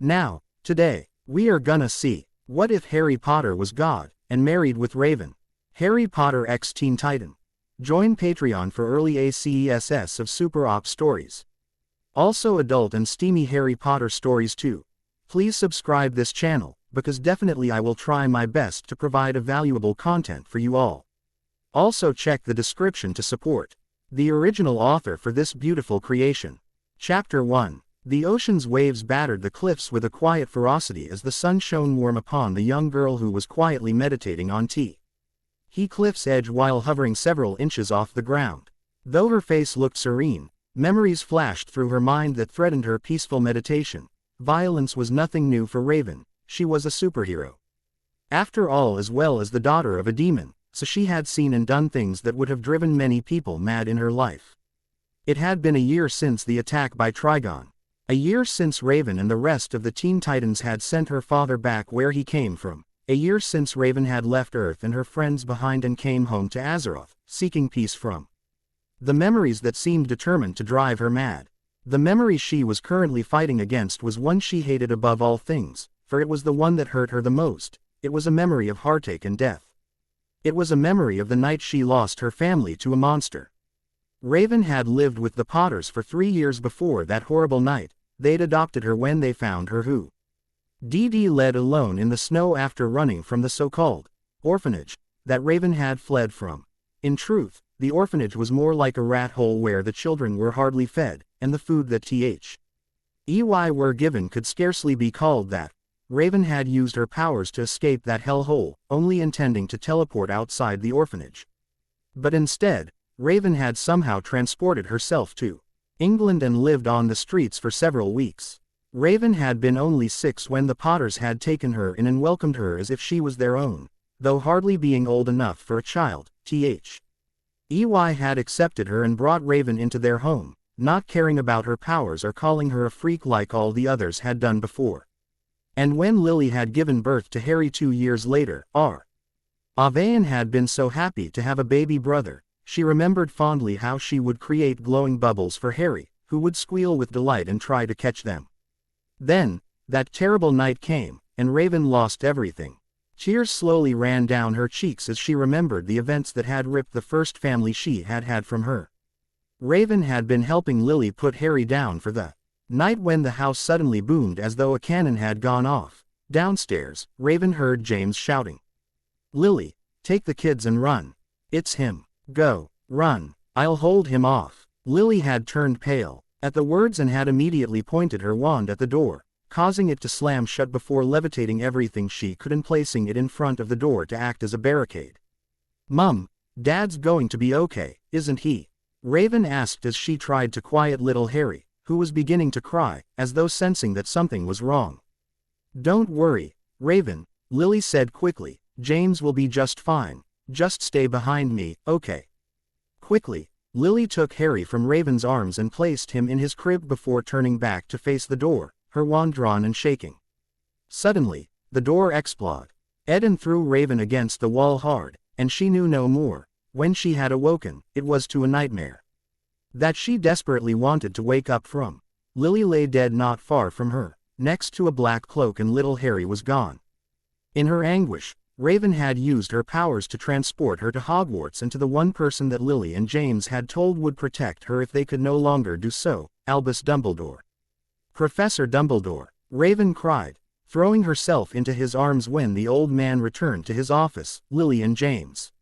Now, today, we are gonna see, what if Harry Potter was God, and married with Raven? Harry Potter x Teen Titan. Join Patreon for early ACESS of Super Op stories. Also adult and steamy Harry Potter stories too. Please subscribe this channel, because definitely I will try my best to provide a valuable content for you all. Also check the description to support the original author for this beautiful creation. Chapter 1. The ocean's waves battered the cliffs with a quiet ferocity as the sun shone warm upon the young girl who was quietly meditating on cliff's edge while hovering several inches off the ground. Though her face looked serene, memories flashed through her mind that threatened her peaceful meditation. Violence was nothing new for Raven. She was a superhero. After all, as well as the daughter of a demon, so she had seen and done things that would have driven many people mad in her life. It had been a year since the attack by Diagon. A year since Raven and the rest of the Teen Titans had sent her father back where he came from. A year since Raven had left Earth and her friends behind and came home to Azeroth, seeking peace from the memories that seemed determined to drive her mad. The memory she was currently fighting against was one she hated above all things, for it was the one that hurt her the most. It was a memory of heartache and death. It was a memory of the night she lost her family to a monster. Raven had lived with the Potters for 3 years before that horrible night. They'd adopted her when they found her who led alone in the snow after running from the so-called orphanage that Raven had fled from. In truth, the orphanage was more like a rat hole where the children were hardly fed, and the food that were given could scarcely be called that. Raven had used her powers to escape that hellhole, only intending to teleport outside the orphanage. But instead, Raven had somehow transported herself to England and lived on the streets for several weeks. Raven had been only 6 when the Potters had taken her in and welcomed her as if she was their own, though hardly being old enough for a child. Had accepted her and brought Raven into their home, not caring about her powers or calling her a freak like all the others had done before. And when Lily had given birth to Harry 2 years later, Avayan had been so happy to have a baby brother. She remembered fondly how she would create glowing bubbles for Harry, who would squeal with delight and try to catch them. Then, that terrible night came, and Raven lost everything. Tears slowly ran down her cheeks as she remembered the events that had ripped the first family she had had from her. Raven had been helping Lily put Harry down for the night when the house suddenly boomed as though a cannon had gone off. Downstairs, Raven heard James shouting, "Lily, take the kids and run. It's him. Go, run, I'll hold him off." Lily had turned pale at the words and had immediately pointed her wand at the door, causing it to slam shut before levitating everything she could and placing it in front of the door to act as a barricade. "Mum, Dad's going to be okay, isn't he?" Raven asked as she tried to quiet little Harry, who was beginning to cry, as though sensing that something was wrong. "Don't worry, Raven," Lily said quickly, "James will be just fine. Just stay behind me, okay?" Quickly, Lily took Harry from Raven's arms and placed him in his crib before turning back to face the door, her wand drawn and shaking. Suddenly, the door exploded and threw Raven against the wall hard, and she knew no more. When she had awoken, it was to a nightmare that she desperately wanted to wake up from. Lily lay dead not far from her, next to a black cloak, and little Harry was gone. In her anguish, Raven had used her powers to transport her to Hogwarts and to the one person that Lily and James had told would protect her if they could no longer do so, Albus Dumbledore. "Professor Dumbledore," Raven cried, throwing herself into his arms when the old man returned to his office. "Lily and James."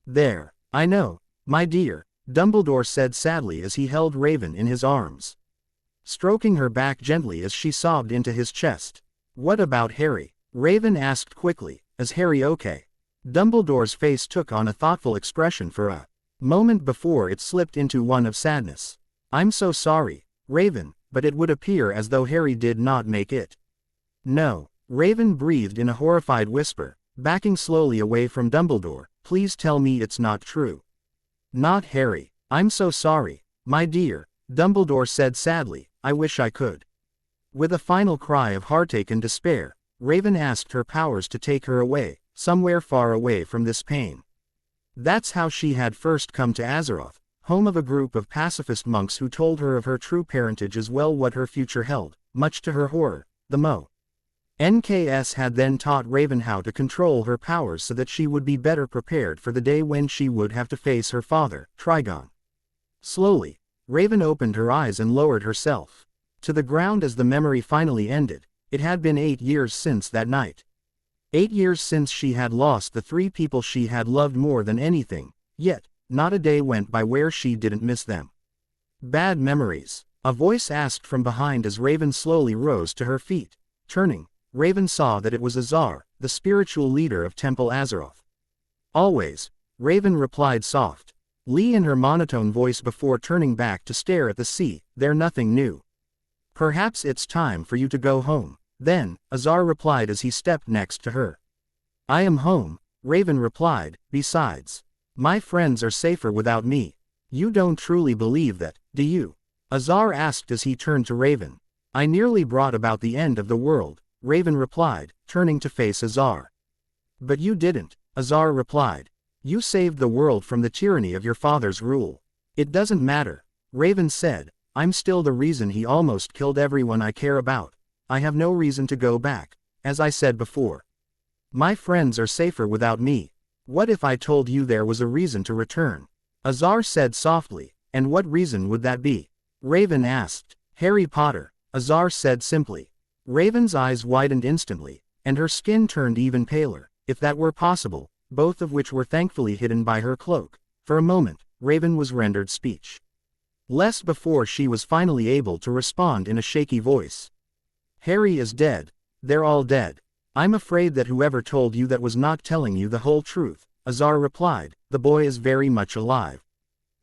"There, I know, my dear," Dumbledore said sadly as he held Raven in his arms, stroking her back gently as she sobbed into his chest. "What about Harry?" Raven asked quickly. "Is Harry okay?" Dumbledore's face took on a thoughtful expression for a moment before it slipped into one of sadness. "I'm so sorry, Raven, but it would appear as though Harry did not make it." "No," Raven breathed in a horrified whisper, backing slowly away from Dumbledore. "Please tell me it's not true." "Not Harry. I'm so sorry, my dear," Dumbledore said sadly. "I wish I could." With a final cry of heartache and despair, Raven asked her powers to take her away, somewhere far away from this pain. That's how she had first come to Azeroth, home of a group of pacifist monks who told her of her true parentage as well what her future held. Much to her horror, the Mo. NKS had then taught Raven how to control her powers so that she would be better prepared for the day when she would have to face her father, Diagon. Slowly, Raven opened her eyes and lowered herself to the ground as the memory finally ended. It had been 8 years since that night. 8 years since she had lost the 3 people she had loved more than anything, yet, not a day went by where she didn't miss them. Bad memories, a voice asked from behind as Raven slowly rose to her feet. Turning, Raven saw that it was Azar, the spiritual leader of Temple Azeroth. Always, Raven replied softly in her monotone voice before turning back to stare at the sea. There nothing new. Perhaps it's time for you to go home. Then, Azar replied as he stepped next to her. I am home, Raven replied. Besides, my friends are safer without me. You don't truly believe that, do you? Azar asked as he turned to Raven. I nearly brought about the end of the world, Raven replied, turning to face Azar. But you didn't, Azar replied. You saved the world from the tyranny of your father's rule. It doesn't matter, Raven said. I'm still the reason he almost killed everyone I care about. I have no reason to go back, as I said before. My friends are safer without me. What if I told you there was a reason to return? Azar said softly. And what reason would that be? Raven asked. Harry Potter, Azar said simply. Raven's eyes widened instantly, and her skin turned even paler, if that were possible, both of which were thankfully hidden by her cloak. For a moment, Raven was rendered speechless before she was finally able to respond in a shaky voice. Harry is dead. They're all dead. I'm afraid that whoever told you that was not telling you the whole truth, Azar replied. The boy is very much alive.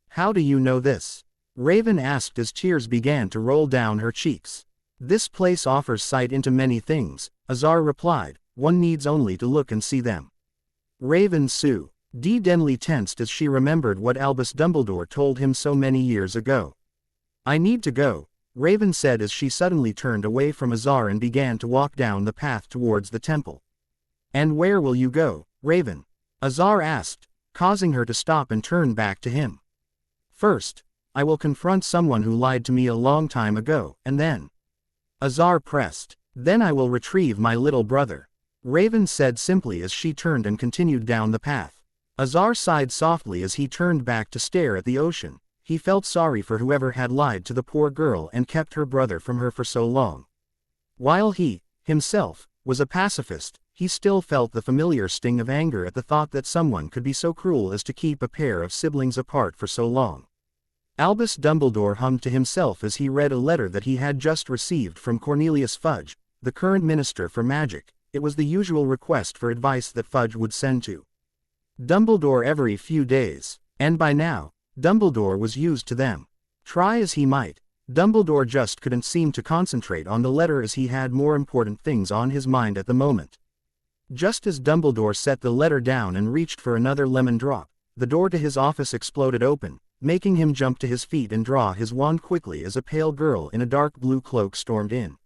How do you know this? Raven asked as tears began to roll down her cheeks. This place offers sight into many things, Azar replied. One needs only to look and see them. Raven Sue denly tensed as she remembered what Albus Dumbledore told him so many years ago. I need to go, Raven said as she suddenly turned away from Azar and began to walk down the path towards the temple. And where will you go, Raven? Azar asked, causing her to stop and turn back to him. First, I will confront someone who lied to me a long time ago, and then. Azar pressed. Then I will retrieve my little brother. Raven said simply as she turned and continued down the path. Azar sighed softly as he turned back to stare at the ocean. He felt sorry for whoever had lied to the poor girl and kept her brother from her for so long. While he, himself, was a pacifist, he still felt the familiar sting of anger at the thought that someone could be so cruel as to keep a pair of siblings apart for so long. Albus Dumbledore hummed to himself as he read a letter that he had just received from Cornelius Fudge, the current Minister for Magic. It was the usual request for advice that Fudge would send to Dumbledore every few days, and by now, Dumbledore was used to them. Try as he might, Dumbledore just couldn't seem to concentrate on the letter as he had more important things on his mind at the moment. Just as Dumbledore set the letter down and reached for another lemon drop, the door to his office exploded open, making him jump to his feet and draw his wand quickly as a pale girl in a dark blue cloak stormed in,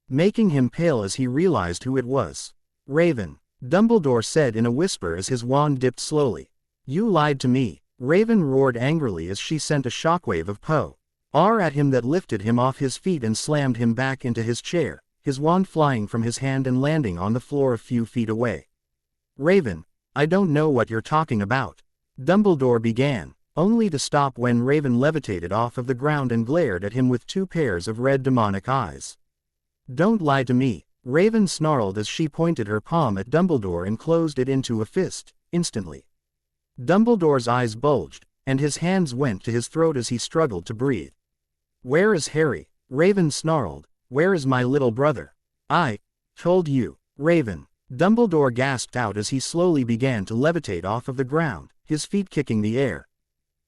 making him pale as he realized who it was. Raven, Dumbledore said in a whisper as his wand dipped slowly. You lied to me, Raven roared angrily as she sent a shockwave of power at him that lifted him off his feet and slammed him back into his chair, his wand flying from his hand and landing on the floor a few feet away. Raven, I don't know what you're talking about, Dumbledore began, only to stop when Raven levitated off of the ground and glared at him with 2 pairs of red demonic eyes. Don't lie to me, Raven snarled as she pointed her palm at Dumbledore and closed it into a fist. Instantly, Dumbledore's eyes bulged, and his hands went to his throat as he struggled to breathe. Where is Harry? Raven snarled. Where is my little brother? I told you, Raven, Dumbledore gasped out as he slowly began to levitate off of the ground, his feet kicking the air.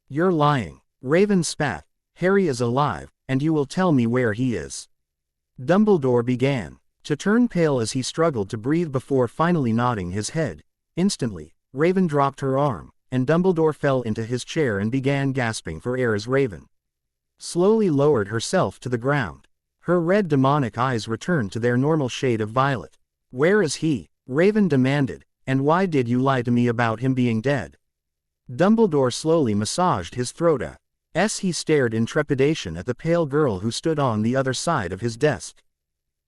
You're lying, Raven spat. Harry is alive, and you will tell me where he is. Dumbledore began to turn pale as he struggled to breathe before finally nodding his head. Instantly, Raven dropped her arm, and Dumbledore fell into his chair and began gasping for air as Raven slowly lowered herself to the ground. Her red demonic eyes returned to their normal shade of violet. Where is he? Raven demanded, and why did you lie to me about him being dead? Dumbledore slowly massaged his throat as he stared in trepidation at the pale girl who stood on the other side of his desk.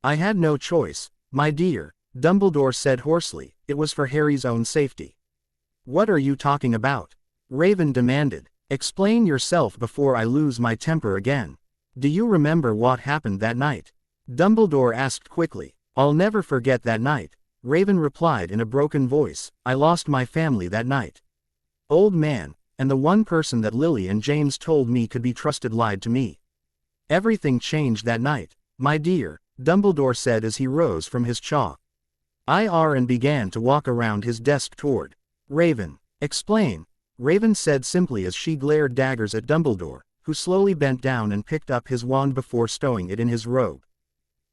I had no choice, my dear, Dumbledore said hoarsely. It was for Harry's own safety. What are you talking about? Raven demanded. Explain yourself before I lose my temper again. Do you remember what happened that night? Dumbledore asked quickly. I'll never forget that night, Raven replied in a broken voice. I lost my family that night. Old man, and the one person that Lily and James told me could be trusted lied to me. Everything changed that night, my dear, Dumbledore said as he rose from his chair. And began to walk around his desk toward Raven. Explain, Raven said simply as she glared daggers at Dumbledore, who slowly bent down and picked up his wand before stowing it in his robe.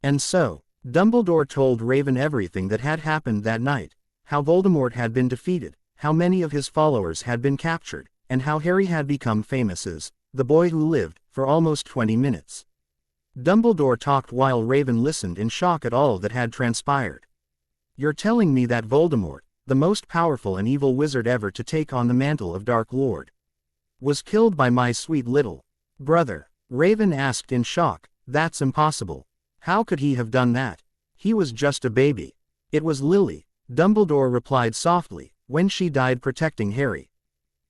And so, Dumbledore told Raven everything that had happened that night, how Voldemort had been defeated, how many of his followers had been captured, and how Harry had become famous as the boy who lived, for almost 20 minutes. Dumbledore talked while Raven listened in shock at all that had transpired. You're telling me that Voldemort, the most powerful and evil wizard ever to take on the mantle of Dark Lord, was killed by my sweet little brother? Raven asked in shock. That's impossible. How could he have done that? He was just a baby. It was Lily, Dumbledore replied softly, when she died protecting Harry.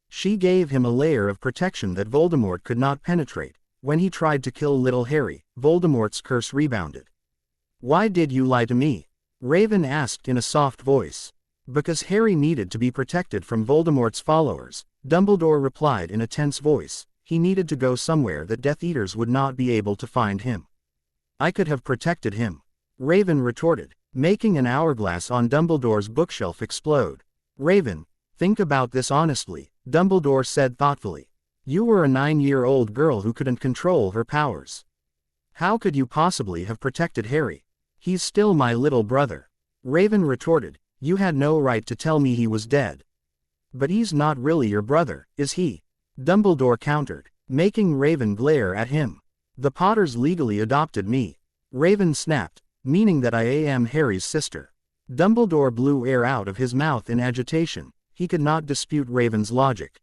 She gave him a layer of protection that Voldemort could not penetrate. When he tried to kill little Harry, Voldemort's curse rebounded. Why did you lie to me? Raven asked in a soft voice. Because Harry needed to be protected from Voldemort's followers, Dumbledore replied in a tense voice. He needed to go somewhere that Death Eaters would not be able to find him. I could have protected him, Raven retorted, making an hourglass on Dumbledore's bookshelf explode. Raven, think about this honestly, Dumbledore said thoughtfully. You were a 9-year-old girl who couldn't control her powers. How could you possibly have protected Harry? He's still my little brother. Raven retorted. You had no right to tell me he was dead. But he's not really your brother, is he? Dumbledore countered, making Raven glare at him. The Potters legally adopted me. Raven snapped, meaning that I am Harry's sister. Dumbledore blew air out of his mouth in agitation. He could not dispute Raven's logic.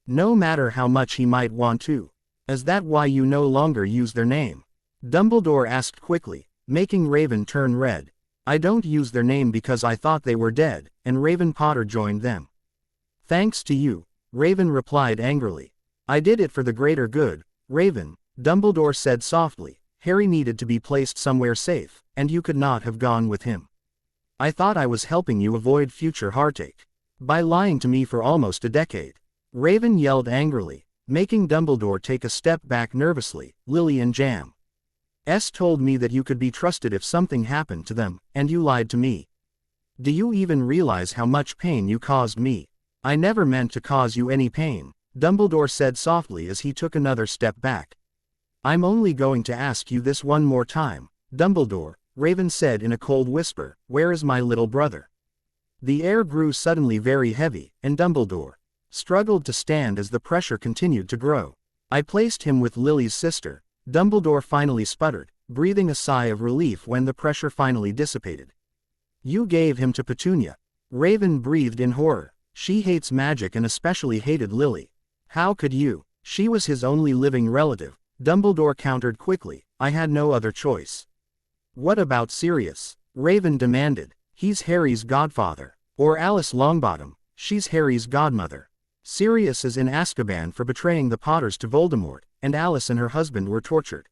No matter how much he might want to. Is that why you no longer use their name? Dumbledore asked quickly, making Raven turn red. I don't use their name because I thought they were dead, and Raven Potter joined them. Thanks to you, Raven replied angrily. I did it for the greater good, Raven, Dumbledore said softly. Harry needed to be placed somewhere safe, and you could not have gone with him. I thought I was helping you avoid future heartache. By lying to me for almost a decade. Raven yelled angrily, making Dumbledore take a step back nervously. Lily and Jam told me that you could be trusted if something happened to them, and you lied to me. Do you even realize how much pain you caused me? I never meant to cause you any pain, Dumbledore said softly as he took another step back. I'm only going to ask you this one more time, Dumbledore, Raven said in a cold whisper. Where is my little brother? The air grew suddenly very heavy, and Dumbledore struggled to stand as the pressure continued to grow. I placed him with Lily's sister, Dumbledore finally sputtered, breathing a sigh of relief when the pressure finally dissipated. You gave him to Petunia. Raven breathed in horror. She hates magic and especially hated Lily. How could you? She was his only living relative, Dumbledore countered quickly. I had no other choice. What about Sirius? Raven demanded. He's Harry's godfather. Or Alice Longbottom, she's Harry's godmother. Sirius is in Azkaban for betraying the Potters to Voldemort, and Alice and her husband were tortured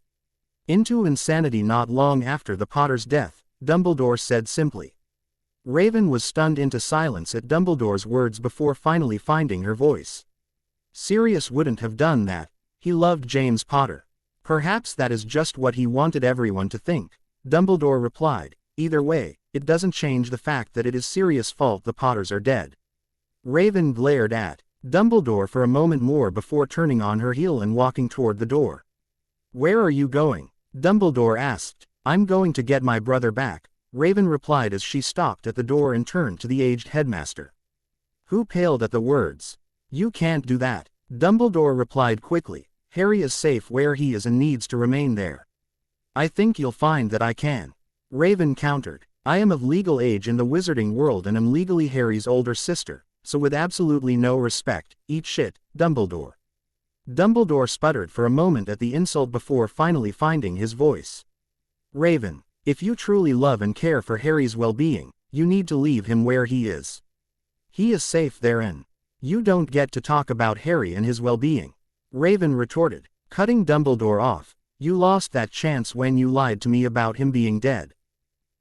into insanity not long after the Potter's death, Dumbledore said simply. Raven was stunned into silence at Dumbledore's words before finally finding her voice. Sirius wouldn't have done that. He loved James Potter. Perhaps that is just what he wanted everyone to think, Dumbledore replied. Either way, it doesn't change the fact that it is Sirius' fault the Potters are dead. Raven glared at Dumbledore for a moment more before turning on her heel and walking toward the door. Where are you going? Dumbledore asked. I'm going to get my brother back, Raven replied as she stopped at the door and turned to the aged headmaster, who paled at the words. You can't do that, Dumbledore replied quickly. Harry is safe where he is and needs to remain there. I think you'll find that I can, Raven countered. I am of legal age in the wizarding world and am legally Harry's older sister. So with absolutely no respect, eat shit, Dumbledore. Dumbledore sputtered for a moment at the insult before finally finding his voice. Raven, If you truly love and care for Harry's well-being, you need to leave him where he is. He is safe therein. You don't get to talk about Harry and his well-being. Raven retorted, cutting Dumbledore off. You lost that chance when you lied to me about him being dead.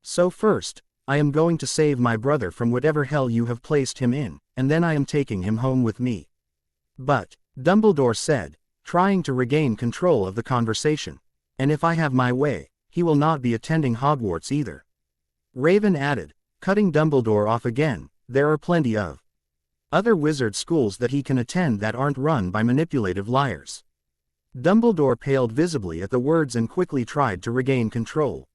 So first, I am going to save my brother from whatever hell you have placed him in, and then I am taking him home with me. But, Dumbledore said, trying to regain control of the conversation, and if I have my way, he will not be attending Hogwarts either. Raven added, cutting Dumbledore off again, there are plenty of other wizard schools that he can attend that aren't run by manipulative liars. Dumbledore paled visibly at the words and quickly tried to regain control.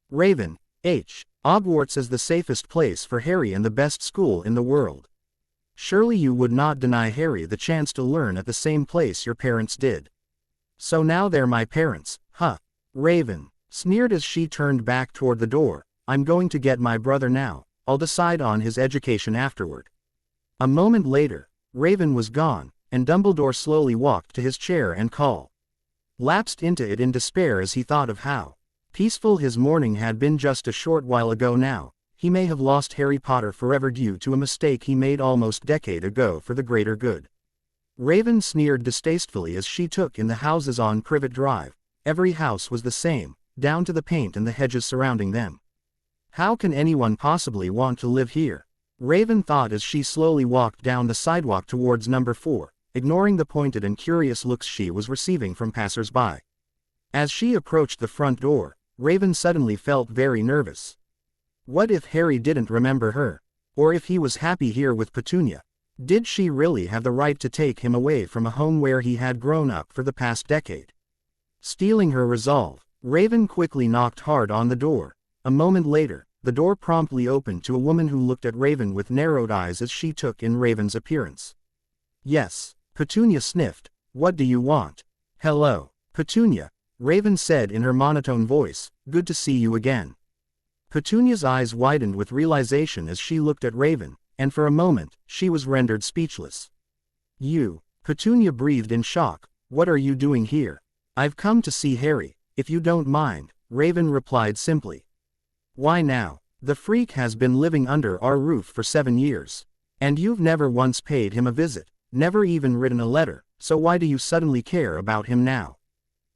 Raven, Hogwarts is the safest place for Harry and the best school in the world. Surely you would not deny Harry the chance to learn at the same place your parents did. So now they're my parents, huh? Raven sneered as she turned back toward the door. I'm going to get my brother now, I'll decide on his education afterward. A moment later, Raven was gone, and Dumbledore slowly walked to his chair and lapsed into it in despair as he thought of how peaceful his morning had been just a short while ago now. He may have lost Harry Potter forever due to a mistake he made almost a decade ago for the greater good. Raven sneered distastefully as she took in the houses on Privet Drive. Every house was the same, down to the paint and the hedges surrounding them. How can anyone possibly want to live here? Raven thought as she slowly walked down the sidewalk towards number 4, ignoring the pointed and curious looks she was receiving from passers-by. As she approached the front door, Raven suddenly felt very nervous. What if Harry didn't remember her? Or if he was happy here with Petunia? Did she really have the right to take him away from a home where he had grown up for the past decade? Stealing her resolve, Raven quickly knocked hard on the door. A moment later, the door promptly opened to a woman who looked at Raven with narrowed eyes as she took in Raven's appearance. Yes, Petunia sniffed. What do you want? Hello, Petunia, Raven said in her monotone voice. Good to see you again. Petunia's eyes widened with realization as she looked at Raven, and for a moment, she was rendered speechless. You, Petunia breathed in shock. What are you doing here? I've come to see Harry, if you don't mind, Raven replied simply. Why now? The freak has been living under our roof for 7 years. And you've never once paid him a visit, never even written a letter, so why do you suddenly care about him now?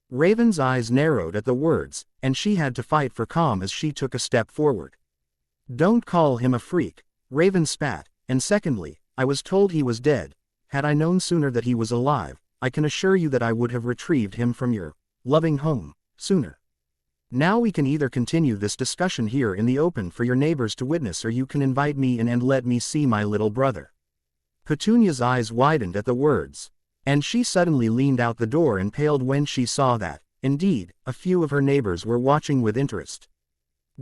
Raven's eyes narrowed at the words, and she had to fight for calm as she took a step forward. Don't call him a freak, Raven spat, and secondly, I was told he was dead. Had I known sooner that he was alive, I can assure you that I would have retrieved him from your loving home sooner. Now we can either continue this discussion here in the open for your neighbors to witness, or you can invite me in and let me see my little brother. Petunia's eyes widened at the words, and she suddenly leaned out the door and paled when she saw that, indeed, a few of her neighbors were watching with interest.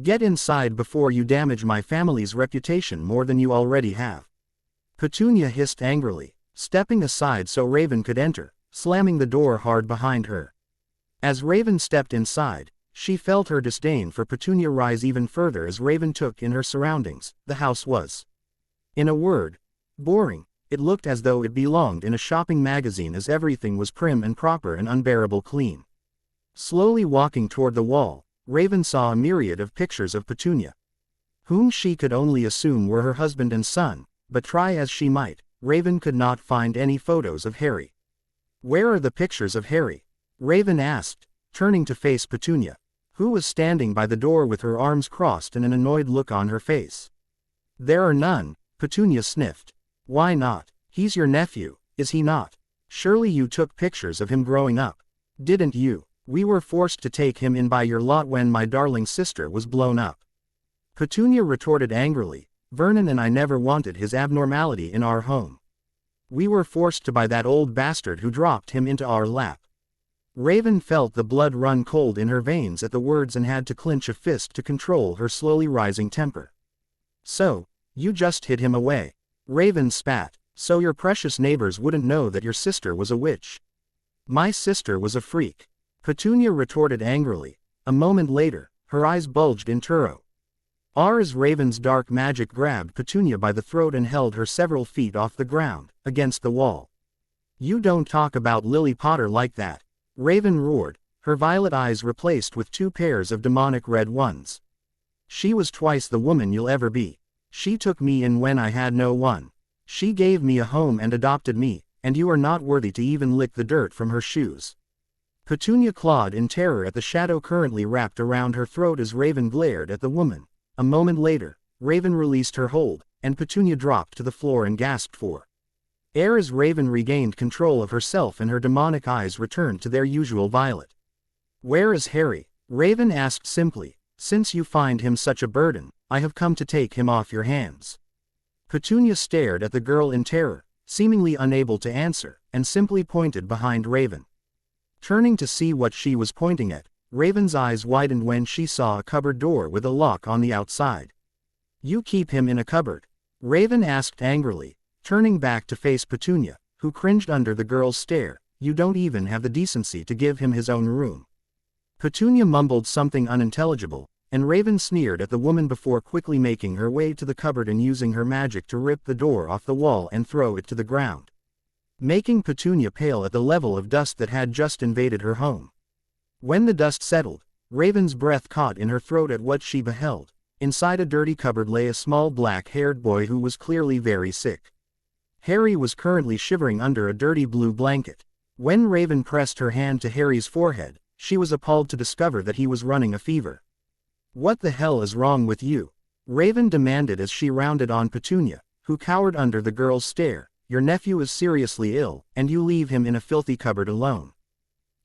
Get inside before you damage my family's reputation more than you already have. Petunia hissed angrily, stepping aside so Raven could enter, slamming the door hard behind her. As Raven stepped inside, she felt her disdain for Petunia rise even further as Raven took in her surroundings. The house was, in a word, boring. It looked as though it belonged in a shopping magazine as everything was prim and proper and unbearable clean. Slowly walking toward the wall, Raven saw a myriad of pictures of Petunia, whom she could only assume were her husband and son, but try as she might, Raven could not find any photos of Harry. Where are the pictures of Harry? Raven asked, turning to face Petunia, who was standing by the door with her arms crossed and an annoyed look on her face. There are none, Petunia sniffed. Why not? He's your nephew, is he not? Surely you took pictures of him growing up. Didn't you? We were forced to take him in by your lot when my darling sister was blown up. Petunia retorted angrily. Vernon and I never wanted his abnormality in our home. We were forced to by that old bastard who dropped him into our lap. Raven felt the blood run cold in her veins at the words and had to clench a fist to control her slowly rising temper. So, you just hid him away. Raven spat. So your precious neighbors wouldn't know that your sister was a witch. My sister was a freak. Petunia retorted angrily. A moment later, her eyes bulged in terror. As Raven's dark magic grabbed Petunia by the throat and held her several feet off the ground, against the wall. You don't talk about Lily Potter like that, Raven roared, her violet eyes replaced with 2 pairs of demonic red ones. She was twice the woman you'll ever be. She took me in when I had no one. She gave me a home and adopted me, and you are not worthy to even lick the dirt from her shoes. Petunia clawed in terror at the shadow currently wrapped around her throat as Raven glared at the woman. A moment later, Raven released her hold, and Petunia dropped to the floor and gasped for air as Raven regained control of herself and her demonic eyes returned to their usual violet. "Where is Harry?" Raven asked simply. "Since you find him such a burden, I have come to take him off your hands." Petunia stared at the girl in terror, seemingly unable to answer, and simply pointed behind Raven. Turning to see what she was pointing at, Raven's eyes widened when she saw a cupboard door with a lock on the outside. "You keep him in a cupboard?" Raven asked angrily, turning back to face Petunia, who cringed under the girl's stare. "You don't even have the decency to give him his own room." Petunia mumbled something unintelligible, and Raven sneered at the woman before quickly making her way to the cupboard and using her magic to rip the door off the wall and throw it to the ground, making Petunia pale at the level of dust that had just invaded her home. When the dust settled, Raven's breath caught in her throat at what she beheld. Inside a dirty cupboard lay a small black-haired boy who was clearly very sick. Harry was currently shivering under a dirty blue blanket. When Raven pressed her hand to Harry's forehead, she was appalled to discover that he was running a fever. "What the hell is wrong with you?" Raven demanded as she rounded on Petunia, who cowered under the girl's stare. "Your nephew is seriously ill, and you leave him in a filthy cupboard alone."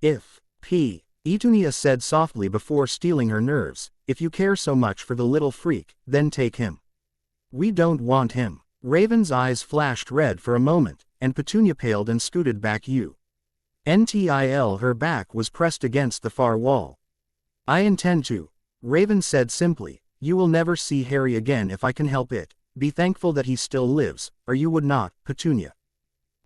"If, Petunia said softly before steeling her nerves, "if you care so much for the little freak, then take him." "We don't want him." Raven's eyes flashed red for a moment, and Petunia paled and scooted back. Until her back was pressed against the far wall. "I intend to," Raven said simply. "You will never see Harry again if I can help it. Be thankful that he still lives, or you would not, Petunia."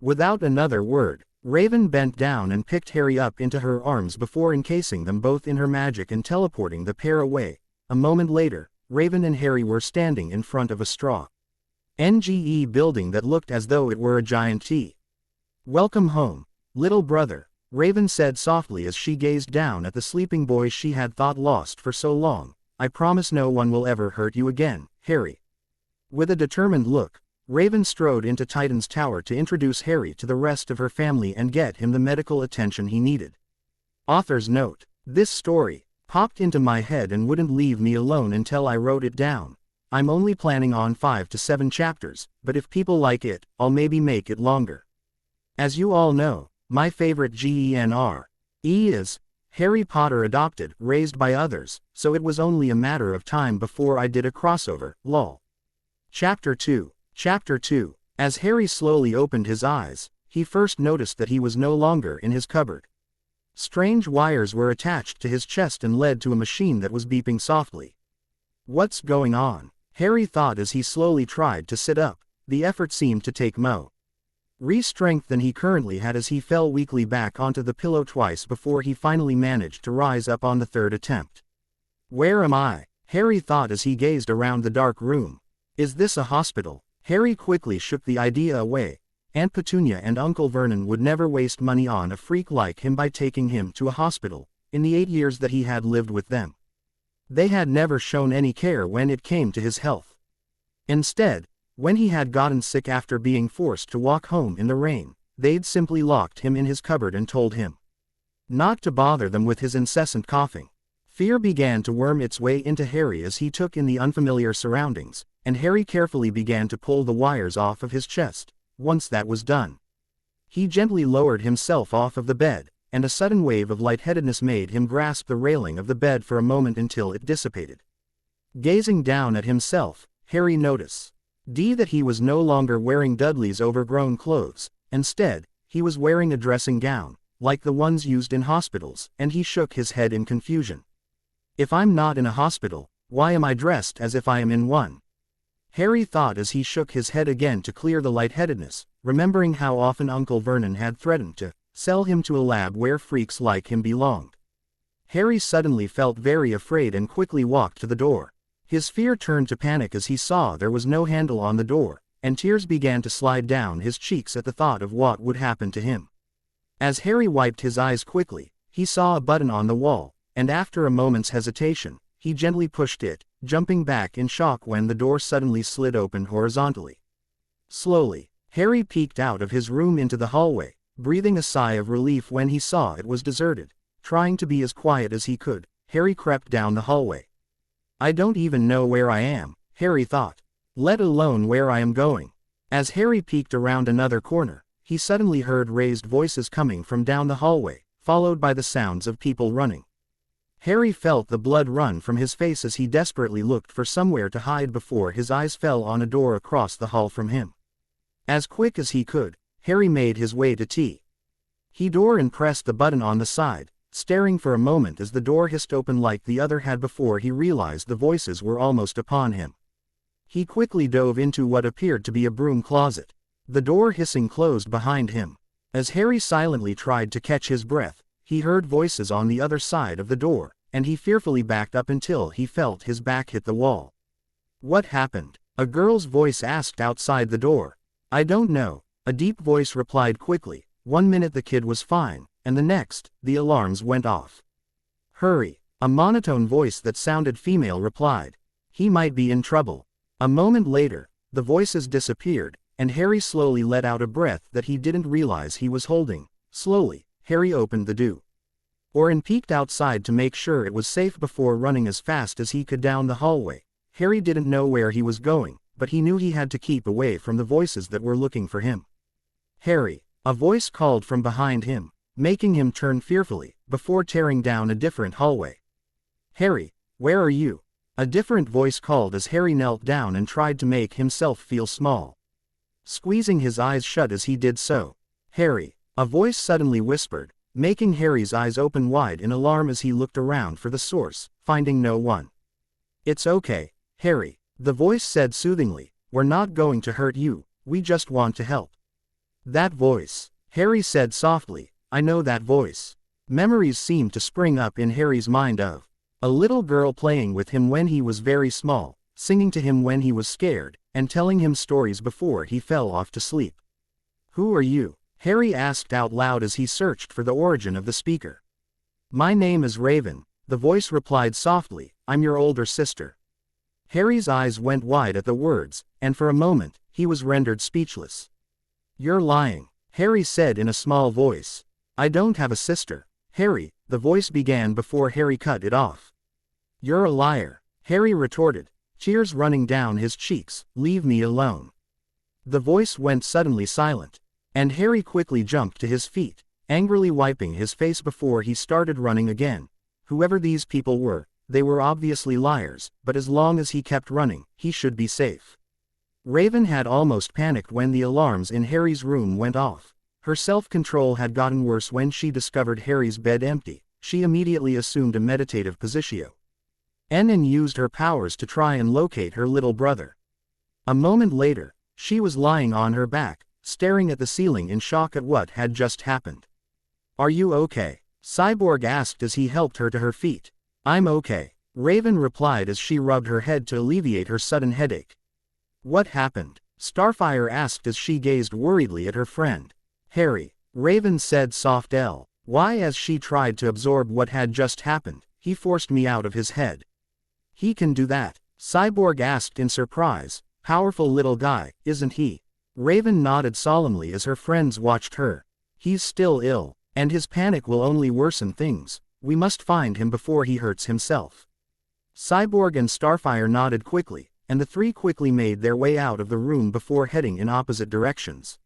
Without another word, Raven bent down and picked Harry up into her arms before encasing them both in her magic and teleporting the pair away. A moment later, Raven and Harry were standing in front of a straw NGE building that looked as though it were a giant T. "Welcome home, little brother," Raven said softly as she gazed down at the sleeping boy she had thought lost for so long. "I promise no one will ever hurt you again, Harry." With a determined look, Raven strode into Titan's tower to introduce Harry to the rest of her family and get him the medical attention he needed. Author's note: this story popped into my head and wouldn't leave me alone until I wrote it down. I'm only planning on 5 to 7 chapters, but if people like it, I'll maybe make it longer. As you all know, my favorite genre is Harry Potter adopted, raised by others, so it was only a matter of time before I did a crossover, lol. Chapter 2. Chapter 2. As Harry slowly opened his eyes, he first noticed that he was no longer in his cupboard. Strange wires were attached to his chest and led to a machine that was beeping softly. What's going on? Harry thought as he slowly tried to sit up. The effort seemed to take more strength than he currently had as he fell weakly back onto the pillow twice before he finally managed to rise up on the third attempt. Where am I? Harry thought as he gazed around the dark room. Is this a hospital? Harry quickly shook the idea away. Aunt Petunia and Uncle Vernon would never waste money on a freak like him by taking him to a hospital. In the 8 years that he had lived with them, they had never shown any care when it came to his health. Instead, when he had gotten sick after being forced to walk home in the rain, they'd simply locked him in his cupboard and told him not to bother them with his incessant coughing. Fear began to worm its way into Harry as he took in the unfamiliar surroundings, and Harry carefully began to pull the wires off of his chest. Once that was done, he gently lowered himself off of the bed, and a sudden wave of lightheadedness made him grasp the railing of the bed for a moment until it dissipated. Gazing down at himself, Harry noticed that he was no longer wearing Dudley's overgrown clothes. Instead, he was wearing a dressing gown, like the ones used in hospitals, and he shook his head in confusion. If I'm not in a hospital, why am I dressed as if I am in one? Harry thought as he shook his head again to clear the lightheadedness, remembering how often Uncle Vernon had threatened to sell him to a lab where freaks like him belonged. Harry suddenly felt very afraid and quickly walked to the door. His fear turned to panic as he saw there was no handle on the door, and tears began to slide down his cheeks at the thought of what would happen to him. As Harry wiped his eyes quickly, He saw a button on the wall, and after a moment's hesitation, he gently pushed it, jumping back in shock when the door suddenly slid open horizontally. Slowly, Harry peeked out of his room into the hallway, breathing a sigh of relief when he saw it was deserted. Trying to be as quiet as he could, Harry crept down the hallway. I don't even know where I am, Harry thought. Let alone where I am going. As Harry peeked around another corner, he suddenly heard raised voices coming from down the hallway, followed by the sounds of people running. Harry felt the blood run from his face as he desperately looked for somewhere to hide before his eyes fell on a door across the hall from him. As quick as he could, Harry made his way to T. He door and pressed the button on the side, staring for a moment as the door hissed open like the other had before he realized the voices were almost upon him. He quickly dove into what appeared to be a broom closet. The door hissing closed behind him. As Harry silently tried to catch his breath, he heard voices on the other side of the door, and he fearfully backed up until he felt his back hit the wall. What happened? A girl's voice asked outside the door. I don't know, a deep voice replied quickly. 1 minute the kid was fine, and the next, the alarms went off. Hurry, a monotone voice that sounded female replied. He might be in trouble. A moment later, the voices disappeared, and Harry slowly let out a breath that he didn't realize he was holding. Slowly, Harry opened the door and peeked outside to make sure it was safe before running as fast as he could down the hallway. Harry didn't know where he was going, but he knew he had to keep away from the voices that were looking for him. Harry, a voice called from behind him, making him turn fearfully, before tearing down a different hallway. Harry, where are you? A different voice called as Harry knelt down and tried to make himself feel small, squeezing his eyes shut as he did so. Harry, a voice suddenly whispered, making Harry's eyes open wide in alarm as he looked around for the source, finding no one. It's okay, Harry, the voice said soothingly, we're not going to hurt you, we just want to help. That voice, Harry said softly, I know that voice. Memories seemed to spring up in Harry's mind of a little girl playing with him when he was very small, singing to him when he was scared, and telling him stories before he fell off to sleep. Who are you? Harry asked out loud as he searched for the origin of the speaker. My name is Raven, the voice replied softly, I'm your older sister. Harry's eyes went wide at the words, and for a moment, he was rendered speechless. You're lying, Harry said in a small voice. I don't have a sister, Harry, the voice began before Harry cut it off. You're a liar, Harry retorted, tears running down his cheeks, leave me alone. The voice went suddenly silent, and Harry quickly jumped to his feet, angrily wiping his face before he started running again. Whoever these people were, they were obviously liars, but as long as he kept running, he should be safe. Raven had almost panicked when the alarms in Harry's room went off. Her self-control had gotten worse when she discovered Harry's bed empty. She immediately assumed a meditative position and used her powers to try and locate her little brother. A moment later, she was lying on her back, staring at the ceiling in shock at what had just happened. Are you okay? Cyborg asked as he helped her to her feet. I'm okay, Raven replied as she rubbed her head to alleviate her sudden headache. What happened? Starfire asked as she gazed worriedly at her friend. Harry, Raven said soft L. Why as she tried to absorb what had just happened, he forced me out of his head. He can do that? Cyborg asked in surprise. Powerful little guy, isn't he? Raven nodded solemnly as her friends watched her. He's still ill, and his panic will only worsen things. We must find him before he hurts himself. Cyborg and Starfire nodded quickly, and the three quickly made their way out of the room before heading in opposite directions.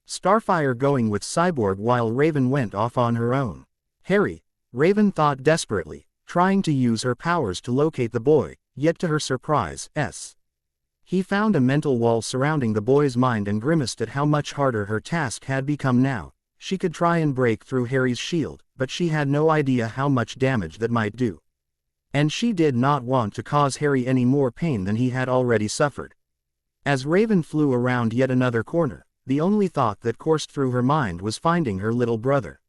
Starfire going with Cyborg while Raven went off on her own. Harry, Raven thought desperately, trying to use her powers to locate the boy, yet to her surprise, he found a mental wall surrounding the boy's mind and grimaced at how much harder her task had become now. She could try and break through Harry's shield, but she had no idea how much damage that might do. And she did not want to cause Harry any more pain than he had already suffered. As Raven flew around yet another corner, the only thought that coursed through her mind was finding her little brother.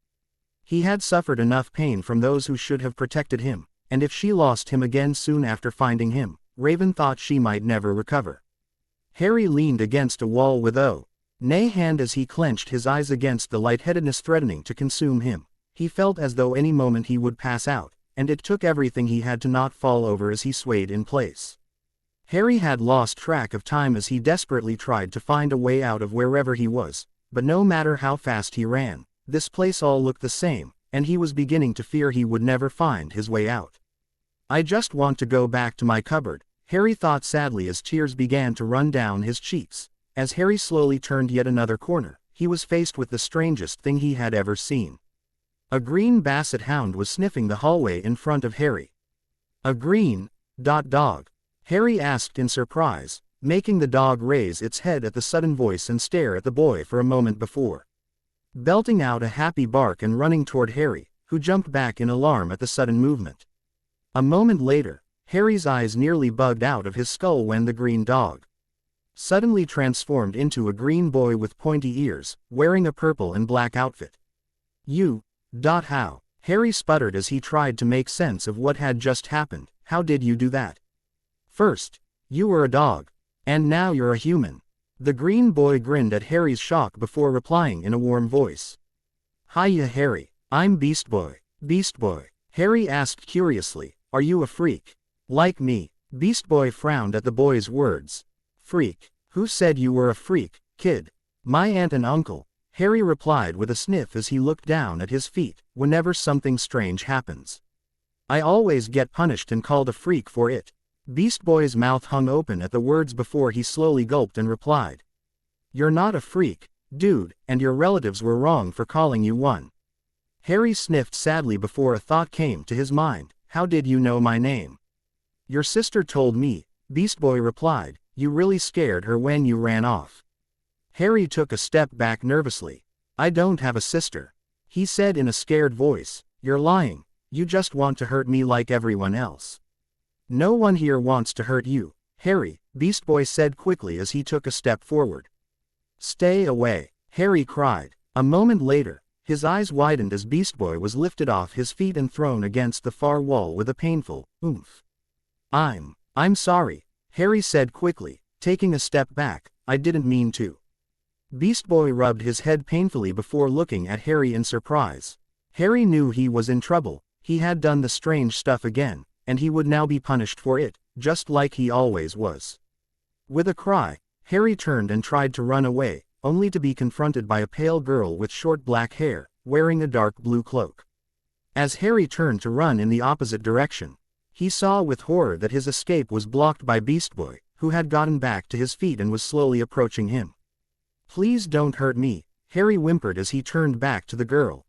He had suffered enough pain from those who should have protected him, and if she lost him again soon after finding him, Raven thought she might never recover. Harry leaned against a wall with nay hand as he clenched his eyes against the lightheadedness threatening to consume him. He felt as though any moment he would pass out, and it took everything he had to not fall over as he swayed in place. Harry had lost track of time as he desperately tried to find a way out of wherever he was, but no matter how fast he ran, this place all looked the same, and he was beginning to fear he would never find his way out. I just want to go back to my cupboard, Harry thought sadly as tears began to run down his cheeks. As Harry slowly turned yet another corner, he was faced with the strangest thing he had ever seen. A green basset hound was sniffing the hallway in front of Harry. A green dog? Harry asked in surprise, making the dog raise its head at the sudden voice and stare at the boy for a moment before belting out a happy bark and running toward Harry, who jumped back in alarm at the sudden movement. A moment later, Harry's eyes nearly bugged out of his skull when the green dog suddenly transformed into a green boy with pointy ears, wearing a purple and black outfit. How? Harry sputtered as he tried to make sense of what had just happened. How did you do that? First, you were a dog, and now you're a human. The green boy grinned at Harry's shock before replying in a warm voice. Hiya Harry, I'm Beast Boy. Beast Boy? Harry asked curiously, are you a freak? Like me? Beast Boy frowned at the boy's words. Freak? Who said you were a freak, kid? My aunt and uncle, Harry replied with a sniff as he looked down at his feet. Whenever something strange happens, I always get punished and called a freak for it. Beast Boy's mouth hung open at the words before he slowly gulped and replied. You're not a freak, dude, and your relatives were wrong for calling you one. Harry sniffed sadly before a thought came to his mind. How did you know my name? Your sister told me, Beast Boy replied. You really scared her when you ran off. Harry took a step back nervously. I don't have a sister, he said in a scared voice. You're lying, you just want to hurt me like everyone else. No one here wants to hurt you, Harry, Beast Boy said quickly as he took a step forward. Stay away, Harry cried. A moment later, his eyes widened as Beast Boy was lifted off his feet and thrown against the far wall with a painful oomph. I'm sorry, Harry said quickly, taking a step back. I didn't mean to. Beast Boy rubbed his head painfully before looking at Harry in surprise. Harry knew he was in trouble. He had done the strange stuff again, and he would now be punished for it, just like he always was. With a cry, Harry turned and tried to run away, only to be confronted by a pale girl with short black hair, wearing a dark blue cloak. As Harry turned to run in the opposite direction, he saw with horror that his escape was blocked by Beast Boy, who had gotten back to his feet and was slowly approaching him. Please don't hurt me, Harry whimpered as he turned back to the girl,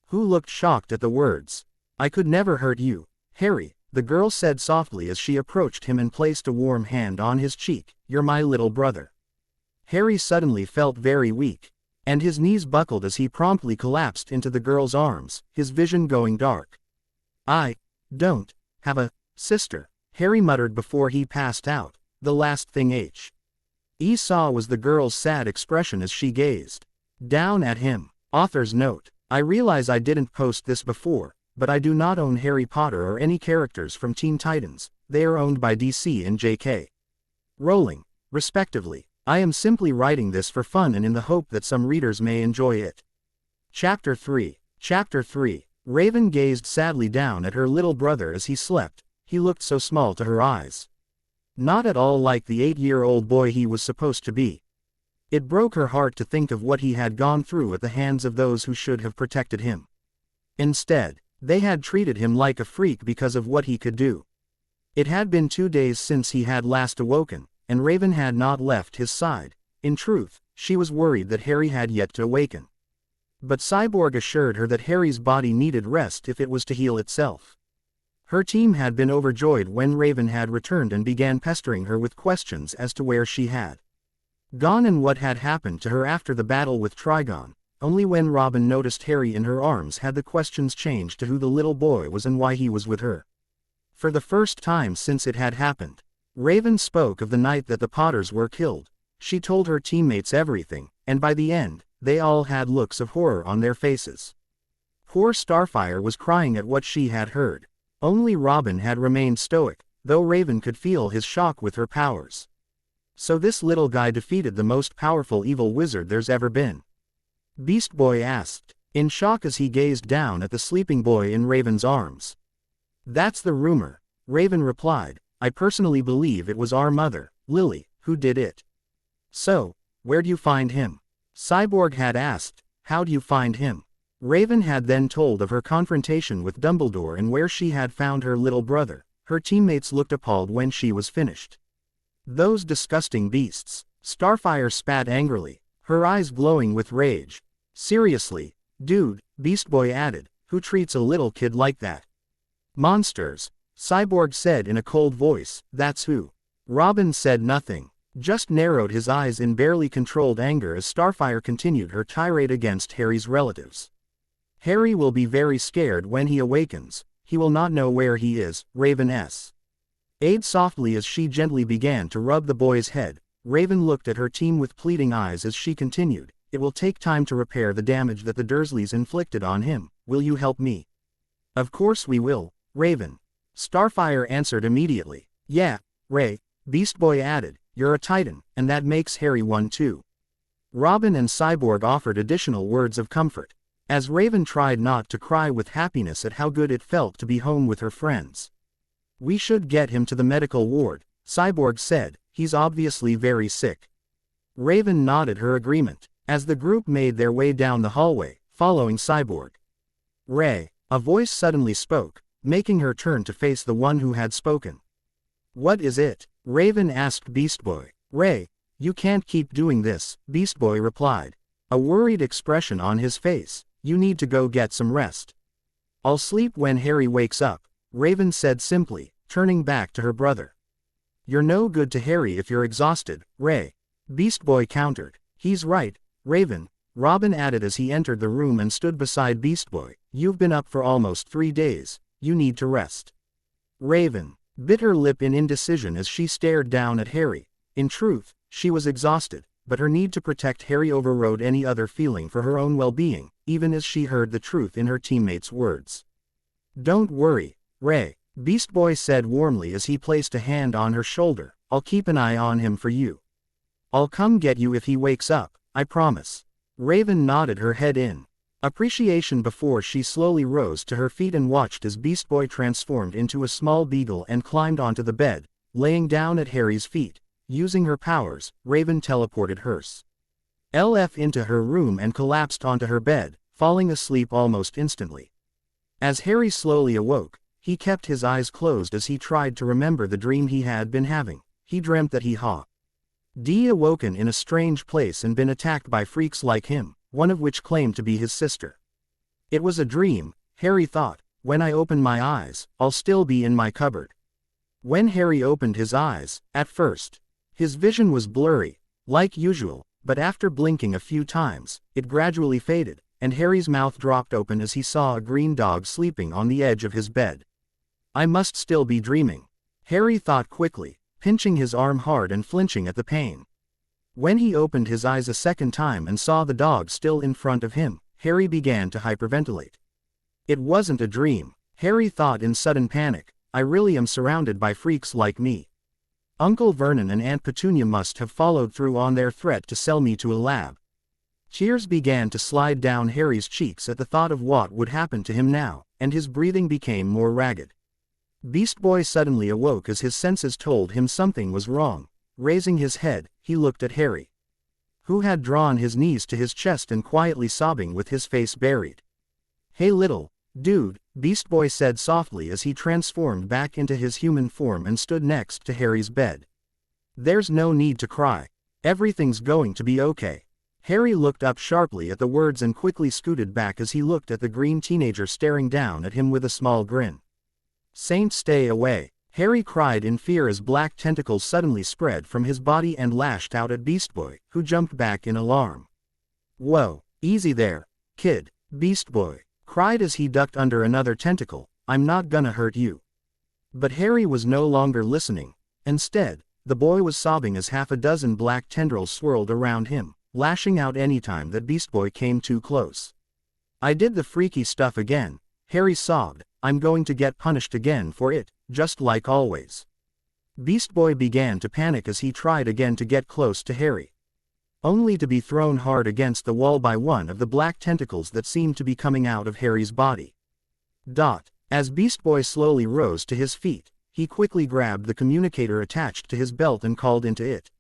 who looked shocked at the words. I could never hurt you, Harry, the girl said softly as she approached him and placed a warm hand on his cheek. You're my little brother. Harry suddenly felt very weak, and his knees buckled as he promptly collapsed into the girl's arms, his vision going dark. I don't have a sister, Harry muttered before he passed out. The last thing he saw was the girl's sad expression as she gazed down at him. Author's note. I realize I didn't post this before, but I do not own Harry Potter or any characters from Teen Titans. They are owned by DC and J.K. Rowling, respectively. I am simply writing this for fun and in the hope that some readers may enjoy it. Chapter 3. Chapter 3. Raven gazed sadly down at her little brother as he slept. He looked so small to her eyes. Not at all like the 8-year-old boy he was supposed to be. It broke her heart to think of what he had gone through at the hands of those who should have protected him. Instead, they had treated him like a freak because of what he could do. It had been 2 days since he had last awoken, and Raven had not left his side. In truth, she was worried that Harry had yet to awaken. But Cyborg assured her that Harry's body needed rest if it was to heal itself. Her team had been overjoyed when Raven had returned and began pestering her with questions as to where she had gone and what had happened to her after the battle with Diagon. Only when Robin noticed Harry in her arms had the questions changed to who the little boy was and why he was with her. For the first time since it had happened, Raven spoke of the night that the Potters were killed. She told her teammates everything, and by the end, they all had looks of horror on their faces. Poor Starfire was crying at what she had heard. Only Robin had remained stoic, though Raven could feel his shock with her powers. So this little guy defeated the most powerful evil wizard there's ever been? Beast Boy asked. in shock as he gazed down at the sleeping boy in Raven's arms. "That's the rumor," Raven replied. "I personally believe it was our mother, Lily, who did it." "So, where'd you find him?" Cyborg had asked. "How'd you find him?" Raven had then told of her confrontation with Dumbledore and where she had found her little brother. Her teammates looked appalled when she was finished. "Those disgusting beasts," Starfire spat angrily, her eyes glowing with rage. "Seriously, dude," Beast Boy added, "who treats a little kid like that?" "Monsters," Cyborg said in a cold voice. "That's who." Robin said nothing, just narrowed his eyes in barely controlled anger as Starfire continued her tirade against Harry's relatives. "Harry will be very scared when he awakens. He will not know where he is." Raven eyed softly as she gently began to rub the boy's head. Raven looked at her team with pleading eyes as she continued. "It will take time to repair the damage that the Dursleys inflicted on him. Will you help me?" "Of course we will, Raven," Starfire answered immediately. "Yeah, Ray," Beast Boy added, "you're a Titan, and that makes Harry one too." Robin and Cyborg offered additional words of comfort, as Raven tried not to cry with happiness at how good it felt to be home with her friends. "We should get him to the medical ward," Cyborg said. "He's obviously very sick." Raven nodded her agreement, as the group made their way down the hallway, following Cyborg. "Ray," a voice suddenly spoke, making her turn to face the one who had spoken. "What is it?" Raven asked Beast Boy. "Ray, you can't keep doing this," Beast Boy replied, a worried expression on his face. "You need to go get some rest." "I'll sleep when Harry wakes up," Raven said simply, turning back to her brother. "You're no good to Harry if you're exhausted, Ray," Beast Boy countered. "He's right, Raven," Robin added as he entered the room and stood beside Beast Boy. "You've been up for almost 3 days. You need to rest." Raven bit her lip in indecision as she stared down at Harry. In truth, she was exhausted, but her need to protect Harry overrode any other feeling for her own well-being, even as she heard the truth in her teammates' words. "Don't worry, Ray," Beast Boy said warmly as he placed a hand on her shoulder. "I'll keep an eye on him for you. I'll come get you if he wakes up, I promise." Raven nodded her head in appreciation before she slowly rose to her feet and watched as Beast Boy transformed into a small beagle and climbed onto the bed, laying down at Harry's feet. Using her powers, Raven teleported hers LF into her room and collapsed onto her bed, falling asleep almost instantly. As Harry slowly awoke, he kept his eyes closed as he tried to remember the dream he had been having. He dreamt that he had awoken in a strange place and been attacked by freaks like him, one of which claimed to be his sister. It was a dream, Harry thought. When I open my eyes, I'll still be in my cupboard. When Harry opened his eyes, at first, his vision was blurry, like usual, but after blinking a few times, it gradually faded, and Harry's mouth dropped open as he saw a green dog sleeping on the edge of his bed. I must still be dreaming, Harry thought quickly, pinching his arm hard and flinching at the pain. When he opened his eyes a second time and saw the dog still in front of him, Harry began to hyperventilate. It wasn't a dream, Harry thought in sudden panic. I really am surrounded by freaks like me. Uncle Vernon and Aunt Petunia must have followed through on their threat to sell me to a lab. Tears began to slide down Harry's cheeks at the thought of what would happen to him now, and his breathing became more ragged. Beast Boy suddenly awoke as his senses told him something was wrong. Raising his head, he looked at Harry, who had drawn his knees to his chest and quietly sobbing with his face buried. "Hey little dude," Beast Boy said softly as he transformed back into his human form and stood next to Harry's bed. "There's no need to cry. Everything's going to be okay." Harry looked up sharply at the words and quickly scooted back as he looked at the green teenager staring down at him with a small grin. "Saint, stay away," Harry cried in fear as black tentacles suddenly spread from his body and lashed out at Beast Boy, who jumped back in alarm. "Whoa, easy there, kid," Beast Boy cried as he ducked under another tentacle. "I'm not gonna hurt you." But Harry was no longer listening. Instead, the boy was sobbing as half a dozen black tendrils swirled around him, lashing out anytime that Beast Boy came too close. "I did the freaky stuff again," Harry sobbed. "I'm going to get punished again for it, just like always." Beast Boy began to panic as he tried again to get close to Harry. only to be thrown hard against the wall by one of the black tentacles that seemed to be coming out of Harry's body. As Beast Boy slowly rose to his feet, he quickly grabbed the communicator attached to his belt and called into it.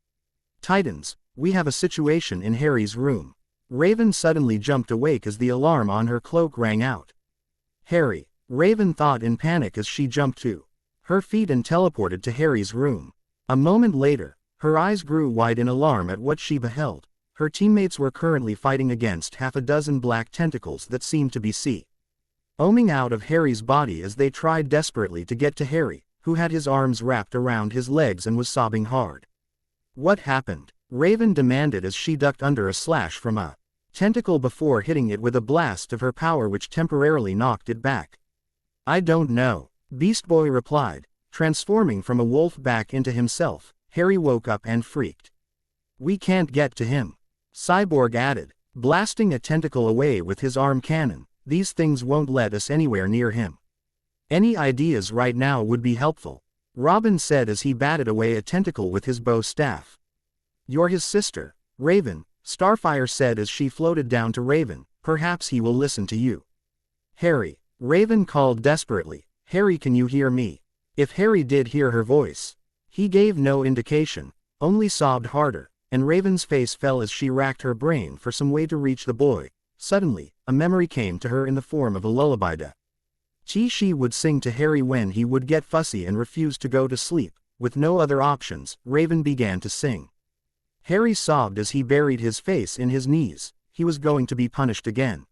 "Titans, we have a situation in Harry's room." Raven suddenly jumped awake as the alarm on her cloak rang out. "Harry," Raven thought in panic as she jumped to her feet and teleported to Harry's room. A moment later, her eyes grew wide in alarm at what she beheld. Her teammates were currently fighting against half a dozen black tentacles that seemed to be ooming out of Harry's body as they tried desperately to get to Harry, who had his arms wrapped around his legs and was sobbing hard. "What happened?" Raven demanded as she ducked under a slash from a tentacle before hitting it with a blast of her power which temporarily knocked it back. "I don't know," Beast Boy replied, transforming from a wolf back into himself. Harry woke up and freaked. "We can't get to him," Cyborg added, blasting a tentacle away with his arm cannon. "These things won't let us anywhere near him." "Any ideas right now would be helpful," Robin said as he batted away a tentacle with his bow staff. "You're his sister, Raven," Starfire said as she floated down to Raven. "Perhaps he will listen to you." "Harry," Raven called desperately. "Harry, can you hear me?" If Harry did hear her voice, he gave no indication, only sobbed harder, and Raven's face fell as she racked her brain for some way to reach the boy. Suddenly, a memory came to her in the form of a lullaby that she would sing to Harry when he would get fussy and refuse to go to sleep. With no other options, Raven began to sing. Harry sobbed as he buried his face in his knees. He was going to be punished again.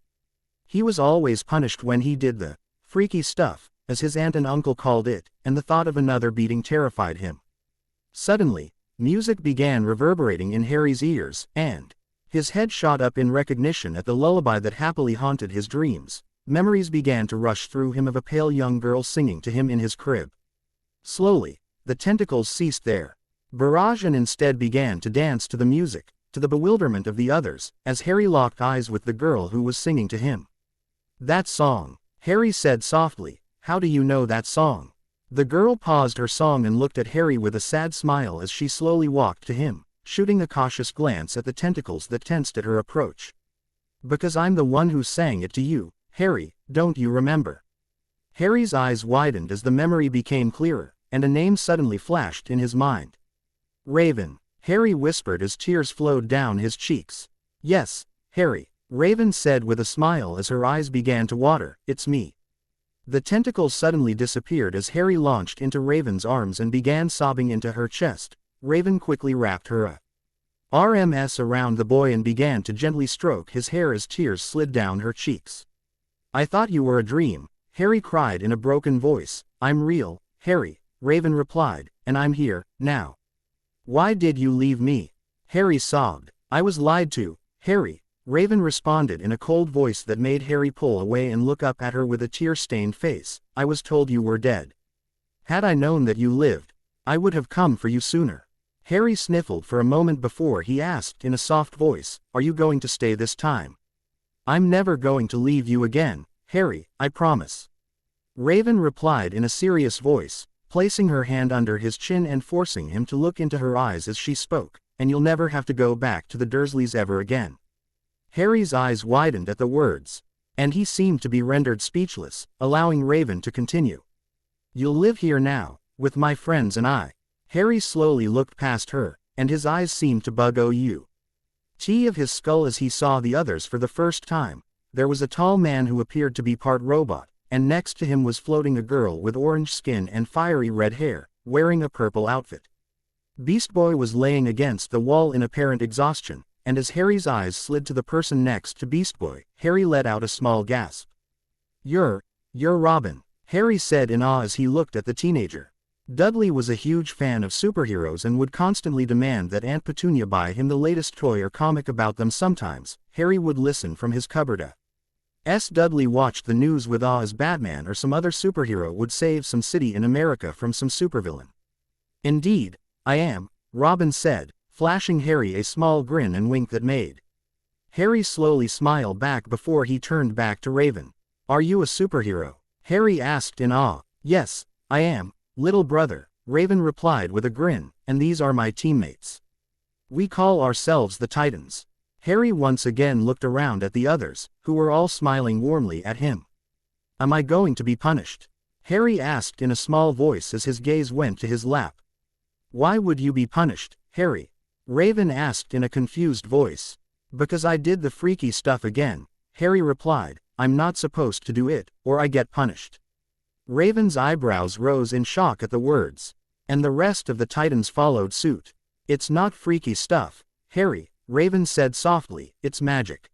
He was always punished when he did the freaky stuff, as his aunt and uncle called it, and the thought of another beating terrified him. Suddenly, music began reverberating in Harry's ears, and his head shot up in recognition at the lullaby that happily haunted his dreams. Memories began to rush through him of a pale young girl singing to him in his crib. Slowly, the tentacles ceased their barrage and instead began to dance to the music, to the bewilderment of the others, as Harry locked eyes with the girl who was singing to him. "That song," Harry said softly. "How do you know that song?" The girl paused her song and looked at Harry with a sad smile as she slowly walked to him, shooting a cautious glance at the tentacles that tensed at her approach. "Because I'm the one who sang it to you, Harry, don't you remember?" Harry's eyes widened as the memory became clearer, and a name suddenly flashed in his mind. "Raven," Harry whispered as tears flowed down his cheeks. "Yes, Harry," Raven said with a smile as her eyes began to water. "It's me." The tentacles suddenly disappeared as Harry launched into Raven's arms and began sobbing into her chest. Raven quickly wrapped her arms around the boy and began to gently stroke his hair as tears slid down her cheeks. "I thought you were a dream," Harry cried in a broken voice. "I'm real, Harry," Raven replied, "and I'm here, now." "Why did you leave me?" Harry sobbed. "I was lied to, Harry," Raven responded in a cold voice that made Harry pull away and look up at her with a tear-stained face. "I was told you were dead. Had I known that you lived, I would have come for you sooner." Harry sniffled for a moment before he asked in a soft voice, "Are you going to stay this time?" "I'm never going to leave you again, Harry, I promise." Raven replied in a serious voice, placing her hand under his chin and forcing him to look into her eyes as she spoke, "And you'll never have to go back to the Dursleys ever again." Harry's eyes widened at the words, and he seemed to be rendered speechless, allowing Raven to continue. "You'll live here now, with my friends and I." Harry slowly looked past her, and his eyes seemed to bug of his skull as he saw the others for the first time. There was a tall man who appeared to be part robot, and next to him was floating a girl with orange skin and fiery red hair, wearing a purple outfit. Beast Boy was laying against the wall in apparent exhaustion, and as Harry's eyes slid to the person next to Beast Boy, Harry let out a small gasp. You're Robin," Harry said in awe as he looked at the teenager. Dudley was a huge fan of superheroes and would constantly demand that Aunt Petunia buy him the latest toy or comic about them. Sometimes, Harry would listen from his cupboard. Dudley watched the news with awe as Batman or some other superhero would save some city in America from some supervillain. "Indeed, I am," Robin said, flashing Harry a small grin and wink that made Harry slowly smile back before he turned back to Raven. "Are you a superhero?" Harry asked in awe. "Yes, I am, little brother," Raven replied with a grin, "and these are my teammates." We call ourselves the Titans. Harry once again looked around at the others, who were all smiling warmly at him. Am I going to be punished? Harry asked in a small voice as his gaze went to his lap. Why would you be punished, Harry? Raven asked in a confused voice. Because I did the freaky stuff again, Harry replied. I'm not supposed to do it, or I get punished. Raven's eyebrows rose in shock at the words. And the rest of the Titans followed suit. It's not freaky stuff, Harry, Raven said softly, it's magic.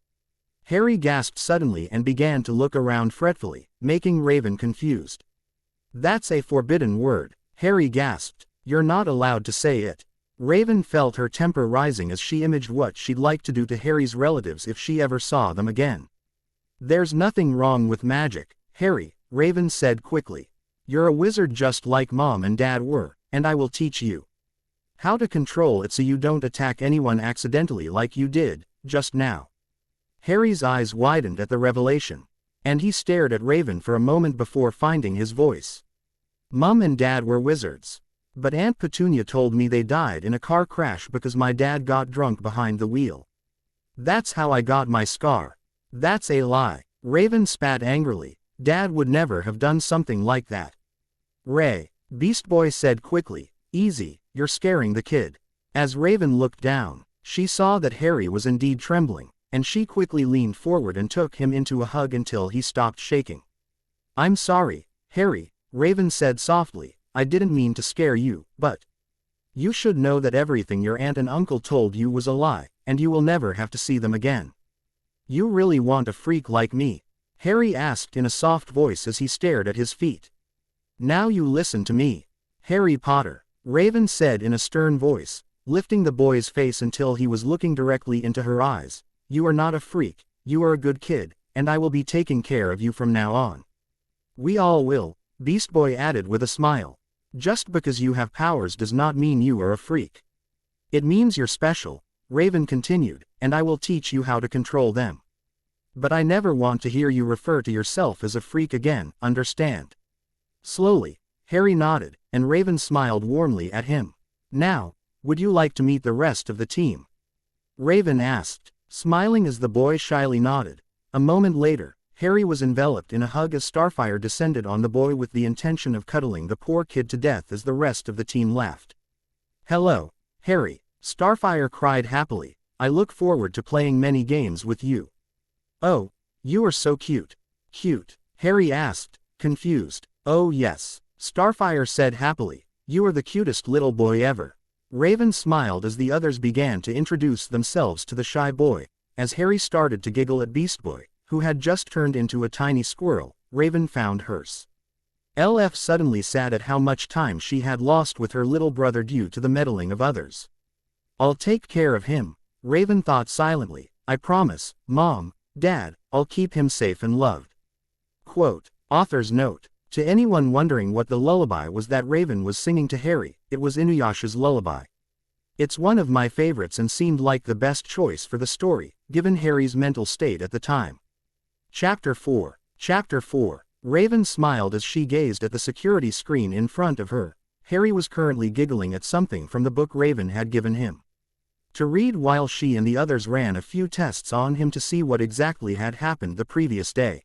Harry gasped suddenly and began to look around fretfully, making Raven confused. That's a forbidden word, Harry gasped. You're not allowed to say it. Raven felt her temper rising as she imagined what she'd like to do to Harry's relatives if she ever saw them again. There's nothing wrong with magic, Harry, Raven said quickly. You're a wizard just like Mom and Dad were, and I will teach you how to control it so you don't attack anyone accidentally like you did, just now. Harry's eyes widened at the revelation, and he stared at Raven for a moment before finding his voice. Mom and Dad were wizards. But Aunt Petunia told me they died in a car crash because my dad got drunk behind the wheel. That's how I got my scar. That's a lie. Raven spat angrily. Dad would never have done something like that. Ray, Beast Boy said quickly, easy, you're scaring the kid. As Raven looked down, she saw that Harry was indeed trembling, and she quickly leaned forward and took him into a hug until he stopped shaking. I'm sorry, Harry, Raven said softly. I didn't mean to scare you, but you should know that everything your aunt and uncle told you was a lie, and you will never have to see them again. You really want a freak like me? Harry asked in a soft voice as he stared at his feet. Now you listen to me, Harry Potter, Raven said in a stern voice, lifting the boy's face until he was looking directly into her eyes. You are not a freak, you are a good kid, and I will be taking care of you from now on. We all will, Beast Boy added with a smile. Just because you have powers does not mean you are a freak. It means you're special, Raven continued, and I will teach you how to control them. But I never want to hear you refer to yourself as a freak again, understand? Slowly, Harry nodded, and Raven smiled warmly at him. Now, would you like to meet the rest of the team? Raven asked, smiling as the boy shyly nodded. A moment later, Harry was enveloped in a hug as Starfire descended on the boy with the intention of cuddling the poor kid to death as the rest of the team laughed. Hello, Harry, Starfire cried happily. I look forward to playing many games with you. Oh, you are so cute. Cute, Harry asked, confused. Oh yes, Starfire said happily. You are the cutest little boy ever. Raven smiled as the others began to introduce themselves to the shy boy. As Harry started to giggle at Beast Boy, who had just turned into a tiny squirrel, Raven found hers. LF suddenly sad at how much time she had lost with her little brother due to the meddling of others. I'll take care of him, Raven thought silently. I promise, Mom, Dad, I'll keep him safe and loved. Quote, author's note. To anyone wondering what the lullaby was that Raven was singing to Harry, it was Inuyasha's lullaby. It's one of my favorites and seemed like the best choice for the story, given Harry's mental state at the time. Chapter 4. Chapter 4. Raven smiled as she gazed at the security screen in front of her. Harry was currently giggling at something from the book Raven had given him to read while she and the others ran a few tests on him to see what exactly had happened the previous day.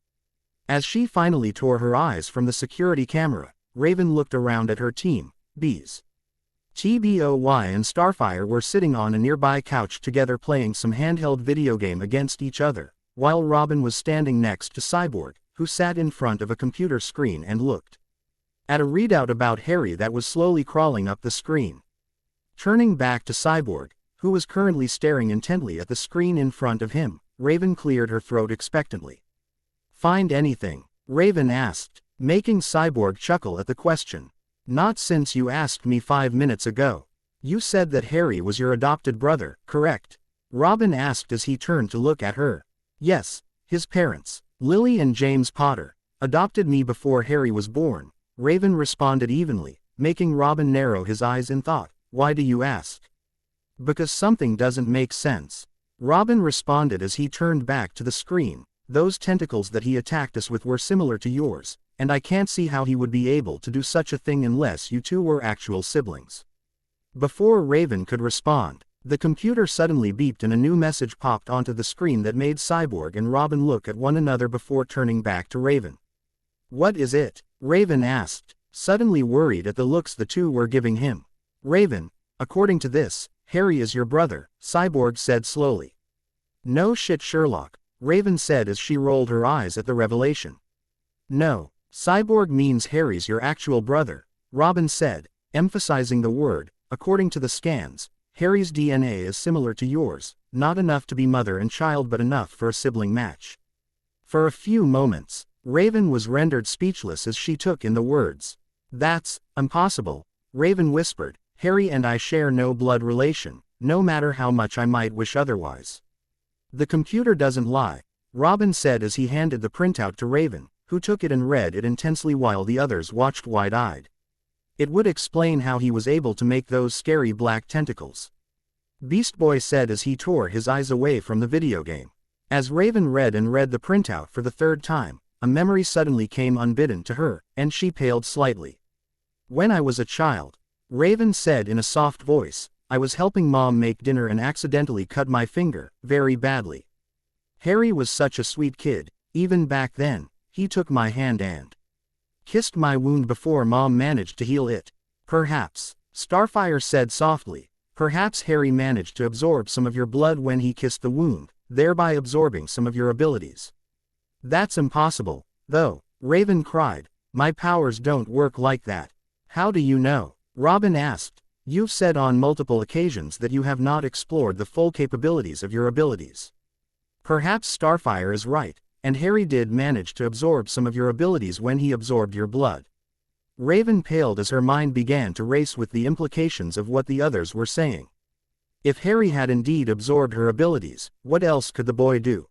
As she finally tore her eyes from the security camera, Raven looked around at her team. Bees, TBOY and Starfire were sitting on a nearby couch together playing some handheld video game against each other, while Robin was standing next to Cyborg, who sat in front of a computer screen and looked at a readout about Harry that was slowly crawling up the screen. Turning back to Cyborg, who was currently staring intently at the screen in front of him, Raven cleared her throat expectantly. Find anything? Raven asked, making Cyborg chuckle at the question. Not since you asked me 5 minutes ago. You said that Harry was your adopted brother, correct? Robin asked as he turned to look at her. Yes, his parents, Lily and James Potter, adopted me before Harry was born, Raven responded evenly, making Robin narrow his eyes in thought. Why do you ask? Because something doesn't make sense. Robin responded as he turned back to the screen. Those tentacles that he attacked us with were similar to yours, and I can't see how he would be able to do such a thing unless you two were actual siblings. Before Raven could respond, The computer suddenly beeped and a new message popped onto the screen that made Cyborg and Robin look at one another before turning back to Raven. "What is it?" Raven asked, suddenly worried at the looks the two were giving him. "Raven, according to this, Harry is your brother," Cyborg said slowly. "No shit, Sherlock," Raven said as she rolled her eyes at the revelation. "No, Cyborg means Harry's your actual brother," Robin said, emphasizing the word. "According to the scans, Harry's DNA is similar to yours, not enough to be mother and child but enough for a sibling match." For a few moments, Raven was rendered speechless as she took in the words. "That's impossible," Raven whispered. "Harry and I share no blood relation, no matter how much I might wish otherwise." "The computer doesn't lie," Robin said as he handed the printout to Raven, who took it and read it intensely while the others watched wide-eyed. "It would explain how he was able to make those scary black tentacles," Beast Boy said as he tore his eyes away from the video game. As Raven read the printout for the third time, a memory suddenly came unbidden to her, and she paled slightly. "When I was a child," Raven said in a soft voice, "I was helping Mom make dinner and accidentally cut my finger, very badly. Harry was such a sweet kid, even back then. He took my hand and kissed my wound before Mom managed to heal it." "Perhaps," Starfire said softly, "perhaps Harry managed to absorb some of your blood when he kissed the wound, thereby absorbing some of your abilities." "That's impossible, though," Raven cried. "My powers don't work like that." "How do you know?" Robin asked. "You've said on multiple occasions that you have not explored the full capabilities of your abilities." "Perhaps Starfire is right, and Harry did manage to absorb some of your abilities when he absorbed your blood." Raven paled as her mind began to race with the implications of what the others were saying. If Harry had indeed absorbed her abilities, what else could the boy do?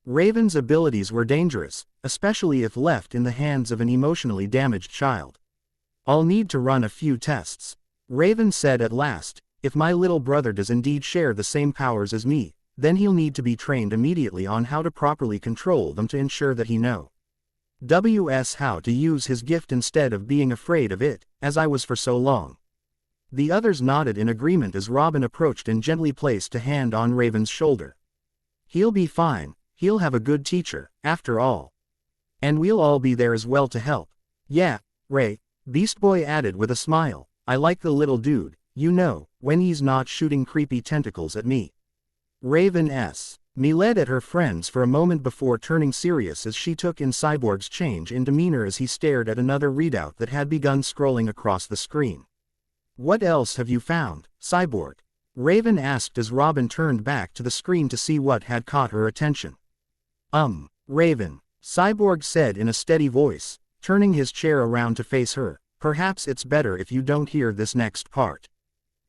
Raven's abilities were dangerous, especially if left in the hands of an emotionally damaged child. "I'll need to run a few tests," Raven said at last. "If my little brother does indeed share the same powers as me, then he'll need to be trained immediately on how to properly control them to ensure that he knows how to use his gift instead of being afraid of it, as I was for so long." The others nodded in agreement as Robin approached and gently placed a hand on Raven's shoulder. "He'll be fine, he'll have a good teacher, after all. And we'll all be there as well to help." "Yeah, Ray," Beast Boy added with a smile, "I like the little dude, you know, when he's not shooting creepy tentacles at me." Raven led at her friends for a moment before turning serious as she took in Cyborg's change in demeanor as he stared at another readout that had begun scrolling across the screen. "What else have you found, Cyborg?" Raven asked as Robin turned back to the screen to see what had caught her attention. Raven," Cyborg said in a steady voice, turning his chair around to face her, "perhaps it's better if you don't hear this next part.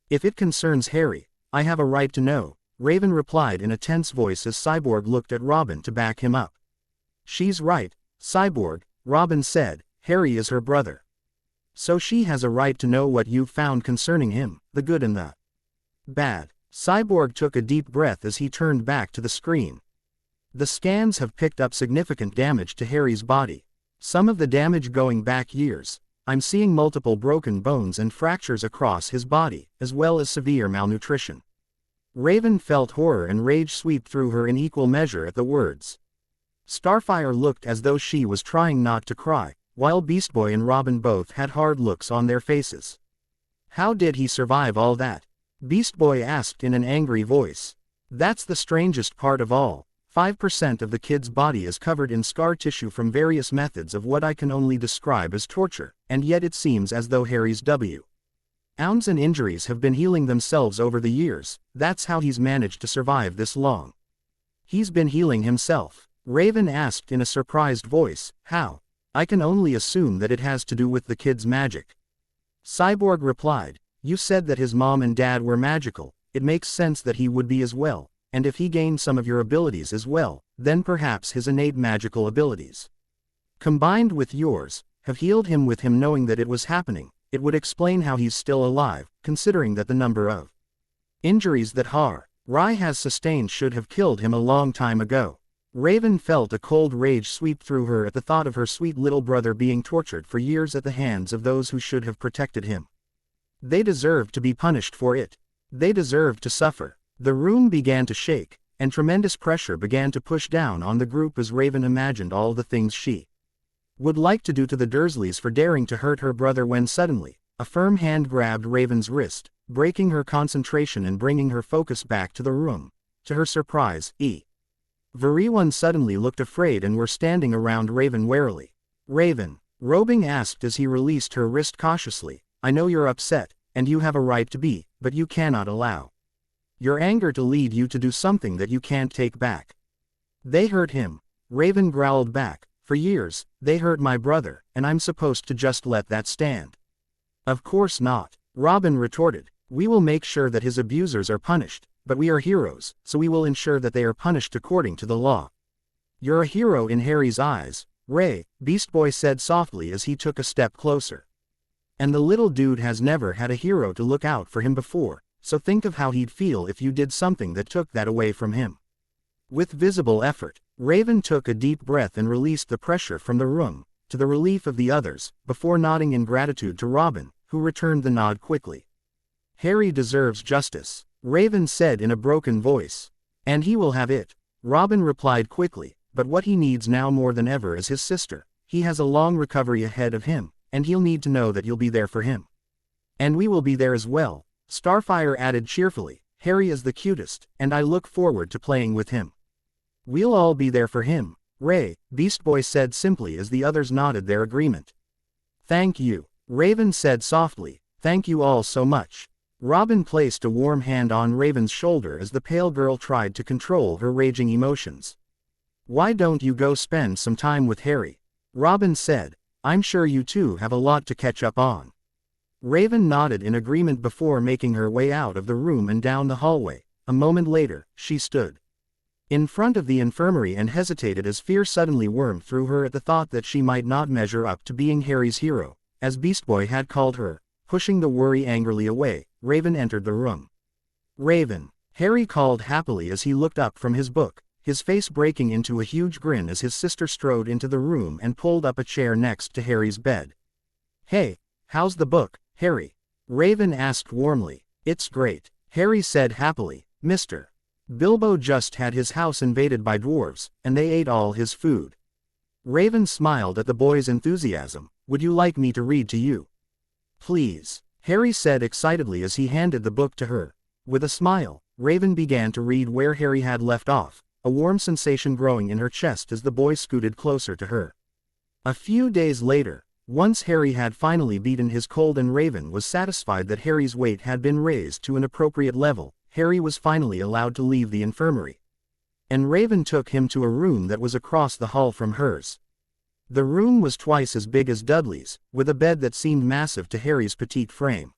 If it concerns Harry, I have a right to know," Raven replied in a tense voice as Cyborg looked at Robin to back him up. "She's right, Cyborg," Robin said, "Harry is her brother. So she has a right to know what you've found concerning him, the good and the bad." Cyborg took a deep breath as he turned back to the screen. "The scans have picked up significant damage to Harry's body. Some of the damage going back years. I'm seeing multiple broken bones and fractures across his body, as well as severe malnutrition." Raven felt horror and rage sweep through her in equal measure at the words. Starfire looked as though she was trying not to cry, while Beast Boy and Robin both had hard looks on their faces. "How did he survive all that?" Beast Boy asked in an angry voice. "That's the strangest part of all. 5% of the kid's body is covered in scar tissue from various methods of what I can only describe as torture, and yet it seems as though Harry's wounds and injuries have been healing themselves over the years. That's how he's managed to survive this long." "He's been healing himself?" Raven asked in a surprised voice. "How?" "I can only assume that it has to do with the kid's magic," Cyborg replied. "You said that his mom and dad were magical, it makes sense that he would be as well, and if he gained some of your abilities as well, then perhaps his innate magical abilities, combined with yours, have healed him with him knowing that it was happening. It would explain how he's still alive, considering that the number of injuries that Rai has sustained should have killed him a long time ago." Raven felt a cold rage sweep through her at the thought of her sweet little brother being tortured for years at the hands of those who should have protected him. They deserved to be punished for it. They deserve to suffer. The room began to shake, and tremendous pressure began to push down on the group as Raven imagined all the things she would like to do to the Dursleys for daring to hurt her brother when suddenly, a firm hand grabbed Raven's wrist, breaking her concentration and bringing her focus back to the room. To her surprise, everyone suddenly looked afraid and were standing around Raven warily. Raven, Robing asked as he released her wrist cautiously, I know you're upset, and you have a right to be, but you cannot allow your anger to lead you to do something that you can't take back. They hurt him. Raven growled back, for years, they hurt my brother, and I'm supposed to just let that stand. Of course not, Robin retorted. We will make sure that his abusers are punished, but we are heroes, so we will ensure that they are punished according to the law. You're a hero in Harry's eyes, Ray, Beast Boy said softly as he took a step closer. And the little dude has never had a hero to look out for him before, so think of how he'd feel if you did something that took that away from him. With visible effort, Raven took a deep breath and released the pressure from the room, to the relief of the others, before nodding in gratitude to Robin, who returned the nod quickly. Harry deserves justice, Raven said in a broken voice. And he will have it, Robin replied quickly, but what he needs now more than ever is his sister. He has a long recovery ahead of him, and he'll need to know that you'll be there for him. And we will be there as well, Starfire added cheerfully. Harry is the cutest, and I look forward to playing with him. We'll all be there for him, Ray, Beast Boy said simply as the others nodded their agreement. Thank you, Raven said softly, thank you all so much. Robin placed a warm hand on Raven's shoulder as the pale girl tried to control her raging emotions. Why don't you go spend some time with Harry? Robin said, I'm sure you two have a lot to catch up on. Raven nodded in agreement before making her way out of the room and down the hallway. A moment later, she stood in front of the infirmary and hesitated as fear suddenly wormed through her at the thought that she might not measure up to being Harry's hero, as Beast Boy had called her. Pushing the worry angrily away, Raven entered the room. Raven, Harry called happily as he looked up from his book, his face breaking into a huge grin as his sister strode into the room and pulled up a chair next to Harry's bed. Hey, how's the book, Harry? Raven asked warmly. It's great, Harry said happily. Mr. Bilbo just had his house invaded by dwarves, and they ate all his food. Raven smiled at the boy's enthusiasm. Would you like me to read to you? Please, Harry said excitedly as he handed the book to her. With a smile, Raven began to read where Harry had left off, a warm sensation growing in her chest as the boy scooted closer to her. A few days later, once Harry had finally beaten his cold and Raven was satisfied that Harry's weight had been raised to an appropriate level, Harry was finally allowed to leave the infirmary. And Raven took him to a room that was across the hall from hers. The room was twice as big as Dudley's, with a bed that seemed massive to Harry's petite frame.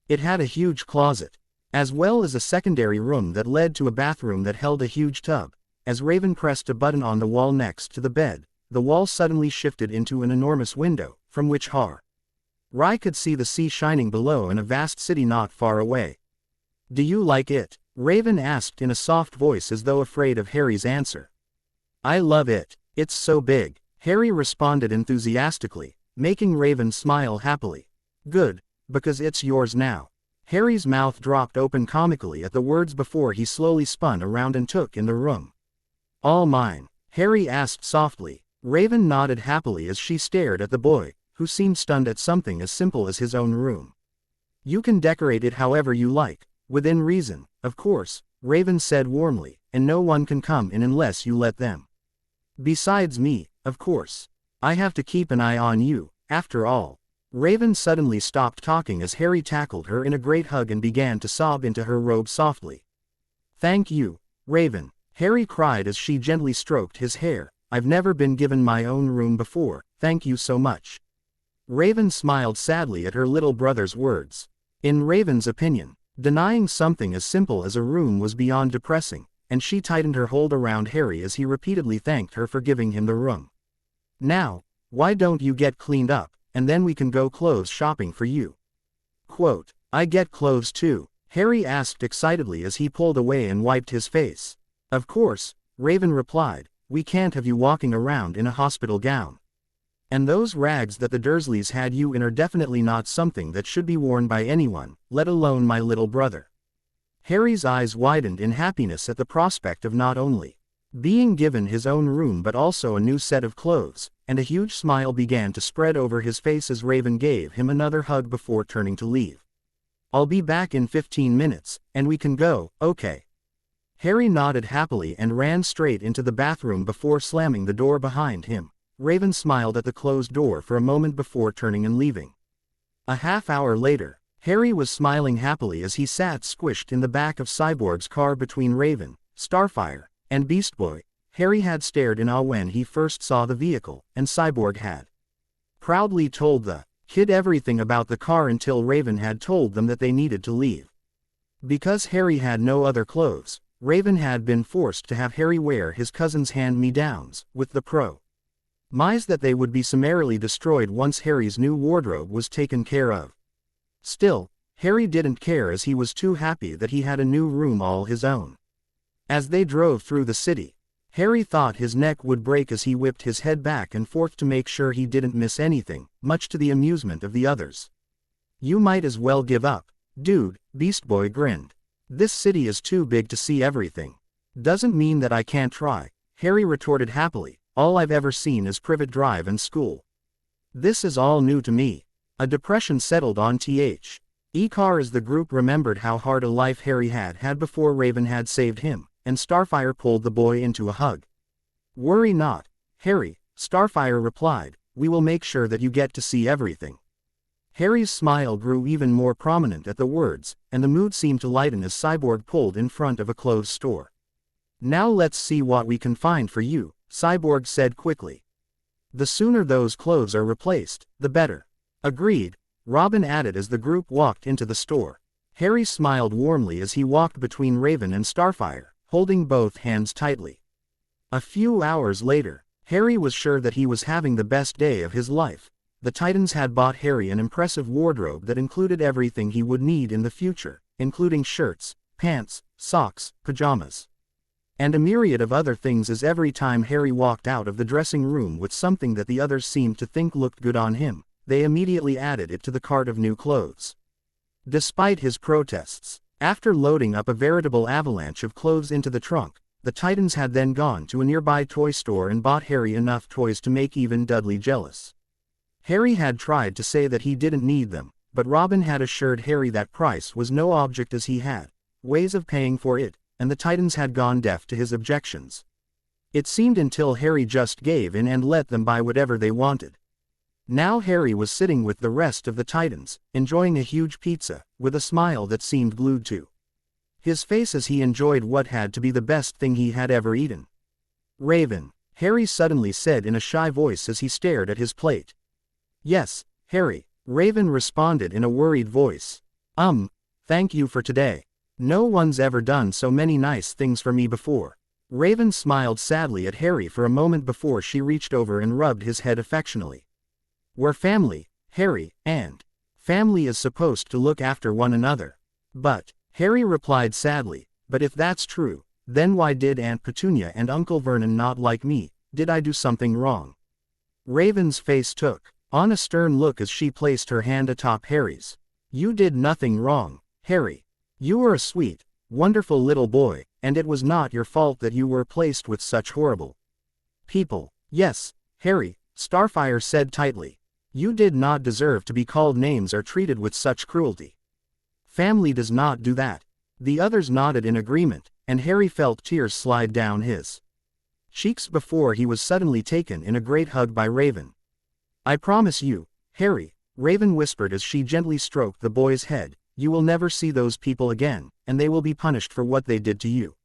It had a huge closet, as well as a secondary room that led to a bathroom that held a huge tub. As Raven pressed a button on the wall next to the bed, the wall suddenly shifted into an enormous window, from which Harry could see the sea shining below and a vast city not far away. Do you like it? Raven asked in a soft voice as though afraid of Harry's answer. I love it, it's so big, Harry responded enthusiastically, making Raven smile happily. Good, because it's yours now. Harry's mouth dropped open comically at the words before he slowly spun around and took in the room. All mine, Harry asked softly. Raven nodded happily as she stared at the boy, who seemed stunned at something as simple as his own room. You can decorate it however you like, within reason, of course, Raven said warmly, and no one can come in unless you let them. Besides me, of course. I have to keep an eye on you, after all. Raven suddenly stopped talking as Harry tackled her in a great hug and began to sob into her robe softly. Thank you, Raven, Harry cried as she gently stroked his hair. I've never been given my own room before, thank you so much. Raven smiled sadly at her little brother's words. In Raven's opinion, denying something as simple as a room was beyond depressing, and she tightened her hold around Harry as he repeatedly thanked her for giving him the room. Now, why don't you get cleaned up, and then we can go clothes shopping for you. Quote, I get clothes too, Harry asked excitedly as he pulled away and wiped his face. Of course, Raven replied, we can't have you walking around in a hospital gown. And those rags that the Dursleys had you in are definitely not something that should be worn by anyone, let alone my little brother. Harry's eyes widened in happiness at the prospect of not only being given his own room but also a new set of clothes, and a huge smile began to spread over his face as Raven gave him another hug before turning to leave. "I'll be back in 15 minutes, and we can go, okay?" Harry nodded happily and ran straight into the bathroom before slamming the door behind him. Raven smiled at the closed door for a moment before turning and leaving. A half hour later, Harry was smiling happily as he sat squished in the back of Cyborg's car between Raven, Starfire, and Beast Boy. Harry had stared in awe when he first saw the vehicle, and Cyborg had proudly told the kid everything about the car until Raven had told them that they needed to leave. Because Harry had no other clothes, Raven had been forced to have Harry wear his cousin's hand-me-downs, with the promise that they would be summarily destroyed once Harry's new wardrobe was taken care of. Still, Harry didn't care as he was too happy that he had a new room all his own. As they drove through the city, Harry thought his neck would break as he whipped his head back and forth to make sure he didn't miss anything, much to the amusement of the others. "You might as well give up, dude," Beast Boy grinned. "This city is too big to see everything." "Doesn't mean that I can't try," Harry retorted happily. "All I've ever seen is Privet Drive and school. This is all new to me." A depression settled on Car as the group remembered how hard a life Harry had had before Raven had saved him, and Starfire pulled the boy into a hug. "Worry not, Harry," Starfire replied, "we will make sure that you get to see everything." Harry's smile grew even more prominent at the words, and the mood seemed to lighten as Cyborg pulled in front of a clothes store. "Now let's see what we can find for you," Cyborg said quickly. "The sooner those clothes are replaced, the better." "Agreed," Robin added as the group walked into the store. Harry smiled warmly as he walked between Raven and Starfire, holding both hands tightly. A few hours later, Harry was sure that he was having the best day of his life. The Titans had bought Harry an impressive wardrobe that included everything he would need in the future, including shirts, pants, socks, pajamas, and a myriad of other things. As every time Harry walked out of the dressing room with something that the others seemed to think looked good on him, they immediately added it to the cart of new clothes. Despite his protests, after loading up a veritable avalanche of clothes into the trunk, the Titans had then gone to a nearby toy store and bought Harry enough toys to make even Dudley jealous. Harry had tried to say that he didn't need them, but Robin had assured Harry that price was no object as he had ways of paying for it, and the Titans had gone deaf to his objections. It seemed until Harry just gave in and let them buy whatever they wanted. Now Harry was sitting with the rest of the Titans, enjoying a huge pizza, with a smile that seemed glued to his face as he enjoyed what had to be the best thing he had ever eaten. "Raven," Harry suddenly said in a shy voice as he stared at his plate. "Yes, Harry," Raven responded in a worried voice. Thank you for today. No one's ever done so many nice things for me before." Raven smiled sadly at Harry for a moment before she reached over and rubbed his head affectionately. "We're family, Harry, and family is supposed to look after one another." "But," Harry replied sadly, "but if that's true, then why did Aunt Petunia and Uncle Vernon not like me? Did I do something wrong?" Raven's face took on a stern look as she placed her hand atop Harry's. "You did nothing wrong, Harry. You were a sweet, wonderful little boy, and it was not your fault that you were placed with such horrible people." "Yes, Harry," Starfire said tightly. "You did not deserve to be called names or treated with such cruelty. Family does not do that." The others nodded in agreement, and Harry felt tears slide down his cheeks before he was suddenly taken in a great hug by Raven. "I promise you, Harry," Raven whispered as she gently stroked the boy's head, "you will never see those people again, and they will be punished for what they did to you."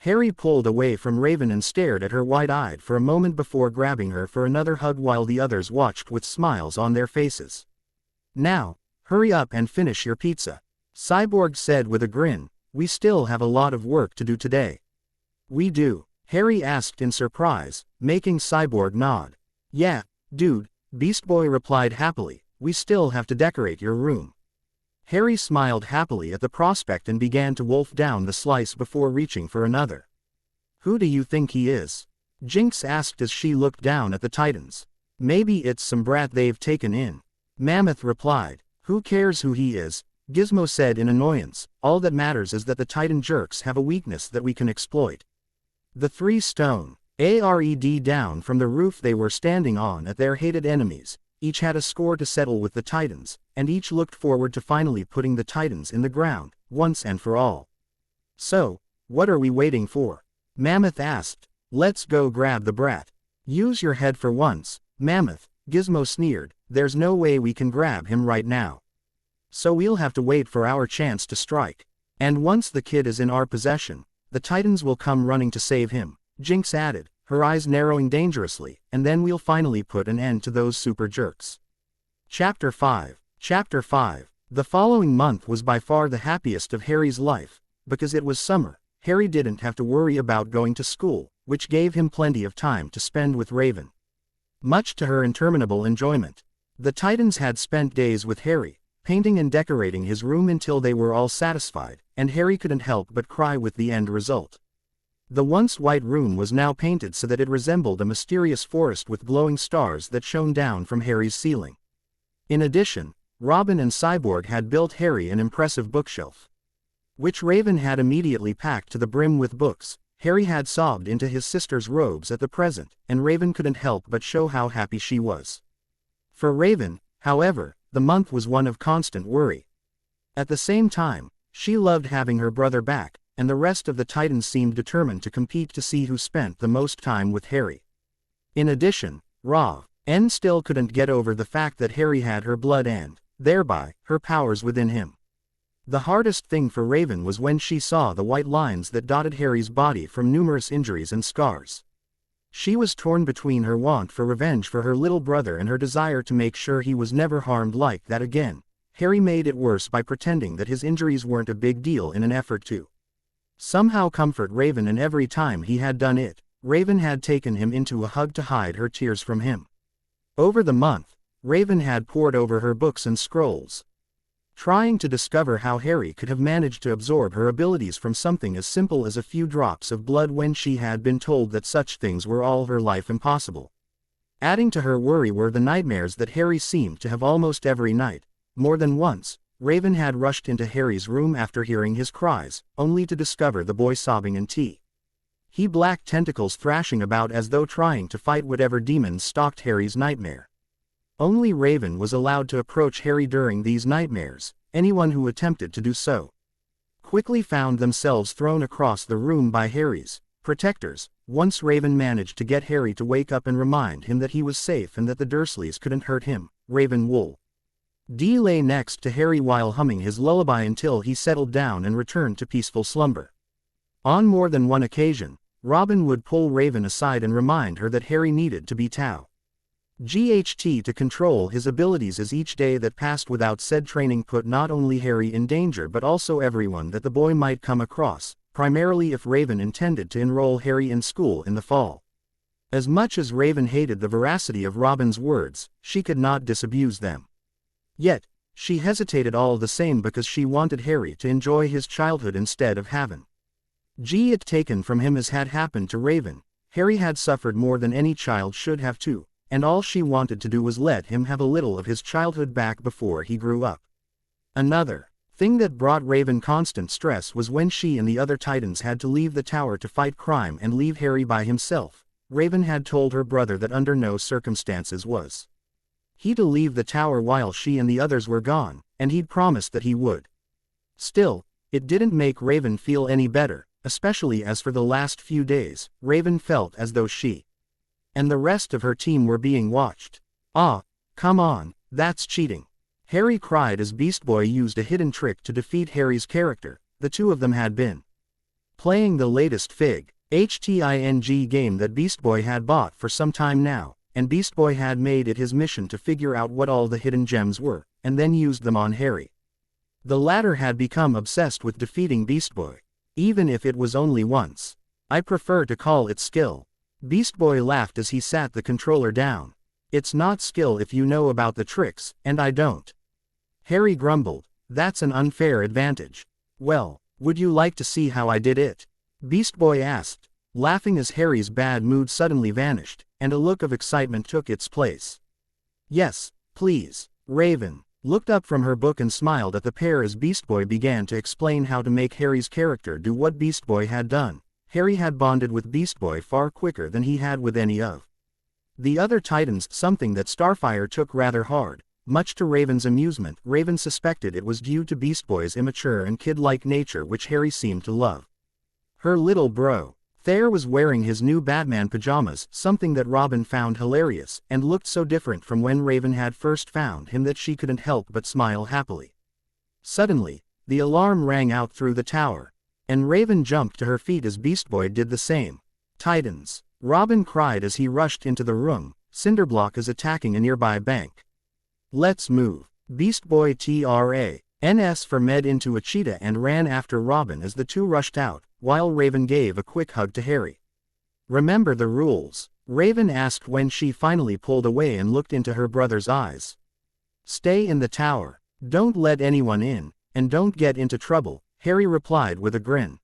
Harry pulled away from Raven and stared at her wide-eyed for a moment before grabbing her for another hug while the others watched with smiles on their faces. "Now, hurry up and finish your pizza," Cyborg said with a grin. "We still have a lot of work to do today." "We do?" Harry asked in surprise, making Cyborg nod. "Yeah, dude," Beast Boy replied happily, "we still have to decorate your room." Harry smiled happily at the prospect and began to wolf down the slice before reaching for another. "Who do you think he is?" Jinx asked as she looked down at the Titans. "Maybe it's some brat they've taken in," Mammoth replied. "Who cares who he is? Gizmo said in annoyance. All that matters is that the Titan jerks have a weakness that we can exploit. The 3 stone ARED down from the roof they were standing on at their hated enemies. Each had a score to settle with the Titans, and each looked forward to finally putting the Titans in the ground, once and for all. So, what are we waiting for? Mammoth asked. Let's go grab the brat. Use your head for once, Mammoth, Gizmo sneered. There's no way we can grab him right now. So we'll have to wait for our chance to strike. And once the kid is in our possession, the Titans will come running to save him, Jinx added, her eyes narrowing dangerously, and then we'll finally put an end to those super jerks. Chapter 5. Chapter 5. The following month was by far the happiest of Harry's life. Because it was summer, Harry didn't have to worry about going to school, which gave him plenty of time to spend with Raven. Much to her interminable enjoyment. The Titans had spent days with Harry, painting and decorating his room until they were all satisfied, and Harry couldn't help but cry with the end result. The once white room was now painted so that it resembled a mysterious forest with glowing stars that shone down from Harry's ceiling. In addition, Robin and Cyborg had built Harry an impressive bookshelf, which Raven had immediately packed to the brim with books. Harry had sobbed into his sister's robes at the present, and Raven couldn't help but show how happy she was. For Raven, however, the month was one of constant worry. At the same time, she loved having her brother back, and the rest of the Titans seemed determined to compete to see who spent the most time with Harry. In addition, Ravn still couldn't get over the fact that Harry had her blood and, thereby, her powers within him. The hardest thing for Raven was when she saw the white lines that dotted Harry's body from numerous injuries and scars. She was torn between her want for revenge for her little brother and her desire to make sure he was never harmed like that again. Harry made it worse by pretending that his injuries weren't a big deal in an effort to somehow comfort Raven, and every time he had done it, Raven had taken him into a hug to hide her tears from him. Over the month, Raven had pored over her books and scrolls, trying to discover how Harry could have managed to absorb her abilities from something as simple as a few drops of blood when she had been told that such things were all her life impossible. Adding to her worry were the nightmares that Harry seemed to have almost every night. More than once, Raven had rushed into Harry's room after hearing his cries, only to discover the boy sobbing in black tentacles thrashing about as though trying to fight whatever demons stalked Harry's nightmare. Only Raven was allowed to approach Harry during these nightmares. Anyone who attempted to do so quickly found themselves thrown across the room by Harry's protectors. Once Raven managed to get Harry to wake up and remind him that he was safe and that the Dursleys couldn't hurt him, Raven lay next to Harry while humming his lullaby until he settled down and returned to peaceful slumber. On more than one occasion, Robin would pull Raven aside and remind her that Harry needed to be GHT to control his abilities, as each day that passed without said training put not only Harry in danger but also everyone that the boy might come across, primarily if Raven intended to enroll Harry in school in the fall. As much as Raven hated the veracity of Robin's words, she could not disabuse them. Yet, she hesitated all the same because she wanted Harry to enjoy his childhood instead of having it taken from him as had happened to Raven. Harry had suffered more than any child should have too, and all she wanted to do was let him have a little of his childhood back before he grew up. Another thing that brought Raven constant stress was when she and the other Titans had to leave the tower to fight crime and leave Harry by himself. Raven had told her brother that under no circumstances was he to leave the tower while she and the others were gone, and he'd promised that he would. Still, it didn't make Raven feel any better, especially as for the last few days, Raven felt as though she and the rest of her team were being watched. Ah, come on, that's cheating, Harry cried as Beast Boy used a hidden trick to defeat Harry's character. The two of them had been playing the latest HTING game that Beast Boy had bought for some time now, and Beast Boy had made it his mission to figure out what all the hidden gems were, and then used them on Harry. The latter had become obsessed with defeating Beast Boy, even if it was only once. I prefer to call it skill. Beast Boy laughed as he sat the controller down. It's not skill if you know about the tricks, and I don't. Harry grumbled. That's an unfair advantage. Well, would you like to see how I did it? Beast Boy asked, laughing as Harry's bad mood suddenly vanished, and a look of excitement took its place. Yes, please, Raven. looked up from her book and smiled at the pair as Beast Boy began to explain how to make Harry's character do what Beast Boy had done. Harry had bonded with Beast Boy far quicker than he had with any of the other Titans, something that Starfire took rather hard. Much to Raven's amusement, Raven suspected it was due to Beast Boy's immature and kid-like nature, which Harry seemed to love. Her little bro, Thayer, was wearing his new Batman pajamas, something that Robin found hilarious, and looked so different from when Raven had first found him that she couldn't help but smile happily. Suddenly, the alarm rang out through the tower, and Raven jumped to her feet as Beast Boy did the same. "Titans!" Robin cried as he rushed into the room. "Cinderblock is attacking a nearby bank. Let's move." Beast Boy TRANS for med into a cheetah and ran after Robin as the two rushed out, while Raven gave a quick hug to Harry. "Remember the rules?" Raven asked when she finally pulled away and looked into her brother's eyes. "Stay in the tower, don't let anyone in, and don't get into trouble," Harry replied with a grin.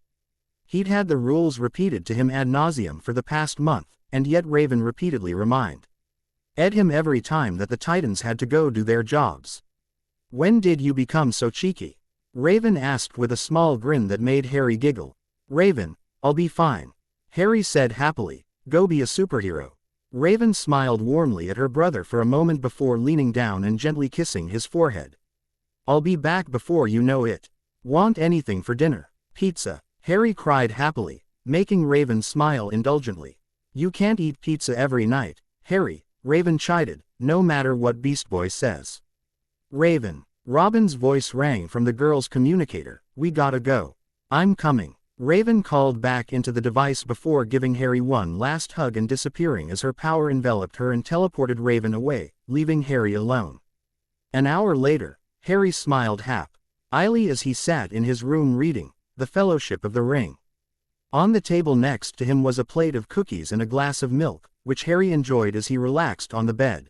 He'd had the rules repeated to him ad nauseum for the past month, and yet Raven repeatedly reminded him every time that the Titans had to go do their jobs. "When did you become so cheeky?" Raven asked with a small grin that made Harry giggle. "Raven, I'll be fine," Harry said happily. "Go be a superhero." Raven smiled warmly at her brother for a moment before leaning down and gently kissing his forehead. "I'll be back before you know it. Want anything for dinner?" "Pizza," Harry cried happily, making Raven smile indulgently. "You can't eat pizza every night, Harry," Raven chided, "no matter what Beast Boy says." "Raven," Robin's voice rang from the girl's communicator, "we gotta go." "I'm coming," Raven called back into the device before giving Harry one last hug and disappearing as her power enveloped her and teleported Raven away, leaving Harry alone. An hour later, Harry smiled happily as he sat in his room reading The Fellowship of the Ring. On the table next to him was a plate of cookies and a glass of milk, which Harry enjoyed as he relaxed on the bed.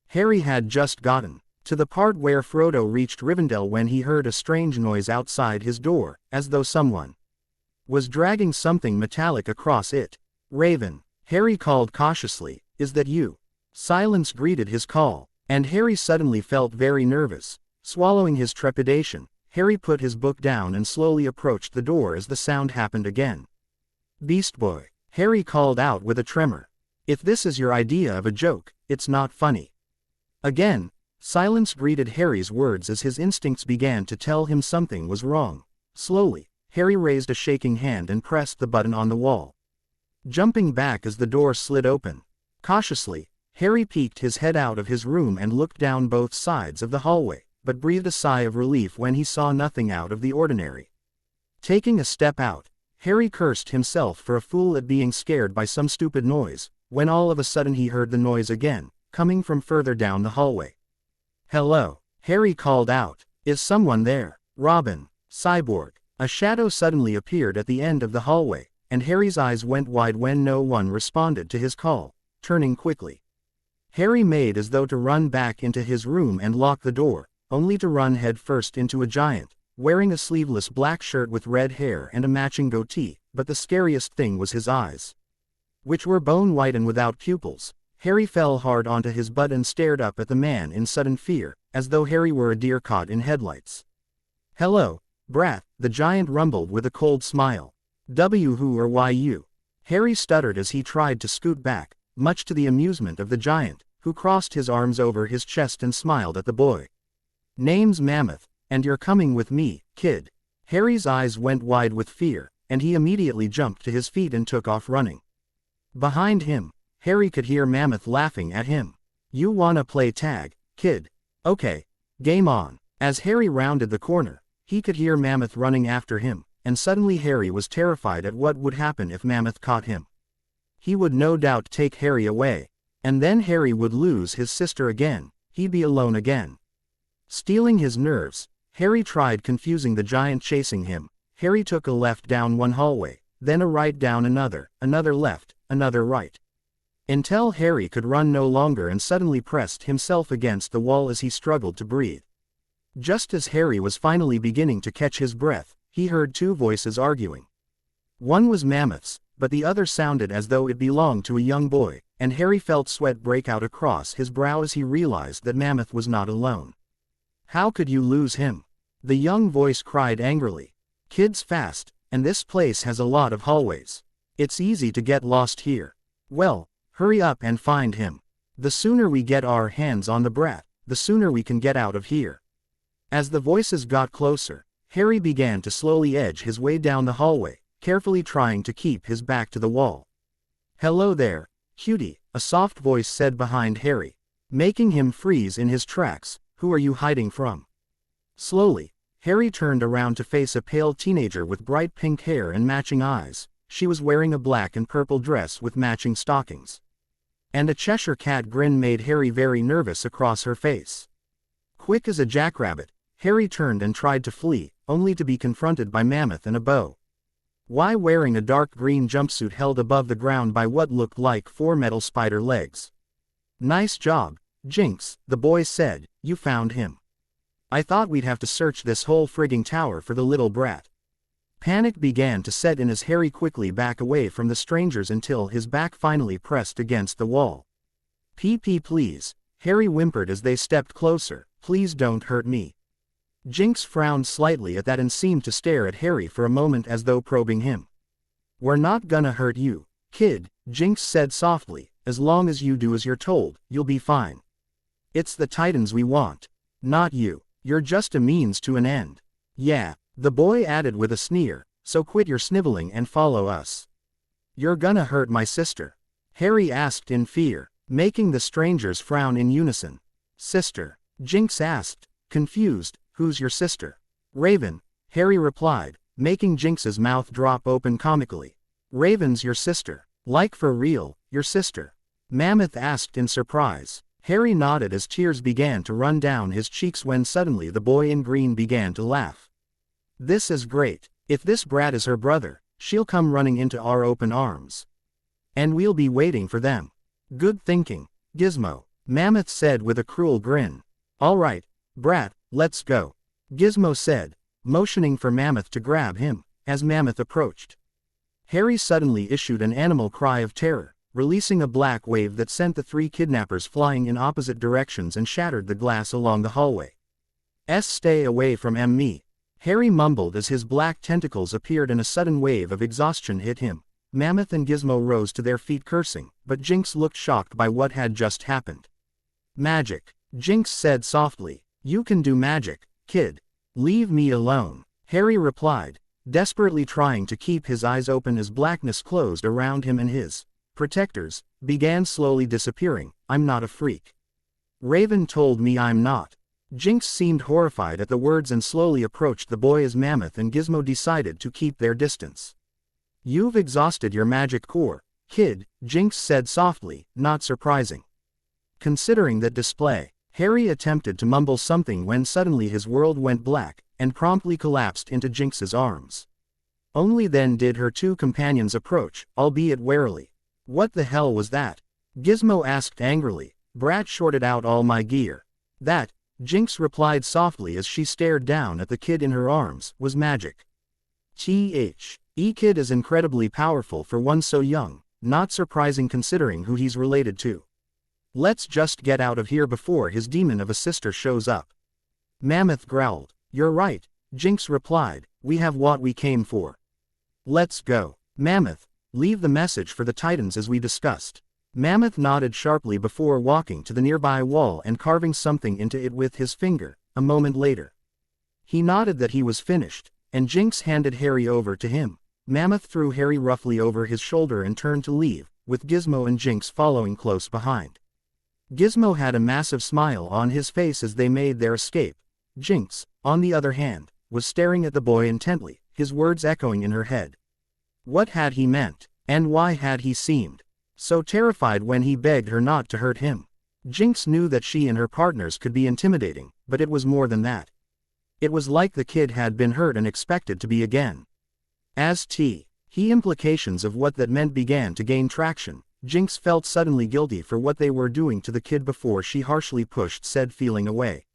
Harry had just gotten to the part where Frodo reached Rivendell when he heard a strange noise outside his door, as though someone was dragging something metallic across it. "Raven," Harry called cautiously, "is that you?" Silence greeted his call, and Harry suddenly felt very nervous. Swallowing his trepidation, Harry put his book down and slowly approached the door as the sound happened again. "Beast Boy," Harry called out with a tremor. "If this is your idea of a joke, it's not funny." Again, silence greeted Harry's words as his instincts began to tell him something was wrong. Slowly, Harry raised a shaking hand and pressed the button on the wall, jumping back as the door slid open. Cautiously, Harry peeked his head out of his room and looked down both sides of the hallway, but breathed a sigh of relief when he saw nothing out of the ordinary. Taking a step out, Harry cursed himself for a fool at being scared by some stupid noise, when all of a sudden he heard the noise again, coming from further down the hallway. "Hello," Harry called out. "Is someone there?" "Robin, Cyborg." A shadow suddenly appeared at the end of the hallway, and Harry's eyes went wide when no one responded to his call. Turning quickly, Harry made as though to run back into his room and lock the door, only to run headfirst into a giant, wearing a sleeveless black shirt with red hair and a matching goatee, but the scariest thing was his eyes, which were bone white and without pupils. Harry fell hard onto his butt and stared up at the man in sudden fear, as though Harry were a deer caught in headlights. "Hello, brat," the giant rumbled with a cold smile. "Who or why you?" Harry stuttered as he tried to scoot back, much to the amusement of the giant, who crossed his arms over his chest and smiled at the boy. "Name's Mammoth, and you're coming with me, kid." Harry's eyes went wide with fear, and he immediately jumped to his feet and took off running. Behind him, Harry could hear Mammoth laughing at him. "You wanna play tag, kid? Okay, game on." As Harry rounded the corner, he could hear Mammoth running after him, and suddenly Harry was terrified at what would happen if Mammoth caught him. He would no doubt take Harry away, and then Harry would lose his sister again. He'd be alone again. Stealing his nerves, Harry tried confusing the giant chasing him. Harry took a left down one hallway, then a right down another left, another right, until Harry could run no longer and suddenly pressed himself against the wall as he struggled to breathe. Just as Harry was finally beginning to catch his breath, he heard two voices arguing. One was Mammoth's, but the other sounded as though it belonged to a young boy, and Harry felt sweat break out across his brow as he realized that Mammoth was not alone. How could you lose him? The young voice cried angrily. Kid's fast, and this place has a lot of hallways. It's easy to get lost here. Well, hurry up and find him. The sooner we get our hands on the brat, the sooner we can get out of here. As the voices got closer, Harry began to slowly edge his way down the hallway, carefully trying to keep his back to the wall. Hello there, cutie, a soft voice said behind Harry, making him freeze in his tracks. Who are you hiding from? Slowly, Harry turned around to face a pale teenager with bright pink hair and matching eyes. She was wearing a black and purple dress with matching stockings. And a Cheshire cat grin made Harry very nervous across her face. Quick as a jackrabbit, Harry turned and tried to flee, only to be confronted by Mammoth and a bow. Why wearing a dark green jumpsuit held above the ground by what looked like 4 metal spider legs. Nice job, Jinx, the boy said, you found him. I thought we'd have to search this whole frigging tower for the little brat. Panic began to set in as Harry quickly backed away from the strangers until his back finally pressed against the wall. PP please, Harry whimpered as they stepped closer, please don't hurt me. Jinx frowned slightly at that and seemed to stare at Harry for a moment as though probing him. We're not gonna hurt you, kid, Jinx said softly, as long as you do as you're told, you'll be fine. It's the Titans we want. Not you, you're just a means to an end. Yeah, the boy added with a sneer, so quit your sniveling and follow us. You're gonna hurt my sister? Harry asked in fear, making the strangers frown in unison. Sister? Jinx asked, confused, who's your sister? Raven, Harry replied, making Jinx's mouth drop open comically. Raven's your sister. Like for real, your sister? Mammoth asked in surprise. Harry nodded as tears began to run down his cheeks when suddenly the boy in green began to laugh. This is great. If this brat is her brother, she'll come running into our open arms. And we'll be waiting for them. Good thinking, Gizmo, Mammoth said with a cruel grin. All right, brat, let's go, Gizmo said, motioning for Mammoth to grab him, as Mammoth approached. Harry suddenly issued an animal cry of terror, releasing a black wave that sent the 3 kidnappers flying in opposite directions and shattered the glass along the hallway. Stay away from me. Harry mumbled as his black tentacles appeared and a sudden wave of exhaustion hit him. Mammoth and Gizmo rose to their feet cursing, but Jinx looked shocked by what had just happened. Magic, Jinx said softly. You can do magic, kid. Leave me alone, Harry replied, desperately trying to keep his eyes open as blackness closed around him and his protectors began slowly disappearing. I'm not a freak. Raven told me I'm not. Jinx seemed horrified at the words and slowly approached the boy as Mammoth and Gizmo decided to keep their distance. You've exhausted your magic core, kid, Jinx said softly, not surprising. Considering that display, Harry attempted to mumble something when suddenly his world went black, and promptly collapsed into Jinx's arms. Only then did her 2 companions approach, albeit warily. What the hell was that? Gizmo asked angrily. Brat shorted out all my gear. That, Jinx replied softly as she stared down at the kid in her arms, was magic. Kid is incredibly powerful for one so young, not surprising considering who he's related to. Let's just get out of here before his demon of a sister shows up. Mammoth growled. You're right, Jinx replied, we have what we came for. Let's go. Mammoth, leave the message for the Titans as we discussed. Mammoth nodded sharply before walking to the nearby wall and carving something into it with his finger. A moment later, he nodded that he was finished, and Jinx handed Harry over to him. Mammoth threw Harry roughly over his shoulder and turned to leave, with Gizmo and Jinx following close behind. Gizmo had a massive smile on his face as they made their escape. Jinx, on the other hand, was staring at the boy intently, his words echoing in her head. What had he meant, and why had he seemed so terrified when he begged her not to hurt him? Jinx knew that she and her partners could be intimidating, but it was more than that. It was like the kid had been hurt and expected to be again. As he implications of what that meant began to gain traction, Jinx felt suddenly guilty for what they were doing to the kid before she harshly pushed said feeling away.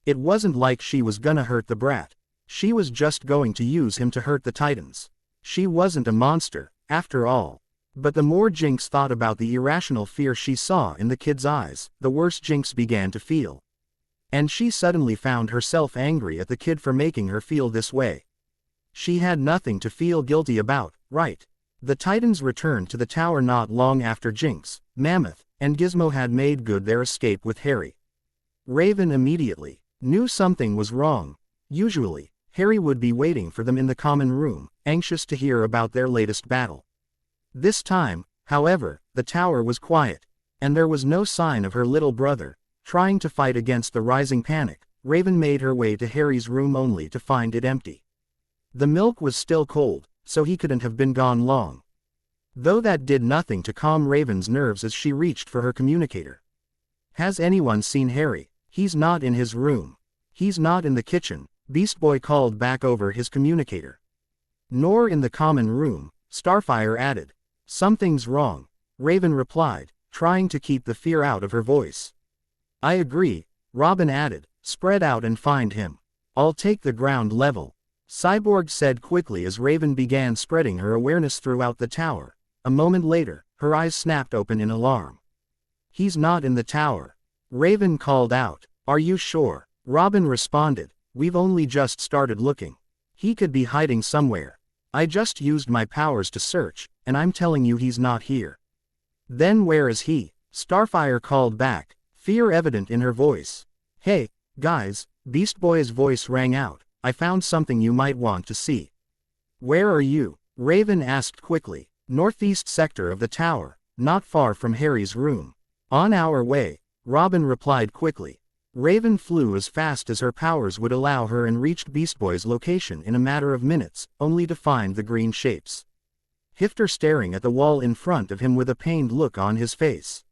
It wasn't like she was gonna hurt the brat. She was just going to use him to hurt the Titans. She wasn't a monster, after all. But the more Jinx thought about the irrational fear she saw in the kid's eyes, the worse Jinx began to feel. And she suddenly found herself angry at the kid for making her feel this way. She had nothing to feel guilty about, right? The Titans returned to the tower not long after Jinx, Mammoth, and Gizmo had made good their escape with Harry. Raven immediately knew something was wrong. Usually, Harry would be waiting for them in the common room, anxious to hear about their latest battle. This time, however, the tower was quiet, and there was no sign of her little brother. Trying to fight against the rising panic, Raven made her way to Harry's room only to find it empty. The milk was still cold, so he couldn't have been gone long. Though that did nothing to calm Raven's nerves as she reached for her communicator. "Has anyone seen Harry? He's not in his room. He's not in the kitchen," Beast Boy called back over his communicator. "Nor in the common room," Starfire added. "Something's wrong," Raven replied, trying to keep the fear out of her voice. "I agree," Robin added. "Spread out and find him. I'll take the ground level," Cyborg said quickly as Raven began spreading her awareness throughout the tower. A moment later, her eyes snapped open in alarm. "He's not in the tower," Raven called out. "Are you sure?" Robin responded. "We've only just started looking. He could be hiding somewhere. I just used my powers to search, and I'm telling you he's not here." "Then where is he?" Starfire called back, fear evident in her voice. "Hey, guys," Beast Boy's voice rang out. "I found something you might want to see." "Where are you?" Raven asked quickly. "Northeast sector of the tower, not far from Harry's room." "On our way," Robin replied quickly. Raven flew as fast as her powers would allow her and reached Beast Boy's location in a matter of minutes, only to find the green shapes. Hifter staring at the wall in front of him with a pained look on his face.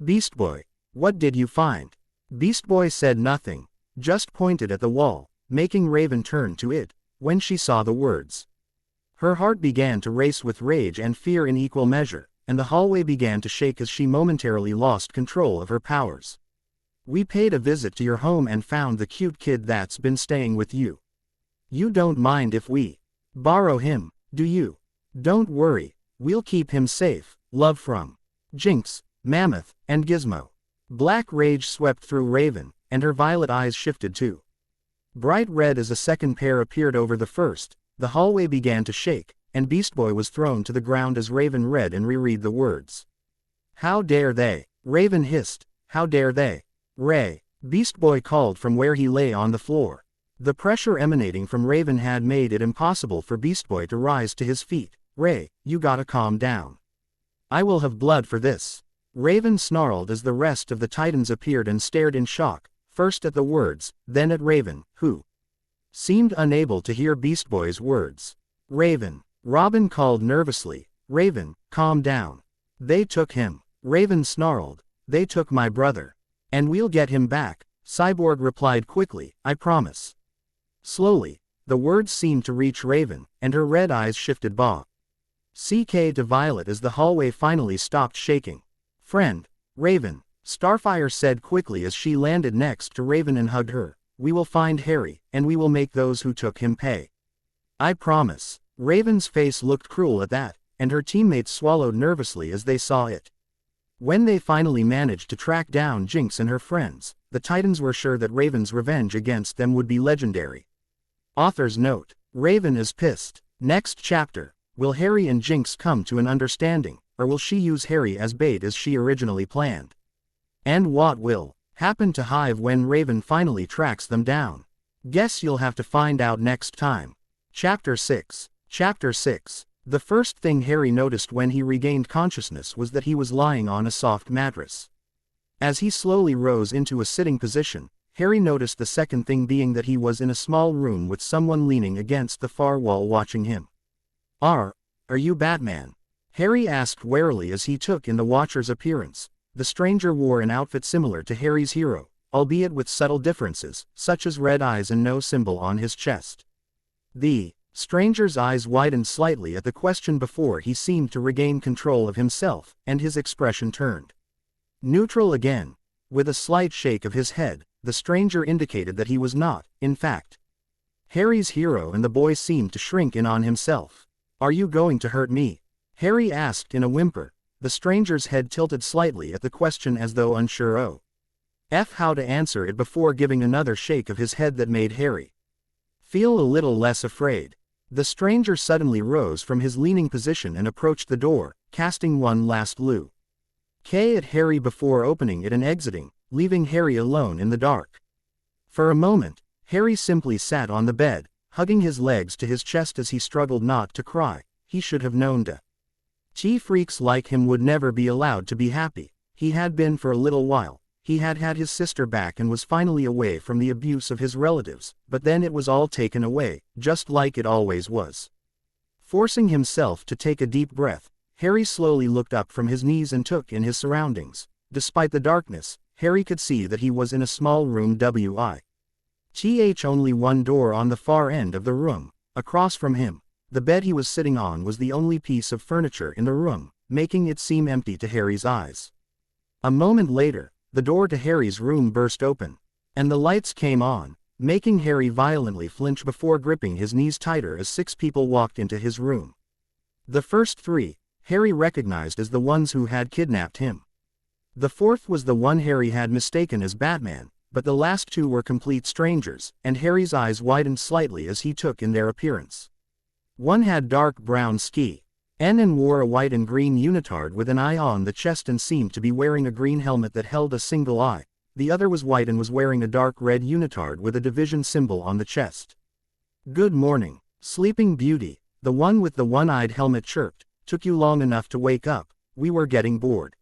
"Beast Boy, what did you find?" Beast Boy said nothing, just pointed at the wall, making Raven turn to it, when she saw the words. Her heart began to race with rage and fear in equal measure, and the hallway began to shake as she momentarily lost control of her powers. "We paid a visit to your home and found the cute kid that's been staying with you. You don't mind if we borrow him, do you? Don't worry, we'll keep him safe. Love from Jinx, Mammoth, and Gizmo." Black rage swept through Raven, and her violet eyes shifted too. Bright red as a second pair appeared over the first. The hallway began to shake, and Beast Boy was thrown to the ground as Raven read and reread the words. "How dare they?" Raven hissed. "How dare they?" "Ray," Beast Boy called from where he lay on the floor. The pressure emanating from Raven had made it impossible for Beast Boy to rise to his feet. "Ray, you gotta calm down. I will have blood for this." Raven snarled as the rest of the Titans appeared and stared in shock, first at the words, then at Raven, who seemed unable to hear Beast Boy's words. "Raven," Robin called nervously. "Raven, calm down. They took him." Raven snarled. "They took my brother. And we'll get him back," Cyborg replied quickly. "I promise." Slowly, the words seemed to reach Raven, and her red eyes shifted CK to violet as the hallway finally stopped shaking. "Friend, Raven," Starfire said quickly as she landed next to Raven and hugged her. "We will find Harry, and we will make those who took him pay. I promise." Raven's face looked cruel at that, and her teammates swallowed nervously as they saw it. When they finally managed to track down Jinx and her friends, the Titans were sure that Raven's revenge against them would be legendary. Author's note: Raven is pissed. Next chapter: will Harry and Jinx come to an understanding, or will she use Harry as bait as she originally planned? And what will happen to Hive when Raven finally tracks them down? Guess you'll have to find out next time. Chapter 6. Chapter 6. The first thing Harry noticed when he regained consciousness was that he was lying on a soft mattress. As he slowly rose into a sitting position, Harry noticed the second thing being that he was in a small room with someone leaning against the far wall watching him. Are you Batman?" Harry asked warily as he took in the Watcher's appearance. The stranger wore an outfit similar to Harry's hero, albeit with subtle differences, such as red eyes and no symbol on his chest. The stranger's eyes widened slightly at the question before he seemed to regain control of himself, and his expression turned neutral again. With a slight shake of his head, the stranger indicated that he was not, in fact, Harry's hero, and the boy seemed to shrink in on himself. "Are you going to hurt me?" Harry asked in a whimper. The stranger's head tilted slightly at the question as though unsure. "Oh. How to answer it before giving another shake of his head that made Harry feel a little less afraid. The stranger suddenly rose from his leaning position and approached the door, casting one last look at Harry before opening it and exiting, leaving Harry alone in the dark. For a moment, Harry simply sat on the bed, hugging his legs to his chest as he struggled not to cry. He should have known freaks like him would never be allowed to be happy. He had been for a little while. He had had his sister back and was finally away from the abuse of his relatives, but then it was all taken away, just like it always was. Forcing himself to take a deep breath, Harry slowly looked up from his knees and took in his surroundings. Despite the darkness, Harry could see that he was in a small room with only one door on the far end of the room. Across from him, the bed he was sitting on was the only piece of furniture in the room, making it seem empty to Harry's eyes. A moment later, the door to Harry's room burst open, and the lights came on, making Harry violently flinch before gripping his knees tighter as 6 people walked into his room. The first 3, Harry recognized as the ones who had kidnapped him. The 4th was the one Harry had mistaken as Batman, but the last 2 were complete strangers, and Harry's eyes widened slightly as he took in their appearance. One had dark brown ski and wore a white and green unitard with an eye on the chest and seemed to be wearing a green helmet that held a single eye. The other was white and was wearing a dark red unitard with a division symbol on the chest. "Good morning, Sleeping Beauty," the one with the one-eyed helmet chirped. "Took you long enough to wake up. We were getting bored."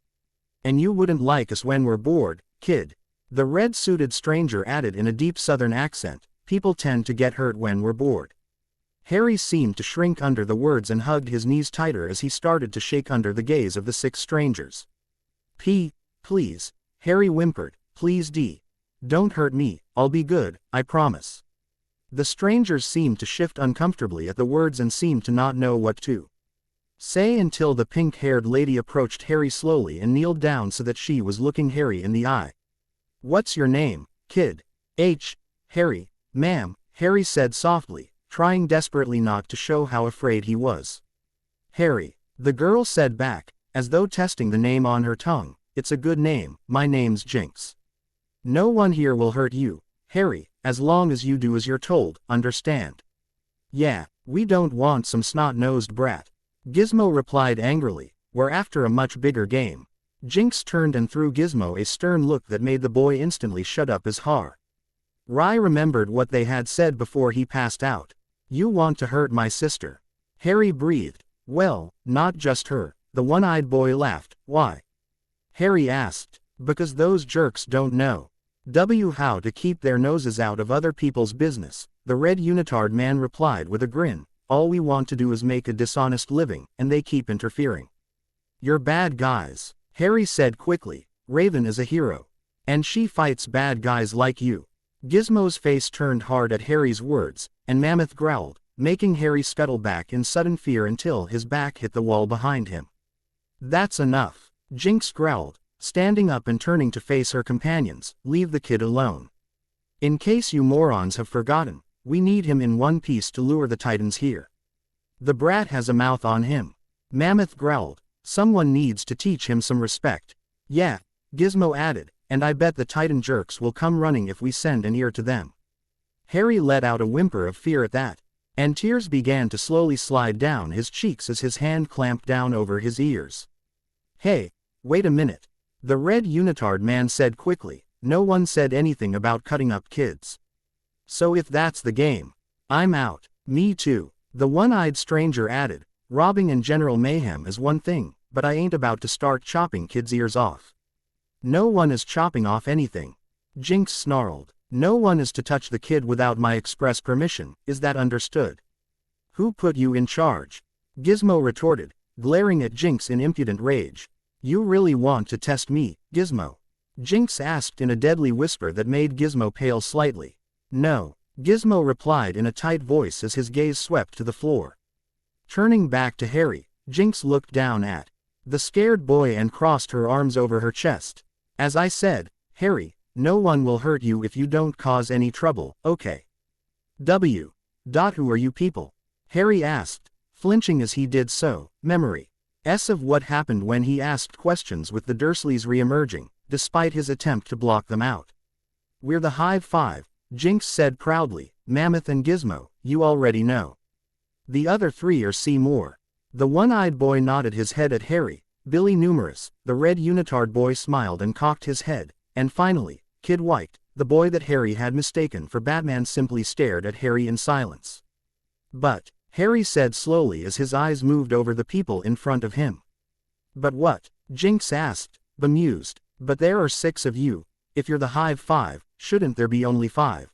"And you wouldn't like us when we're bored, kid," the red-suited stranger added in a deep southern accent. "People tend to get hurt when we're bored." Harry seemed to shrink under the words and hugged his knees tighter as he started to shake under the gaze of the 6 strangers. Please," Harry whimpered, "please don't hurt me, I'll be good, I promise." The strangers seemed to shift uncomfortably at the words and seemed to not know what to say until the pink-haired lady approached Harry slowly and kneeled down so that she was looking Harry in the eye. "What's your name, kid?" "Harry, ma'am," Harry said softly, trying desperately not to show how afraid he was. "Harry," the girl said back, as though testing the name on her tongue. "It's a good name, my name's Jinx. No one here will hurt you, Harry, as long as you do as you're told, understand?" "Yeah, we don't want some snot-nosed brat," Gizmo replied angrily. "We're after a much bigger game." Jinx turned and threw Gizmo a stern look that made the boy instantly shut up his Rai remembered what they had said before he passed out. "You want to hurt my sister?" Harry breathed. "Well, not just her," the one-eyed boy laughed. "Why?" Harry asked. "Because those jerks don't know how to keep their noses out of other people's business," the red unitard man replied with a grin. "All we want to do is make a dishonest living, and they keep interfering." "You're bad guys," Harry said quickly. "Raven is a hero. And she fights bad guys like you." Gizmo's face turned hard at Harry's words, and Mammoth growled, making Harry scuttle back in sudden fear until his back hit the wall behind him. "That's enough," Jinx growled, standing up and turning to face her companions. "Leave the kid alone. In case you morons have forgotten, we need him in one piece to lure the Titans here. The brat has a mouth on him." Mammoth growled. "Someone needs to teach him some respect." "Yeah," Gizmo added, "and I bet the Titan jerks will come running if we send an ear to them." Harry let out a whimper of fear at that, and tears began to slowly slide down his cheeks as his hand clamped down over his ears. "Hey, wait a minute," the red unitard man said quickly. "No one said anything about cutting up kids. So if that's the game, I'm out." "Me too," the one-eyed stranger added. "Robbing and general mayhem is one thing, but I ain't about to start chopping kids' ears off." "No one is chopping off anything," Jinx snarled. "No one is to touch the kid without my express permission, is that understood?" "Who put you in charge?" Gizmo retorted, glaring at Jinx in impudent rage. "You really want to test me, Gizmo?" Jinx asked in a deadly whisper that made Gizmo pale slightly. "No," Gizmo replied in a tight voice as his gaze swept to the floor. Turning back to Harry, Jinx looked down at the scared boy and crossed her arms over her chest. "As I said, Harry, no one will hurt you if you don't cause any trouble, okay?" Who are you people?" Harry asked, flinching as he did so. Memories of what happened when he asked questions with the Dursleys re-emerging. despite his attempt to block them out. "We're the Hive Five," Jinx said proudly, "Mammoth and Gizmo, you already know. The other three are Seymour." The one-eyed boy nodded his head at Harry. Billy Numerous, the red unitard boy, smiled and cocked his head, and finally, Kid White, the boy that Harry had mistaken for Batman, simply stared at Harry in silence. "But," Harry said slowly as his eyes moved over the people in front of him. "But what?" Jinx asked, bemused. "But there are 6 of you. If you're the Hive Five, shouldn't there be only 5?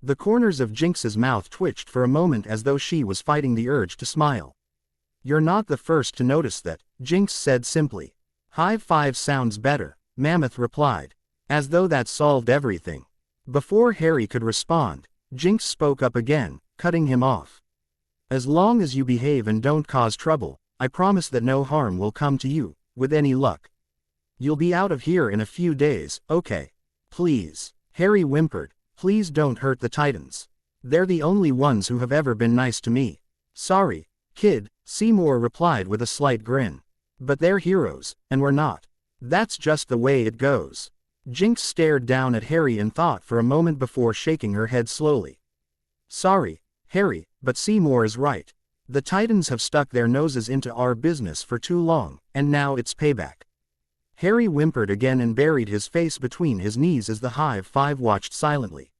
The corners of Jinx's mouth twitched for a moment as though she was fighting the urge to smile. "You're not the first to notice that," Jinx said simply. "Hive Five sounds better," Mammoth replied. As though that solved everything. Before Harry could respond, Jinx spoke up again, cutting him off. "As long as you behave and don't cause trouble, I promise that no harm will come to you, with any luck. You'll be out of here in a few days, okay? Please." Harry whimpered, "Please don't hurt the Titans. They're the only ones who have ever been nice to me." "Sorry, kid," Seymour replied with a slight grin. "But they're heroes, and we're not. That's just the way it goes." Jinx stared down at Harry in thought for a moment before shaking her head slowly. "Sorry, Harry, but Seymour is right. The Titans have stuck their noses into our business for too long, and now it's payback." Harry whimpered again and buried his face between his knees as the Hive Five watched silently.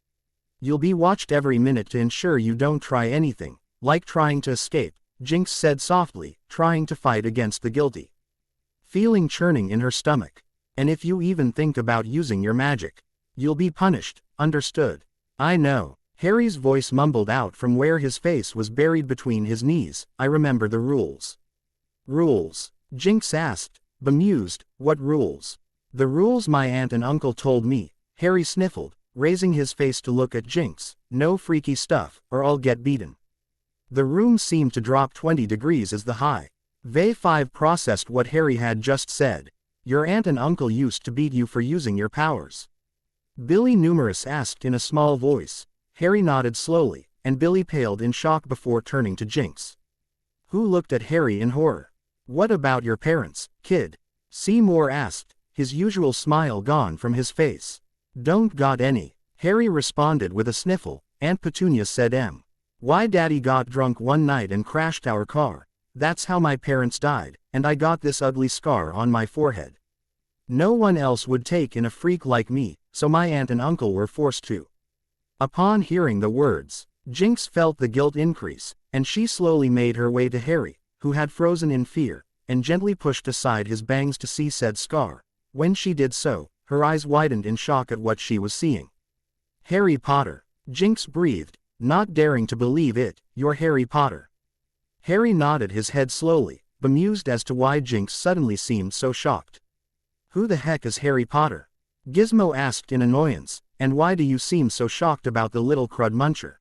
"You'll be watched every minute to ensure you don't try anything, like trying to escape," Jinx said softly, trying to fight against the guilty feeling churning in her stomach. "And if you even think about using your magic, you'll be punished, understood?" "I know," Harry's voice mumbled out from where his face was buried between his knees. "I remember the rules." "Rules?" Jinx asked, bemused. "What rules?" "The rules my aunt and uncle told me," Harry sniffled, raising his face to look at Jinx. "No freaky stuff, or I'll get beaten." The room seemed to drop 20 degrees as the Hive Five processed what Harry had just said. "Your aunt and uncle used to beat you for using your powers?" Billy Numerous asked in a small voice. Harry nodded slowly, and Billy paled in shock before turning to Jinx, who looked at Harry in horror. "What about your parents, kid?" Seymour asked, his usual smile gone from his face. "Don't got any," Harry responded with a sniffle. "Aunt Petunia said why Daddy got drunk one night and crashed our car. That's how my parents died, and I got this ugly scar on my forehead. No one else would take in a freak like me, so my aunt and uncle were forced to." Upon hearing the words, Jinx felt the guilt increase, and she slowly made her way to Harry, who had frozen in fear, and gently pushed aside his bangs to see said scar. When she did so, her eyes widened in shock at what she was seeing. "Harry Potter," Jinx breathed, not daring to believe it. "You're Harry Potter." Harry nodded his head slowly, bemused as to why Jinx suddenly seemed so shocked. "Who the heck is Harry Potter?" Gizmo asked in annoyance, "and why do you seem so shocked about the little crud muncher?"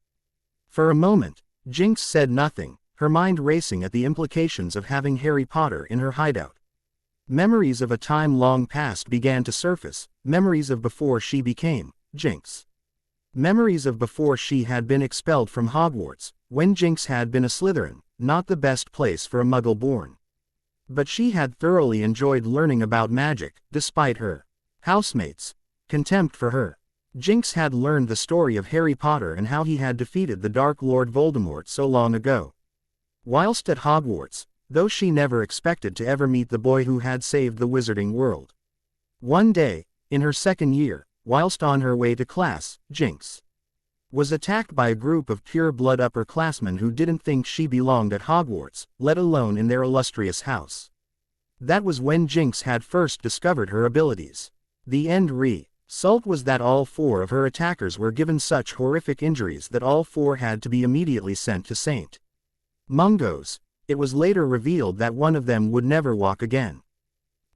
For a moment, Jinx said nothing, her mind racing at the implications of having Harry Potter in her hideout. Memories of a time long past began to surface, memories of before she became Jinx. Memories of before she had been expelled from Hogwarts, when Jinx had been a Slytherin, not the best place for a Muggle born. But she had thoroughly enjoyed learning about magic, despite her housemates' contempt for her. Jinx had learned the story of Harry Potter and how he had defeated the Dark Lord Voldemort so long ago. Whilst at Hogwarts, though she never expected to ever meet the boy who had saved the wizarding world. One day, in her second year, whilst on her way to class, Jinx was attacked by a group of pure-blood upperclassmen who didn't think she belonged at Hogwarts, let alone in their illustrious house. That was when Jinx had first discovered her abilities. The end result was that all 4 of her attackers were given such horrific injuries that all 4 had to be immediately sent to St. Mungo's. It was later revealed that one of them would never walk again.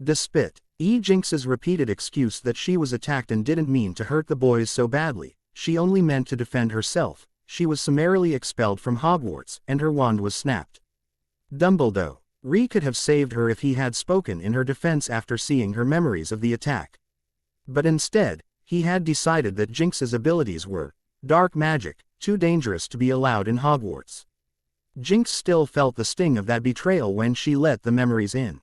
Despite Jinx's repeated excuse that she was attacked and didn't mean to hurt the boys so badly, she only meant to defend herself, she was summarily expelled from Hogwarts, and her wand was snapped. Dumbledore could have saved her if he had spoken in her defense after seeing her memories of the attack. But instead, he had decided that Jinx's abilities were dark magic, too dangerous to be allowed in Hogwarts. Jinx still felt the sting of that betrayal when she let the memories in.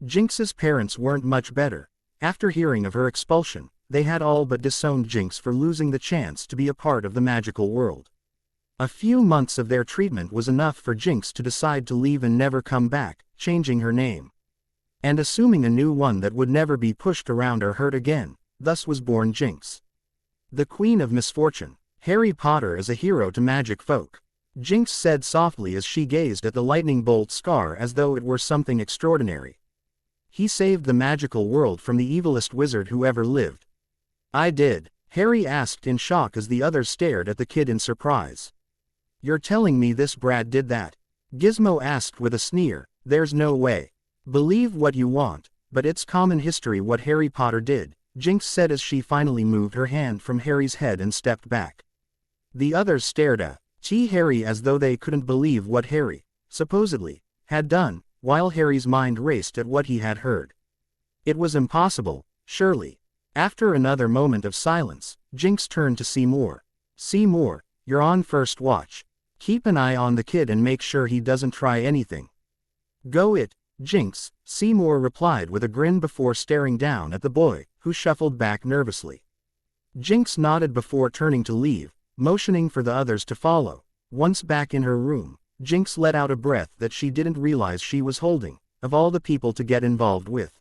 Jinx's parents weren't much better. After hearing of her expulsion, they had all but disowned Jinx for losing the chance to be a part of the magical world. A few months of their treatment was enough for Jinx to decide to leave and never come back, changing her name and assuming a new one that would never be pushed around or hurt again. Thus was born Jinx, the Queen of Misfortune. Harry Potter is a hero to magic folk, Jinx said softly as she gazed at the lightning bolt scar as though it were something extraordinary. He saved the magical world from the evilest wizard who ever lived. I did, Harry asked in shock as the others stared at the kid in surprise. You're telling me this brat did that? Gizmo asked with a sneer. There's no way. Believe what you want, but it's common history what Harry Potter did, Jinx said as she finally moved her hand from Harry's head and stepped back. The others stared at Harry as though they couldn't believe what Harry, supposedly, had done, while Harry's mind raced at what he had heard. It was impossible, surely. After another moment of silence, Jinx turned to Seymour. Seymour, you're on first watch. Keep an eye on the kid and make sure he doesn't try anything. Go it, Jinx, Seymour replied with a grin before staring down at the boy, who shuffled back nervously. Jinx nodded before turning to leave, motioning for the others to follow. Once back in her room, Jinx let out a breath that she didn't realize she was holding, of all the people to get involved with.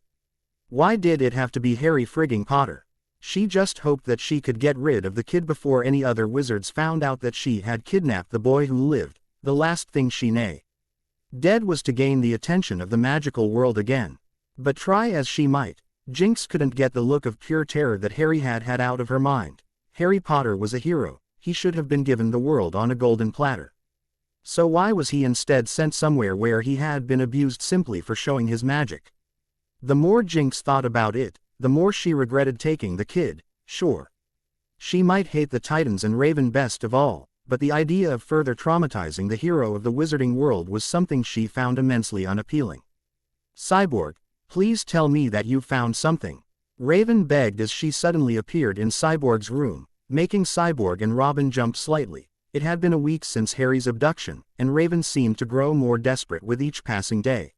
Why did it have to be Harry frigging Potter? She just hoped that she could get rid of the kid before any other wizards found out that she had kidnapped the boy who lived. The last thing she did was to gain the attention of the magical world again. But try as she might, Jinx couldn't get the look of pure terror that Harry had out of her mind. Harry Potter was a hero. He should have been given the world on a golden platter. So why was he instead sent somewhere where he had been abused simply for showing his magic? The more Jinx thought about it, the more she regretted taking the kid. Sure, she might hate the Titans and Raven best of all, but the idea of further traumatizing the hero of the wizarding world was something she found immensely unappealing. Cyborg, please tell me that you found something, Raven begged as she suddenly appeared in Cyborg's room, making Cyborg and Robin jump slightly. It had been a week since Harry's abduction, and Raven seemed to grow more desperate with each passing day.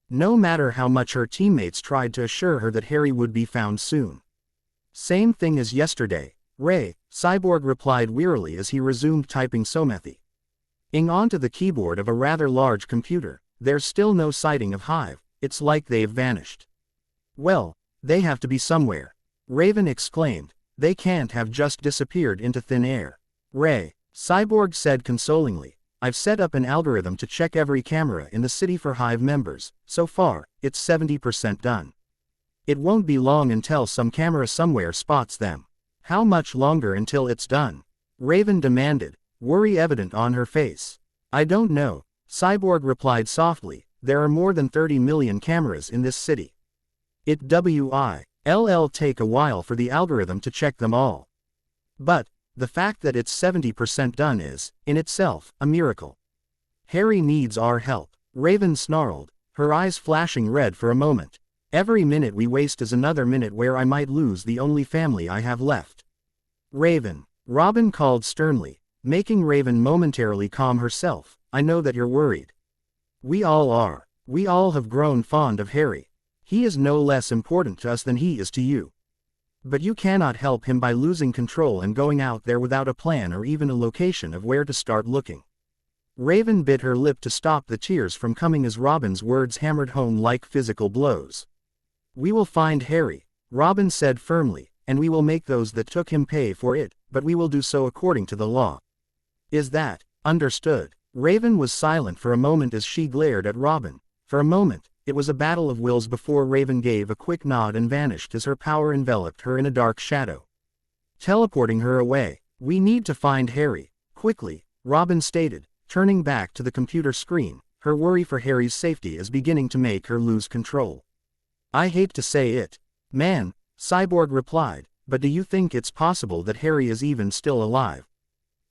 No matter how much her teammates tried to assure her that Harry would be found soon. Same thing as yesterday, Ray, Cyborg replied wearily as he resumed typing Somethy. Onto the keyboard of a rather large computer. There's still no sighting of Hive, it's like they've vanished. Well, they have to be somewhere, Raven exclaimed. They can't have just disappeared into thin air. Ray, Cyborg said consolingly, I've set up an algorithm to check every camera in the city for Hive members. So far, it's 70% done. It won't be long until some camera somewhere spots them. How much longer until it's done? Raven demanded, worry evident on her face. I don't know, Cyborg replied softly. There are more than 30 million cameras in this city. It will take a while for the algorithm to check them all. But the fact that it's 70% done is, in itself, a miracle. Harry needs our help, Raven snarled, her eyes flashing red for a moment. Every minute we waste is another minute where I might lose the only family I have left. Raven, Robin called sternly, making Raven momentarily calm herself. I know that you're worried. We all are. We all have grown fond of Harry. He is no less important to us than he is to you. But you cannot help him by losing control and going out there without a plan or even a location of where to start looking. Raven bit her lip to stop the tears from coming as Robin's words hammered home like physical blows. We will find Harry, Robin said firmly, and we will make those that took him pay for it, but we will do so according to the law. Is that understood? Raven was silent for a moment as she glared at Robin. For a moment, it was a battle of wills before Raven gave a quick nod and vanished as her power enveloped her in a dark shadow, teleporting her away. We need to find Harry, quickly, Robin stated, turning back to the computer screen. Her worry for Harry's safety is beginning to make her lose control. I hate to say it, man, Cyborg replied, but do you think it's possible that Harry is even still alive?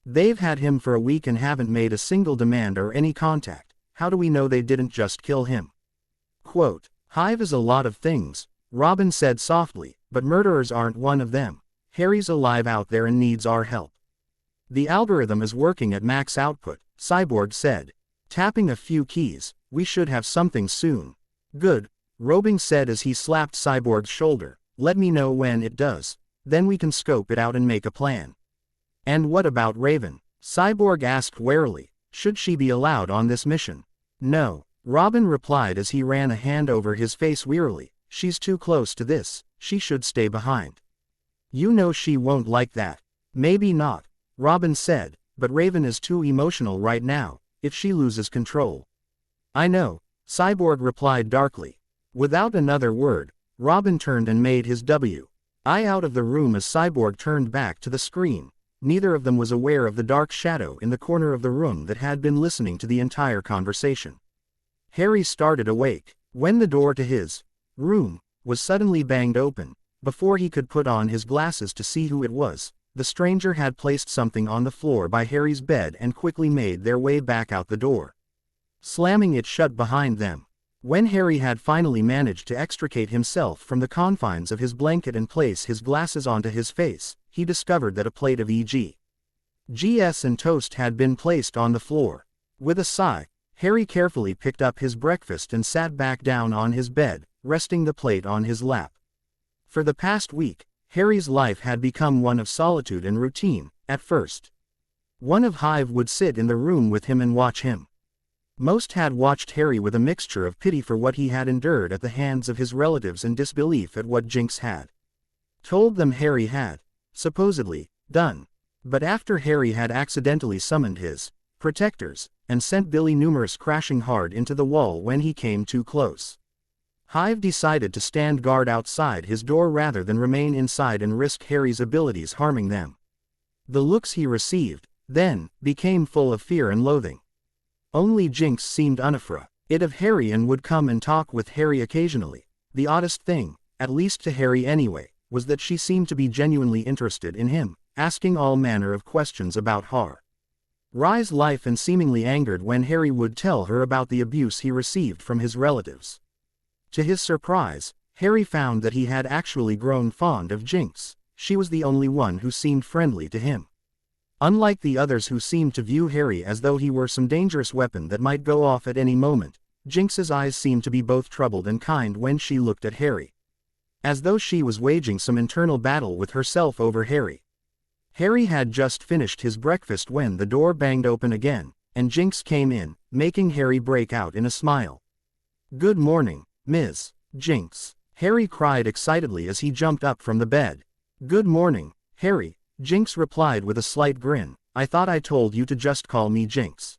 They've had him for a week and haven't made a single demand or any contact. How do we know they didn't just kill him? Quote, Hive is a lot of things, Robin said softly, but murderers aren't one of them. Harry's alive out there and needs our help. The algorithm is working at max output, Cyborg said, tapping a few keys. We should have something soon. Good, Robin said as he slapped Cyborg's shoulder. Let me know when it does. Then we can scope it out and make a plan. And what about Raven? Cyborg asked warily. Should she be allowed on this mission? No, Robin replied as he ran a hand over his face wearily. She's too close to this, she should stay behind. You know she won't like that. Maybe not, Robin said, but Raven is too emotional right now, if she loses control. I know, Cyborg replied darkly. Without another word, Robin turned and made his W.I. out of the room as Cyborg turned back to the screen. Neither of them was aware of the dark shadow in the corner of the room that had been listening to the entire conversation. Harry started awake, when the door to his room was suddenly banged open. Before he could put on his glasses to see who it was, the stranger had placed something on the floor by Harry's bed and quickly made their way back out the door, slamming it shut behind them. When Harry had finally managed to extricate himself from the confines of his blanket and place his glasses onto his face, he discovered that a plate of EGGS and toast had been placed on the floor. With a sigh, Harry carefully picked up his breakfast and sat back down on his bed, resting the plate on his lap. For the past week, Harry's life had become one of solitude and routine. At first, one of Hive would sit in the room with him and watch him. Most had watched Harry with a mixture of pity for what he had endured at the hands of his relatives and disbelief at what Jinx had told them Harry had, supposedly, done. But after Harry had accidentally summoned his protectors, and sent Billy Numerous crashing hard into the wall when he came too close, Hive decided to stand guard outside his door rather than remain inside and risk Harry's abilities harming them. The looks he received, then, became full of fear and loathing. Only Jinx seemed unafraid of Harry and would come and talk with Harry occasionally. The oddest thing, at least to Harry anyway, was that she seemed to be genuinely interested in him, asking all manner of questions about Harry's life and seemingly angered when Harry would tell her about the abuse he received from his relatives. To his surprise, Harry found that he had actually grown fond of Jinx. She was the only one who seemed friendly to him. Unlike the others who seemed to view Harry as though he were some dangerous weapon that might go off at any moment, Jinx's eyes seemed to be both troubled and kind when she looked at Harry, as though she was waging some internal battle with herself over Harry. Harry had just finished his breakfast when the door banged open again, and Jinx came in, making Harry break out in a smile. "Good morning, Ms. Jinx," Harry cried excitedly as he jumped up from the bed. "Good morning, Harry," Jinx replied with a slight grin. "I thought I told you to just call me Jinx."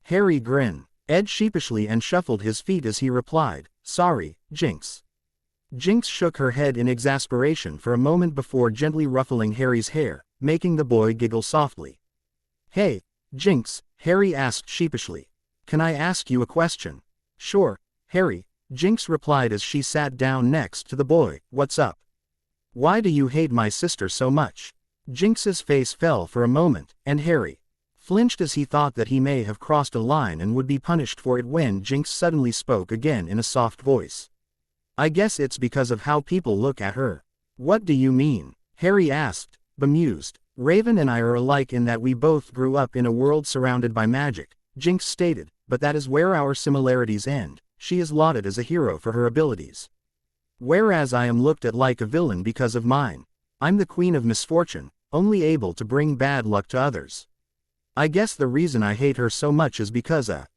Harry grinned, edged sheepishly and shuffled his feet as he replied, "Sorry, Jinx." Jinx shook her head in exasperation for a moment before gently ruffling Harry's hair, making the boy giggle softly. "Hey, Jinx," Harry asked sheepishly. "Can I ask you a question?" "Sure, Harry," Jinx replied as she sat down next to the boy. "What's up? Why do you hate my sister so much?" Jinx's face fell for a moment, and Harry flinched as he thought that he may have crossed a line and would be punished for it when Jinx suddenly spoke again in a soft voice. "I guess it's because of how people look at her." "What do you mean?" Harry asked, bemused. "Raven and I are alike in that we both grew up in a world surrounded by magic," Jinx stated, "but that is where our similarities end. She is lauded as a hero for her abilities, whereas I am looked at like a villain because of mine. I'm the queen of misfortune, only able to bring bad luck to others. I guess the reason I hate her so much is because a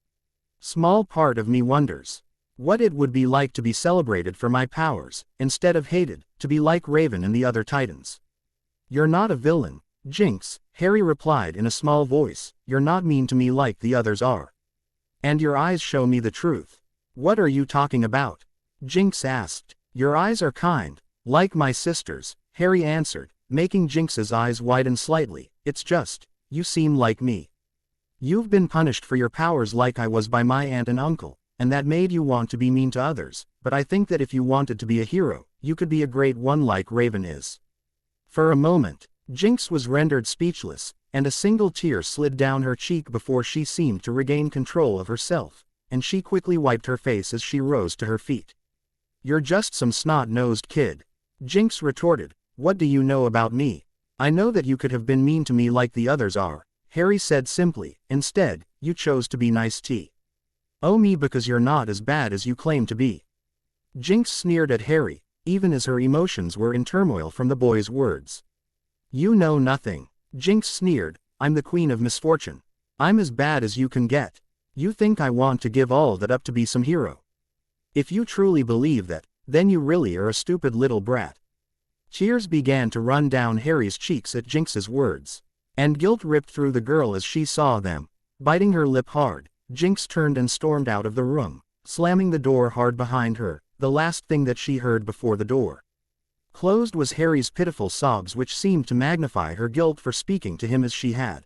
small part of me wonders what it would be like to be celebrated for my powers, instead of hated, to be like Raven and the other Titans." "You're not a villain, Jinx," Harry replied in a small voice. "You're not mean to me like the others are. And your eyes show me the truth." "What are you talking about?" Jinx asked. "Your eyes are kind, like my sister's," Harry answered, making Jinx's eyes widen slightly. "It's just, you seem like me. You've been punished for your powers like I was by my aunt and uncle, and that made you want to be mean to others, but I think that if you wanted to be a hero, you could be a great one like Raven is." For a moment, Jinx was rendered speechless, and a single tear slid down her cheek before she seemed to regain control of herself, and she quickly wiped her face as she rose to her feet. "You're just some snot-nosed kid," Jinx retorted. "What do you know about me?" "I know that you could have been mean to me like the others are," Harry said simply. "Instead, you chose to be nice to me because you're not as bad as you claim to be." Jinx sneered at Harry, even as her emotions were in turmoil from the boy's words. "You know nothing," Jinx sneered. "I'm the queen of misfortune. I'm as bad as you can get. You think I want to give all that up to be some hero? If you truly believe that, then you really are a stupid little brat." Tears began to run down Harry's cheeks at Jinx's words. And guilt ripped through the girl as she saw them. Biting her lip hard, Jinx turned and stormed out of the room, slamming the door hard behind her, the last thing that she heard before the door closed was Harry's pitiful sobs, which seemed to magnify her guilt for speaking to him as she had.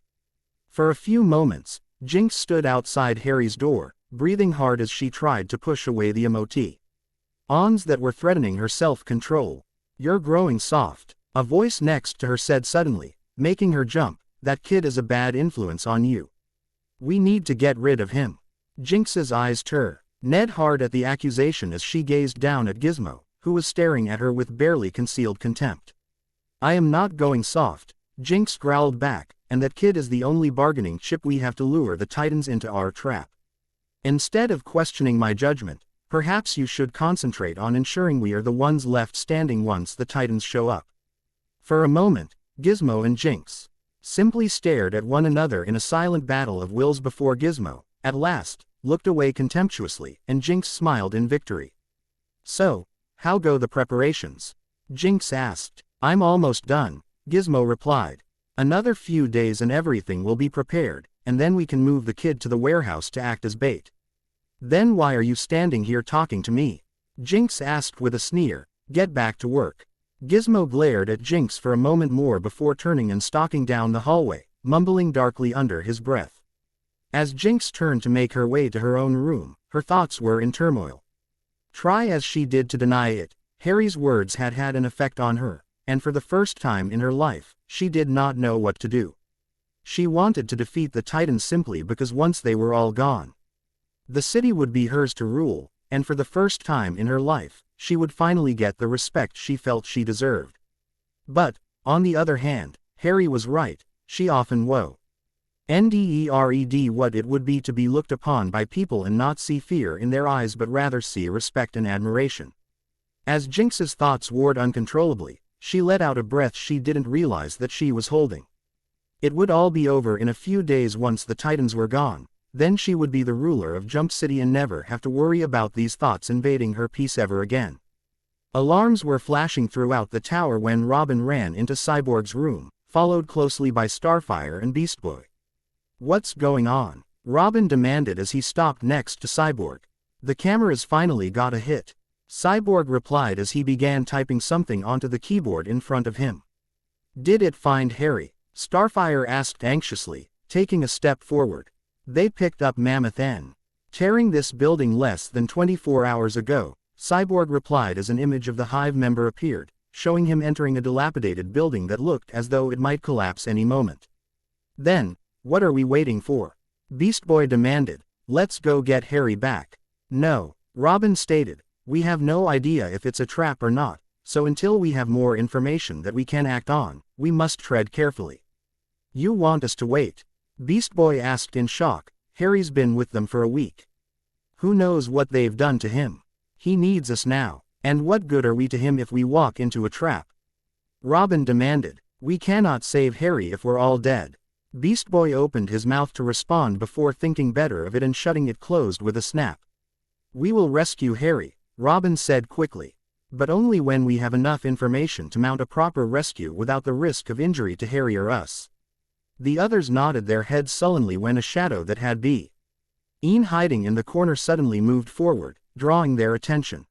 For a few moments, Jinx stood outside Harry's door, breathing hard as she tried to push away the emotions that were threatening her self-control. "You're growing soft," a voice next to her said suddenly, making her jump. "That kid is a bad influence on you. We need to get rid of him." Jinx's eyes turned hard at the accusation as she gazed down at Gizmo, who was staring at her with barely concealed contempt. "I am not going soft," Jinx growled back, "and that kid is the only bargaining chip we have to lure the Titans into our trap. Instead of questioning my judgment, perhaps you should concentrate on ensuring we are the ones left standing once the Titans show up." For a moment, Gizmo and Jinx simply stared at one another in a silent battle of wills before Gizmo, at last, looked away contemptuously, and Jinx smiled in victory. "So, how go the preparations?" Jinx asked. "I'm almost done," Gizmo replied. "Another few days and everything will be prepared, and then we can move the kid to the warehouse to act as bait." "Then why are you standing here talking to me?" Jinx asked with a sneer. "Get back to work." Gizmo glared at Jinx for a moment more before turning and stalking down the hallway, mumbling darkly under his breath. As Jinx turned to make her way to her own room, her thoughts were in turmoil. Try as she did to deny it, Harry's words had had an effect on her, and for the first time in her life, she did not know what to do. She wanted to defeat the Titans simply because once they were all gone, the city would be hers to rule, and for the first time in her life, she would finally get the respect she felt she deserved. But, on the other hand, Harry was right, she often wondered what it would be to be looked upon by people and not see fear in their eyes but rather see respect and admiration. As Jinx's thoughts warred uncontrollably, she let out a breath she didn't realize that she was holding. It would all be over in a few days once the Titans were gone. Then she would be the ruler of Jump City and never have to worry about these thoughts invading her peace ever again. Alarms were flashing throughout the tower when Robin ran into Cyborg's room, followed closely by Starfire and Beast Boy. "What's going on?" Robin demanded as he stopped next to Cyborg. "The cameras finally got a hit," Cyborg replied as he began typing something onto the keyboard in front of him. "Did it find Harry?" Starfire asked anxiously, taking a step forward. "They picked up Mammoth N. tearing this building less than 24 hours ago," Cyborg replied as an image of the Hive member appeared, showing him entering a dilapidated building that looked as though it might collapse any moment. "Then, what are we waiting for?" Beast Boy demanded. "Let's go get Harry back." "No," Robin stated, "we have no idea if it's a trap or not, so until we have more information that we can act on, we must tread carefully." "You want us to wait?" Beast Boy asked in shock. "Harry's been with them for a week. Who knows what they've done to him? He needs us now, and what good are we to him if we walk into a trap?" Robin demanded. "We cannot save Harry if we're all dead." Beast Boy opened his mouth to respond before thinking better of it and shutting it closed with a snap. "We will rescue Harry," Robin said quickly. "But only when we have enough information to mount a proper rescue without the risk of injury to Harry or us." The others nodded their heads sullenly when a shadow that had been hiding in the corner suddenly moved forward, drawing their attention.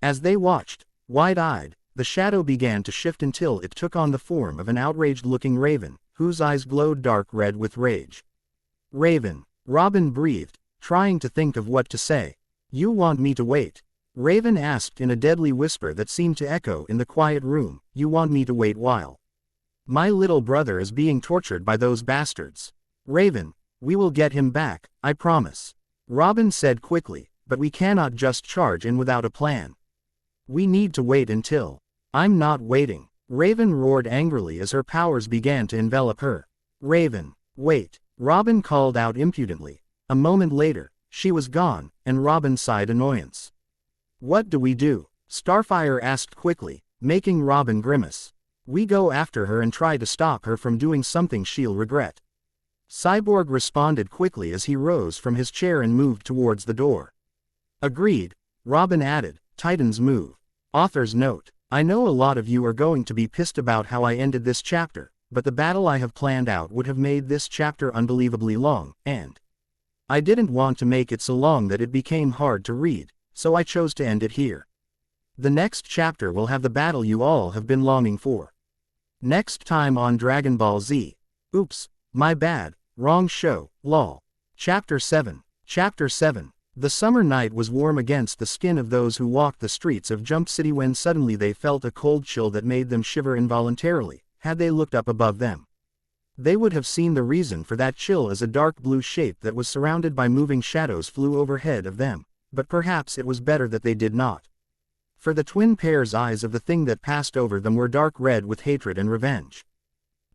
As they watched, wide-eyed, the shadow began to shift until it took on the form of an outraged-looking raven, whose eyes glowed dark red with rage. "Raven," Robin breathed, trying to think of what to say. "You want me to wait?" Raven asked in a deadly whisper that seemed to echo in the quiet room. "You want me to wait while my little brother is being tortured by those bastards?" "Raven, we will get him back, I promise," Robin said quickly, "but we cannot just charge in without a plan. We need to wait until—" "I'm not waiting," Raven roared angrily as her powers began to envelop her. "Raven, wait," Robin called out impudently. A moment later, she was gone, and Robin sighed annoyance. "What do we do?" Starfire asked quickly, making Robin grimace. We go after her and try to stop her from doing something she'll regret. Cyborg responded quickly as he rose from his chair and moved towards the door. Agreed, Robin added, Titan's move. Author's note. I know a lot of you are going to be pissed about how I ended this chapter, but the battle I have planned out would have made this chapter unbelievably long, and I didn't want to make it so long that it became hard to read, so I chose to end it here. The next chapter will have the battle you all have been longing for. Next time on Dragon Ball Z. Oops, my bad, wrong show, lol. Chapter 7. Chapter 7. The summer night was warm against the skin of those who walked the streets of Jump City when suddenly they felt a cold chill that made them shiver involuntarily. Had they looked up above them, they would have seen the reason for that chill as a dark blue shape that was surrounded by moving shadows flew overhead of them, but perhaps it was better that they did not. For the twin pairs' eyes of the thing that passed over them were dark red with hatred and revenge.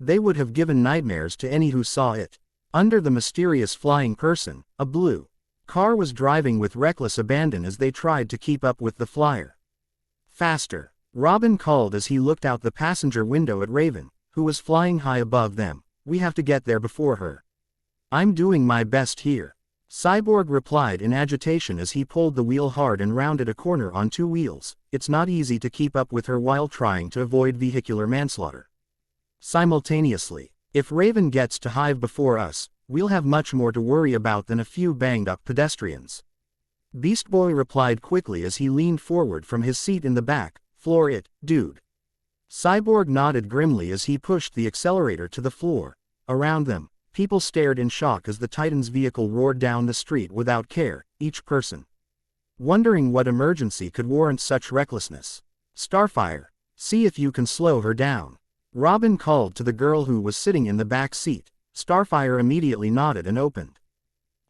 They would have given nightmares to any who saw it. Under the mysterious flying person, a blue car was driving with reckless abandon as they tried to keep up with the flyer. Faster, Robin called as he looked out the passenger window at Raven, who was flying high above them. We have to get there before her. I'm doing my best here. Cyborg replied in agitation as he pulled the wheel hard and rounded a corner on two wheels. It's not easy to keep up with her while trying to avoid vehicular manslaughter. Simultaneously, if Raven gets to Hive before us, we'll have much more to worry about than a few banged-up pedestrians. Beast Boy replied quickly as he leaned forward from his seat in the back. Floor it, dude. Cyborg nodded grimly as he pushed the accelerator to the floor. Around them, people stared in shock as the Titan's vehicle roared down the street without care, each person wondering what emergency could warrant such recklessness. Starfire, see if you can slow her down. Robin called to the girl who was sitting in the back seat. Starfire immediately nodded and opened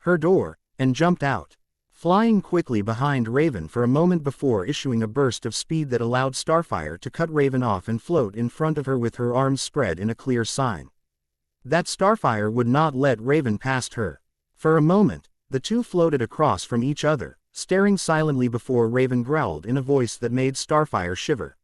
her door, and jumped out, flying quickly behind Raven for a moment before issuing a burst of speed that allowed Starfire to cut Raven off and float in front of her with her arms spread in a clear sign that Starfire would not let Raven past her. For a moment, the two floated across from each other, staring silently before Raven growled in a voice that made Starfire shiver.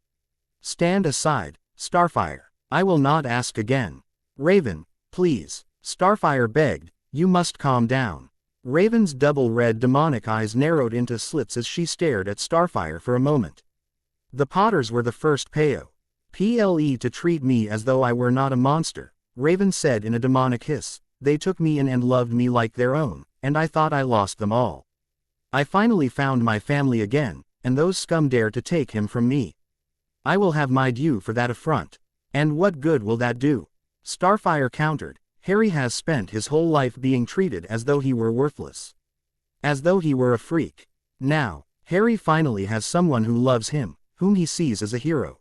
Stand aside, Starfire. I will not ask again. Raven, please. Starfire begged, you must calm down. Raven's double-red demonic eyes narrowed into slits as she stared at Starfire for a moment. The Potters were the first PLE to treat me as though I were not a monster, Raven said in a demonic hiss. They took me in and loved me like their own, and I thought I lost them all. I finally found my family again, and those scum dare to take him from me. I will have my due for that affront. And what good will that do? Starfire countered. Harry has spent his whole life being treated as though he were worthless. As though he were a freak. Now, Harry finally has someone who loves him, whom he sees as a hero.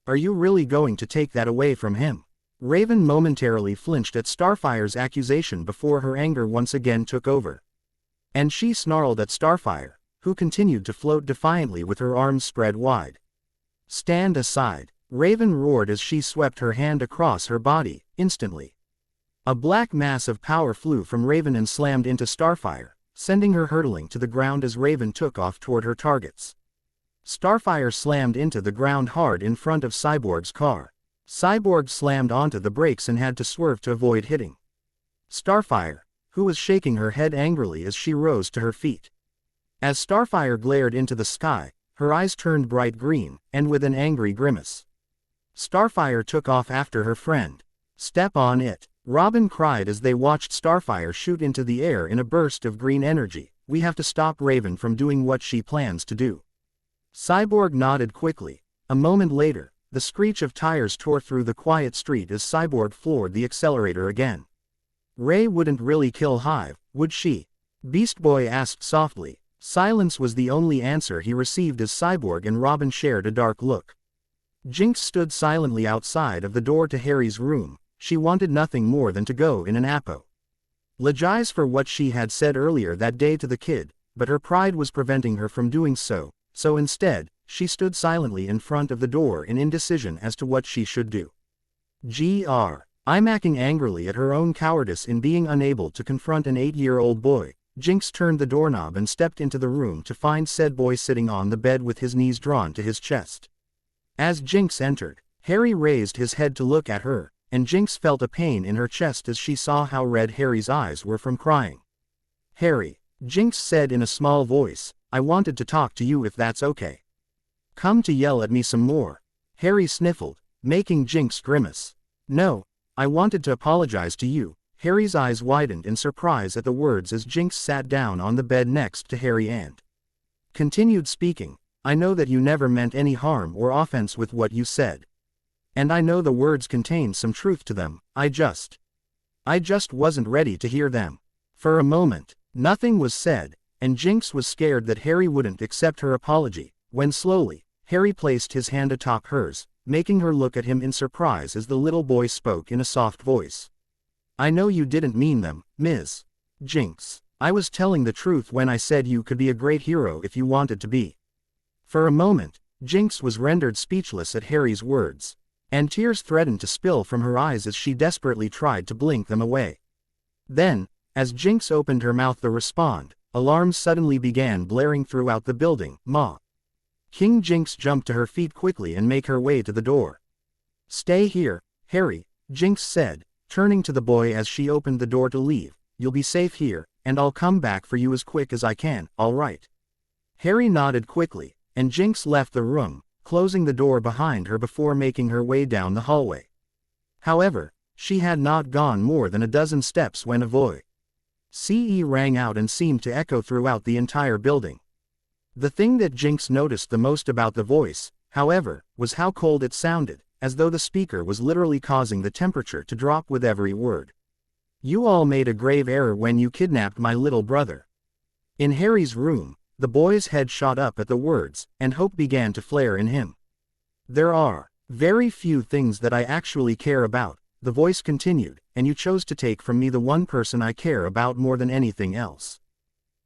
Are you really going to take that away from him? Raven momentarily flinched at Starfire's accusation before her anger once again took over. And she snarled at Starfire, who continued to float defiantly with her arms spread wide. Stand aside, Raven roared as she swept her hand across her body. Instantly, a black mass of power flew from Raven and slammed into Starfire, sending her hurtling to the ground as Raven took off toward her targets. Starfire slammed into the ground hard in front of Cyborg's car. Cyborg slammed onto the brakes and had to swerve to avoid hitting Starfire, who was shaking her head angrily as she rose to her feet. As Starfire glared into the sky, her eyes turned bright green, and with an angry grimace, Starfire took off after her friend. Step on it, Robin cried as they watched Starfire shoot into the air in a burst of green energy. We have to stop Raven from doing what she plans to do. Cyborg nodded quickly. A moment later, the screech of tires tore through the quiet street as Cyborg floored the accelerator again. Ray wouldn't really kill Hive, would she? Beast Boy asked softly. Silence was the only answer he received as Cyborg and Robin shared a dark look. Jinx stood silently outside of the door to Harry's room. She wanted nothing more than to go in and apologize for what she had said earlier that day to the kid, but her pride was preventing her from doing so, so instead, she stood silently in front of the door in indecision as to what she should do. I'm acting angrily at her own cowardice in being unable to confront an 8-year-old boy, Jinx turned the doorknob and stepped into the room to find said boy sitting on the bed with his knees drawn to his chest. As Jinx entered, Harry raised his head to look at her, and Jinx felt a pain in her chest as she saw how red Harry's eyes were from crying. "Harry," Jinx said in a small voice, "I wanted to talk to you if that's okay." "Come to yell at me some more?" Harry sniffled, making Jinx grimace. "No, I wanted to apologize to you." Harry's eyes widened in surprise at the words as Jinx sat down on the bed next to Harry and continued speaking. "I know that you never meant any harm or offense with what you said. And I know the words contained some truth to them, I just wasn't ready to hear them." For a moment, nothing was said, and Jinx was scared that Harry wouldn't accept her apology, when slowly, Harry placed his hand atop hers, making her look at him in surprise as the little boy spoke in a soft voice. "I know you didn't mean them, Ms. Jinx. I was telling the truth when I said you could be a great hero if you wanted to be." For a moment, Jinx was rendered speechless at Harry's words, and tears threatened to spill from her eyes as she desperately tried to blink them away. Then, as Jinx opened her mouth to respond, alarms suddenly began blaring throughout the building. "Ma!" King Jinx jumped to her feet quickly and made her way to the door. "Stay here, Harry," Jinx said, turning to the boy as she opened the door to leave. "You'll be safe here, and I'll come back for you as quick as I can, all right?" Harry nodded quickly, and Jinx left the room, closing the door behind her before making her way down the hallway. However, she had not gone more than a dozen steps when a voice rang out and seemed to echo throughout the entire building. The thing that Jinx noticed the most about the voice, however, was how cold it sounded, as though the speaker was literally causing the temperature to drop with every word. "You all made a grave error when you kidnapped my little brother." In Harry's room, the boy's head shot up at the words, and hope began to flare in him. "There are very few things that I actually care about," the voice continued, "and you chose to take from me the one person I care about more than anything else."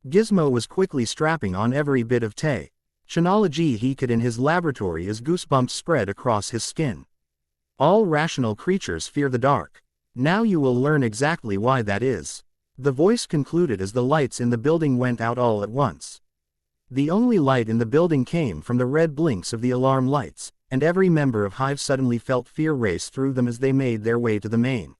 Gizmo was quickly strapping on every bit of technology he could in his laboratory as goosebumps spread across his skin. "All rational creatures fear the dark. Now you will learn exactly why that is," the voice concluded as the lights in the building went out all at once. The only light in the building came from the red blinks of the alarm lights, and every member of Hive suddenly felt fear race through them as they made their way to the main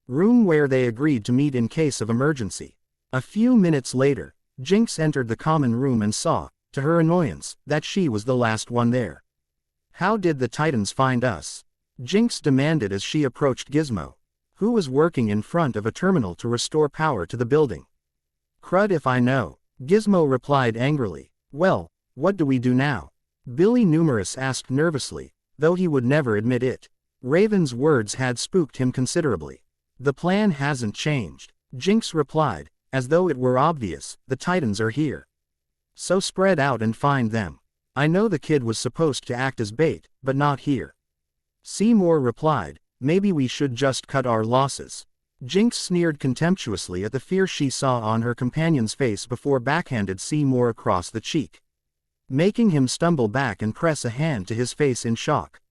room where they agreed to meet in case of emergency. A few minutes later, Jinx entered the common room and saw, to her annoyance, that she was the last one there. "How did the Titans find us?" Jinx demanded as she approached Gizmo, who was working in front of a terminal to restore power to the building. "Crud if I know," Gizmo replied angrily. "Well, what do we do now?" Billy Numerous asked nervously, though he would never admit it. Raven's words had spooked him considerably. "The plan hasn't changed," Jinx replied, as though it were obvious. "The Titans are here. So spread out and find them." "I know the kid was supposed to act as bait, but not here." Seymour replied, "Maybe we should just cut our losses." Jinx sneered contemptuously at the fear she saw on her companion's face before backhanded Seymour across the cheek, making him stumble back and press a hand to his face in shock.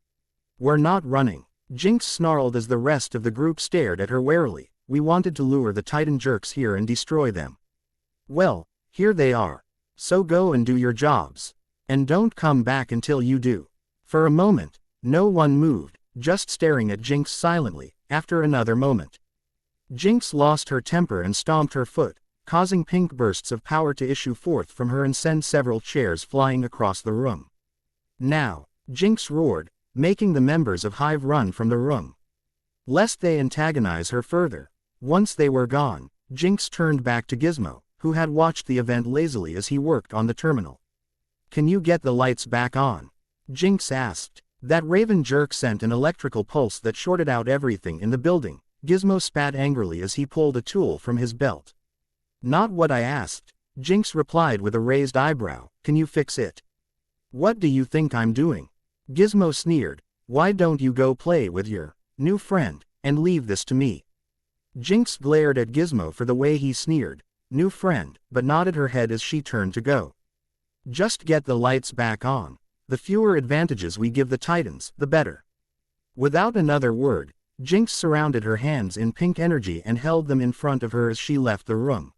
"We're not running," Jinx snarled as the rest of the group stared at her warily. "We wanted to lure the Titan jerks here and destroy them. Well, here they are. So go and do your jobs. And don't come back until you do." For a moment, no one moved, just staring at Jinx silently. After another moment, Jinx lost her temper and stomped her foot, causing pink bursts of power to issue forth from her and send several chairs flying across the room. "Now," Jinx roared, making the members of Hive run from the room, lest they antagonize her further. Once they were gone, Jinx turned back to Gizmo, who had watched the event lazily as he worked on the terminal. "Can you get the lights back on?" Jinx asked. That Raven jerk sent an electrical pulse that shorted out everything in the building. Gizmo spat angrily as he pulled a tool from his belt. "Not what I asked," Jinx replied with a raised eyebrow. "Can you fix it?" "What do you think I'm doing?" Gizmo sneered. "Why don't you go play with your new friend, and leave this to me?" Jinx glared at Gizmo for the way he sneered, "New friend," but nodded her head as she turned to go. "Just get the lights back on. The fewer advantages we give the Titans, the better." Without another word, Jinx surrounded her hands in pink energy and held them in front of her as she left the room.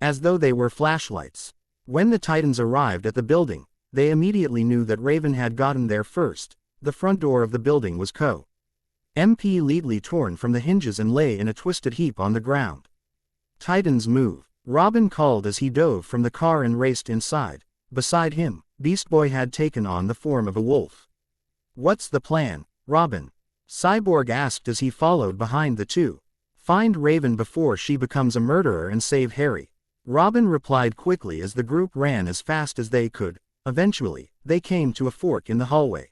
as though they were flashlights. When the Titans arrived at the building, they immediately knew that Raven had gotten there first. The front door of the building was completely torn from the hinges and lay in a twisted heap on the ground. Titans move, Robin called as he dove from the car and raced inside. Beside him, Beast Boy had taken on the form of a wolf. What's the plan, Robin? Cyborg asked as he followed behind the two. Find Raven before she becomes a murderer and save Harry. Robin replied quickly as the group ran as fast as they could. Eventually, they came to a fork in the hallway.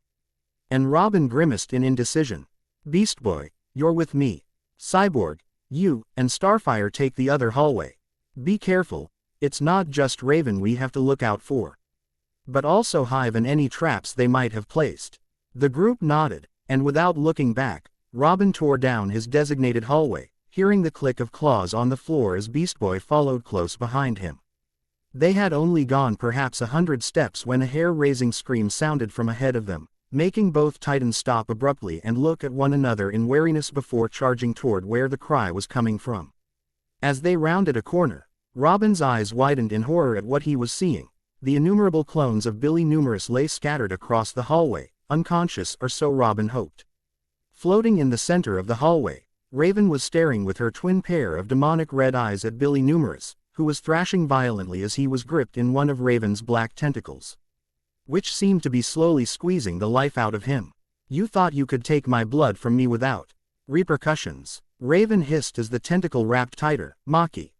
And Robin grimaced in indecision. Beast Boy, you're with me. Cyborg, you and Starfire take the other hallway. Be careful, it's not just Raven we have to look out for, but also Hive and any traps they might have placed. The group nodded, and without looking back, Robin tore down his designated hallway, hearing the click of claws on the floor as Beast Boy followed close behind him. They had only gone perhaps 100 steps when a hair-raising scream sounded from ahead of them, making both Titans stop abruptly and look at one another in wariness before charging toward where the cry was coming from. As they rounded a corner, Robin's eyes widened in horror at what he was seeing. The innumerable clones of Billy Numerous lay scattered across the hallway, unconscious, or so Robin hoped. Floating in the center of the hallway, Raven was staring with her twin pair of demonic red eyes at Billy Numerous, who was thrashing violently as he was gripped in one of Raven's black tentacles, which seemed to be slowly squeezing the life out of him. You thought you could take my blood from me without repercussions, Raven hissed as the tentacle wrapped tighter, mocking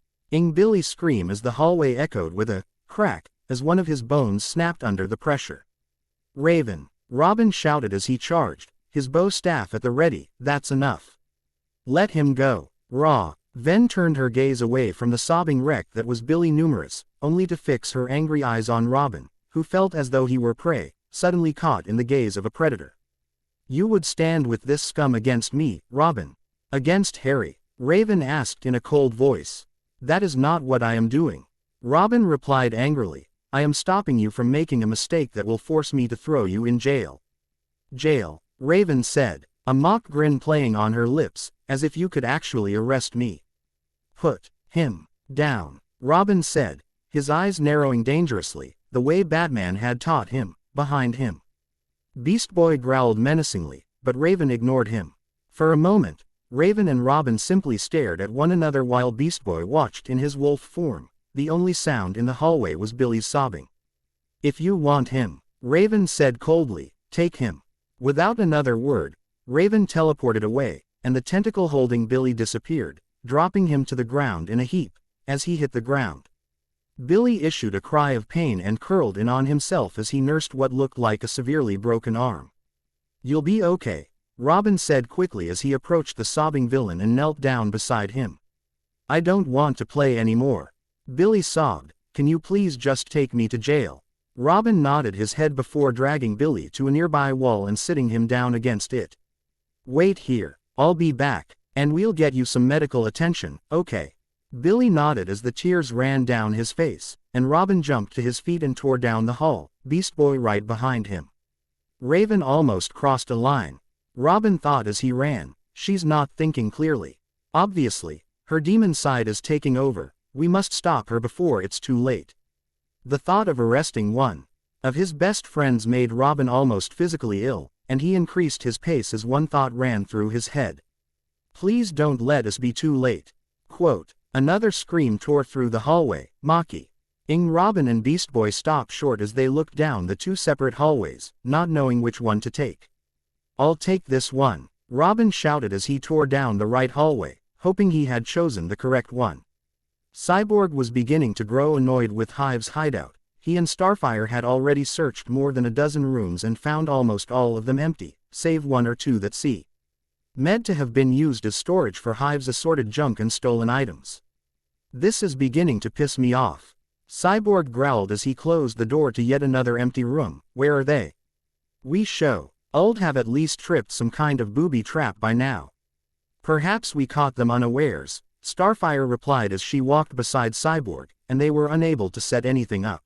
Billy's scream as the hallway echoed with a crack, as one of his bones snapped under the pressure. Raven, Robin shouted as he charged, his bow staff at the ready. That's enough. Let him go. Raw. Ven turned her gaze away from the sobbing wreck that was Billy Numerous, only to fix her angry eyes on Robin, who felt as though he were prey, suddenly caught in the gaze of a predator. You would stand with this scum against me, Robin? Against Harry? Raven asked in a cold voice. That is not what I am doing. Robin replied angrily. I am stopping you from making a mistake that will force me to throw you in jail. Jail, Raven said, a mock grin playing on her lips, as if you could actually arrest me. Put him down, Robin said, his eyes narrowing dangerously, the way Batman had taught him, behind him. Beast Boy growled menacingly, but Raven ignored him. For a moment, Raven and Robin simply stared at one another while Beast Boy watched in his wolf form. The only sound in the hallway was Billy's sobbing. If you want him, Raven said coldly, take him. Without another word, Raven teleported away, and the tentacle holding Billy disappeared, dropping him to the ground in a heap. As he hit the ground, Billy issued a cry of pain and curled in on himself as he nursed what looked like a severely broken arm. You'll be okay, Robin said quickly as he approached the sobbing villain and knelt down beside him. I don't want to play anymore. Billy sobbed, can you please just take me to jail? Robin nodded his head before dragging Billy to a nearby wall and sitting him down against it. Wait here, I'll be back, and we'll get you some medical attention, okay? Billy nodded as the tears ran down his face, and Robin jumped to his feet and tore down the hall, Beast Boy right behind him. Raven almost crossed a line. Robin thought as he ran, she's not thinking clearly. Obviously, her demon side is taking over. We must stop her before it's too late. The thought of arresting one of his best friends made Robin almost physically ill, and he increased his pace as one thought ran through his head. Please don't let us be too late. Quote. Another scream tore through the hallway, mocking. Robin and Beast Boy stopped short as they looked down the two separate hallways, not knowing which one to take. I'll take this one, Robin shouted as he tore down the right hallway, hoping he had chosen the correct one. Cyborg was beginning to grow annoyed with Hive's hideout. He and Starfire had already searched more than a dozen rooms and found almost all of them empty, save one or two that meant to have been used as storage for Hive's assorted junk and stolen items. This is beginning to piss me off. Cyborg growled as he closed the door to yet another empty room. Where are they? We should have at least tripped some kind of booby trap by now. Perhaps we caught them unawares, Starfire replied as she walked beside Cyborg, and they were unable to set anything up.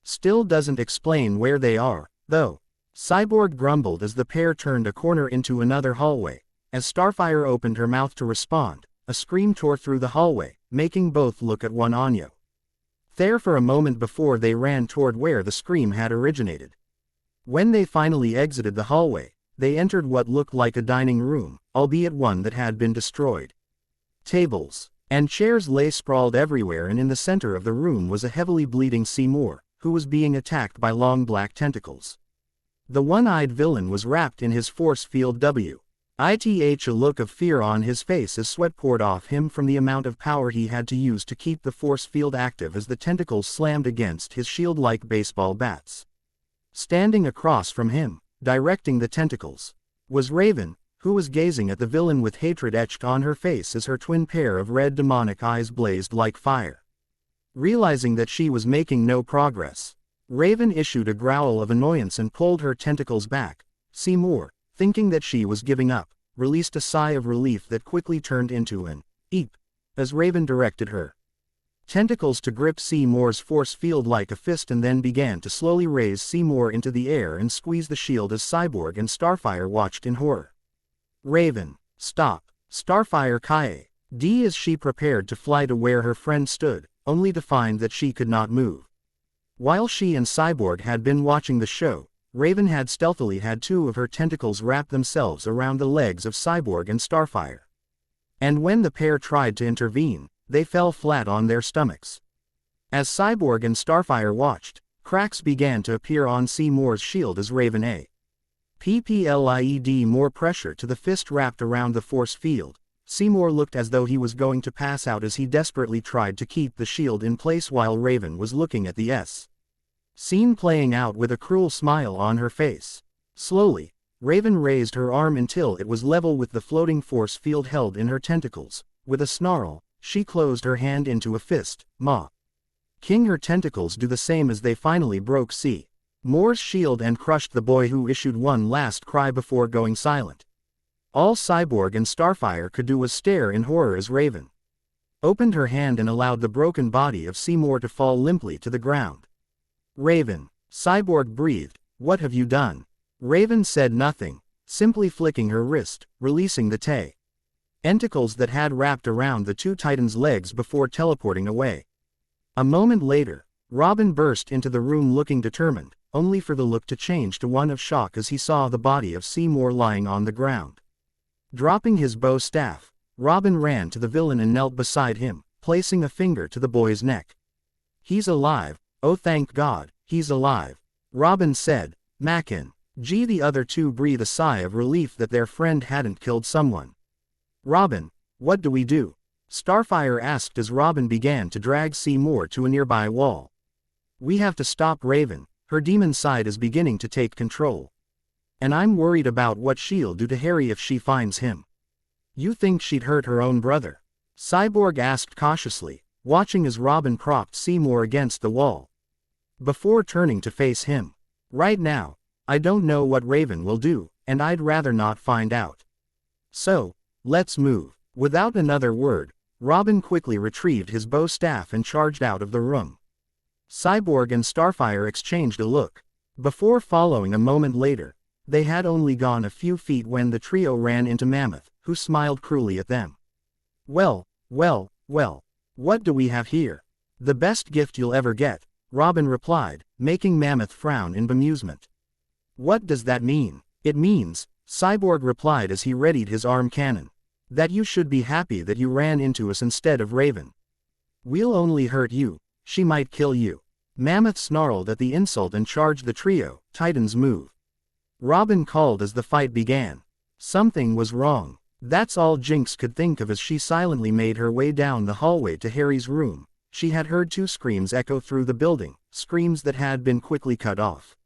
Still doesn't explain where they are, though. Cyborg grumbled as the pair turned a corner into another hallway. As Starfire opened her mouth to respond, a scream tore through the hallway, making both look at one Anyo. there for a moment before they ran toward where the scream had originated. When they finally exited the hallway, they entered what looked like a dining room, albeit one that had been destroyed. Tables and chairs lay sprawled everywhere, and in the center of the room was a heavily bleeding Seymour, who was being attacked by long black tentacles. The one-eyed villain was wrapped in his force field with a look of fear on his face as sweat poured off him from the amount of power he had to use to keep the force field active as the tentacles slammed against his shield like baseball bats. Standing across from him, directing the tentacles, was Raven, who was gazing at the villain with hatred etched on her face as her twin pair of red demonic eyes blazed like fire. Realizing that she was making no progress, Raven issued a growl of annoyance and pulled her tentacles back. Seymour, thinking that she was giving up, released a sigh of relief that quickly turned into an eep as Raven directed her tentacles to grip Seymour's force field like a fist and then began to slowly raise Seymour into the air and squeeze the shield as Cyborg and Starfire watched in horror. Raven, stop! Starfire cried as she prepared to fly to where her friend stood, only to find that she could not move. While she and Cyborg had been watching the show, Raven had stealthily had two of her tentacles wrap themselves around the legs of Cyborg and Starfire. And when the pair tried to intervene, they fell flat on their stomachs. As Cyborg and Starfire watched, cracks began to appear on Seymour's shield as Raven applied more pressure to the fist wrapped around the force field. Seymour looked as though he was going to pass out as he desperately tried to keep the shield in place while Raven was looking at the scene playing out with a cruel smile on her face. Slowly, Raven raised her arm until it was level with the floating force field held in her tentacles. With a snarl, she closed her hand into a fist, making her tentacles do the same as they finally broke Seymour's shield and crushed the boy, who issued one last cry before going silent. All Cyborg and Starfire could do was stare in horror as Raven opened her hand and allowed the broken body of Seymour to fall limply to the ground. Raven, Cyborg breathed, "What have you done?" Raven said nothing, simply flicking her wrist, releasing the tentacles that had wrapped around the two titans' legs before teleporting away. A moment later, Robin burst into the room looking determined, only for the look to change to one of shock as he saw the body of Seymour lying on the ground. Dropping his bow staff, Robin ran to the villain and knelt beside him, placing a finger to the boy's neck. "He's alive, oh thank God, he's alive," Robin said. The other two breathed a sigh of relief that their friend hadn't killed someone. "Robin, what do we do?" Starfire asked as Robin began to drag Seymour to a nearby wall. "We have to stop Raven, her demon side is beginning to take control. And I'm worried about what she'll do to Harry if she finds him." "You think she'd hurt her own brother?" Cyborg asked cautiously, watching as Robin propped Seymour against the wall, before turning to face him. "Right now, I don't know what Raven will do, and I'd rather not find out. So, let's move." Without another word, Robin quickly retrieved his bow staff and charged out of the room. Cyborg and Starfire exchanged a look, before following a moment later. They had only gone a few feet when the trio ran into Mammoth, who smiled cruelly at them. Well, what do we have here?" "The best gift you'll ever get," Robin replied, making Mammoth frown in bemusement. "What does that mean?" "It means," Cyborg replied as he readied his arm cannon, "that you should be happy that you ran into us instead of Raven. We'll only hurt you, she might kill you." Mammoth snarled at the insult and charged the trio. Titans move. Robin called as the fight began. Something was wrong. That's all Jinx could think of as she silently made her way down the hallway to Harry's room. She had heard two screams echo through the building, screams that had been quickly cut off.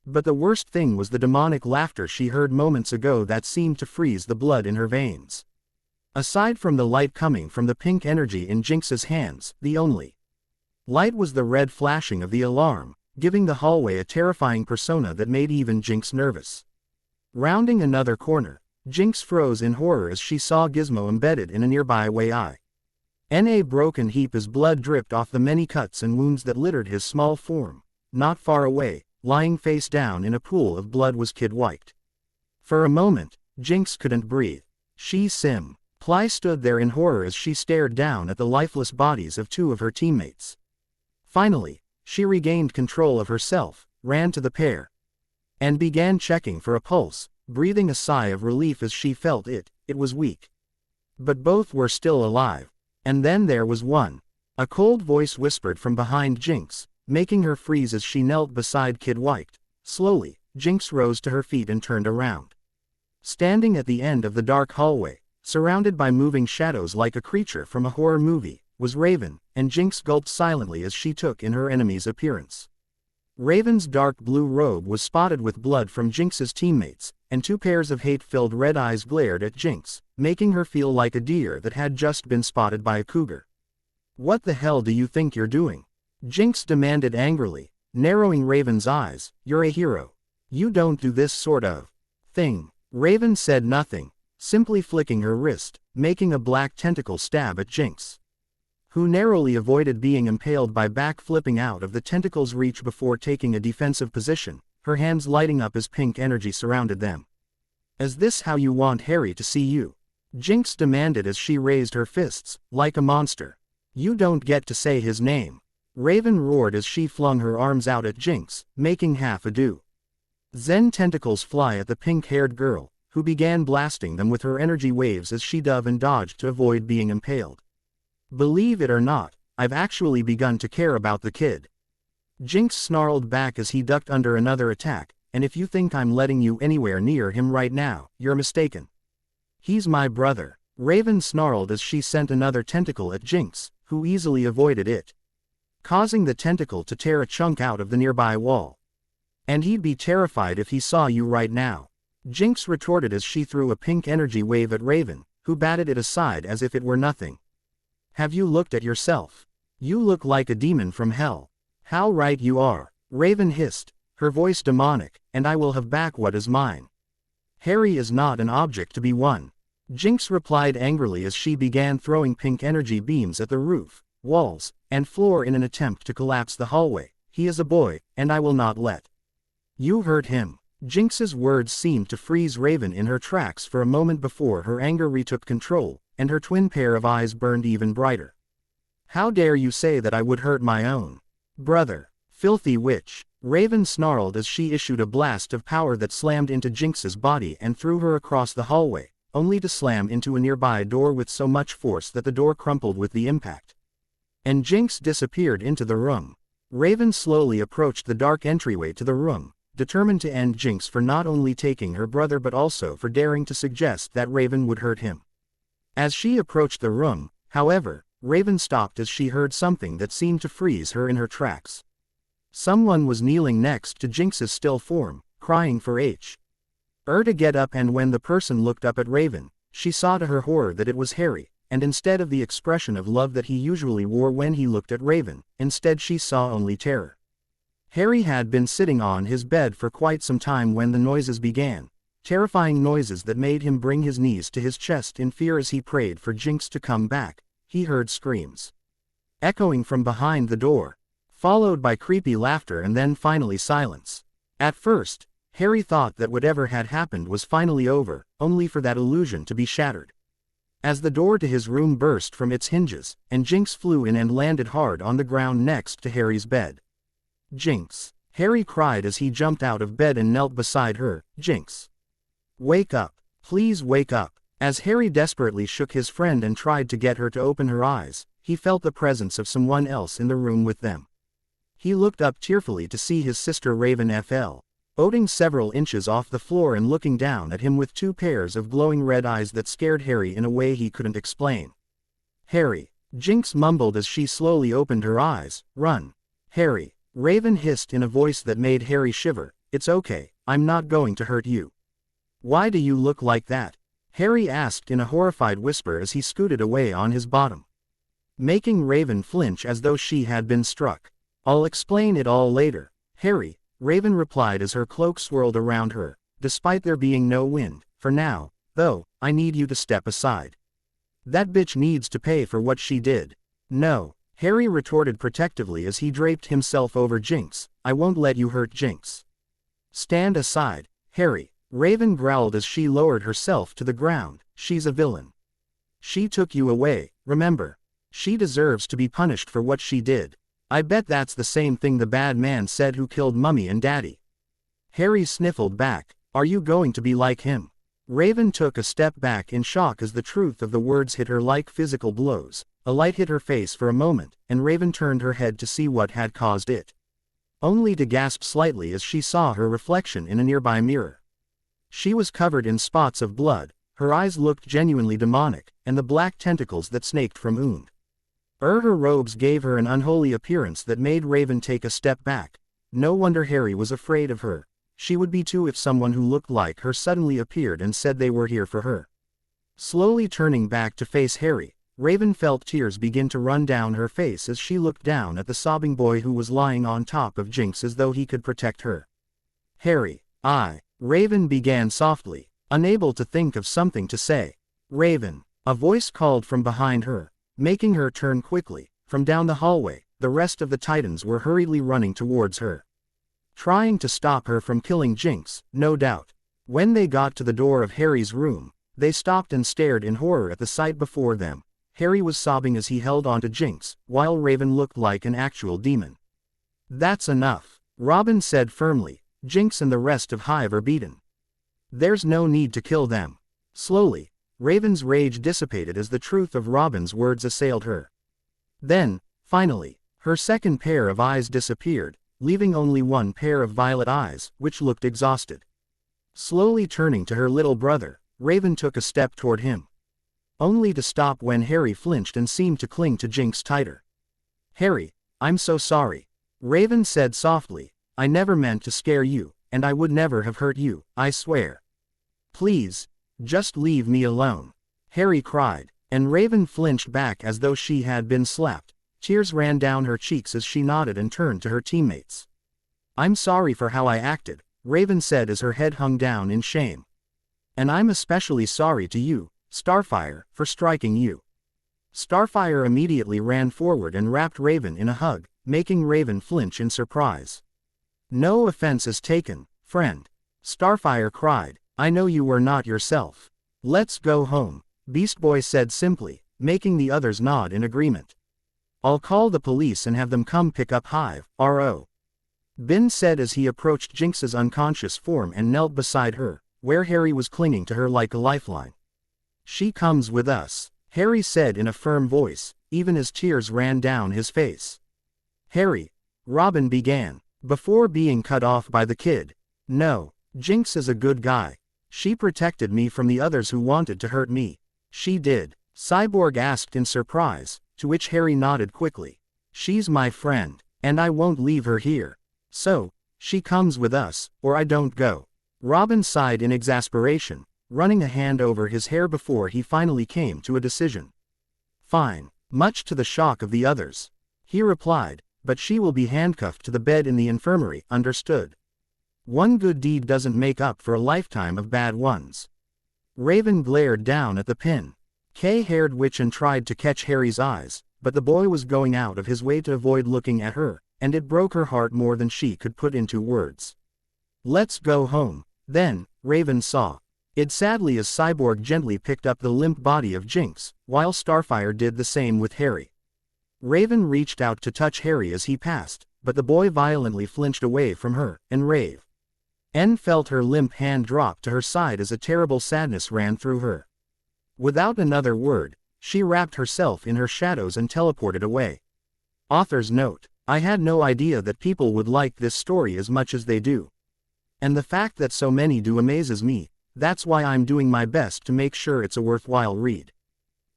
But the worst thing was the demonic laughter she heard moments ago that seemed to freeze the blood in her veins. Aside from the light coming from the pink energy in Jinx's hands, the only light was the red flashing of the alarm, giving the hallway a terrifying persona that made even Jinx nervous. Rounding another corner, Jinx froze in horror as she saw Gizmo embedded in a nearby in a broken heap as blood dripped off the many cuts and wounds that littered his small form. Not far away, lying face down in a pool of blood, was Kid White. For a moment, Jinx couldn't breathe. Ply stood there in horror as she stared down at the lifeless bodies of two of her teammates. Finally, she regained control of herself, ran to the pair, and began checking for a pulse, breathing a sigh of relief as she felt it was weak. But both were still alive. And then there was one. A cold voice whispered from behind Jinx, making her freeze as she knelt beside Kid White. Slowly, Jinx rose to her feet and turned around. Standing at the end of the dark hallway, surrounded by moving shadows like a creature from a horror movie, was Raven, and Jinx gulped silently as she took in her enemy's appearance. Raven's dark blue robe was spotted with blood from Jinx's teammates, and two pairs of hate-filled red eyes glared at Jinx, making her feel like a deer that had just been spotted by a cougar. "What the hell do you think you're doing?" Jinx demanded angrily, narrowing Raven's eyes. "You're a hero. You don't do this sort of thing." Raven said nothing, simply flicking her wrist, making a black tentacle stab at Jinx, who narrowly avoided being impaled by back-flipping out of the tentacle's reach before taking a defensive position, her hands lighting up as pink energy surrounded them. "Is this how you want Harry to see you?" Jinx demanded as she raised her fists, like a monster. "You don't get to say his name." Raven roared as she flung her arms out at Jinx, making half a do. Zen tentacles fly at the pink-haired girl, who began blasting them with her energy waves as she dove and dodged to avoid being impaled. "Believe it or not, I've actually begun to care about the kid." Jinx snarled back as he ducked under another attack, "And if you think I'm letting you anywhere near him right now, you're mistaken. He's my brother." Raven snarled as she sent another tentacle at Jinx, who easily avoided it, causing the tentacle to tear a chunk out of the nearby wall. "And he'd be terrified if he saw you right now," Jinx retorted as she threw a pink energy wave at Raven, who batted it aside as if it were nothing. "Have you looked at yourself? You look like a demon from hell." "How right you are," Raven hissed, her voice demonic, "and I will have back what is mine. Harry is not an object to be won." Jinx replied angrily as she began throwing pink energy beams at the roof, walls, and floor in an attempt to collapse the hallway. "He is a boy, and I will not let you hurt him." Jinx's words seemed to freeze Raven in her tracks for a moment before her anger retook control, and her twin pair of eyes burned even brighter. "How dare you say that I would hurt my own brother, filthy witch!" Raven snarled as she issued a blast of power that slammed into Jinx's body and threw her across the hallway, only to slam into a nearby door with so much force that the door crumpled with the impact. And Jinx disappeared into the room. Raven slowly approached the dark entryway to the room, determined to end Jinx for not only taking her brother but also for daring to suggest that Raven would hurt him. As she approached the room, however, Raven stopped as she heard something that seemed to freeze her in her tracks. Someone was kneeling next to Jinx's still form, crying for her to get up, and when the person looked up at Raven, she saw to her horror that it was Harry, and instead of the expression of love that he usually wore when he looked at Raven, instead she saw only terror. Harry had been sitting on his bed for quite some time when the noises began, terrifying noises that made him bring his knees to his chest in fear as he prayed for Jinx to come back. He heard screams echoing from behind the door, followed by creepy laughter and then finally silence. At first, Harry thought that whatever had happened was finally over, only for that illusion to be shattered. As the door to his room burst from its hinges, and Jinx flew in and landed hard on the ground next to Harry's bed. "Jinx!" Harry cried as he jumped out of bed and knelt beside her. "Jinx! Wake up! Please wake up!" As Harry desperately shook his friend and tried to get her to open her eyes, he felt the presence of someone else in the room with them. He looked up tearfully to see his sister Raven floating several inches off the floor and looking down at him with two pairs of glowing red eyes that scared Harry in a way he couldn't explain. "Harry!" Jinx mumbled as she slowly opened her eyes. "Run! Harry!" Raven hissed in a voice that made Harry shiver. "It's okay, I'm not going to hurt you." "Why do you look like that?" Harry asked in a horrified whisper as he scooted away on his bottom, making Raven flinch as though she had been struck. "I'll explain it all later, Harry," Raven replied as her cloak swirled around her, despite there being no wind. "For now, though, I need you to step aside. That bitch needs to pay for what she did." "No," Harry retorted protectively as he draped himself over Jinx. "I won't let you hurt Jinx." "Stand aside, Harry," Raven growled as she lowered herself to the ground. "She's a villain. She took you away, remember? She deserves to be punished for what she did. I bet that's the same thing the bad man said who killed Mummy and Daddy. Harry sniffled back. Are you going to be like him? Raven took a step back in shock as the truth of the words hit her like physical blows. A light hit her face for a moment, and Raven turned her head to see what had caused it. Only to gasp slightly as she saw her reflection in a nearby mirror. She was covered in spots of blood, her eyes looked genuinely demonic, and the black tentacles that snaked from her robes gave her an unholy appearance that made Raven take a step back. No wonder Harry was afraid of her. She would be too if someone who looked like her suddenly appeared and said they were here for her. Slowly turning back to face Harry, Raven felt tears begin to run down her face as she looked down at the sobbing boy who was lying on top of Jinx as though he could protect her. Harry, Raven began softly, unable to think of something to say. Raven, a voice called from behind her, making her turn quickly. From down the hallway, the rest of the Titans were hurriedly running towards her. Trying to stop her from killing Jinx, no doubt. When they got to the door of Harry's room, they stopped and stared in horror at the sight before them. Harry was sobbing as he held onto Jinx, while Raven looked like an actual demon. That's enough, Robin said firmly. Jinx and the rest of Hive are beaten. There's no need to kill them. Slowly, Raven's rage dissipated as the truth of Robin's words assailed her. Then, finally, her second pair of eyes disappeared, leaving only one pair of violet eyes, which looked exhausted. Slowly turning to her little brother, Raven took a step toward him. Only to stop when Harry flinched and seemed to cling to Jinx tighter. Harry, I'm so sorry. Raven said softly, I never meant to scare you, and I would never have hurt you, I swear. Please, just leave me alone. Harry cried, and Raven flinched back as though she had been slapped. Tears ran down her cheeks as she nodded and turned to her teammates. I'm sorry for how I acted, Raven said as her head hung down in shame. And I'm especially sorry to you, Starfire, for striking you. Starfire immediately ran forward and wrapped Raven in a hug, making Raven flinch in surprise. No offense is taken, friend. Starfire cried, I know you were not yourself. Let's go home, Beast Boy said simply, making the others nod in agreement. I'll call the police and have them come pick up Hive, R.O. Ben said as he approached Jinx's unconscious form and knelt beside her, where Harry was clinging to her like a lifeline. She comes with us, Harry said in a firm voice, even as tears ran down his face. Harry, Robin began, before being cut off by the kid. No, Jinx is a good guy. She protected me from the others who wanted to hurt me. She did, Cyborg asked in surprise, to which Harry nodded quickly. She's my friend, and I won't leave her here. So, she comes with us, or I don't go. Robin sighed in exasperation, running a hand over his hair before he finally came to a decision. Fine, much to the shock of the others. He replied, but she will be handcuffed to the bed in the infirmary, understood. One good deed doesn't make up for a lifetime of bad ones. Raven glared down at the pin-haired witch and tried to catch Harry's eyes, but the boy was going out of his way to avoid looking at her, and it broke her heart more than she could put into words. Let's go home, then, Raven saw it sadly as Cyborg gently picked up the limp body of Jinx, while Starfire did the same with Harry. Raven reached out to touch Harry as he passed, but the boy violently flinched away from her, and Raven felt her limp hand drop to her side as a terrible sadness ran through her. Without another word, she wrapped herself in her shadows and teleported away. Author's note: I had no idea that people would like this story as much as they do. And the fact that so many do amazes me. That's why I'm doing my best to make sure it's a worthwhile read.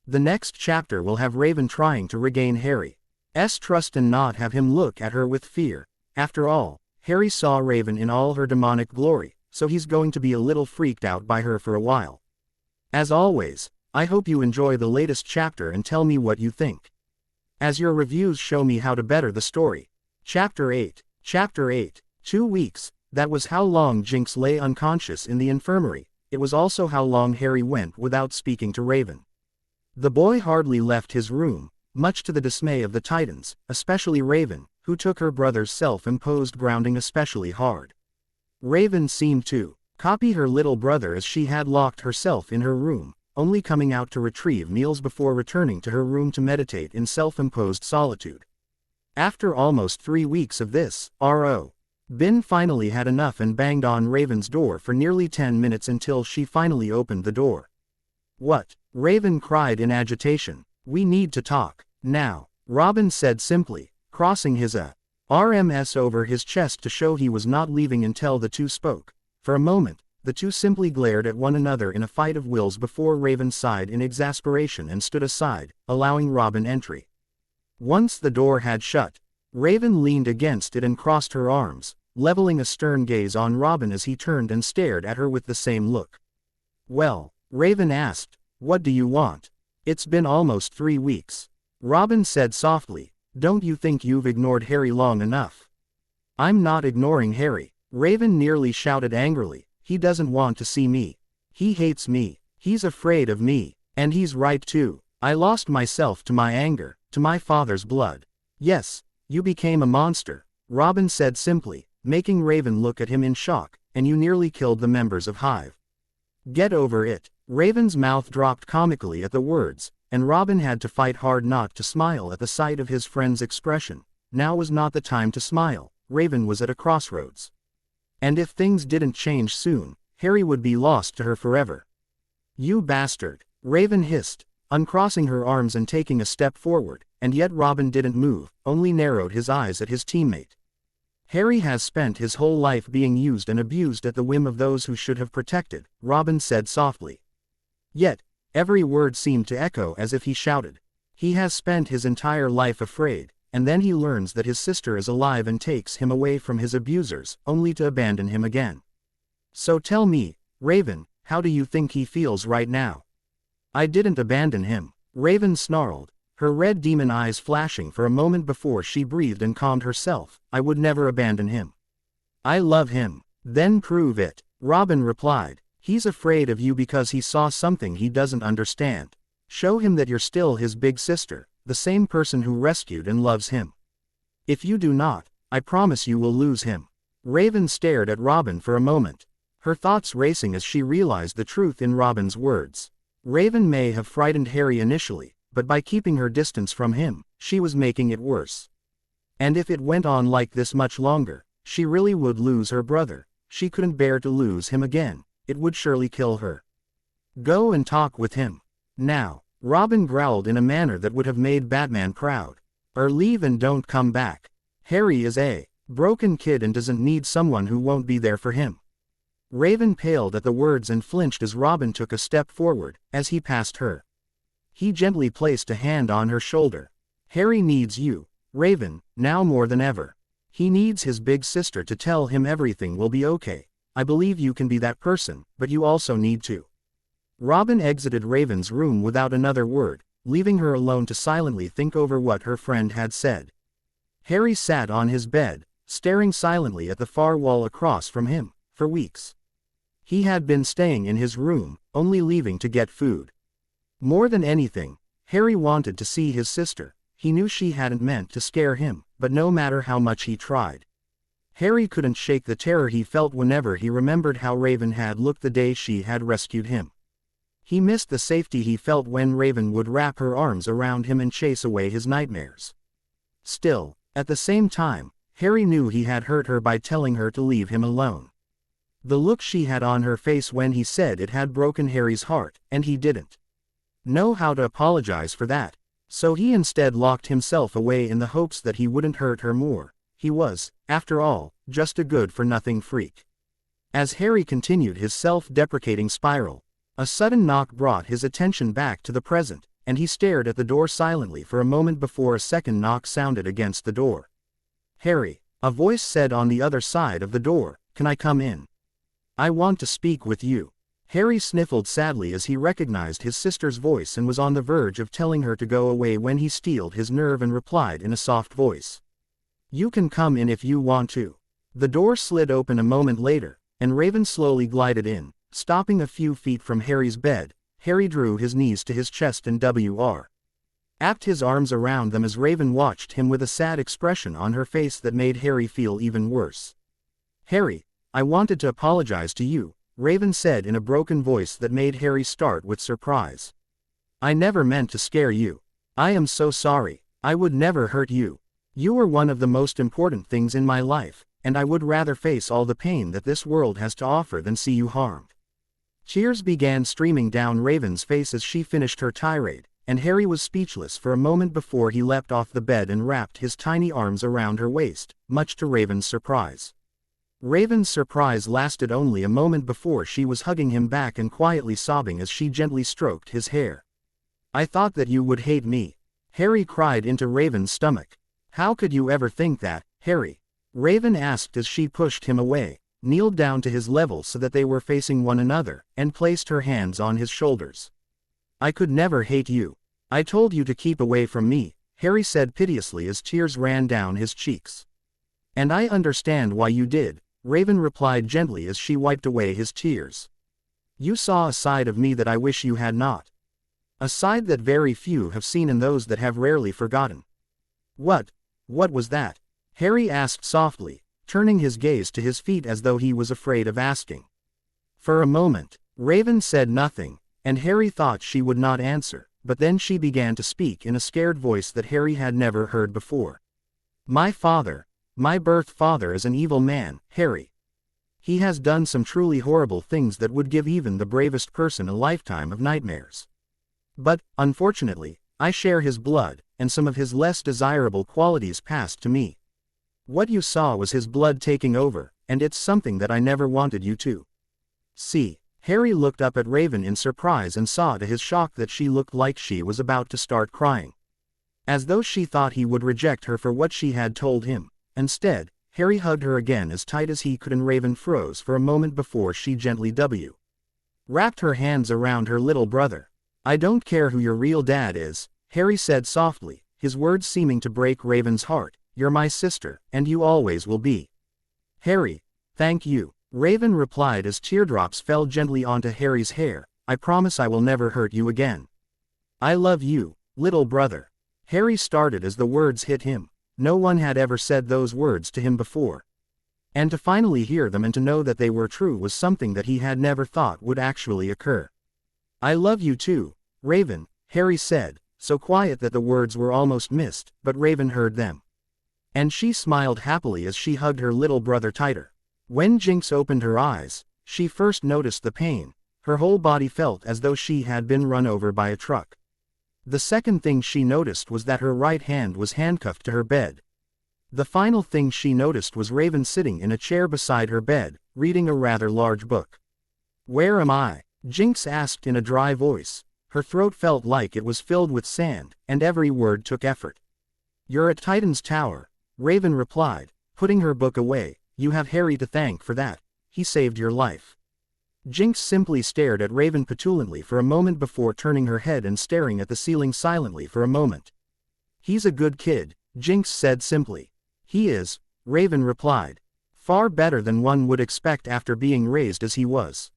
The next chapter will have Raven trying to regain Harry's trust and not have him look at her with fear. After all, Harry saw Raven in all her demonic glory, so he's going to be a little freaked out by her for a while. As always, I hope you enjoy the latest chapter and tell me what you think, as your reviews show me how to better the story. Chapter 8. 2 weeks. That was how long Jinx lay unconscious in the infirmary. It was also how long Harry went without speaking to Raven. The boy hardly left his room, much to the dismay of the Titans, especially Raven, who took her brother's self-imposed grounding especially hard. Raven seemed to copy her little brother as she had locked herself in her room, only coming out to retrieve meals before returning to her room to meditate in self-imposed solitude. After almost 3 weeks of this, R.O. Ben finally had enough and banged on Raven's door for nearly 10 minutes until she finally opened the door. "What?" Raven cried in agitation. "We need to talk. Now," Robin said simply, crossing his arms over his chest to show he was not leaving until the two spoke. For a moment, the two simply glared at one another in a fight of wills before Raven sighed in exasperation and stood aside, allowing Robin entry. Once the door had shut, Raven leaned against it and crossed her arms, leveling a stern gaze on Robin as he turned and stared at her with the same look. "Well," Raven asked, "what do you want?" "It's been almost 3 weeks." Robin said softly, "Don't you think you've ignored Harry long enough?" "I'm not ignoring Harry," Raven nearly shouted angrily. "He doesn't want to see me. He hates me. He's afraid of me. And he's right too. I lost myself to my anger, to my father's blood." "Yes, you became a monster," Robin said simply, making Raven look at him in shock, "and you nearly killed the members of Hive." "Get over it." Raven's mouth dropped comically at the words, and Robin had to fight hard not to smile at the sight of his friend's expression. Now was not the time to smile. Raven was at a crossroads. And if things didn't change soon, Harry would be lost to her forever. "You bastard," Raven hissed, uncrossing her arms and taking a step forward, and yet Robin didn't move, only narrowed his eyes at his teammate. "Harry has spent his whole life being used and abused at the whim of those who should have protected," Robin said softly. Yet, every word seemed to echo as if he shouted. "He has spent his entire life afraid, and then he learns that his sister is alive and takes him away from his abusers, only to abandon him again. So tell me, Raven, how do you think he feels right now?" "I didn't abandon him," Raven snarled, her red demon eyes flashing for a moment before she breathed and calmed herself. "I would never abandon him. I love him." "Then prove it," Robin replied. "He's afraid of you because he saw something he doesn't understand. Show him that you're still his big sister, the same person who rescued and loves him. If you do not, I promise you will lose him." Raven stared at Robin for a moment, her thoughts racing as she realized the truth in Robin's words. Raven may have frightened Harry initially, but by keeping her distance from him, she was making it worse. And if it went on like this much longer, she really would lose her brother. She couldn't bear to lose him again. It would surely kill her. "Go and talk with him. Now," Robin growled in a manner that would have made Batman proud. "Or leave and don't come back. Harry is a broken kid and doesn't need someone who won't be there for him." Raven paled at the words and flinched as Robin took a step forward. As he passed her, he gently placed a hand on her shoulder. "Harry needs you, Raven, now more than ever. He needs his big sister to tell him everything will be okay. I believe you can be that person, but you also need to." Robin exited Raven's room without another word, leaving her alone to silently think over what her friend had said. Harry sat on his bed, staring silently at the far wall across from him. For weeks, he had been staying in his room, only leaving to get food. More than anything, Harry wanted to see his sister. He knew she hadn't meant to scare him, but no matter how much he tried, Harry couldn't shake the terror he felt whenever he remembered how Raven had looked the day she had rescued him. He missed the safety he felt when Raven would wrap her arms around him and chase away his nightmares. Still, at the same time, Harry knew he had hurt her by telling her to leave him alone. The look she had on her face when he said it had broken Harry's heart, and he didn't know how to apologize for that. So he instead locked himself away in the hopes that he wouldn't hurt her more. He was, after all, just a good-for-nothing freak. As Harry continued his self-deprecating spiral, a sudden knock brought his attention back to the present, and he stared at the door silently for a moment before a second knock sounded against the door. "Harry," a voice said on the other side of the door, "can I come in? I want to speak with you." Harry sniffled sadly as he recognized his sister's voice and was on the verge of telling her to go away when he steeled his nerve and replied in a soft voice, "You can come in if you want to." The door slid open a moment later, and Raven slowly glided in, stopping a few feet from Harry's bed. Harry drew his knees to his chest and wrapped his arms around them as Raven watched him with a sad expression on her face that made Harry feel even worse. "Harry, I wanted to apologize to you," Raven said in a broken voice that made Harry start with surprise. "I never meant to scare you. I am so sorry. I would never hurt you. You were one of the most important things in my life, and I would rather face all the pain that this world has to offer than see you harmed. Tears began streaming down Raven's face as she finished her tirade, and Harry was speechless for a moment before he leapt off the bed and wrapped his tiny arms around her waist, much to Raven's surprise. Raven's surprise lasted only a moment before she was hugging him back and quietly sobbing as she gently stroked his hair. I thought that you would hate me. Harry cried into Raven's stomach. How could you ever think that, Harry? Raven asked as she pushed him away, kneeled down to his level so that they were facing one another, and placed her hands on his shoulders. I could never hate you. I told you to keep away from me, Harry said piteously as tears ran down his cheeks. And I understand why you did, Raven replied gently as she wiped away his tears. You saw a side of me that I wish you had not. A side that very few have seen and those that have rarely forgotten. What was that? Harry asked softly, turning his gaze to his feet as though he was afraid of asking. For a moment, Raven said nothing, and Harry thought she would not answer, but then she began to speak in a scared voice that Harry had never heard before. My birth father is an evil man, Harry. He has done some truly horrible things that would give even the bravest person a lifetime of nightmares. But, unfortunately, I share his blood, and some of his less desirable qualities passed to me. What you saw was his blood taking over, and it's something that I never wanted you to see. Harry looked up at Raven in surprise and saw to his shock that she looked like she was about to start crying. As though she thought he would reject her for what she had told him. Instead, Harry hugged her again as tight as he could and Raven froze for a moment before she gently wrapped her hands around her little brother. I don't care who your real dad is, Harry said softly, his words seeming to break Raven's heart. You're my sister, and you always will be. Harry, thank you, Raven replied as teardrops fell gently onto Harry's hair. I promise I will never hurt you again. I love you, little brother. Harry started as the words hit him. No one had ever said those words to him before. And to finally hear them and to know that they were true was something that he had never thought would actually occur. I love you too, Raven, Harry said, so quiet that the words were almost missed, but Raven heard them. And she smiled happily as she hugged her little brother tighter. When Jinx opened her eyes, she first noticed the pain. Her whole body felt as though she had been run over by a truck. The second thing she noticed was that her right hand was handcuffed to her bed. The final thing she noticed was Raven sitting in a chair beside her bed, reading a rather large book. Where am I? Jinx asked in a dry voice. Her throat felt like it was filled with sand, and every word took effort. You're at Titan's Tower, Raven replied, putting her book away. You have Harry to thank for that. He saved your life. Jinx simply stared at Raven petulantly for a moment before turning her head and staring at the ceiling silently for a moment. He's a good kid, Jinx said simply. He is, Raven replied. Far better than one would expect after being raised as he was.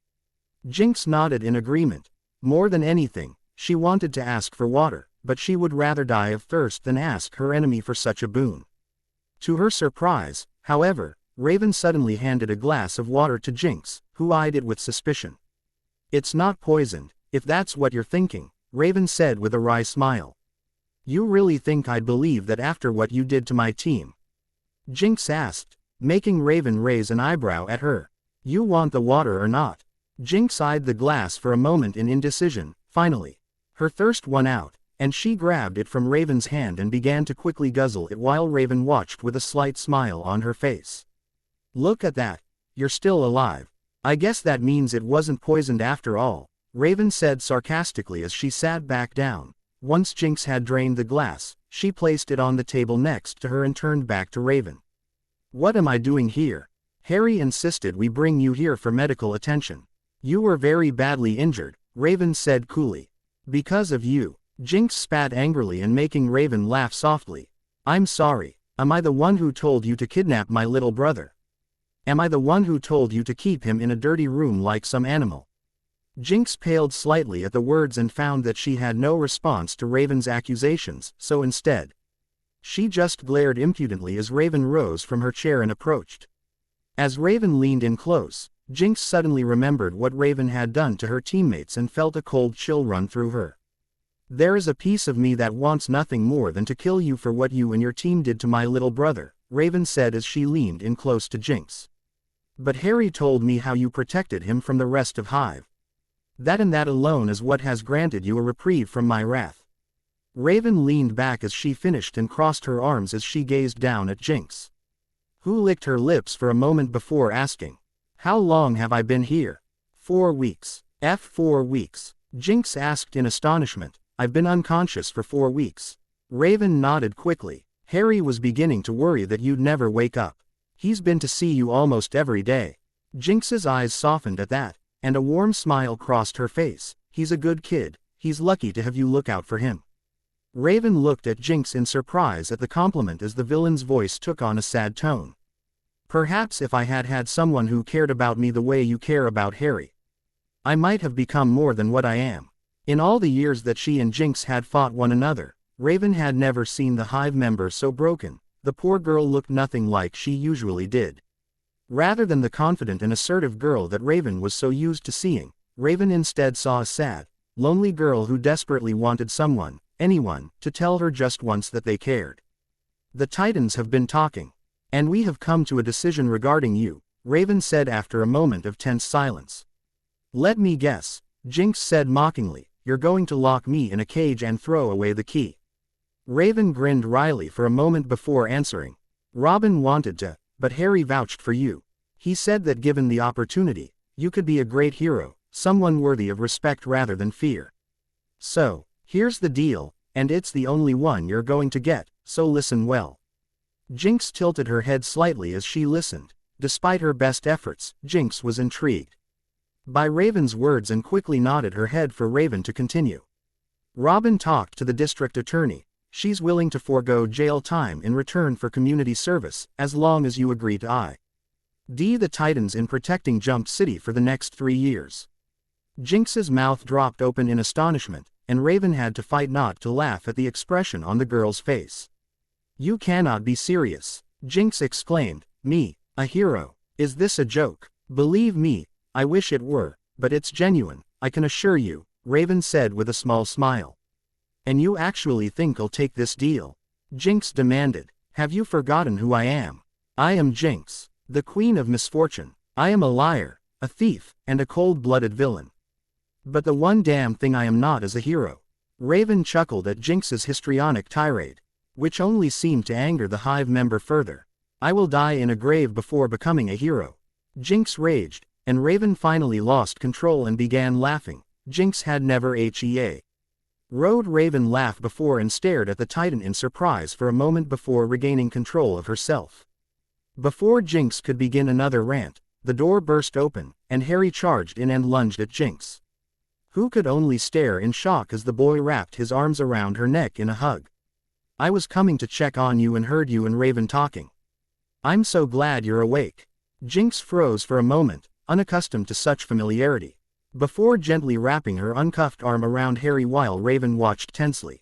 Jinx nodded in agreement. More than anything, she wanted to ask for water, but she would rather die of thirst than ask her enemy for such a boon. To her surprise, however, Raven suddenly handed a glass of water to Jinx, who eyed it with suspicion. It's not poisoned, if that's what you're thinking, Raven said with a wry smile. You really think I'd believe that after what you did to my team? Jinx asked, making Raven raise an eyebrow at her. You want the water or not? Jinx eyed the glass for a moment in indecision. Finally, her thirst won out, and she grabbed it from Raven's hand and began to quickly guzzle it while Raven watched with a slight smile on her face. Look at that, you're still alive. I guess that means it wasn't poisoned after all, Raven said sarcastically as she sat back down. Once Jinx had drained the glass, she placed it on the table next to her and turned back to Raven. What am I doing here? Harry insisted we bring you here for medical attention. You were very badly injured, Raven said coolly. Because of you, Jinx spat angrily and making Raven laugh softly. I'm sorry, am I the one who told you to kidnap my little brother? Am I the one who told you to keep him in a dirty room like some animal? Jinx paled slightly at the words and found that she had no response to Raven's accusations, so instead, she just glared impudently as Raven rose from her chair and approached. As Raven leaned in close, Jinx suddenly remembered what Raven had done to her teammates and felt a cold chill run through her. There is a piece of me that wants nothing more than to kill you for what you and your team did to my little brother, Raven said as she leaned in close to Jinx. But Harry told me how you protected him from the rest of Hive. That and that alone is what has granted you a reprieve from my wrath. Raven leaned back as she finished and crossed her arms as she gazed down at Jinx, who licked her lips for a moment before asking, "How long have I been here?" 4 weeks. 4 weeks. Jinx asked in astonishment. I've been unconscious for 4 weeks. Raven nodded quickly. Harry was beginning to worry that you'd never wake up. He's been to see you almost every day. Jinx's eyes softened at that, and a warm smile crossed her face. He's a good kid. He's lucky to have you look out for him. Raven looked at Jinx in surprise at the compliment as the villain's voice took on a sad tone. Perhaps if I had had someone who cared about me the way you care about Harry, I might have become more than what I am. In all the years that she and Jinx had fought one another, Raven had never seen the Hive member so broken. The poor girl looked nothing like she usually did. Rather than the confident and assertive girl that Raven was so used to seeing, Raven instead saw a sad, lonely girl who desperately wanted someone, anyone, to tell her just once that they cared. The Titans have been talking. And we have come to a decision regarding you, Raven said after a moment of tense silence. Let me guess, Jinx said mockingly, you're going to lock me in a cage and throw away the key. Raven grinned wryly for a moment before answering. Robin wanted to, but Harry vouched for you. He said that given the opportunity, you could be a great hero, someone worthy of respect rather than fear. So, here's the deal, and it's the only one you're going to get, so listen well. Jinx tilted her head slightly as she listened. Despite her best efforts, Jinx was intrigued by Raven's words and quickly nodded her head for Raven to continue. Robin talked to the district attorney. She's willing to forego jail time in return for community service, as long as you agree to the Titans in protecting Jump City for the next 3 years. Jinx's mouth dropped open in astonishment, and Raven had to fight not to laugh at the expression on the girl's face. You cannot be serious, Jinx exclaimed. Me, a hero? Is this a joke? Believe me, I wish it were, but it's genuine, I can assure you, Raven said with a small smile. And you actually think I'll take this deal? Jinx demanded. Have you forgotten who I am? I am Jinx, the Queen of Misfortune. I am a liar, a thief, and a cold-blooded villain. But the one damn thing I am not is a hero. Raven chuckled at Jinx's histrionic tirade, which only seemed to anger the Hive member further. I will die in a grave before becoming a hero. Jinx raged, and Raven finally lost control and began laughing. Jinx had never rode Raven laugh before and stared at the Titan in surprise for a moment before regaining control of herself. Before Jinx could begin another rant, the door burst open, and Harry charged in and lunged at Jinx, who could only stare in shock as the boy wrapped his arms around her neck in a hug. I was coming to check on you and heard you and Raven talking. I'm so glad you're awake. Jinx froze for a moment, unaccustomed to such familiarity, before gently wrapping her uncuffed arm around Harry while Raven watched tensely.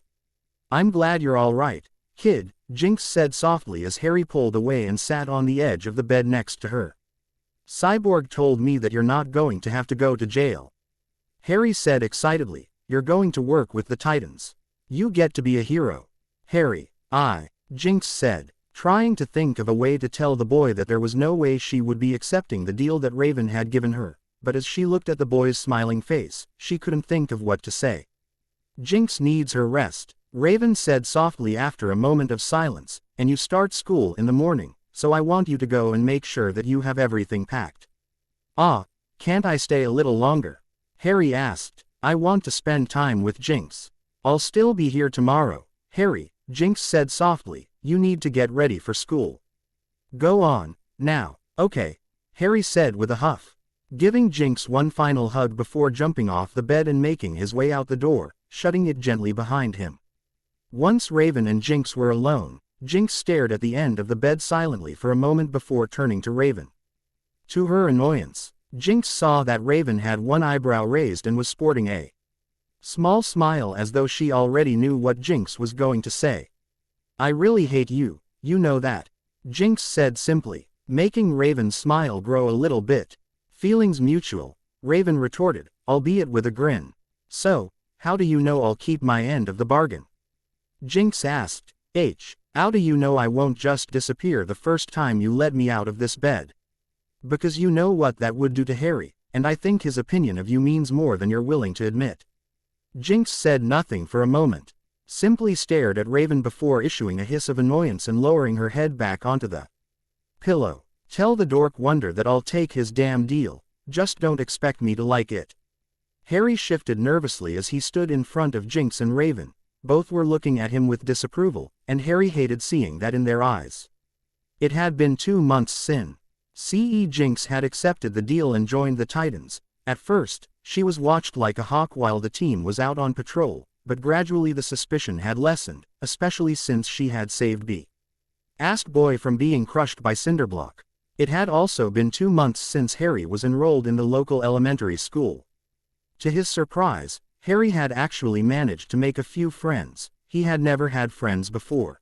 I'm glad you're all right, kid, Jinx said softly as Harry pulled away and sat on the edge of the bed next to her. Cyborg told me that you're not going to have to go to jail. Harry said excitedly, you're going to work with the Titans. You get to be a hero. Harry, Jinx said, trying to think of a way to tell the boy that there was no way she would be accepting the deal that Raven had given her, but as she looked at the boy's smiling face, she couldn't think of what to say. Jinx needs her rest, Raven said softly after a moment of silence, and you start school in the morning, so I want you to go and make sure that you have everything packed. Can't I stay a little longer? Harry asked. I want to spend time with Jinx. I'll still be here tomorrow, Harry, Jinx said softly, you need to get ready for school. Go on, now. Okay, Harry said with a huff, giving Jinx one final hug before jumping off the bed and making his way out the door, shutting it gently behind him. Once Raven and Jinx were alone, Jinx stared at the end of the bed silently for a moment before turning to Raven. To her annoyance, Jinx saw that Raven had one eyebrow raised and was sporting a small smile as though she already knew what Jinx was going to say. I really hate you, you know that, Jinx said simply, making Raven's smile grow a little bit. Feelings mutual, Raven retorted, albeit with a grin. So, how do you know I'll keep my end of the bargain? Jinx asked. How do you know I won't just disappear the first time you let me out of this bed? Because you know what that would do to Harry, and I think his opinion of you means more than you're willing to admit. Jinx said nothing for a moment, simply stared at Raven before issuing a hiss of annoyance and lowering her head back onto the pillow. Tell the dork wonder that I'll take his damn deal, just don't expect me to like it. Harry shifted nervously as he stood in front of Jinx and Raven. Both were looking at him with disapproval, and Harry hated seeing that in their eyes. It had been 2 months since Jinx had accepted the deal and joined the Titans. At first, she was watched like a hawk while the team was out on patrol, but gradually the suspicion had lessened, especially since she had saved B.'s boy from being crushed by Cinderblock. It had also been 2 months since Harry was enrolled in the local elementary school. To his surprise, Harry had actually managed to make a few friends. He had never had friends before.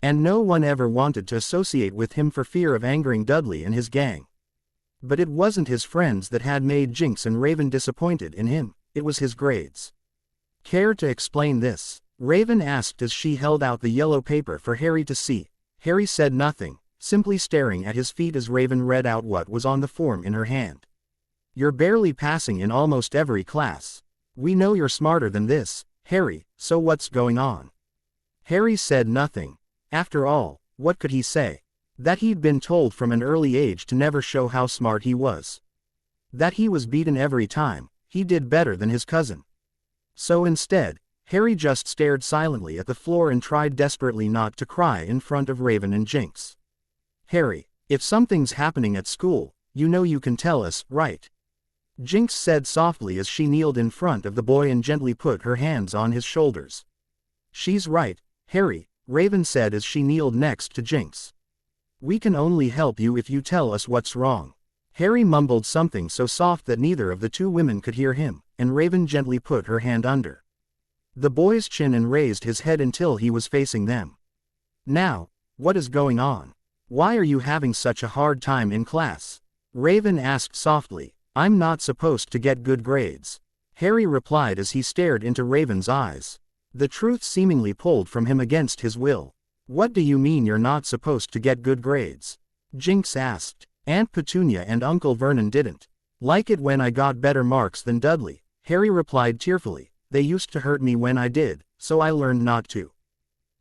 And no one ever wanted to associate with him for fear of angering Dudley and his gang. But it wasn't his friends that had made Jinx and Raven disappointed in him, it was his grades. Care to explain this? Raven asked as she held out the yellow paper for Harry to see. Harry said nothing, simply staring at his feet as Raven read out what was on the form in her hand. You're barely passing in almost every class. We know you're smarter than this, Harry, so what's going on? Harry said nothing. After all, what could he say? That he'd been told from an early age to never show how smart he was. That he was beaten every time, he did better than his cousin. So instead, Harry just stared silently at the floor and tried desperately not to cry in front of Raven and Jinx. Harry, if something's happening at school, you know you can tell us, right? Jinx said softly as she kneeled in front of the boy and gently put her hands on his shoulders. She's right, Harry, Raven said as she kneeled next to Jinx. We can only help you if you tell us what's wrong. Harry mumbled something so soft that neither of the two women could hear him, and Raven gently put her hand under the boy's chin and raised his head until he was facing them. Now, what is going on? Why are you having such a hard time in class? Raven asked softly. I'm not supposed to get good grades. Harry replied as he stared into Raven's eyes. The truth seemingly pulled from him against his will. What do you mean you're not supposed to get good grades? Jinx asked. Aunt Petunia and Uncle Vernon didn't like it when I got better marks than Dudley, Harry replied tearfully. They used to hurt me when I did, so I learned not to.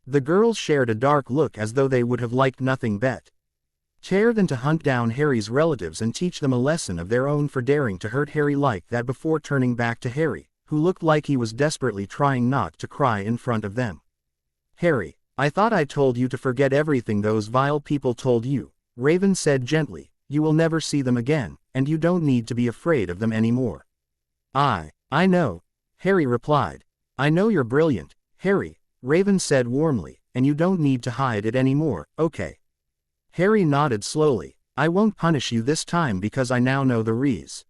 The girls shared a dark look as though they would have liked nothing better than to hunt down Harry's relatives and teach them a lesson of their own for daring to hurt Harry like that before turning back to Harry, who looked like he was desperately trying not to cry in front of them. Harry, I thought I told you to forget everything those vile people told you, Raven said gently. You will never see them again, and you don't need to be afraid of them anymore. I know, Harry replied. I know you're brilliant, Harry, Raven said warmly, and you don't need to hide it anymore, okay? Harry nodded slowly. I won't punish you this time because I now know the reason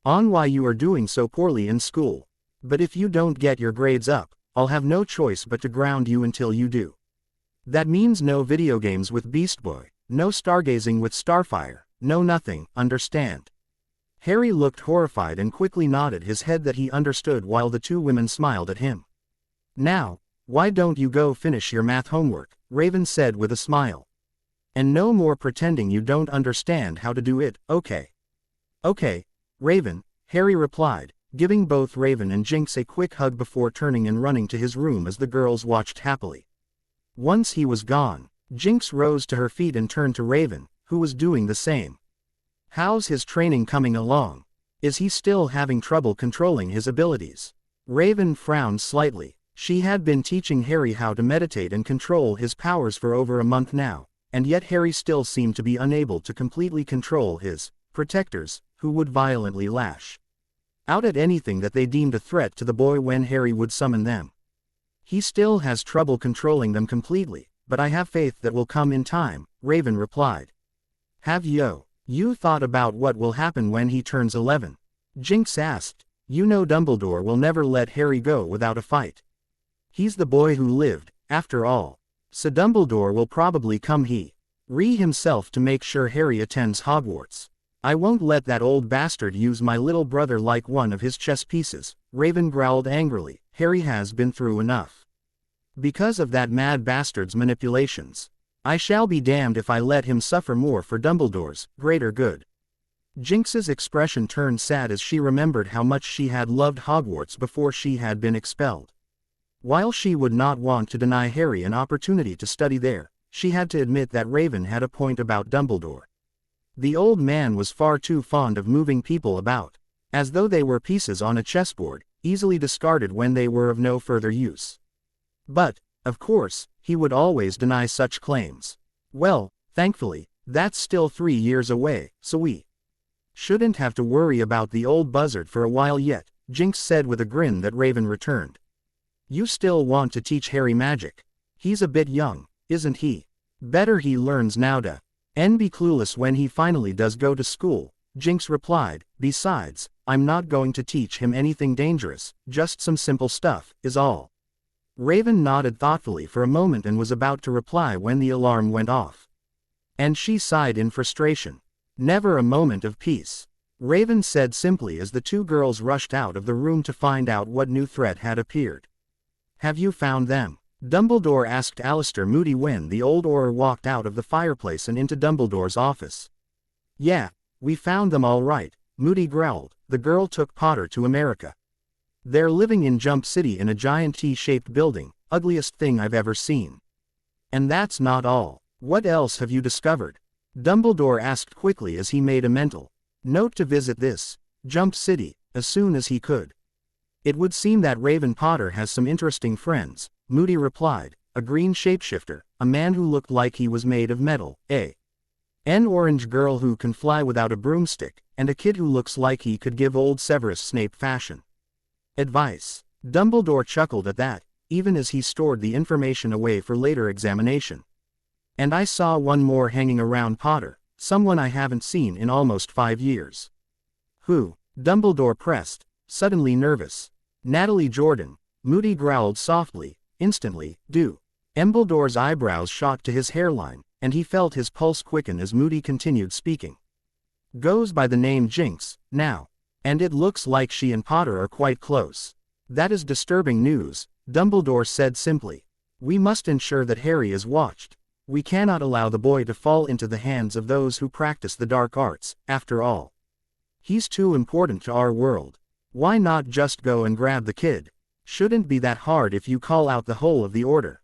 on why you are doing so poorly in school. But if you don't get your grades up, I'll have no choice but to ground you until you do. That means no video games with Beast Boy, no stargazing with Starfire, no nothing, understand? Harry looked horrified and quickly nodded his head that he understood while the two women smiled at him. Now, why don't you go finish your math homework, Raven said with a smile. And no more pretending you don't understand how to do it, okay? Okay, Raven, Harry replied, giving both Raven and Jinx a quick hug before turning and running to his room as the girls watched happily. Once he was gone, Jinx rose to her feet and turned to Raven, who was doing the same. How's his training coming along? Is he still having trouble controlling his abilities? Raven frowned slightly. She had been teaching Harry how to meditate and control his powers for over a month now, and yet Harry still seemed to be unable to completely control his protectors, who would violently lash out at anything that they deemed a threat to the boy when Harry would summon them. He still has trouble controlling them completely, but I have faith that will come in time, Raven replied. Have you thought about what will happen when he turns 11? Jinx asked. You know Dumbledore will never let Harry go without a fight. He's the boy who lived, after all. So Dumbledore will probably come himself to make sure Harry attends Hogwarts. I won't let that old bastard use my little brother like one of his chess pieces, Raven growled angrily. Harry has been through enough. Because of that mad bastard's manipulations. I shall be damned if I let him suffer more for Dumbledore's greater good. Jinx's expression turned sad as she remembered how much she had loved Hogwarts before she had been expelled. While she would not want to deny Harry an opportunity to study there, she had to admit that Raven had a point about Dumbledore. The old man was far too fond of moving people about, as though they were pieces on a chessboard, easily discarded when they were of no further use. But, of course, he would always deny such claims. Well, thankfully, that's still 3 years away, so we shouldn't have to worry about the old buzzard for a while yet, Jinx said with a grin that Raven returned. You still want to teach Harry magic? He's a bit young, isn't he? Better he learns now to be clueless when he finally does go to school, Jinx replied. Besides, I'm not going to teach him anything dangerous, just some simple stuff, is all. Raven nodded thoughtfully for a moment and was about to reply when the alarm went off. And she sighed in frustration. Never a moment of peace, Raven said simply as the two girls rushed out of the room to find out what new threat had appeared. Have you found them? Dumbledore asked Alistair Moody when the old Auror walked out of the fireplace and into Dumbledore's office. Yeah, we found them all right, Moody growled. The girl took Potter to America. They're living in Jump City in a giant T-shaped building, ugliest thing I've ever seen. And that's not all. What else have you discovered? Dumbledore asked quickly as he made a mental note to visit this Jump City as soon as he could. It would seem that Raven Potter has some interesting friends, Moody replied. A green shapeshifter, a man who looked like he was made of metal, an orange girl who can fly without a broomstick, and a kid who looks like he could give old Severus Snape fashion advice. Dumbledore chuckled at that, even as he stored the information away for later examination. And I saw one more hanging around Potter, someone I haven't seen in almost 5 years. Who? Dumbledore pressed, suddenly nervous. Natalie Jordan, Moody growled softly. Instantly, Dumbledore's eyebrows shot to his hairline, and he felt his pulse quicken as Moody continued speaking. Goes by the name Jinx, now. And it looks like she and Potter are quite close. That is disturbing news, Dumbledore said simply. We must ensure that Harry is watched. We cannot allow the boy to fall into the hands of those who practice the dark arts, after all. He's too important to our world. Why not just go and grab the kid? Shouldn't be that hard if you call out the whole of the order.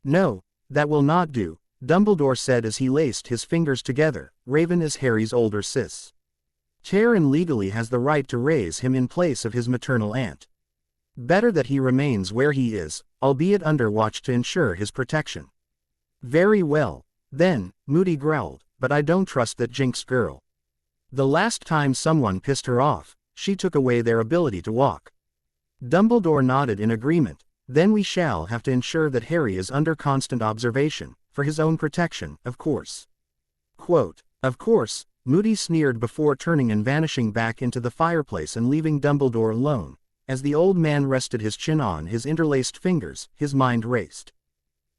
No, that will not do, Dumbledore said as he laced his fingers together. Raven is Harry's older sis. Charon legally has the right to raise him in place of his maternal aunt. Better that he remains where he is, albeit under watch to ensure his protection. Very well, then, Moody growled, but I don't trust that Jinx girl. The last time someone pissed her off, she took away their ability to walk. Dumbledore nodded in agreement. Then we shall have to ensure that Harry is under constant observation, for his own protection, of course. Quote, of course, Moody sneered before turning and vanishing back into the fireplace and leaving Dumbledore alone. As the old man rested his chin on his interlaced fingers, his mind raced.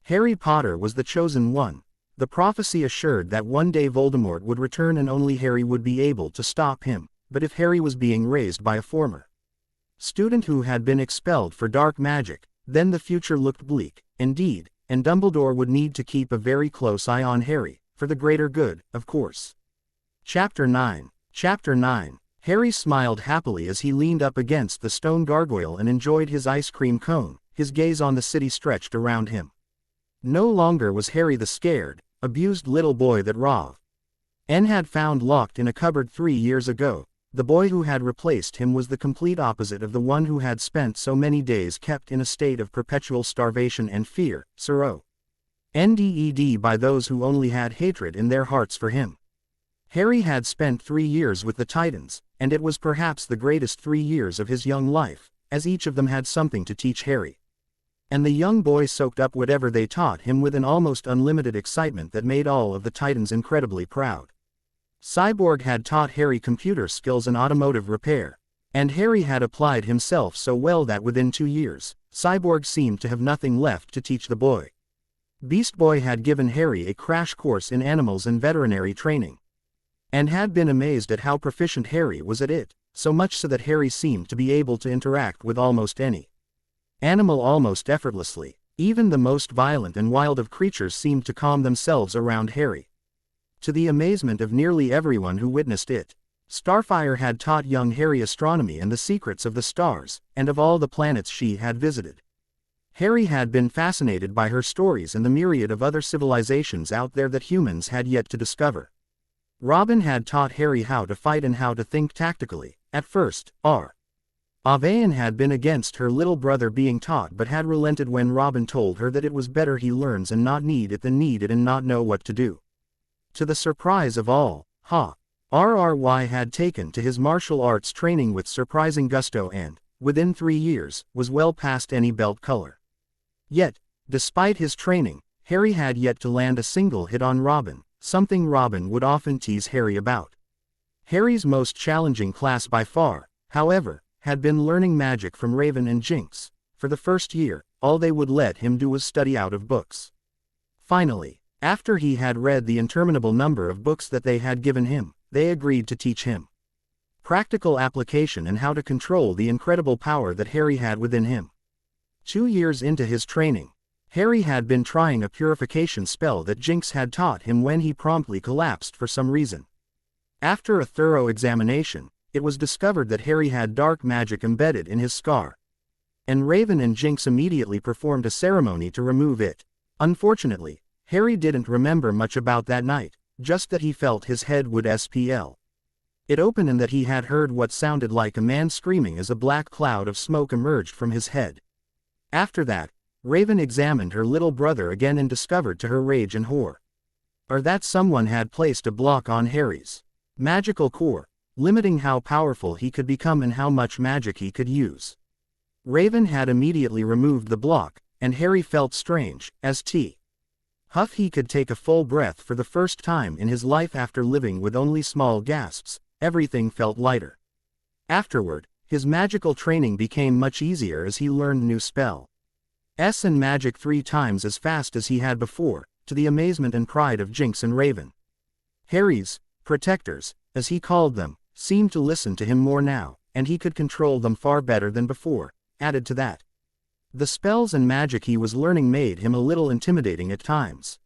Harry Potter was the chosen one. The prophecy assured that one day Voldemort would return and only Harry would be able to stop him. But if Harry was being raised by a former student who had been expelled for dark magic, then the future looked bleak, indeed, and Dumbledore would need to keep a very close eye on Harry, for the greater good, of course. Chapter 9. Harry smiled happily as he leaned up against the stone gargoyle and enjoyed his ice cream cone, his gaze on the city stretched around him. No longer was Harry the scared, abused little boy that Rov N had found locked in a cupboard 3 years ago. The boy who had replaced him was the complete opposite of the one who had spent so many days kept in a state of perpetual starvation and fear, surrounded by those who only had hatred in their hearts for him. Harry had spent 3 years with the Titans, and it was perhaps the greatest 3 years of his young life, as each of them had something to teach Harry. And the young boy soaked up whatever they taught him with an almost unlimited excitement that made all of the Titans incredibly proud. Cyborg had taught Harry computer skills and automotive repair, and Harry had applied himself so well that within 2 years, Cyborg seemed to have nothing left to teach the boy. Beast Boy had given Harry a crash course in animals and veterinary training. and had been amazed at how proficient Harry was at it, so much so that Harry seemed to be able to interact with almost any animal almost effortlessly. Even the most violent and wild of creatures seemed to calm themselves around Harry. To the amazement of nearly everyone who witnessed it, Starfire had taught young Harry astronomy and the secrets of the stars, and of all the planets she had visited. Harry had been fascinated by her stories and the myriad of other civilizations out there that humans had yet to discover. Robin had taught Harry how to fight and how to think tactically. At first, Avayan had been against her little brother being taught but had relented when Robin told her that it was better he learns and not need it than need it and not know what to do. To the surprise of all, RRY had taken to his martial arts training with surprising gusto and, within 3 years, was well past any belt color. Yet, despite his training, Harry had yet to land a single hit on Robin, something Robin would often tease Harry about. Harry's most challenging class by far, however, had been learning magic from Raven and Jinx. For the first year, all they would let him do was study out of books. Finally, after he had read the interminable number of books that they had given him, they agreed to teach him practical application and how to control the incredible power that Harry had within him. 2 years into his training, Harry had been trying a purification spell that Jinx had taught him when he promptly collapsed for some reason. After a thorough examination, it was discovered that Harry had dark magic embedded in his scar. And Raven and Jinx immediately performed a ceremony to remove it. Unfortunately, Harry didn't remember much about that night, just that he felt his head would SPL. It opened and that he had heard what sounded like a man screaming as a black cloud of smoke emerged from his head. After that, Raven examined her little brother again and discovered to her rage and horror that someone had placed a block on Harry's magical core, limiting how powerful he could become and how much magic he could use. Raven had immediately removed the block, and Harry felt strange, as he could take a full breath for the first time in his life after living with only small gasps. Everything felt lighter. Afterward, his magical training became much easier as he learned new spells and magic 3 times as fast as he had before, to the amazement and pride of Jinx and Raven. Harry's protectors, as he called them, seemed to listen to him more now, and he could control them far better than before. Added to that, the spells and magic he was learning made him a little intimidating at times.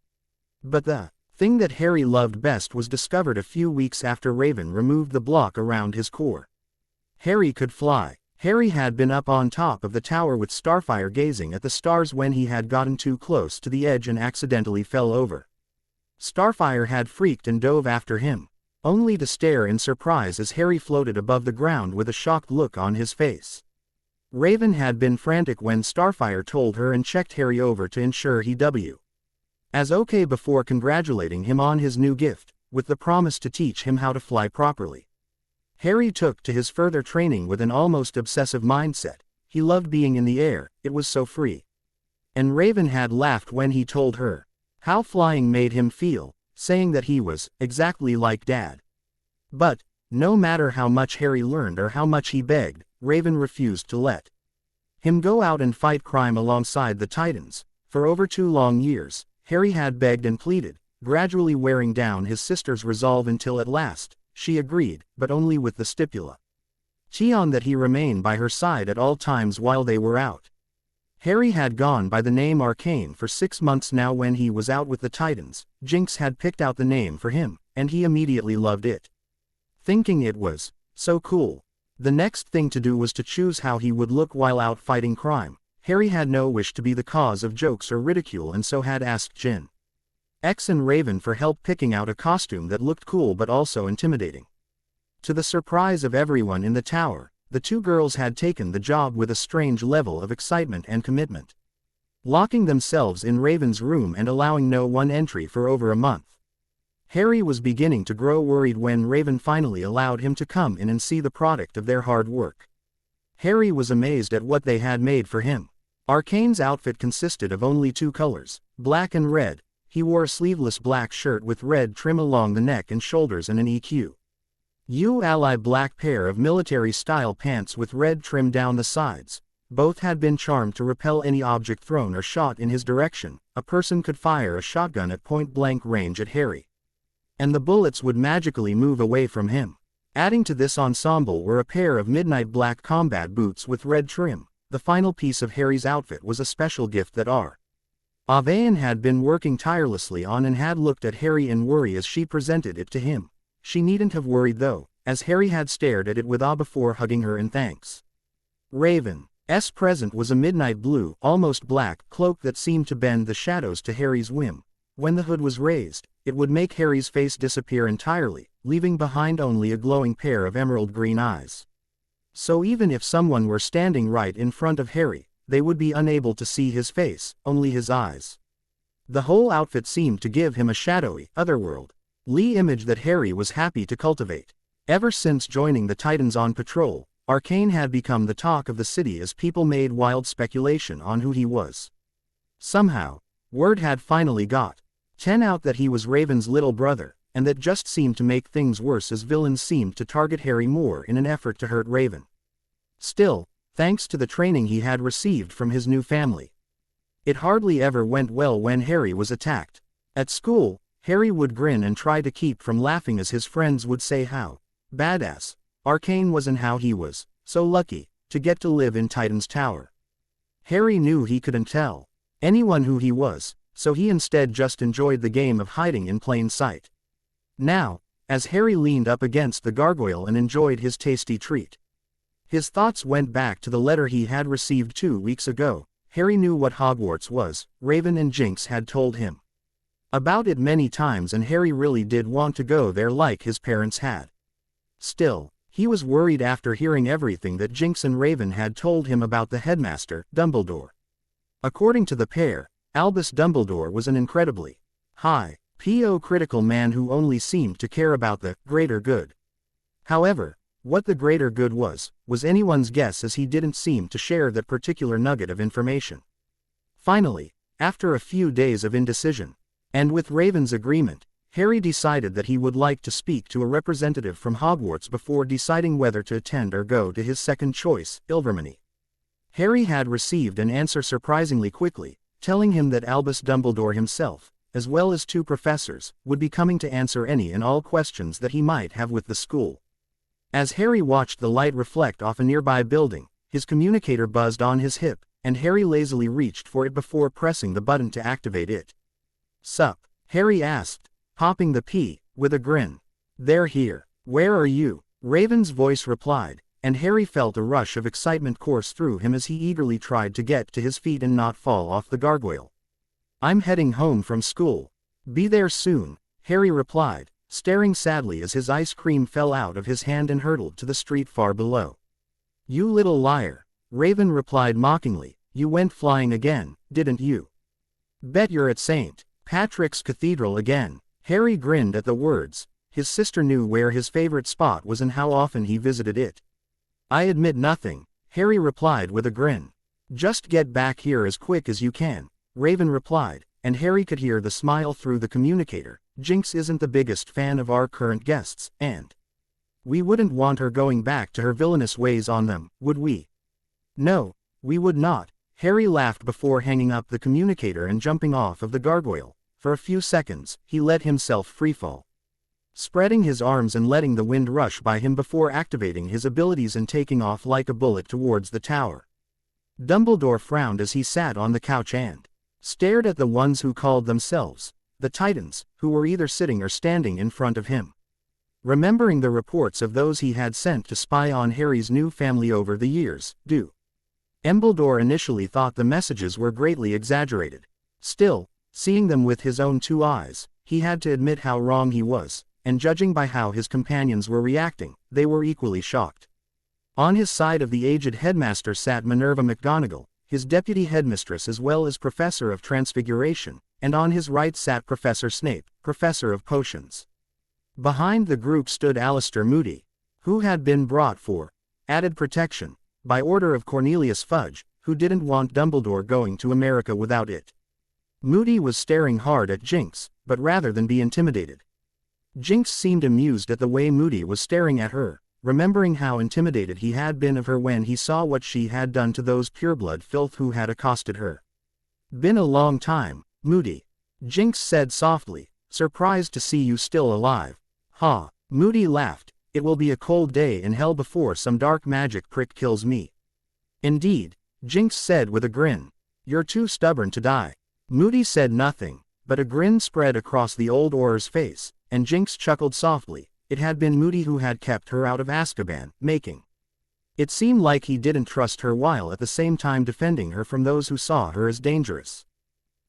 But the thing that Harry loved best was discovered a few weeks after Raven removed the block around his core. Harry could fly. Harry had been up on top of the tower with Starfire gazing at the stars when he had gotten too close to the edge and accidentally fell over. Starfire had freaked and dove after him, only to stare in surprise as Harry floated above the ground with a shocked look on his face. Raven had been frantic when Starfire told her and checked Harry over to ensure he was okay before congratulating him on his new gift, with the promise to teach him how to fly properly. Harry took to his further training with an almost obsessive mindset. He loved being in the air, it was so free. And Raven had laughed when he told her how flying made him feel, saying that he was exactly like Dad. But, no matter how much Harry learned or how much he begged, Raven refused to let him go out and fight crime alongside the Titans. For over 2 long years, Harry had begged and pleaded, gradually wearing down his sister's resolve until at last, she agreed, but only with the stipulation that he remain by her side at all times while they were out. Harry had gone by the name Arcane for 6 months now. When he was out with the Titans, Jinx had picked out the name for him, and he immediately loved it, thinking it was so cool. The next thing to do was to choose how he would look while out fighting crime. Harry had no wish to be the cause of jokes or ridicule and so had asked Jinx and Raven for help picking out a costume that looked cool but also intimidating. To the surprise of everyone in the tower, the 2 girls had taken the job with a strange level of excitement and commitment, locking themselves in Raven's room and allowing no one entry for over a month. Harry was beginning to grow worried when Raven finally allowed him to come in and see the product of their hard work. Harry was amazed at what they had made for him. Arcane's outfit consisted of only 2 colors, black and red. He wore a sleeveless black shirt with red trim along the neck and shoulders and an ally black pair of military-style pants with red trim down the sides. Both had been charmed to repel any object thrown or shot in his direction. A person could fire a shotgun at point-blank range at Harry. and the bullets would magically move away from him. Adding to this ensemble were a pair of midnight black combat boots with red trim. The final piece of Harry's outfit was a special gift that Avayan had been working tirelessly on and had looked at Harry in worry as she presented it to him. She needn't have worried though, as Harry had stared at it with awe before hugging her in thanks. Raven's present was a midnight blue, almost black, cloak that seemed to bend the shadows to Harry's whim. When the hood was raised, it would make Harry's face disappear entirely, leaving behind only a glowing pair of emerald green eyes. So even if someone were standing right in front of Harry, they would be unable to see his face, only his eyes. The whole outfit seemed to give him a shadowy, otherworldly image that Harry was happy to cultivate. Ever since joining the Titans on patrol, Arcane had become the talk of the city as people made wild speculation on who he was. Somehow, word had finally got 10 out that he was Raven's little brother, and that just seemed to make things worse as villains seemed to target Harry more in an effort to hurt Raven. Still, thanks to the training he had received from his new family, it hardly ever went well when Harry was attacked. At school, Harry would grin and try to keep from laughing as his friends would say how badass Arcane was and how he was so lucky to get to live in Titan's Tower. Harry knew he couldn't tell anyone who he was, so he instead just enjoyed the game of hiding in plain sight. Now, as Harry leaned up against the gargoyle and enjoyed his tasty treat, his thoughts went back to the letter he had received 2 weeks ago. Harry knew what Hogwarts was. Raven and Jinx had told him about it many times and Harry really did want to go there like his parents had. Still, he was worried after hearing everything that Jinx and Raven had told him about the headmaster, Dumbledore. According to the pair, Albus Dumbledore was an incredibly critical man who only seemed to care about the greater good. However, what the greater good was anyone's guess as he didn't seem to share that particular nugget of information. Finally, after a few days of indecision, and with Raven's agreement, Harry decided that he would like to speak to a representative from Hogwarts before deciding whether to attend or go to his second choice, Ilvermorny. Harry had received an answer surprisingly quickly, telling him that Albus Dumbledore himself, as well as 2 professors, would be coming to answer any and all questions that he might have with the school. As Harry watched the light reflect off a nearby building, his communicator buzzed on his hip, and Harry lazily reached for it before pressing the button to activate it. "Sup?" Harry asked, popping the P, with a grin. "They're here. Where are you?" Raven's voice replied, and Harry felt a rush of excitement course through him as he eagerly tried to get to his feet and not fall off the gargoyle. "I'm heading home from school. Be there soon," Harry replied, staring sadly as his ice cream fell out of his hand and hurtled to the street far below. "You little liar," Raven replied mockingly, "you went flying again, didn't you? Bet you're at St. Patrick's Cathedral again." Harry grinned at the words. His sister knew where his favorite spot was and how often he visited it. "I admit nothing," Harry replied with a grin. "Just get back here as quick as you can," Raven replied, and Harry could hear the smile through the communicator. "Jinx isn't the biggest fan of our current guests, and we wouldn't want her going back to her villainous ways on them, would we?" "No, we would not," Harry laughed before hanging up the communicator and jumping off of the gargoyle. For a few seconds, he let himself freefall, spreading his arms and letting the wind rush by him before activating his abilities and taking off like a bullet towards the tower. Dumbledore frowned as he sat on the couch and stared at the ones who called themselves the Titans, who were either sitting or standing in front of him. Remembering the reports of those he had sent to spy on Harry's new family over the years, Dumbledore initially thought the messages were greatly exaggerated. Still, seeing them with his own 2 eyes, he had to admit how wrong he was, and judging by how his companions were reacting, they were equally shocked. On his side of the aged headmaster sat Minerva McGonagall, his deputy headmistress as well as Professor of Transfiguration, and on his right sat Professor Snape, Professor of Potions. Behind the group stood Alistair Moody, who had been brought for added protection by order of Cornelius Fudge, who didn't want Dumbledore going to America without it. Moody was staring hard at Jinx, but rather than be intimidated, Jinx seemed amused at the way Moody was staring at her, remembering how intimidated he had been of her when he saw what she had done to those pureblood filth who had accosted her. "Been a long time, Moody," Jinx said softly, surprised to see you still alive. Ha! Moody laughed. It will be a cold day in hell before some dark magic prick kills me. Indeed, Jinx said with a grin. You're too stubborn to die. Moody said nothing, but a grin spread across the old Auror's face, and Jinx chuckled softly. It had been Moody who had kept her out of Azkaban, making it seem like he didn't trust her while at the same time defending her from those who saw her as dangerous.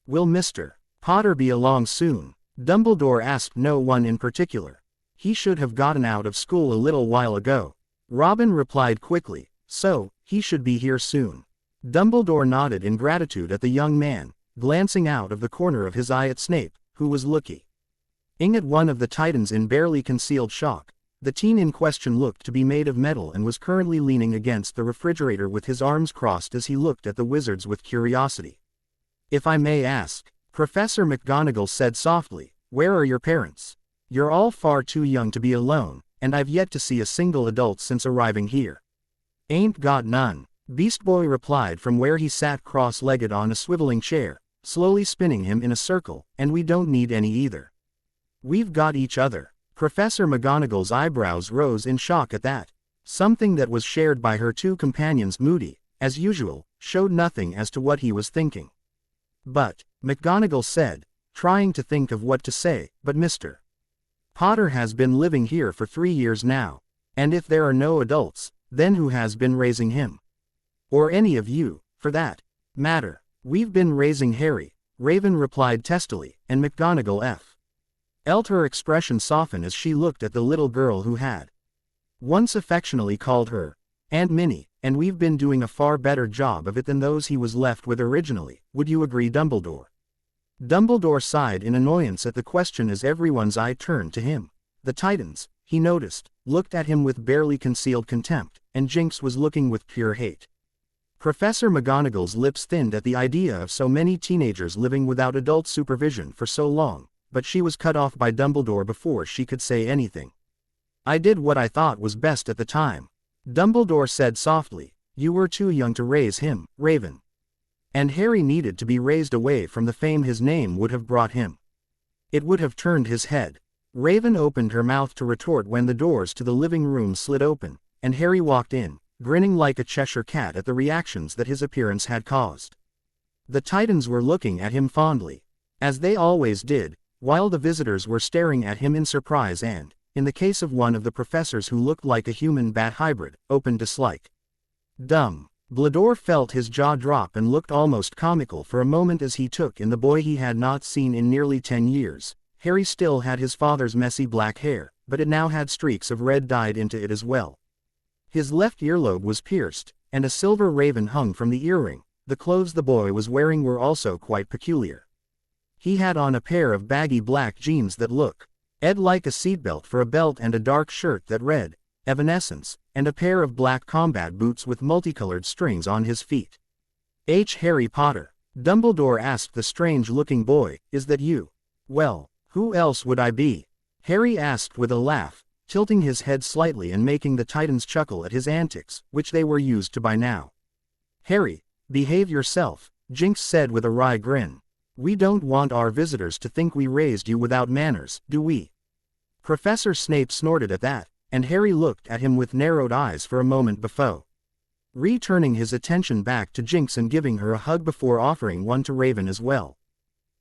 Will Mr. Potter be along soon? Dumbledore asked no one in particular. He should have gotten out of school a little while ago. Robin replied quickly, so, he should be here soon. Dumbledore nodded in gratitude at the young man, glancing out of the corner of his eye at Snape, who was looking at one of the Titans in barely concealed shock. The teen in question looked to be made of metal and was currently leaning against the refrigerator with his arms crossed as he looked at the wizards with curiosity. If I may ask, Professor McGonagall said softly, where are your parents? You're all far too young to be alone, and I've yet to see a single adult since arriving here. Ain't got none, Beast Boy replied from where he sat cross-legged on a swiveling chair, slowly spinning him in a circle, and we don't need any either. We've got each other. Professor McGonagall's eyebrows rose in shock at that. Something that was shared by her two companions. Moody, as usual, showed nothing as to what he was thinking. But, McGonagall said, trying to think of what to say, but Mr. Potter has been living here for 3 years now, and if there are no adults, then who has been raising him? Or any of you, for that matter. We've been raising Harry, Raven replied testily, and McGonagall felt her expression soften as she looked at the little girl who had once affectionately called her Aunt Minnie, and we've been doing a far better job of it than those he was left with originally. Would you agree, Dumbledore? Dumbledore sighed in annoyance at the question as everyone's eye turned to him. The Titans, he noticed, looked at him with barely concealed contempt, and Jinx was looking with pure hate. Professor McGonagall's lips thinned at the idea of so many teenagers living without adult supervision for so long, but she was cut off by Dumbledore before she could say anything. I did what I thought was best at the time. Dumbledore said softly, you were too young to raise him, Raven. And Harry needed to be raised away from the fame his name would have brought him. It would have turned his head. Raven opened her mouth to retort when the doors to the living room slid open, and Harry walked in, grinning like a Cheshire cat at the reactions that his appearance had caused. The Titans were looking at him fondly, as they always did, while the visitors were staring at him in surprise and, in the case of one of the professors who looked like a human-bat hybrid, open dislike. Dumbledore felt his jaw drop and looked almost comical for a moment as he took in the boy he had not seen in nearly 10 years. Harry still had his father's messy black hair, but it now had streaks of red dyed into it as well. His left earlobe was pierced, and a silver raven hung from the earring. The clothes the boy was wearing were also quite peculiar. He had on a pair of baggy black jeans that looked like a seatbelt for a belt and a dark shirt that read, Evanescence, and a pair of black combat boots with multicolored strings on his feet. Harry Potter, Dumbledore asked the strange-looking boy, is that you? Well, who else would I be? Harry asked with a laugh, tilting his head slightly and making the Titans chuckle at his antics, which they were used to by now. Harry, behave yourself, Jinx said with a wry grin. We don't want our visitors to think we raised you without manners, do we? Professor Snape snorted at that, and Harry looked at him with narrowed eyes for a moment before returning his attention back to Jinx and giving her a hug before offering one to Raven as well.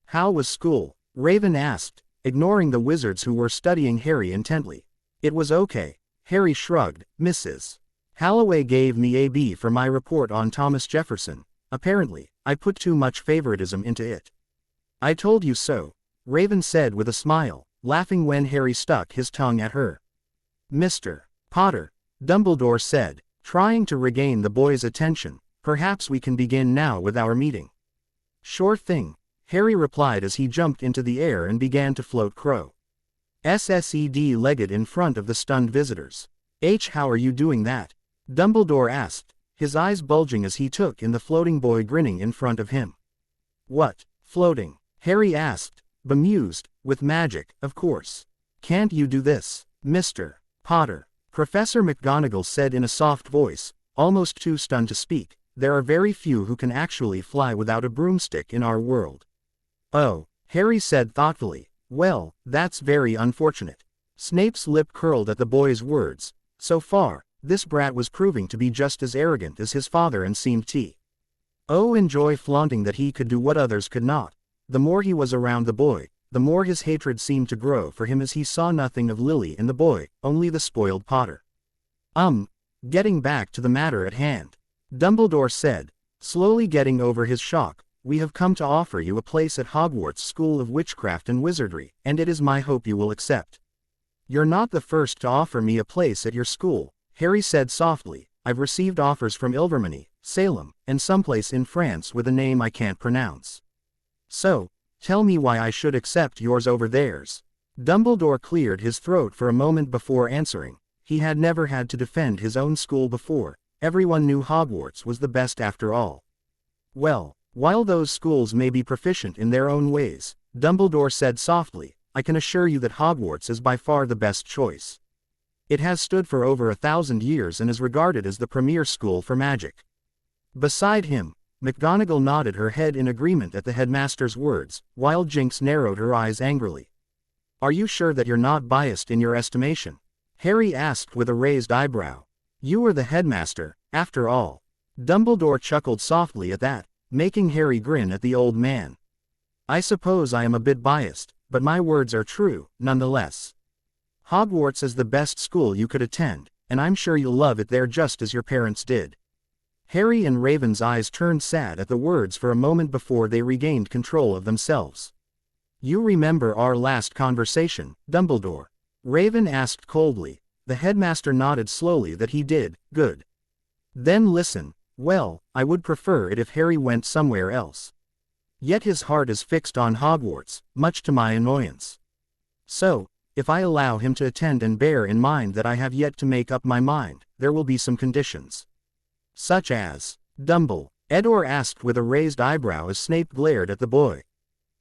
How was school? Raven asked, ignoring the wizards who were studying Harry intently. It was okay, Harry shrugged. Mrs. Halloway gave me a B for my report on Thomas Jefferson. Apparently, I put too much favoritism into it. I told you so, Raven said with a smile, laughing when Harry stuck his tongue at her. Mr. Potter, Dumbledore said, trying to regain the boy's attention, perhaps we can begin now with our meeting. Sure thing, Harry replied as he jumped into the air and began to float cross-legged in front of the stunned visitors. How are you doing that? Dumbledore asked, his eyes bulging as he took in the floating boy grinning in front of him. What, floating? Harry asked, bemused, with magic, of course. Can't you do this, Mr. Potter? Professor McGonagall said in a soft voice, almost too stunned to speak. There are very few who can actually fly without a broomstick in our world. Oh, Harry said thoughtfully, Well, that's very unfortunate. Snape's lip curled at the boy's words. So far, this brat was proving to be just as arrogant as his father and seemed to enjoy flaunting that he could do what others could not. The more he was around the boy, the more his hatred seemed to grow for him as he saw nothing of Lily in the boy, only the spoiled Potter. Getting back to the matter at hand, Dumbledore said, slowly getting over his shock, we have come to offer you a place at Hogwarts School of Witchcraft and Wizardry, and it is my hope you will accept. You're not the first to offer me a place at your school, Harry said softly. I've received offers from Ilvermorny, Salem, and someplace in France with a name I can't pronounce. So, tell me why I should accept yours over theirs. Dumbledore cleared his throat for a moment before answering. He had never had to defend his own school before. Everyone knew Hogwarts was the best after all. Well, while those schools may be proficient in their own ways, Dumbledore said softly, I can assure you that Hogwarts is by far the best choice. It has stood for over 1,000 years and is regarded as the premier school for magic. Beside him, McGonagall nodded her head in agreement at the headmaster's words, while Jinx narrowed her eyes angrily. Are you sure that you're not biased in your estimation? Harry asked with a raised eyebrow. You are the headmaster, after all. Dumbledore chuckled softly at that, making Harry grin at the old man. I suppose I am a bit biased, but my words are true, nonetheless. Hogwarts is the best school you could attend, and I'm sure you'll love it there just as your parents did. Harry and Raven's eyes turned sad at the words for a moment before they regained control of themselves. You remember our last conversation, Dumbledore? Raven asked coldly. The headmaster nodded slowly that he did. Good. Then listen. Well, I would prefer it if Harry went somewhere else. Yet his heart is fixed on Hogwarts, much to my annoyance. So, if I allow him to attend and bear in mind that I have yet to make up my mind, there will be some conditions. Such as, Dumbledore asked with a raised eyebrow as Snape glared at the boy.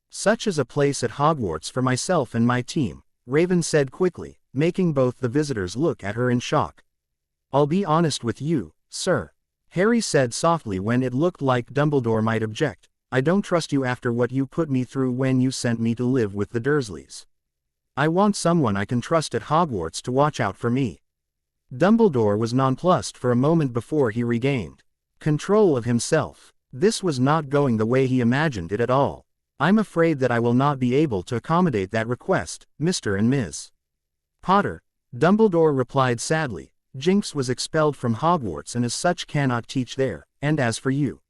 Such as a place at Hogwarts for myself and my team, Raven said quickly, making both the visitors look at her in shock. I'll be honest with you, sir. Harry said softly when it looked like Dumbledore might object. I don't trust you after what you put me through when you sent me to live with the Dursleys. I want someone I can trust at Hogwarts to watch out for me. Dumbledore was nonplussed for a moment before he regained control of himself. This was not going the way he imagined it at all. I'm afraid that I will not be able to accommodate that request, Mr. and Ms. Potter, Dumbledore replied sadly. Jinx was expelled from Hogwarts and as such cannot teach there, and as for you,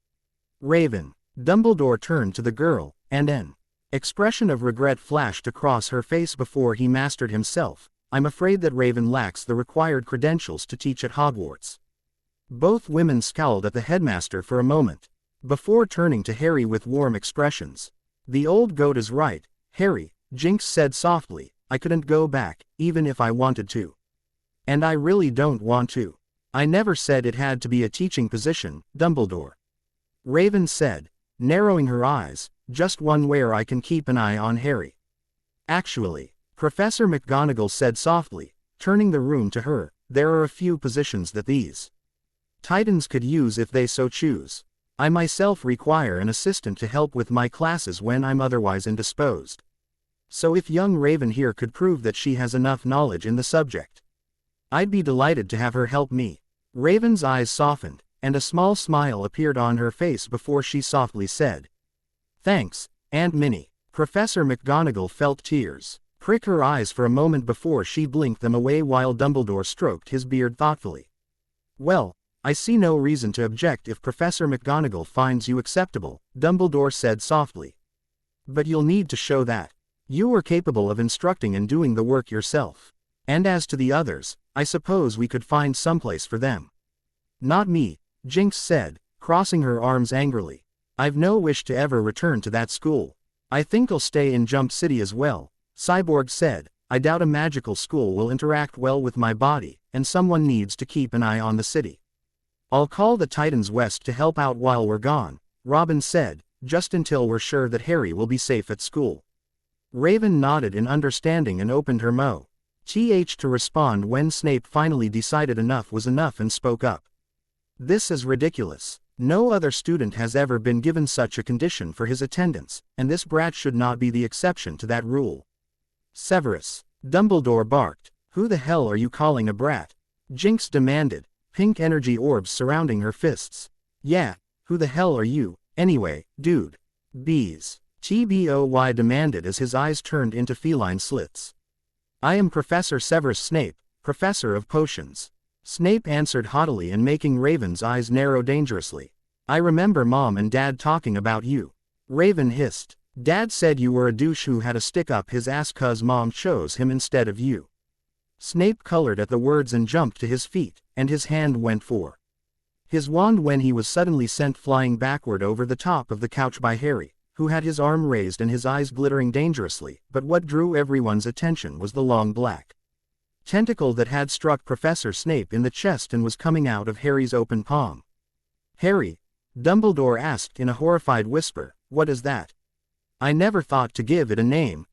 Raven, Dumbledore turned to the girl, and an expression of regret flashed across her face before he mastered himself. I'm afraid that Raven lacks the required credentials to teach at Hogwarts. Both women scowled at the headmaster for a moment, before turning to Harry with warm expressions. The old goat is right, Harry, Jinx said softly. I couldn't go back, even if I wanted to. And I really don't want to. I never said it had to be a teaching position, Dumbledore. Raven said, narrowing her eyes, just one where I can keep an eye on Harry. Actually, Professor McGonagall said softly, turning the room to her, there are a few positions that these Titans could use if they so choose. I myself require an assistant to help with my classes when I'm otherwise indisposed. So if young Raven here could prove that she has enough knowledge in the subject, I'd be delighted to have her help me. Raven's eyes softened, and a small smile appeared on her face before she softly said, Thanks, Aunt Minnie. Professor McGonagall felt tears prick her eyes for a moment before she blinked them away while Dumbledore stroked his beard thoughtfully. Well, I see no reason to object if Professor McGonagall finds you acceptable, Dumbledore said softly. But you'll need to show that you are capable of instructing and doing the work yourself. And as to the others, I suppose we could find someplace for them. Not me, Jinx said, crossing her arms angrily. I've no wish to ever return to that school. I think I'll stay in Jump City as well, Cyborg said. I doubt a magical school will interact well with my body, and someone needs to keep an eye on the city. I'll call the Titans West to help out while we're gone, Robin said, just until we're sure that Harry will be safe at school. Raven nodded in understanding and opened her mouth to respond when Snape finally decided enough was enough and spoke up. This is ridiculous. No other student has ever been given such a condition for his attendance, and this brat should not be the exception to that rule. Severus. Dumbledore barked. Who the hell are you calling a brat? Jinx demanded, pink energy orbs surrounding her fists. Yeah, who the hell are you, anyway, dude? Bees. TBOY demanded as his eyes turned into feline slits. I am Professor Severus Snape, Professor of Potions. Snape answered haughtily and making Raven's eyes narrow dangerously. I remember Mom and Dad talking about you. Raven hissed. Dad said you were a douche who had a stick up his ass 'cause Mom chose him instead of you. Snape colored at the words and jumped to his feet, and his hand went for his wand when he was suddenly sent flying backward over the top of the couch by Harry, who had his arm raised and his eyes glittering dangerously, but what drew everyone's attention was the long black tentacle that had struck Professor Snape in the chest and was coming out of Harry's open palm. Harry, Dumbledore asked in a horrified whisper, what is that? I never thought to give it a name,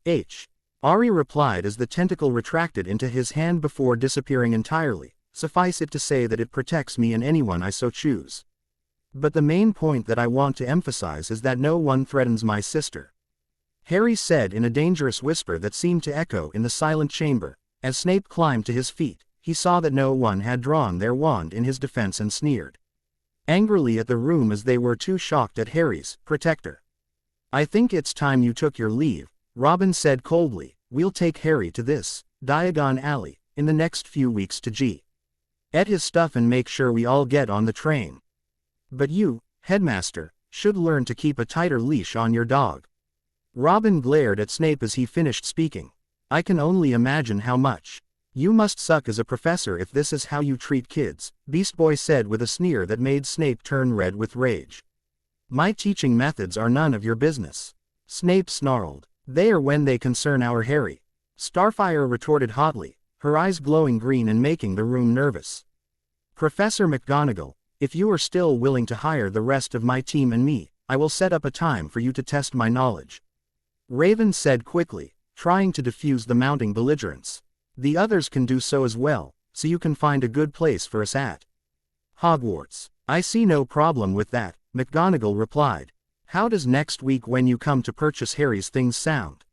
Harry replied as the tentacle retracted into his hand before disappearing entirely. Suffice it to say that it protects me and anyone I so choose. But the main point that I want to emphasize is that no one threatens my sister. Harry said in a dangerous whisper that seemed to echo in the silent chamber. As Snape climbed to his feet, he saw that no one had drawn their wand in his defense and sneered angrily at the room as they were too shocked at Harry's protector. I think it's time you took your leave, Robin said coldly. We'll take Harry to this Diagon Alley in the next few weeks to get his stuff and make sure we all get on the train. But you, Headmaster, should learn to keep a tighter leash on your dog. Robin glared at Snape as he finished speaking. I can only imagine how much you must suck as a professor if this is how you treat kids, Beast Boy said with a sneer that made Snape turn red with rage. My teaching methods are none of your business. Snape snarled. They are when they concern our Harry. Starfire retorted hotly, her eyes glowing green and making the room nervous. Professor McGonagall, if you are still willing to hire the rest of my team and me, I will set up a time for you to test my knowledge. Raven said quickly, trying to diffuse the mounting belligerence. The others can do so as well, so you can find a good place for us at Hogwarts. I see no problem with that, McGonagall replied. How does next week when you come to purchase Harry's things sound?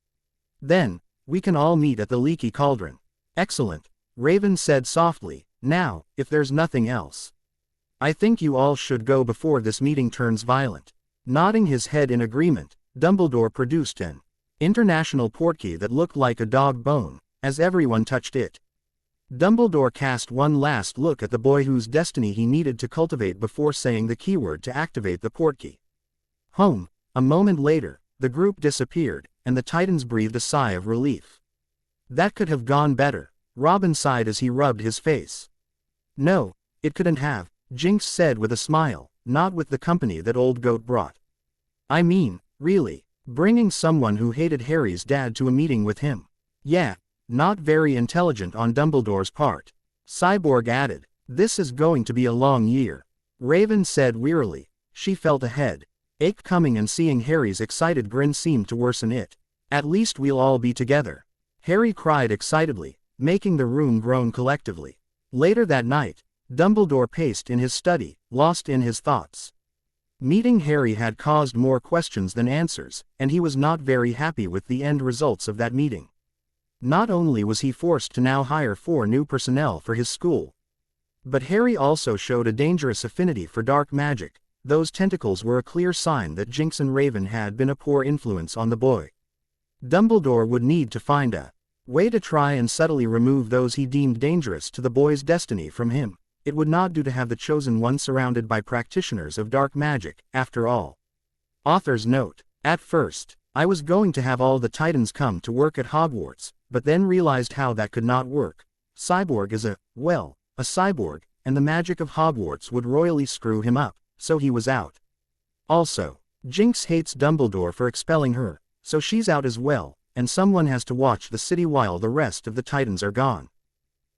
Then, we can all meet at the Leaky Cauldron. Excellent, Raven said softly. Now, if there's nothing else, I think you all should go before this meeting turns violent. Nodding his head in agreement, Dumbledore produced an international portkey that looked like a dog bone, as everyone touched it. Dumbledore cast one last look at the boy whose destiny he needed to cultivate before saying the keyword to activate the portkey. Home. A moment later, the group disappeared, and the Titans breathed a sigh of relief. That could have gone better, Robin sighed as he rubbed his face. No, it couldn't have, Jinx said with a smile, not with the company that old goat brought. I mean, really, bringing someone who hated Harry's dad to a meeting with him. Yeah, not very intelligent on Dumbledore's part. Cyborg added, this is going to be a long year. Raven said wearily. She felt a head ache coming and seeing Harry's excited grin seemed to worsen it. At least we'll all be together. Harry cried excitedly, making the room groan collectively. Later that night, Dumbledore paced in his study, lost in his thoughts. Meeting Harry had caused more questions than answers, and he was not very happy with the end results of that meeting. Not only was he forced to now hire 4 new personnel for his school, but Harry also showed a dangerous affinity for dark magic. Those tentacles were a clear sign that Jinx and Raven had been a poor influence on the boy. Dumbledore would need to find a way to try and subtly remove those he deemed dangerous to the boy's destiny from him. It would not do to have the chosen one surrounded by practitioners of dark magic, after all. Author's note. At first, I was going to have all the Titans come to work at Hogwarts, but then realized how that could not work. Cyborg is a cyborg, and the magic of Hogwarts would royally screw him up, so he was out. Also, Jinx hates Dumbledore for expelling her, so she's out as well, and someone has to watch the city while the rest of the Titans are gone.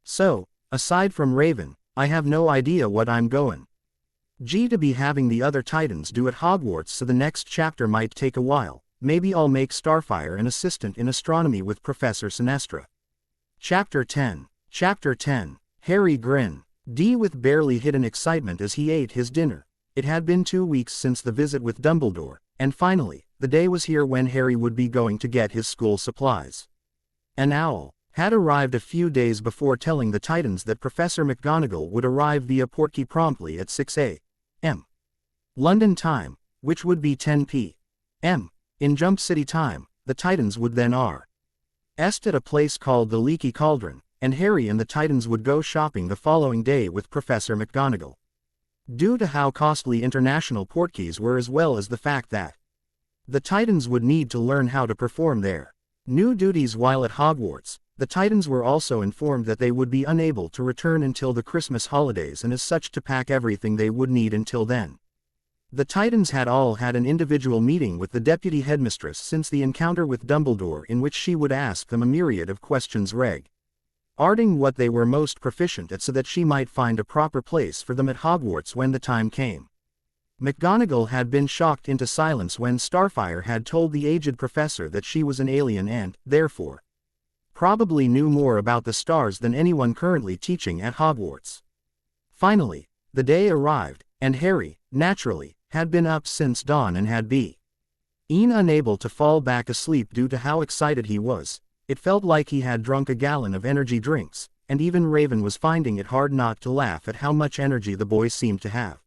So, aside from Raven, I have no idea what I'm going to be having the other Titans do at Hogwarts, so the next chapter might take a while. Maybe I'll make Starfire an assistant in astronomy with Professor Sinestra. Chapter 10. Chapter 10. Harry grinned with barely hidden excitement as he ate his dinner. It had been 2 weeks since the visit with Dumbledore, and finally, the day was here when Harry would be going to get his school supplies. An owl had arrived a few days before telling the Titans that Professor McGonagall would arrive via portkey promptly at 6 a.m. London time, which would be 10 p.m. in Jump City time. The Titans would then rest at a place called the Leaky Cauldron, and Harry and the Titans would go shopping the following day with Professor McGonagall. Due to how costly international portkeys were, as well as the fact that the Titans would need to learn how to perform their new duties while at Hogwarts, the Titans were also informed that they would be unable to return until the Christmas holidays, and as such to pack everything they would need until then. The Titans had all had an individual meeting with the deputy headmistress since the encounter with Dumbledore, in which she would ask them a myriad of questions regarding what they were most proficient at, so that she might find a proper place for them at Hogwarts when the time came. McGonagall had been shocked into silence when Starfire had told the aged professor that she was an alien and, therefore, probably knew more about the stars than anyone currently teaching at Hogwarts. Finally, the day arrived, and Harry, naturally, had been up since dawn and had been unable to fall back asleep due to how excited he was. It felt like he had drunk a gallon of energy drinks, and even Raven was finding it hard not to laugh at how much energy the boy seemed to have.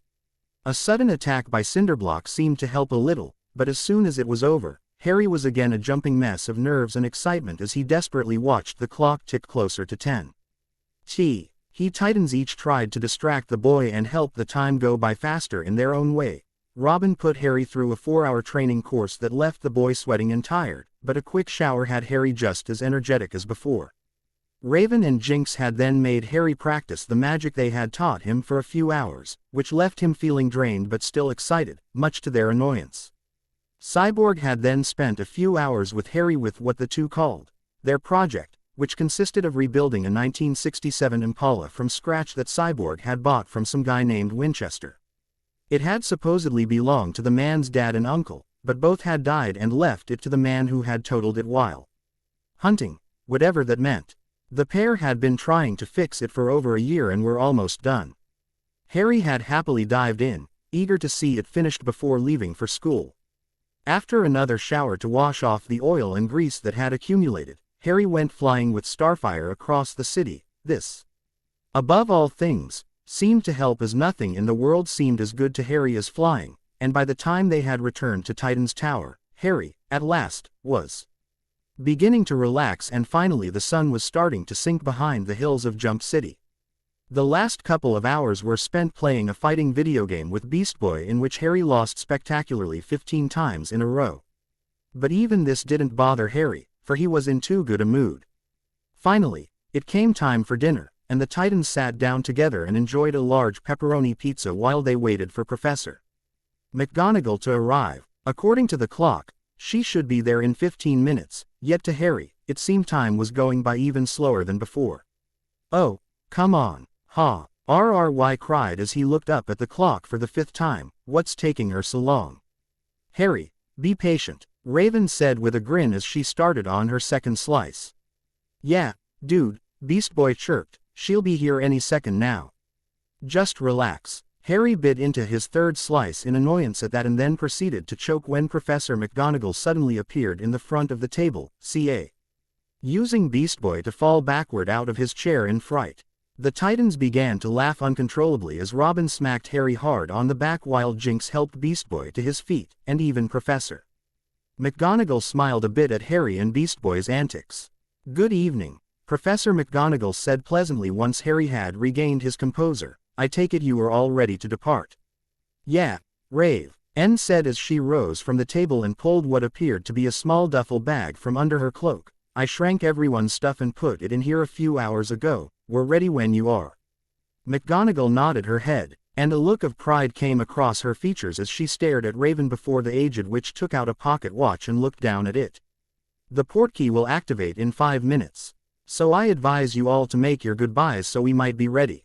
A sudden attack by Cinderblock seemed to help a little, but as soon as it was over, Harry was again a jumping mess of nerves and excitement as he desperately watched the clock tick closer to 10. Titans each tried to distract the boy and help the time go by faster in their own way. Robin put Harry through a 4-hour training course that left the boy sweating and tired, but a quick shower had Harry just as energetic as before. Raven and Jinx had then made Harry practice the magic they had taught him for a few hours, which left him feeling drained but still excited, much to their annoyance. Cyborg had then spent a few hours with Harry with what the two called their project, which consisted of rebuilding a 1967 Impala from scratch that Cyborg had bought from some guy named Winchester. It had supposedly belonged to the man's dad and uncle, but both had died and left it to the man who had totaled it while hunting, whatever that meant. The pair had been trying to fix it for over a year and were almost done. Harry had happily dived in, eager to see it finished before leaving for school. After another shower to wash off the oil and grease that had accumulated, Harry went flying with Starfire across the city. This, above all things, seemed to help, as nothing in the world seemed as good to Harry as flying, and by the time they had returned to Titan's Tower, Harry, at last, was beginning to relax, and finally the sun was starting to sink behind the hills of Jump City. The last couple of hours were spent playing a fighting video game with Beast Boy in which Harry lost spectacularly 15 times in a row. But even this didn't bother Harry, for he was in too good a mood. Finally, it came time for dinner, and the Titans sat down together and enjoyed a large pepperoni pizza while they waited for Professor McGonagall to arrive. According to the clock, she should be there in 15 minutes, yet to Harry, it seemed time was going by even slower than before. "Oh, come on, ha!" RRY cried as he looked up at the clock for the 5th time. "What's taking her so long?" "Harry, be patient," Raven said with a grin as she started on her second slice. "Yeah, dude," Beast Boy chirped, "she'll be here any second now. Just relax." Harry bit into his 3rd slice in annoyance at that and then proceeded to choke when Professor McGonagall suddenly appeared in the front of the table, using Beast Boy to fall backward out of his chair in fright. The Titans began to laugh uncontrollably as Robin smacked Harry hard on the back while Jinx helped Beast Boy to his feet, and even Professor McGonagall smiled a bit at Harry and Beast Boy's antics. "Good evening," Professor McGonagall said pleasantly once Harry had regained his composure. "I take it you are all ready to depart." "Yeah, Rave," N said as she rose from the table and pulled what appeared to be a small duffel bag from under her cloak. "I shrank everyone's stuff and put it in here a few hours ago. We're ready when you are." McGonagall nodded her head, and a look of pride came across her features as she stared at Raven before the aged witch took out a pocket watch and looked down at it. "The portkey will activate in 5 minutes. So I advise you all to make your goodbyes so we might be ready."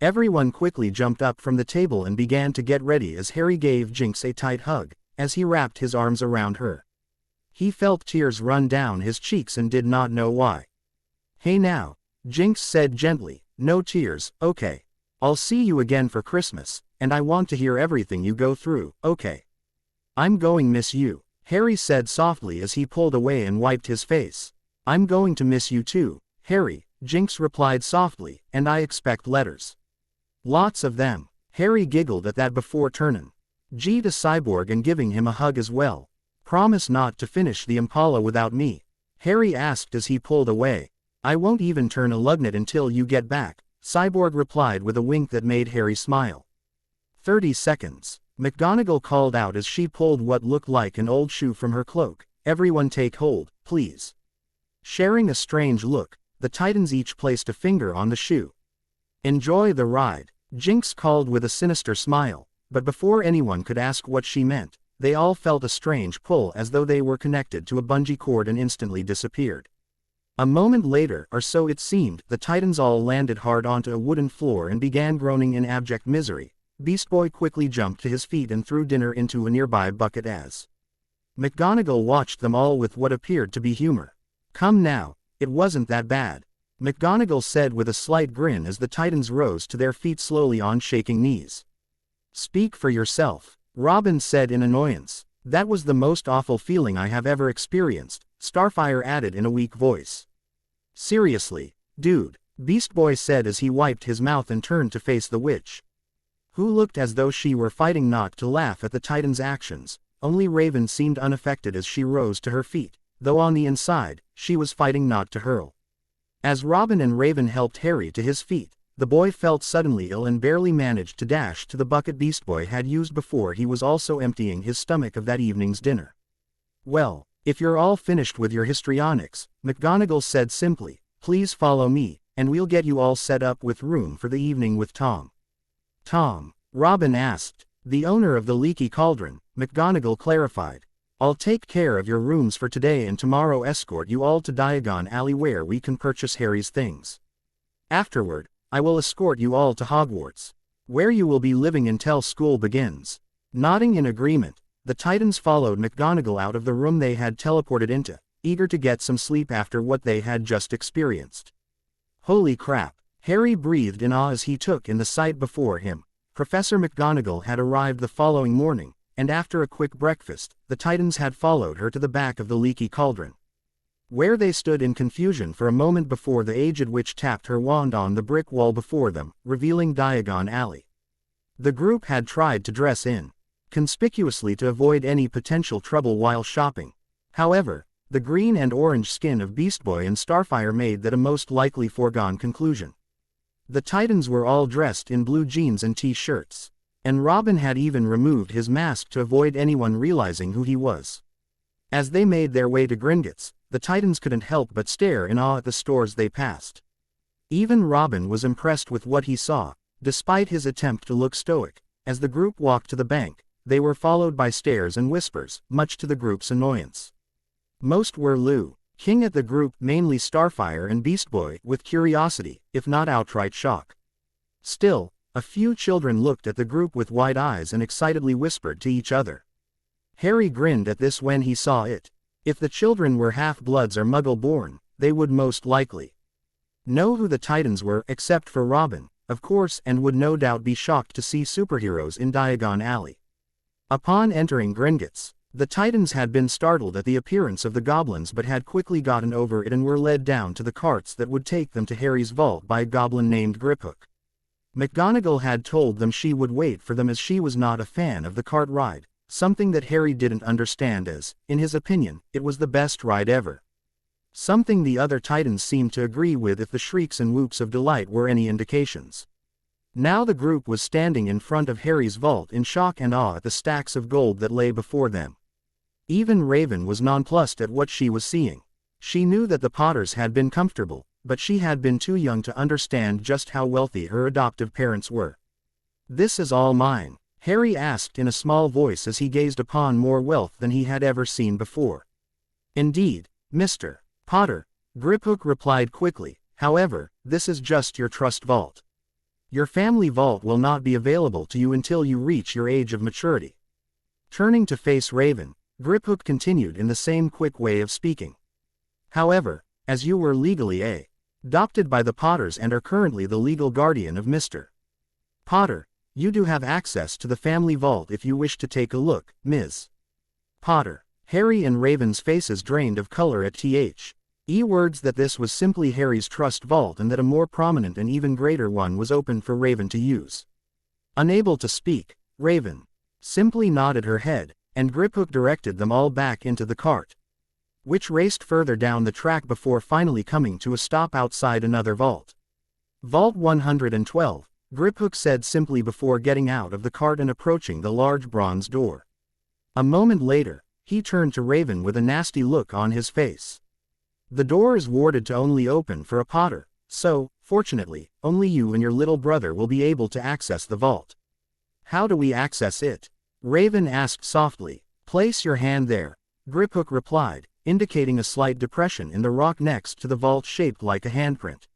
Everyone quickly jumped up from the table and began to get ready as Harry gave Jinx a tight hug, as he wrapped his arms around her. He felt tears run down his cheeks and did not know why. "Hey now," Jinx said gently, "no tears, okay? I'll see you again for Christmas, and I want to hear everything you go through, okay? I'm going miss you," Harry said softly as he pulled away and wiped his face. I'm going to miss you too, Harry, Jinx replied softly, and I expect letters. Lots of them. Harry giggled at that before turning to Cyborg and giving him a hug as well. Promise not to finish the Impala without me, Harry asked as he pulled away. I won't even turn a lugnet until you get back, Cyborg replied with a wink that made Harry smile. 30 seconds. McGonagall called out as she pulled what looked like an old shoe from her cloak. Everyone take hold, please. Sharing a strange look, the Titans each placed a finger on the shoe. Enjoy the ride, Jinx called with a sinister smile, but before anyone could ask what she meant, they all felt a strange pull as though they were connected to a bungee cord and instantly disappeared. A moment later, or so it seemed, the Titans all landed hard onto a wooden floor and began groaning in abject misery. Beast Boy quickly jumped to his feet and threw dinner into a nearby bucket as McGonagall watched them all with what appeared to be humor. Come now, it wasn't that bad, McGonagall said with a slight grin as the Titans rose to their feet slowly on shaking knees. Speak for yourself, Robin said in annoyance. That was the most awful feeling I have ever experienced, Starfire added in a weak voice. Seriously, dude, Beast Boy said as he wiped his mouth and turned to face the witch, who looked as though she were fighting not to laugh at the Titan's actions. Only Raven seemed unaffected as she rose to her feet, though on the inside, she was fighting not to hurl. As Robin and Raven helped Harry to his feet, the boy felt suddenly ill and barely managed to dash to the bucket Beast Boy had used before he was also emptying his stomach of that evening's dinner. Well, if you're all finished with your histrionics, McGonagall said simply, please follow me, and we'll get you all set up with room for the evening with Tom. Tom? Robin asked. The owner of the Leaky Cauldron, McGonagall clarified. I'll take care of your rooms for today and tomorrow escort you all to Diagon Alley where we can purchase Harry's things. Afterward, I will escort you all to Hogwarts, where you will be living until school begins. Nodding in agreement, the Titans followed McGonagall out of the room they had teleported into, eager to get some sleep after what they had just experienced. Holy crap, Harry breathed in awe as he took in the sight before him. Professor McGonagall had arrived the following morning, and after a quick breakfast, the Titans had followed her to the back of the Leaky Cauldron, where they stood in confusion for a moment before the aged witch tapped her wand on the brick wall before them, revealing Diagon Alley. The group had tried to dress in conspicuously to avoid any potential trouble while shopping. However, the green and orange skin of Beast Boy and Starfire made that a most likely foregone conclusion. The Titans were all dressed in blue jeans and t-shirts, and Robin had even removed his mask to avoid anyone realizing who he was. As they made their way to Gringotts, the Titans couldn't help but stare in awe at the stores they passed. Even Robin was impressed with what he saw, despite his attempt to look stoic. As the group walked to the bank, they were followed by stares and whispers, much to the group's annoyance. Most were looking at the group, mainly Starfire and Beast Boy, with curiosity, if not outright shock. Still, a few children looked at the group with wide eyes and excitedly whispered to each other. Harry grinned at this when he saw it. If the children were half-bloods or Muggle-born, they would most likely know who the Titans were, except for Robin, of course, and would no doubt be shocked to see superheroes in Diagon Alley. Upon entering Gringotts, the Titans had been startled at the appearance of the goblins but had quickly gotten over it and were led down to the carts that would take them to Harry's vault by a goblin named Griphook. McGonagall had told them she would wait for them as she was not a fan of the cart ride, something that Harry didn't understand as, in his opinion, it was the best ride ever. Something the other Titans seemed to agree with if the shrieks and whoops of delight were any indications. Now the group was standing in front of Harry's vault in shock and awe at the stacks of gold that lay before them. Even Raven was nonplussed at what she was seeing. She knew that the Potters had been comfortable, but she had been too young to understand just how wealthy her adoptive parents were. "This is all mine?" Harry asked in a small voice as he gazed upon more wealth than he had ever seen before. "Indeed, Mr. Potter," Griphook replied quickly. "However, this is just your trust vault. Your family vault will not be available to you until you reach your age of maturity." Turning to face Raven, Griphook continued in the same quick way of speaking. "However, as you were legally adopted by the Potters and are currently the legal guardian of Mr. Potter, you do have access to the family vault if you wish to take a look, Ms. Potter." Harry and Raven's faces drained of color at th. Words that this was simply Harry's trust vault and that a more prominent and even greater one was open for Raven to use. Unable to speak, Raven simply nodded her head, and Griphook directed them all back into the cart, which raced further down the track before finally coming to a stop outside another vault. Vault 112, Griphook said simply before getting out of the cart and approaching the large bronze door. A moment later, he turned to Raven with a nasty look on his face. The door is warded to only open for a Potter, so, fortunately, only you and your little brother will be able to access the vault. How do we access it? Raven asked softly. Place your hand there, Griphook replied, indicating a slight depression in the rock next to the vault shaped like a handprint.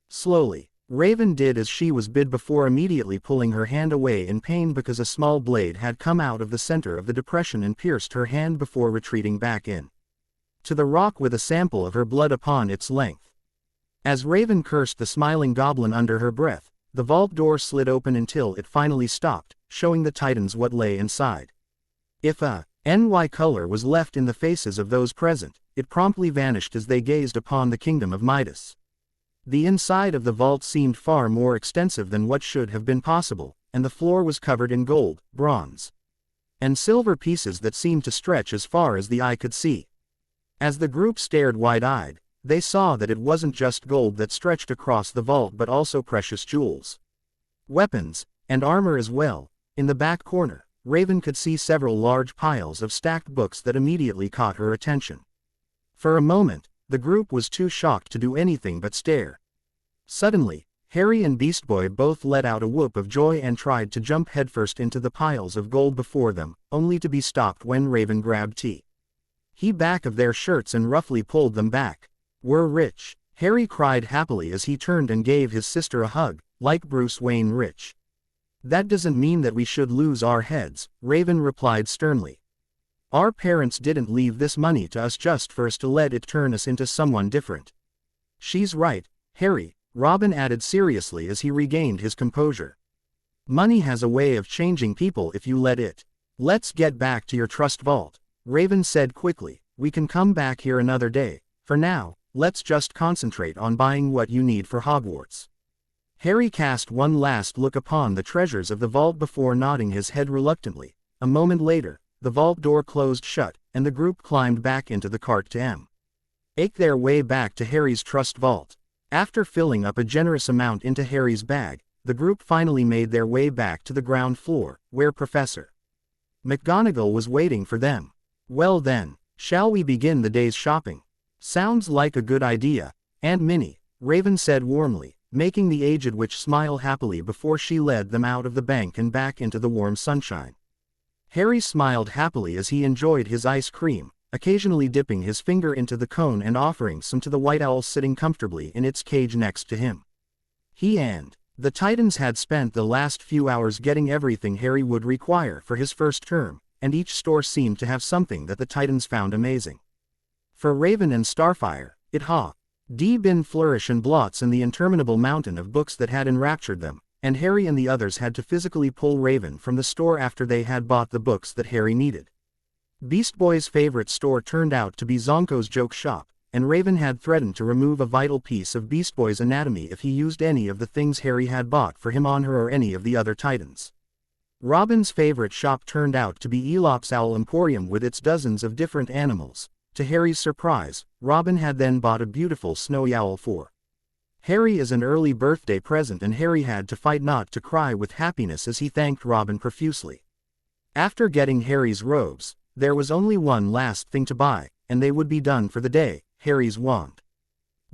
Slowly, Raven did as she was bid before immediately pulling her hand away in pain because a small blade had come out of the center of the depression and pierced her hand before retreating back in to the rock with a sample of her blood upon its length. As Raven cursed the smiling goblin under her breath, the vault door slid open until it finally stopped, showing the Titans what lay inside. If a NY color was left in the faces of those present, it promptly vanished as they gazed upon the kingdom of Midas. The inside of the vault seemed far more extensive than what should have been possible, and the floor was covered in gold, bronze, and silver pieces that seemed to stretch as far as the eye could see. As the group stared wide-eyed, they saw that it wasn't just gold that stretched across the vault but also precious jewels, weapons, and armor as well. In the back corner, Raven could see several large piles of stacked books that immediately caught her attention. For a moment, the group was too shocked to do anything but stare. Suddenly, Harry and Beast Boy both let out a whoop of joy and tried to jump headfirst into the piles of gold before them, only to be stopped when Raven grabbed the back of their shirts and roughly pulled them back. We're rich, Harry cried happily as he turned and gave his sister a hug, like Bruce Wayne rich. That doesn't mean that we should lose our heads, Raven replied sternly. Our parents didn't leave this money to us just for us to let it turn us into someone different. She's right, Harry, Robin added seriously as he regained his composure. Money has a way of changing people if you let it. Let's get back to your trust vault, Raven said quickly. We can come back here another day. For now, let's just concentrate on buying what you need for Hogwarts. Harry cast one last look upon the treasures of the vault before nodding his head reluctantly. A moment later, the vault door closed shut, and the group climbed back into the cart to make their way back to Harry's trust vault. After filling up a generous amount into Harry's bag, the group finally made their way back to the ground floor, where Professor McGonagall was waiting for them. Well then, shall we begin the day's shopping? Sounds like a good idea, Aunt Minnie, Raven said warmly, making the aged witch smile happily before she led them out of the bank and back into the warm sunshine. Harry smiled happily as he enjoyed his ice cream, occasionally dipping his finger into the cone and offering some to the white owl sitting comfortably in its cage next to him. He and the Titans had spent the last few hours getting everything Harry would require for his first term, and each store seemed to have something that the Titans found amazing. For Raven and Starfire, it had been flourish and blots in the interminable mountain of books that had enraptured them, and Harry and the others had to physically pull Raven from the store after they had bought the books that Harry needed. Beast Boy's favorite store turned out to be Zonko's joke shop, and Raven had threatened to remove a vital piece of Beast Boy's anatomy if he used any of the things Harry had bought for him on her or any of the other Titans. Robin's favorite shop turned out to be Elop's Owl Emporium with its dozens of different animals. To Harry's surprise, Robin had then bought a beautiful snowy owl for Harry as an early birthday present, and Harry had to fight not to cry with happiness as he thanked Robin profusely. After getting Harry's robes, there was only one last thing to buy, and they would be done for the day, Harry's wand.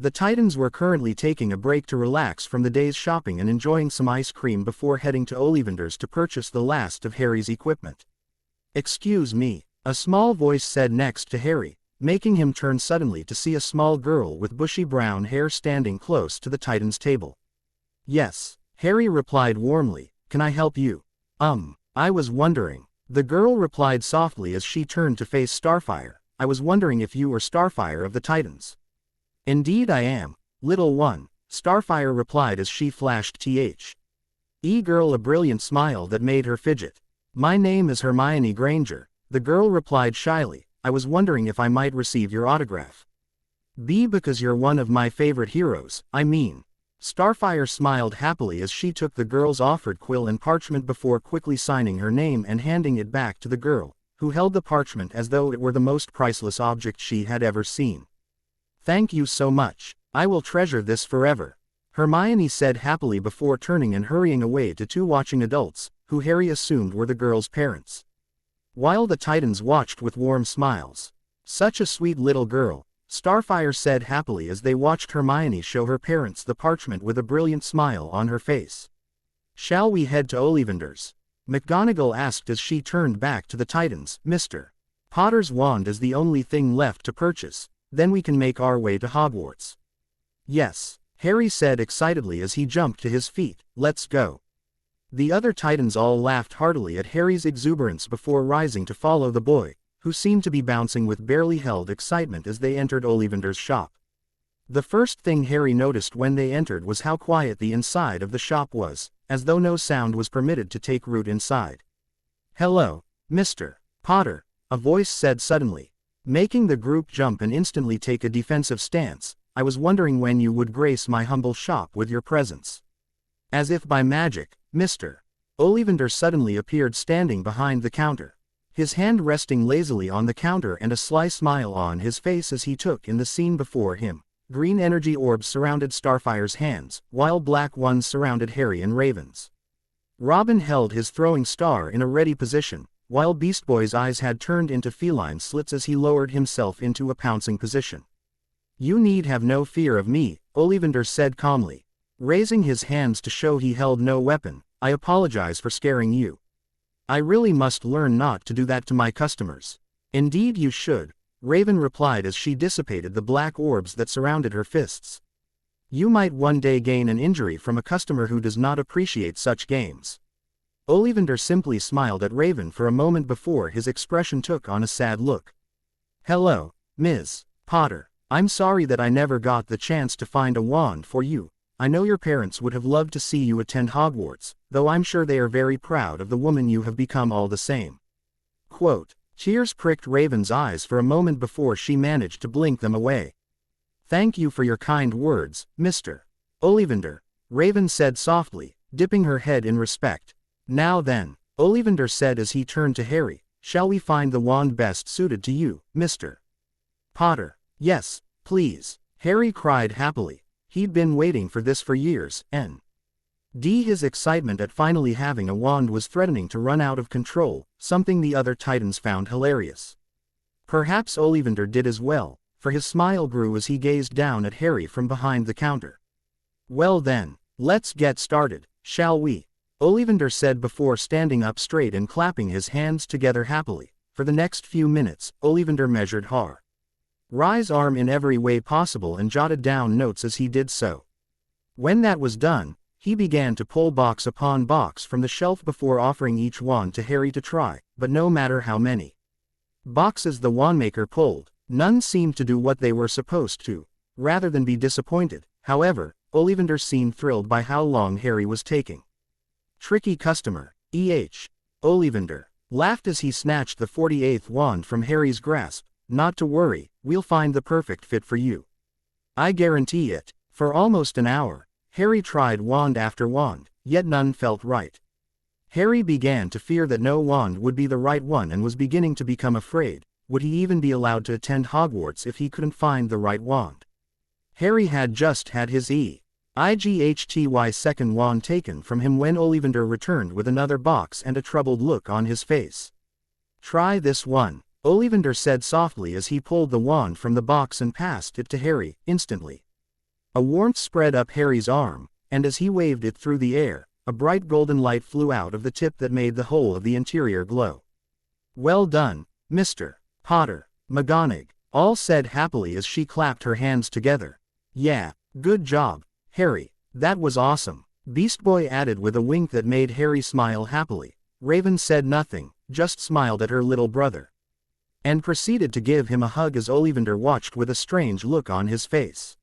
The Titans were currently taking a break to relax from the day's shopping and enjoying some ice cream before heading to Ollivander's to purchase the last of Harry's equipment. Excuse me, a small voice said next to Harry, making him turn suddenly to see a small girl with bushy brown hair standing close to the Titan's table. Yes, Harry replied warmly, can I help you? I was wondering. The girl replied softly as she turned to face Starfire, I was wondering if you were Starfire of the Titans. Indeed I am, little one, Starfire replied as she flashed girl a brilliant smile that made her fidget. My name is Hermione Granger, the girl replied shyly. I was wondering if I might receive your autograph. B because you're one of my favorite heroes, I mean. Starfire smiled happily as she took the girl's offered quill and parchment before quickly signing her name and handing it back to the girl, who held the parchment as though it were the most priceless object she had ever seen. Thank you so much. I will treasure this forever, Hermione said happily before turning and hurrying away to two watching adults, who Harry assumed were the girl's parents. While the Titans watched with warm smiles. Such a sweet little girl, Starfire said happily as they watched Hermione show her parents the parchment with a brilliant smile on her face. Shall we head to Ollivander's? McGonagall asked as she turned back to the Titans. Mr. Potter's wand is the only thing left to purchase, then we can make our way to Hogwarts. Yes, Harry said excitedly as he jumped to his feet. Let's go. The other Titans all laughed heartily at Harry's exuberance before rising to follow the boy, who seemed to be bouncing with barely held excitement as they entered Ollivander's shop. The first thing Harry noticed when they entered was how quiet the inside of the shop was, as though no sound was permitted to take root inside. Hello, Mr. Potter, a voice said suddenly, making the group jump and instantly take a defensive stance. I was wondering when you would grace my humble shop with your presence. As if by magic, Mr. Ollivander suddenly appeared standing behind the counter, his hand resting lazily on the counter and a sly smile on his face as he took in the scene before him. Green energy orbs surrounded Starfire's hands, while black ones surrounded Harry and Raven's. Robin held his throwing star in a ready position, while Beast Boy's eyes had turned into feline slits as he lowered himself into a pouncing position. You need have no fear of me, Ollivander said calmly, raising his hands to show he held no weapon. I apologize for scaring you. I really must learn not to do that to my customers. Indeed you should, Raven replied as she dissipated the black orbs that surrounded her fists. You might one day gain an injury from a customer who does not appreciate such games. Ollivander simply smiled at Raven for a moment before his expression took on a sad look. Hello, Ms. Potter. I'm sorry that I never got the chance to find a wand for you. I know your parents would have loved to see you attend Hogwarts, though I'm sure they are very proud of the woman you have become all the same. Quote, tears pricked Raven's eyes for a moment before she managed to blink them away. Thank you for your kind words, Mr. Ollivander, Raven said softly, dipping her head in respect. Now then, Ollivander said as he turned to Harry, shall we find the wand best suited to you, Mr. Potter? Yes, please, Harry cried happily. He'd been waiting for this for years, and his excitement at finally having a wand was threatening to run out of control, something the other Titans found hilarious. Perhaps Ollivander did as well, for his smile grew as he gazed down at Harry from behind the counter. Well then, let's get started, shall we? Ollivander said before standing up straight and clapping his hands together happily. For the next few minutes, Ollivander measured Harry's arm in every way possible and jotted down notes as he did so. When that was done, he began to pull box upon box from the shelf before offering each wand to Harry to try, but no matter how many boxes the wandmaker pulled, none seemed to do what they were supposed to. Rather than be disappointed, however, Ollivander seemed thrilled by how long Harry was taking. Tricky customer, Ollivander laughed as he snatched the 48th wand from Harry's grasp. Not to worry, we'll find the perfect fit for you. I guarantee it. For almost an hour, Harry tried wand after wand, yet none felt right. Harry began to fear that no wand would be the right one and was beginning to become afraid. Would he even be allowed to attend Hogwarts if he couldn't find the right wand? Harry had just had his IGHTY second wand taken from him when Ollivander returned with another box and a troubled look on his face. Try this one, Ollivander said softly as he pulled the wand from the box and passed it to Harry. Instantly, a warmth spread up Harry's arm, and as he waved it through the air, a bright golden light flew out of the tip that made the whole of the interior glow. Well done, Mr. Potter, McGonagall all said happily as she clapped her hands together. Yeah, good job, Harry, that was awesome, Beast Boy added with a wink that made Harry smile happily. Raven said nothing, just smiled at her little brother, and proceeded to give him a hug as Ollivander watched with a strange look on his face.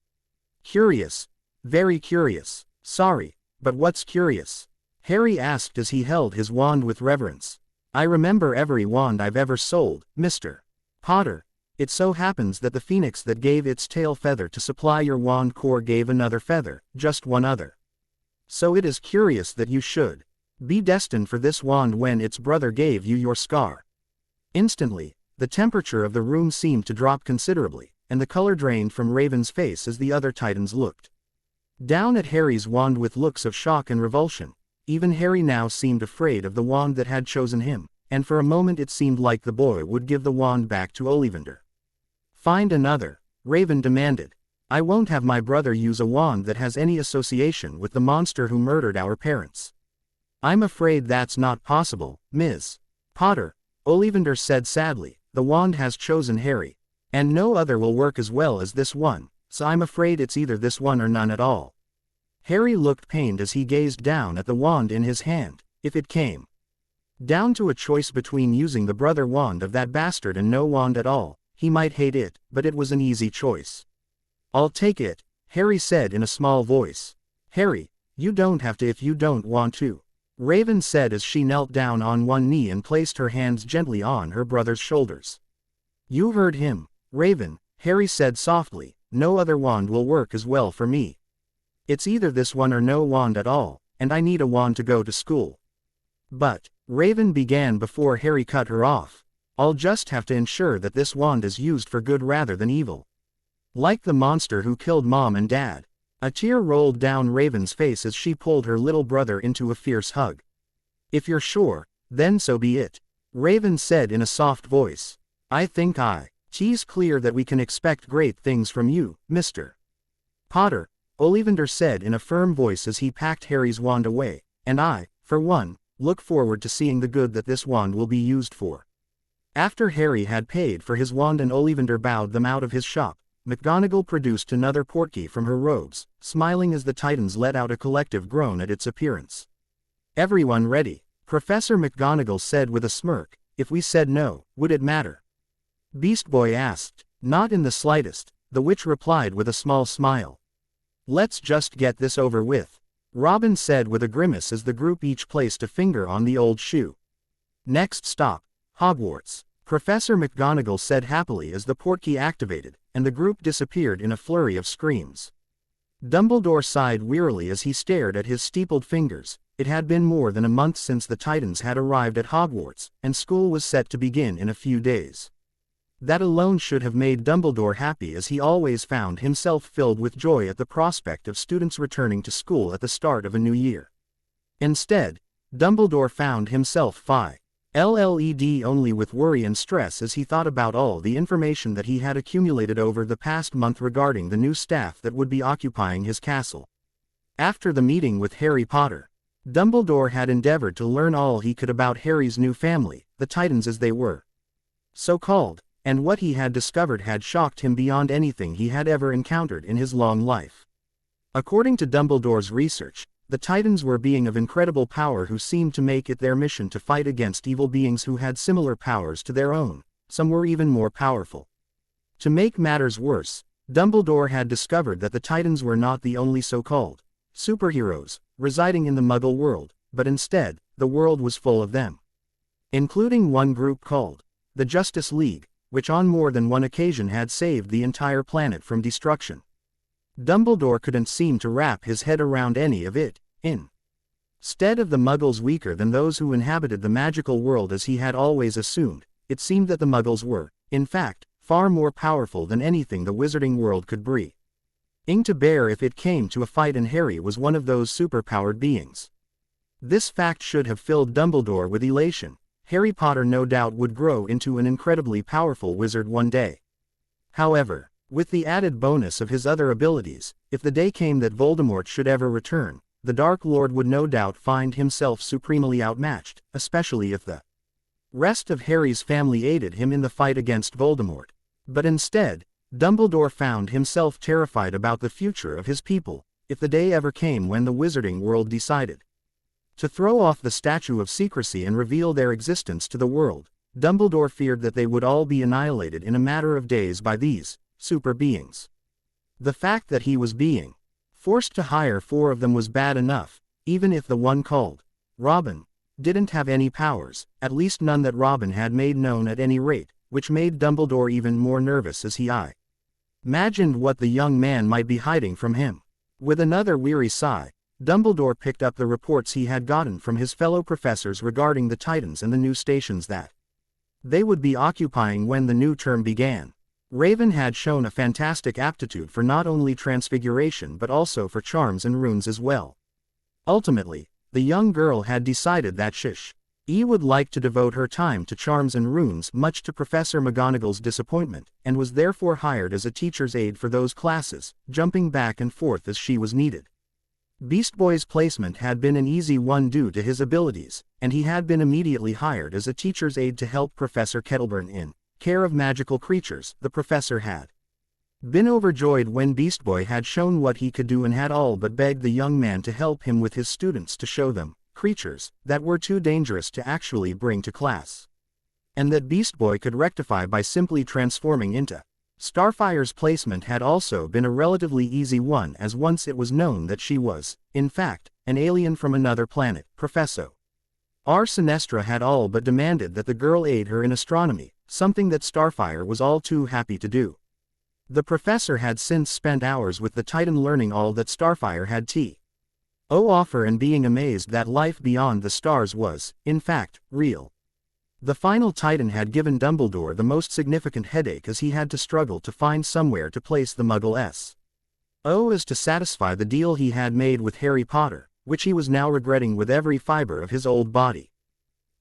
Curious, very curious. Sorry, but what's curious? Harry asked as he held his wand with reverence. I remember every wand I've ever sold, Mr. Potter, It so happens that the phoenix that gave its tail feather to supply your wand core gave another feather, just one other. So it is curious that you should be destined for this wand when its brother gave you your scar. Instantly, the temperature of the room seemed to drop considerably, and the color drained from Raven's face as the other Titans looked down at Harry's wand with looks of shock and revulsion. Even Harry now seemed afraid of the wand that had chosen him, and for a moment it seemed like the boy would give the wand back to Ollivander. Find another, Raven demanded. I won't have my brother use a wand that has any association with the monster who murdered our parents. I'm afraid that's not possible, Ms. Potter, Ollivander said sadly. The wand has chosen Harry, and no other will work as well as this one, so I'm afraid it's either this one or none at all. Harry looked pained as he gazed down at the wand in his hand. If it came down to a choice between using the brother wand of that bastard and no wand at all, he might hate it, but it was an easy choice. I'll take it, Harry said in a small voice. Harry, you don't have to if you don't want to, Raven said as she knelt down on one knee and placed her hands gently on her brother's shoulders. You heard him, Raven, Harry said softly. No other wand will work as well for me. It's either this one or no wand at all, and I need a wand to go to school. But, Raven began before Harry cut her off. I'll just have to ensure that this wand is used for good rather than evil. Like the monster who killed Mom and Dad. A tear rolled down Raven's face as she pulled her little brother into a fierce hug. If you're sure, then so be it, Raven said in a soft voice. I think it's clear that we can expect great things from you, Mr. Potter, Ollivander said in a firm voice as he packed Harry's wand away, and I, for one, look forward to seeing the good that this wand will be used for. After Harry had paid for his wand and Ollivander bowed them out of his shop, McGonagall produced another portkey from her robes, smiling as the Titans let out a collective groan at its appearance. Everyone ready? Professor McGonagall said with a smirk. If we said no, would it matter? Beast Boy asked. Not in the slightest, the witch replied with a small smile. Let's just get this over with, Robin said with a grimace as the group each placed a finger on the old shoe. Next stop, Hogwarts, Professor McGonagall said happily as the portkey activated, and the group disappeared in a flurry of screams. Dumbledore sighed wearily as he stared at his steepled fingers. It had been more than a month since the Titans had arrived at Hogwarts, and school was set to begin in a few days. That alone should have made Dumbledore happy, as he always found himself filled with joy at the prospect of students returning to school at the start of a new year. Instead, Dumbledore found himself filled only with worry and stress as he thought about all the information that he had accumulated over the past month regarding the new staff that would be occupying his castle. After the meeting with Harry Potter, Dumbledore had endeavored to learn all he could about Harry's new family, the Titans as they were so-called, and what he had discovered had shocked him beyond anything he had ever encountered in his long life. According to Dumbledore's research, the Titans were beings of incredible power who seemed to make it their mission to fight against evil beings who had similar powers to their own. Some were even more powerful. To make matters worse, Dumbledore had discovered that the Titans were not the only so-called superheroes residing in the Muggle world, but instead, the world was full of them. Including one group called the Justice League, which on more than one occasion had saved the entire planet from destruction. Dumbledore couldn't seem to wrap his head around any of it. Instead of the Muggles weaker than those who inhabited the magical world as he had always assumed, it seemed that the Muggles were, in fact, far more powerful than anything the wizarding world could bring to bear if it came to a fight, and Harry was one of those superpowered beings. This fact should have filled Dumbledore with elation. Harry Potter no doubt would grow into an incredibly powerful wizard one day. However, with the added bonus of his other abilities, if the day came that Voldemort should ever return, the Dark Lord would no doubt find himself supremely outmatched, especially if the rest of Harry's family aided him in the fight against Voldemort. But instead, Dumbledore found himself terrified about the future of his people, if the day ever came when the wizarding world decided to throw off the statue of secrecy and reveal their existence to the world. Dumbledore feared that they would all be annihilated in a matter of days by these super beings. The fact that he was being forced to hire 4 of them was bad enough, even if the one called Robin didn't have any powers, at least none that Robin had made known at any rate. which made Dumbledore even more nervous as he imagined what the young man might be hiding from him. With another weary sigh, Dumbledore picked up the reports he had gotten from his fellow professors regarding the Titans and the new stations that they would be occupying when the new term began. Raven had shown a fantastic aptitude for not only transfiguration but also for charms and runes as well. Ultimately, the young girl had decided that she would like to devote her time to charms and runes, much to Professor McGonagall's disappointment, and was therefore hired as a teacher's aide for those classes, jumping back and forth as she was needed. Beast Boy's placement had been an easy one due to his abilities, and he had been immediately hired as a teacher's aide to help Professor Kettleburn in care of magical creatures. The professor had been overjoyed when Beast Boy had shown what he could do and had all but begged the young man to help him with his students to show them creatures that were too dangerous to actually bring to class, and that Beast Boy could rectify by simply transforming into. Starfire's placement had also been a relatively easy one, as once it was known that she was, in fact, an alien from another planet. Professor Sinestra had all but demanded that the girl aid her in astronomy, something that Starfire was all too happy to do. The professor had since spent hours with the Titan learning all that Starfire had to offer and being amazed that life beyond the stars was, in fact, real. The final Titan had given Dumbledore the most significant headache as he had to struggle to find somewhere to place the Muggle's as to satisfy the deal he had made with Harry Potter, which he was now regretting with every fiber of his old body.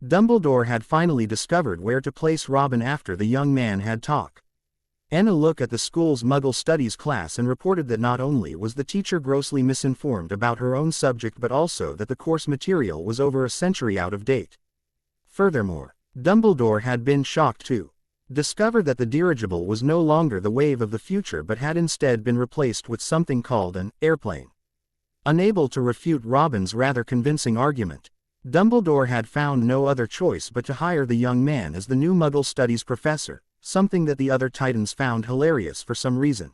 Dumbledore had finally discovered where to place Robin after the young man had taken a look at the school's Muggle Studies class and reported that not only was the teacher grossly misinformed about her own subject but also that the course material was over a century out of date. Furthermore, Dumbledore had been shocked to discover that the dirigible was no longer the wave of the future but had instead been replaced with something called an airplane. Unable to refute Robin's rather convincing argument, Dumbledore had found no other choice but to hire the young man as the new Muggle Studies professor, something that the other Titans found hilarious for some reason.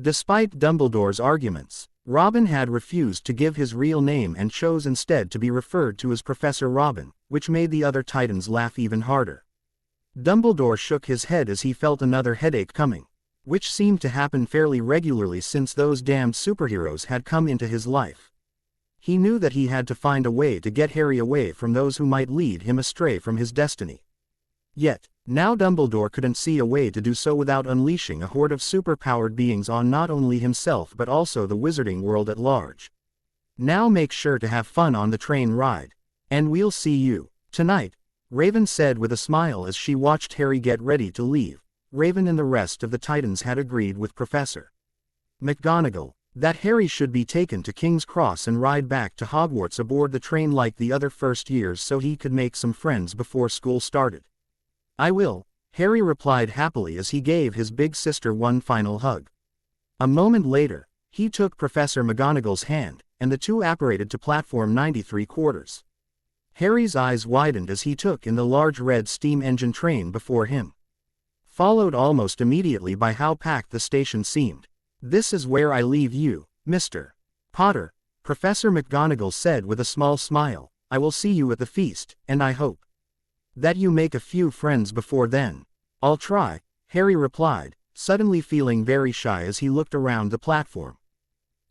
Despite Dumbledore's arguments, Robin had refused to give his real name and chose instead to be referred to as Professor Robin, which made the other Titans laugh even harder. Dumbledore shook his head as he felt another headache coming, which seemed to happen fairly regularly since those damned superheroes had come into his life. He knew that he had to find a way to get Harry away from those who might lead him astray from his destiny. Yet, now Dumbledore couldn't see a way to do so without unleashing a horde of superpowered beings on not only himself but also the wizarding world at large. Now make sure to have fun on the train ride, and we'll see you tonight, Raven said with a smile as she watched Harry get ready to leave. Raven and the rest of the Titans had agreed with Professor McGonagall that Harry should be taken to King's Cross and ride back to Hogwarts aboard the train like the other first years so he could make some friends before school started. I will, Harry replied happily as he gave his big sister one final hug. A moment later, he took Professor McGonagall's hand, and the two apparated to platform 93/4. Harry's eyes widened as he took in the large red steam engine train before him, followed almost immediately by how packed the station seemed. This is where I leave you, Mr. Potter, Professor McGonagall said with a small smile. I will see you at the feast, and I hope that you make a few friends before then. I'll try, Harry replied, suddenly feeling very shy as he looked around the platform.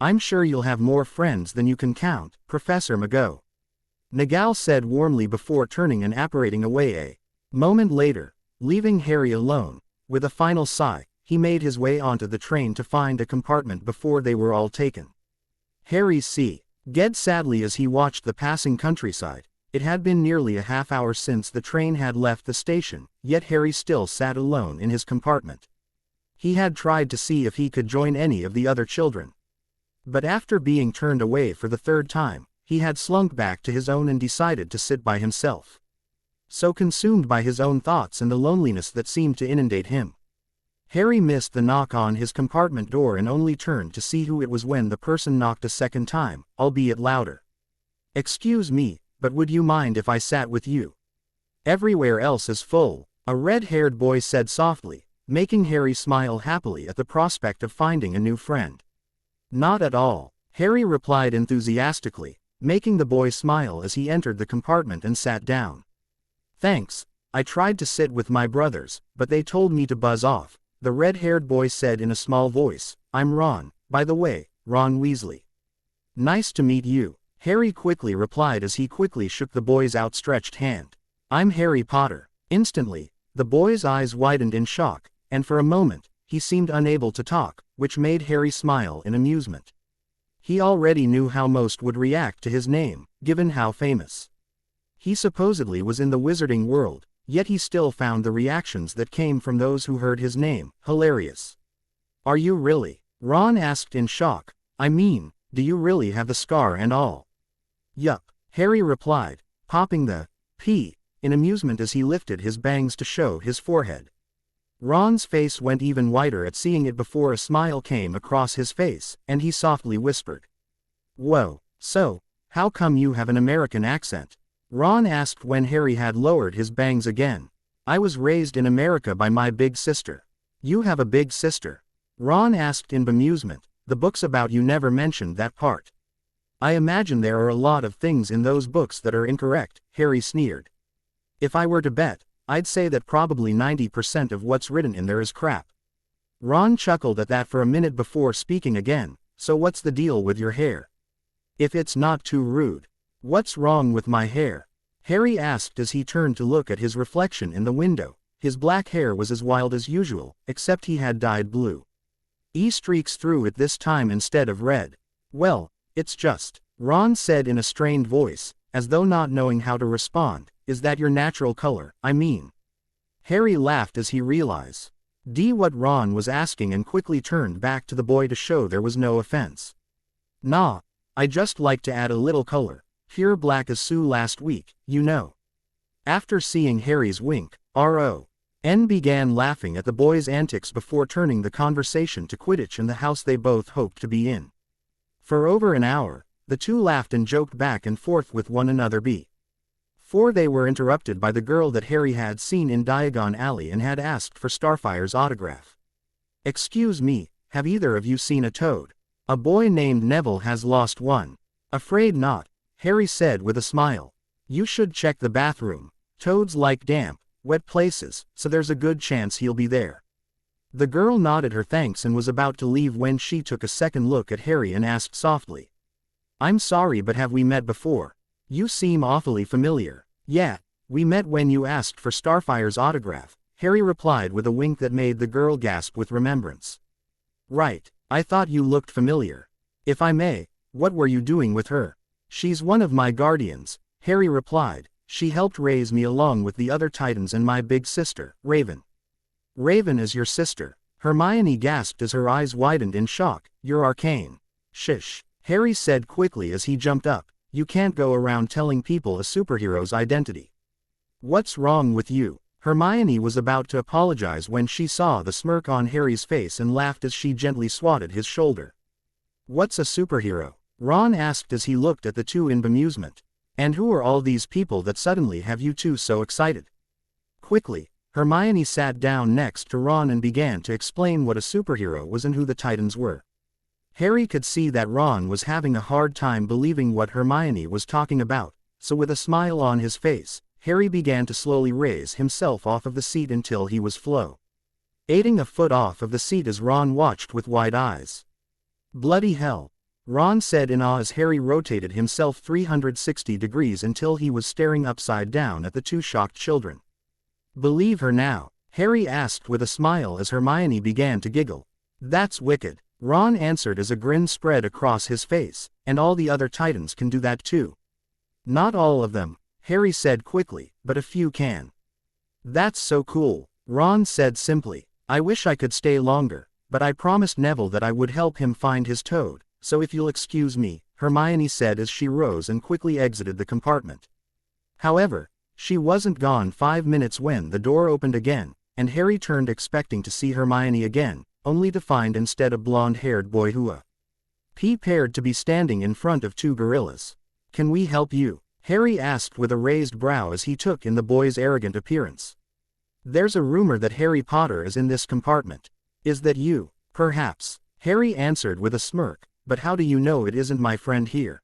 I'm sure you'll have more friends than you can count, Professor McGonagall said warmly before turning and apparating away. A moment later, leaving Harry alone, with a final sigh, he made his way onto the train to find a compartment before they were all taken. Harry sighed sadly as he watched the passing countryside. It had been nearly a half hour since the train had left the station, yet Harry still sat alone in his compartment. He had tried to see if he could join any of the other children, but after being turned away for the third time, he had slunk back to his own and decided to sit by himself, so consumed by his own thoughts and the loneliness that seemed to inundate him. Harry missed the knock on his compartment door and only turned to see who it was when the person knocked a second time, albeit louder. Excuse me, but would you mind if I sat with you? Everywhere else is full, a red-haired boy said softly, making Harry smile happily at the prospect of finding a new friend. Not at all, Harry replied enthusiastically, making the boy smile as he entered the compartment and sat down. Thanks, I tried to sit with my brothers, but they told me to buzz off, the red-haired boy said in a small voice. I'm Ron, by the way, Ron Weasley. Nice to meet you, Harry quickly replied as he quickly shook the boy's outstretched hand. I'm Harry Potter. Instantly, the boy's eyes widened in shock, and for a moment, he seemed unable to talk, which made Harry smile in amusement. He already knew how most would react to his name, given how famous he supposedly was in the wizarding world, yet he still found the reactions that came from those who heard his name hilarious. Are you really? Ron asked in shock. I mean, do you really have the scar and all? Yup, Harry replied, popping the P in amusement as he lifted his bangs to show his forehead. Ron's face went even whiter at seeing it before a smile came across his face, and he softly whispered. Whoa, so, how come you have an American accent? Ron asked when Harry had lowered his bangs again. I was raised in America by my big sister. You have a big sister? Ron asked in bemusement. The books about you never mentioned that part. I imagine there are a lot of things in those books that are incorrect, Harry sneered. If I were to bet, I'd say that probably 90% of what's written in there is crap. Ron chuckled at that for a minute before speaking again. So what's the deal with your hair? If it's not too rude. What's wrong with my hair? Harry asked as he turned to look at his reflection in the window. His black hair was as wild as usual, except he had dyed blue streaks through it this time instead of red. Well, it's just, Ron said in a strained voice, as though not knowing how to respond. Is that your natural color, I mean? Harry laughed as he realized what Ron was asking and quickly turned back to the boy to show there was no offense. Nah, I just like to add a little color. Pure black as Sue last week, you know. After seeing Harry's wink, Ron began laughing at the boy's antics before turning the conversation to Quidditch and the house they both hoped to be in. For over an hour, the two laughed and joked back and forth with one another before they were interrupted by the girl that Harry had seen in Diagon Alley and had asked for Starfire's autograph. Excuse me, have either of you seen a toad? A boy named Neville has lost one. Afraid not, Harry said with a smile. You should check the bathroom. Toads like damp, wet places, so there's a good chance he'll be there. The girl nodded her thanks and was about to leave when she took a second look at Harry and asked softly. I'm sorry, but have we met before? You seem awfully familiar. Yeah, we met when you asked for Starfire's autograph, Harry replied with a wink that made the girl gasp with remembrance. Right, I thought you looked familiar. If I may, what were you doing with her? She's one of my guardians, Harry replied. She helped raise me along with the other Titans and my big sister, Raven. Raven is your sister, Hermione gasped as her eyes widened in shock. You're arcane. Shish, Harry said quickly as he jumped up. You can't go around telling people a superhero's identity. What's wrong with you? Hermione was about to apologize when she saw the smirk on Harry's face and laughed as she gently swatted his shoulder. What's a superhero? Ron asked as he looked at the two in bemusement. And who are all these people that suddenly have you two so excited? Quickly, Hermione sat down next to Ron and began to explain what a superhero was and who the Titans were. Harry could see that Ron was having a hard time believing what Hermione was talking about, so with a smile on his face, Harry began to slowly raise himself off of the seat until he was floating a foot off of the seat as Ron watched with wide eyes. Bloody hell, Ron said in awe as Harry rotated himself 360 degrees until he was staring upside down at the two shocked children. Believe her now? Harry asked with a smile as Hermione began to giggle. That's wicked, Ron answered as a grin spread across his face, and all the other Titans can do that too. Not all of them, Harry said quickly, but a few can. That's so cool, Ron said simply. I wish I could stay longer, but I promised Neville that I would help him find his toad, so if you'll excuse me, Hermione said as she rose and quickly exited the compartment. However, she wasn't gone 5 minutes when the door opened again, and Harry turned expecting to see Hermione again, only to find instead a blonde-haired boy who appeared to be standing in front of two gorillas. Can we help you? Harry asked with a raised brow as he took in the boy's arrogant appearance. There's a rumor that Harry Potter is in this compartment. Is that you? Perhaps, Harry answered with a smirk, but how do you know it isn't my friend here?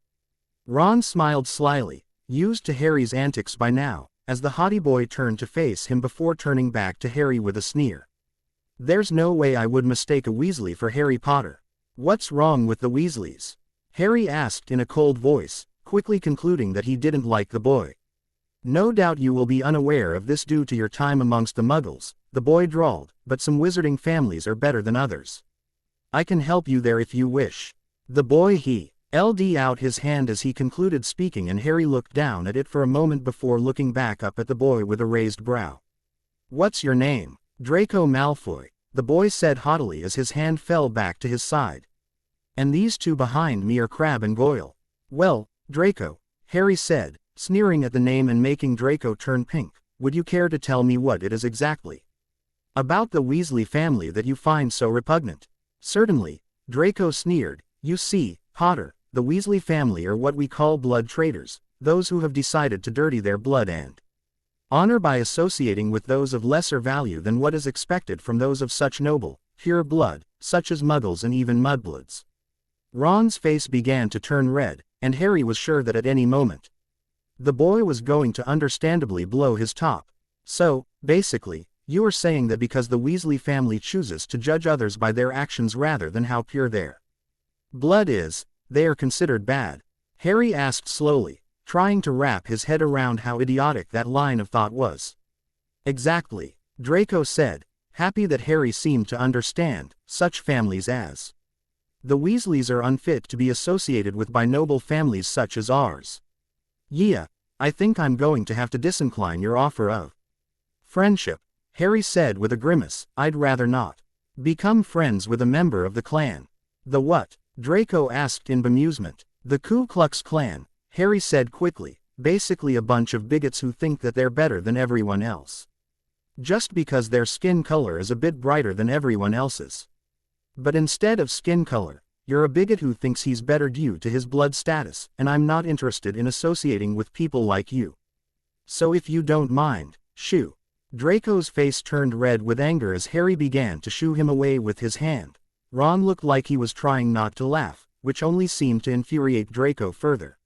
Ron smiled slyly, used to Harry's antics by now, as the haughty boy turned to face him before turning back to Harry with a sneer. "There's no way I would mistake a Weasley for Harry Potter." "What's wrong with the Weasleys?" Harry asked in a cold voice, quickly concluding that he didn't like the boy. "No doubt you will be unaware of this due to your time amongst the Muggles," the boy drawled, "but some wizarding families are better than others. I can help you there if you wish." The boy held out his hand as he concluded speaking, and Harry looked down at it for a moment before looking back up at the boy with a raised brow. "What's your name?" "Draco Malfoy," the boy said haughtily as his hand fell back to his side. "And these two behind me are Crabbe and Goyle." "Well, Draco," Harry said, sneering at the name and making Draco turn pink, "would you care to tell me what it is exactly about the Weasley family that you find so repugnant?" "Certainly," Draco sneered. "You see, Potter, the Weasley family are what we call blood traitors, those who have decided to dirty their blood and honor by associating with those of lesser value than what is expected from those of such noble, pure blood, such as Muggles and even mudbloods." Ron's face began to turn red, and Harry was sure that at any moment the boy was going to understandably blow his top. "So, basically, you are saying that because the Weasley family chooses to judge others by their actions rather than how pure their blood is, they are considered bad?" Harry asked slowly, trying to wrap his head around how idiotic that line of thought was. "Exactly," Draco said, happy that Harry seemed to understand. "Such families as the Weasleys are unfit to be associated with by noble families such as ours." "Yeah, I think I'm going to have to disincline your offer of friendship," Harry said with a grimace. "I'd rather not become friends with a member of the clan." "The what?" Draco asked in bemusement. "The Ku Klux Klan," Harry said quickly, "basically a bunch of bigots who think that they're better than everyone else just because their skin color is a bit brighter than everyone else's. But instead of skin color, you're a bigot who thinks he's better due to his blood status, and I'm not interested in associating with people like you. So if you don't mind, shoo." Draco's face turned red with anger as Harry began to shoo him away with his hand. Ron looked like he was trying not to laugh, which only seemed to infuriate Draco further.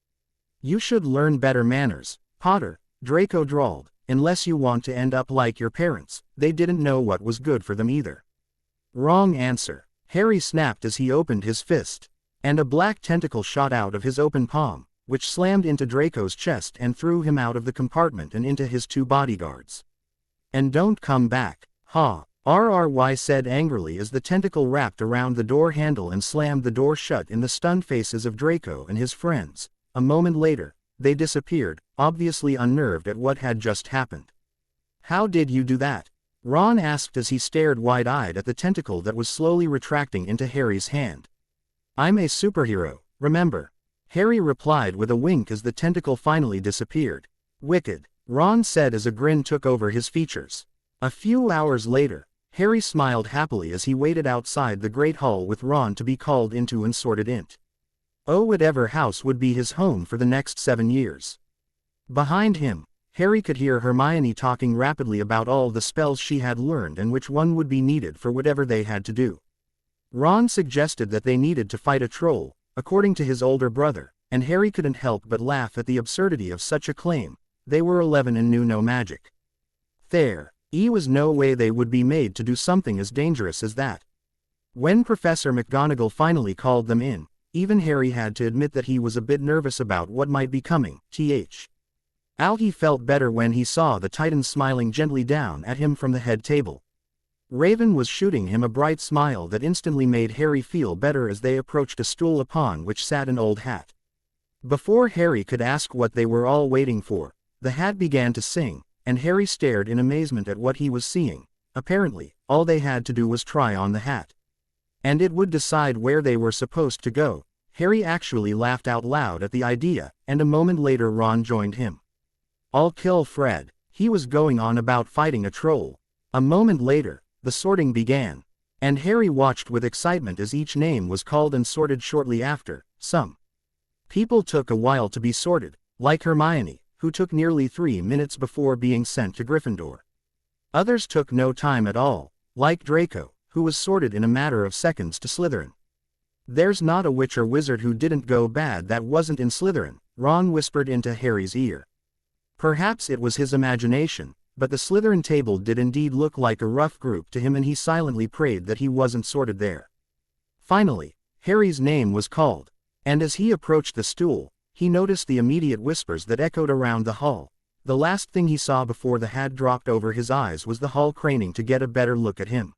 "You should learn better manners, Potter," Draco drawled, "unless you want to end up like your parents. They didn't know what was good for them either." "Wrong answer," Harry snapped as he opened his fist, and a black tentacle shot out of his open palm, which slammed into Draco's chest and threw him out of the compartment and into his two bodyguards. "And don't come back." "Ha!" RRY said angrily as the tentacle wrapped around the door handle and slammed the door shut in the stunned faces of Draco and his friends. A moment later, they disappeared, obviously unnerved at what had just happened. "How did you do that?" Ron asked as he stared wide-eyed at the tentacle that was slowly retracting into Harry's hand. "I'm a superhero, remember?" Harry replied with a wink as the tentacle finally disappeared. "Wicked," Ron said as a grin took over his features. A few hours later, Harry smiled happily as he waited outside the Great Hall with Ron to be called into and sorted into whatever house would be his home for the next 7 years. Behind him, Harry could hear Hermione talking rapidly about all the spells she had learned and which one would be needed for whatever they had to do. Ron suggested that they needed to fight a troll, according to his older brother, and Harry couldn't help but laugh at the absurdity of such a claim. They were 11 and knew no magic. There was no way they would be made to do something as dangerous as that. When Professor McGonagall finally called them in, even Harry had to admit that he was a bit nervous about what might be coming. He felt better when he saw the Titan smiling gently down at him from the head table. Raven was shooting him a bright smile that instantly made Harry feel better as they approached a stool upon which sat an old hat. Before Harry could ask what they were all waiting for, the hat began to sing, and Harry stared in amazement at what he was seeing. Apparently, all they had to do was try on the hat, and it would decide where they were supposed to go. Harry actually laughed out loud at the idea, and a moment later Ron joined him. "I'll kill Fred." He was going on about fighting a troll. A moment later, the sorting began, and Harry watched with excitement as each name was called and sorted shortly after. Some people took a while to be sorted, like Hermione, who took nearly 3 minutes before being sent to Gryffindor. Others took no time at all, like Draco, who was sorted in a matter of seconds to Slytherin. "There's not a witch or wizard who didn't go bad that wasn't in Slytherin," Ron whispered into Harry's ear. Perhaps it was his imagination, but the Slytherin table did indeed look like a rough group to him, and he silently prayed that he wasn't sorted there. Finally, Harry's name was called, and as he approached the stool, he noticed the immediate whispers that echoed around the hall. The last thing he saw before the hat dropped over his eyes was the hall craning to get a better look at him.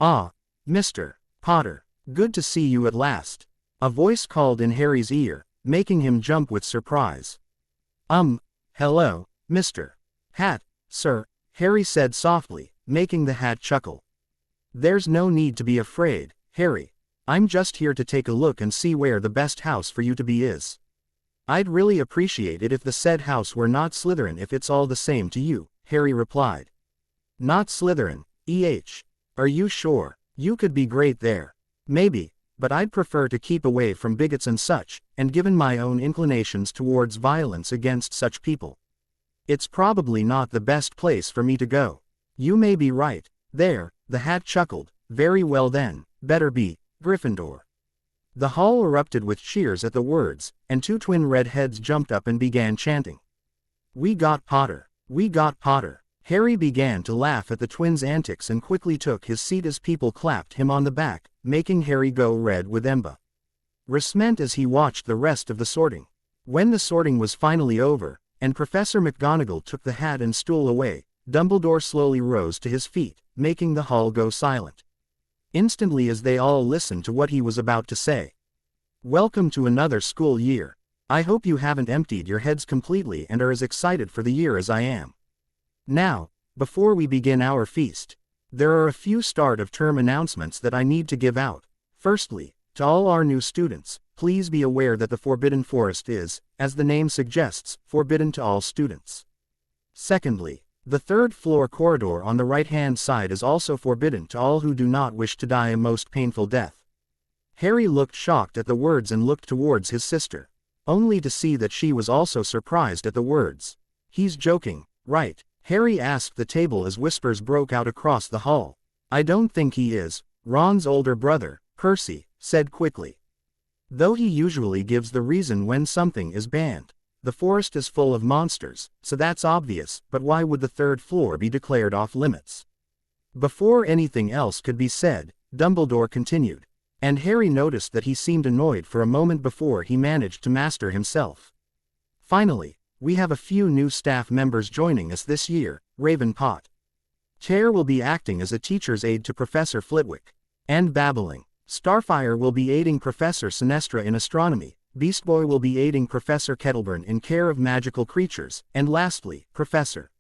"Ah, Mr. Potter, good to see you at last," a voice called in Harry's ear, making him jump with surprise. Hello, Mr. Hat, sir," Harry said softly, making the hat chuckle. "There's no need to be afraid, Harry. I'm just here to take a look and see where the best house for you to be is. I'd really appreciate it if the said house were not Slytherin if it's all the same to you," Harry replied. "Not Slytherin, Are you sure? You could be great there." "Maybe, but I'd prefer to keep away from bigots and such, and given my own inclinations towards violence against such people, it's probably not the best place for me to go." "You may be right, there," the hat chuckled. "Very well then, better be Gryffindor." The hall erupted with cheers at the words, and two twin red heads jumped up and began chanting. "We got Potter! We got Potter!" Harry began to laugh at the twins' antics and quickly took his seat as people clapped him on the back, making Harry go red with embarrassment as he watched the rest of the sorting. When the sorting was finally over, and Professor McGonagall took the hat and stool away, Dumbledore slowly rose to his feet, making the hall go silent instantly as they all listened to what he was about to say. "Welcome to another school year. I hope you haven't emptied your heads completely and are as excited for the year as I am. Now, before we begin our feast, there are a few start-of-term announcements that I need to give out. Firstly, to all our new students, please be aware that the Forbidden Forest is, as the name suggests, forbidden to all students. Secondly, the third-floor corridor on the right-hand side is also forbidden to all who do not wish to die a most painful death." Harry looked shocked at the words and looked towards his sister, only to see that she was also surprised at the words. "He's joking, right?" Harry asked the table as whispers broke out across the hall. "I don't think he is," Ron's older brother, Percy, said quickly. "Though he usually gives the reason when something is banned. The forest is full of monsters, so that's obvious, but why would the third floor be declared off-limits?" Before anything else could be said, Dumbledore continued, and Harry noticed that he seemed annoyed for a moment before he managed to master himself. "Finally, we have a few new staff members joining us this year. Raven Chair will be acting as a teacher's aide to Professor Flitwick, and babbling. Starfire will be aiding Professor Sinestra in astronomy. Beastboy will be aiding Professor Kettleburn in care of magical creatures, and lastly, Professor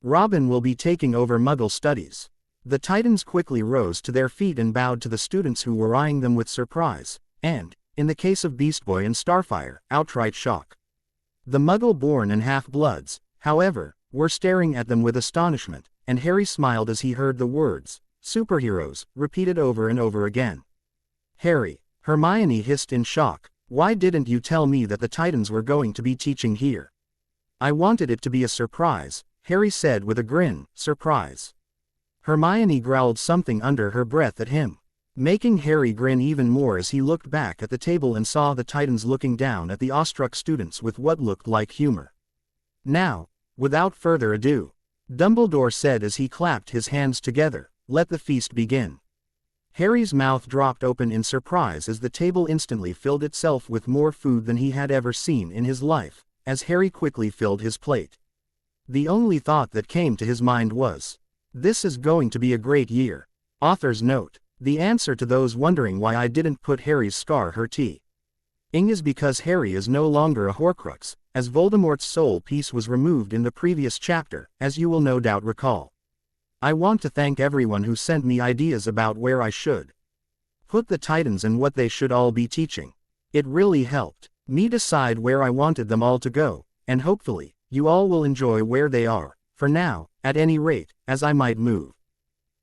Robin will be taking over Muggle studies." The Titans quickly rose to their feet and bowed to the students who were eyeing them with surprise, and, in the case of Beastboy and Starfire, outright shock. The Muggle-born and half-bloods, however, were staring at them with astonishment, and Harry smiled as he heard the words, "superheroes," repeated over and over again. "Harry," Hermione hissed in shock, "why didn't you tell me that the Titans were going to be teaching here?" "I wanted it to be a surprise," Harry said with a grin. "Surprise?" Hermione growled something under her breath at him, making Harry grin even more as he looked back at the table and saw the Titans looking down at the awestruck students with what looked like humor. "Now, without further ado," Dumbledore said as he clapped his hands together, "let the feast begin." Harry's mouth dropped open in surprise as the table instantly filled itself with more food than he had ever seen in his life, as Harry quickly filled his plate. The only thought that came to his mind was, "This is going to be a great year." Author's note: the answer to those wondering why I didn't put Harry's scar hurt ing is because Harry is no longer a Horcrux, as Voldemort's soul piece was removed in the previous chapter, as you will no doubt recall. I want to thank everyone who sent me ideas about where I should put the Titans and what they should all be teaching. It really helped me decide where I wanted them all to go, and hopefully, you all will enjoy where they are, for now, at any rate, as I might move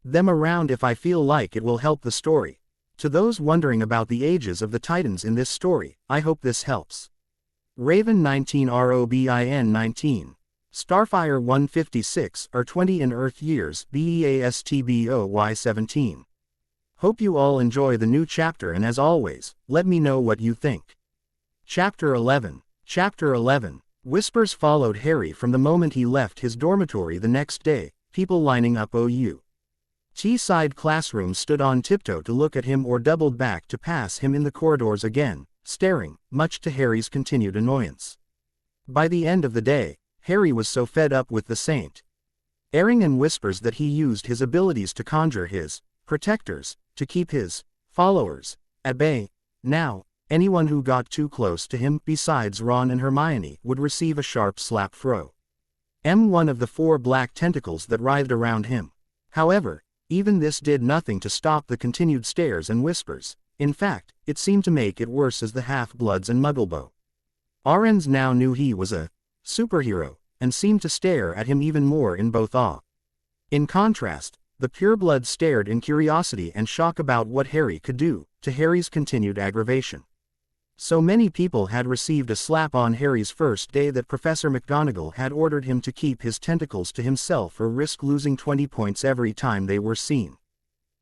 them around if I feel like it will help the story. To those wondering about the ages of the Titans in this story, I hope this helps. Raven 19 Robin 19. Starfire 156 or 20 in Earth years BEASTBOY 17. Hope you all enjoy the new chapter, and as always, let me know what you think. Chapter 11. Chapter 11. Whispers followed Harry from the moment he left his dormitory the next day, people lining up T-side classrooms stood on tiptoe to look at him or doubled back to pass him in the corridors again, staring, much to Harry's continued annoyance. By the end of the day, Harry was so fed up with the Saint airing and whispers that he used his abilities to conjure his protectors, to keep his followers at bay. Now, anyone who got too close to him, besides Ron and Hermione, would receive a sharp slap from one of the 4 black tentacles that writhed around him. However, even this did nothing to stop the continued stares and whispers. In fact, it seemed to make it worse as the half-bloods and Muggle-borns now knew he was a superhero, and seemed to stare at him even more in both awe. In contrast, the purebloods stared in curiosity and shock about what Harry could do, to Harry's continued aggravation. So many people had received a slap on Harry's first day that Professor McGonagall had ordered him to keep his tentacles to himself or risk losing 20 points every time they were seen.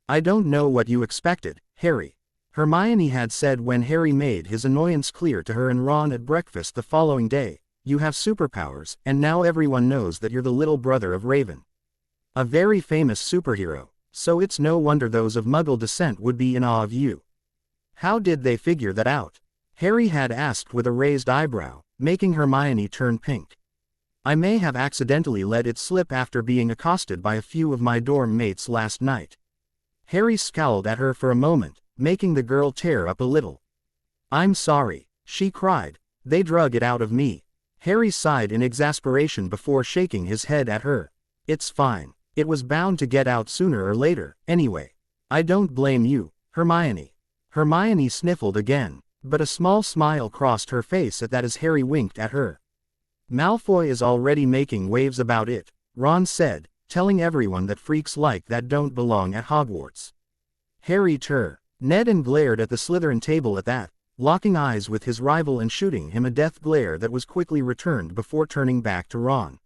"I don't know what you expected, Harry," Hermione had said when Harry made his annoyance clear to her and Ron at breakfast the following day. "You have superpowers, and now everyone knows that you're the little brother of Raven, a very famous superhero, so it's no wonder those of Muggle descent would be in awe of you." "How did they figure that out?" Harry had asked with a raised eyebrow, making Hermione turn pink. "I may have accidentally let it slip after being accosted by a few of my dorm mates last night." Harry scowled at her for a moment, making the girl tear up a little. "I'm sorry," she cried. "They drug it out of me." Harry sighed in exasperation before shaking his head at her. "It's fine. It was bound to get out sooner or later, anyway. I don't blame you, Hermione." Hermione sniffled again, but a small smile crossed her face at that as Harry winked at her. "Malfoy is already making waves about it," Ron said, telling everyone that freaks like that don't belong at Hogwarts. Harry Ned and glared at the Slytherin table at that, locking eyes with his rival and shooting him a death glare that was quickly returned before turning back to Ron.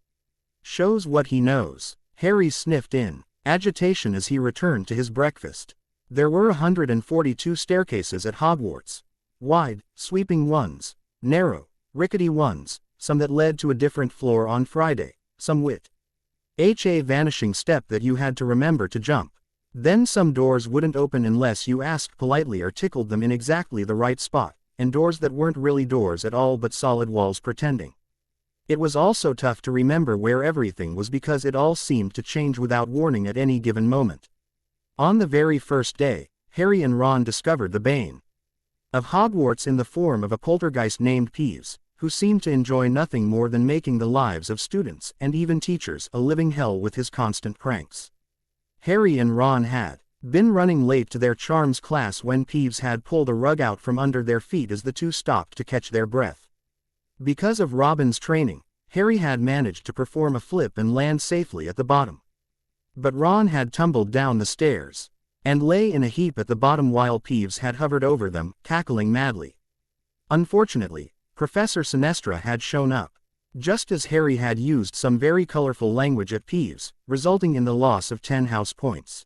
"Shows what he knows." Harry sniffed in agitation as he returned to his breakfast. There were 142 staircases at Hogwarts. Wide, sweeping ones, narrow, rickety ones, some that led to a different floor on Friday, some with a vanishing step that you had to remember to jump. Then some doors wouldn't open unless you asked politely or tickled them in exactly the right spot, and doors that weren't really doors at all but solid walls pretending. It was also tough to remember where everything was because it all seemed to change without warning at any given moment. On the very first day, Harry and Ron discovered the bane of Hogwarts in the form of a poltergeist named Peeves, who seemed to enjoy nothing more than making the lives of students and even teachers a living hell with his constant pranks. Harry and Ron had been running late to their charms class when Peeves had pulled a rug out from under their feet as the two stopped to catch their breath. Because of Robin's training, Harry had managed to perform a flip and land safely at the bottom. But Ron had tumbled down the stairs and lay in a heap at the bottom while Peeves had hovered over them, cackling madly. Unfortunately, Professor Sinestra had shown up, just as Harry had used some very colorful language at Peeves, resulting in the loss of 10 house points.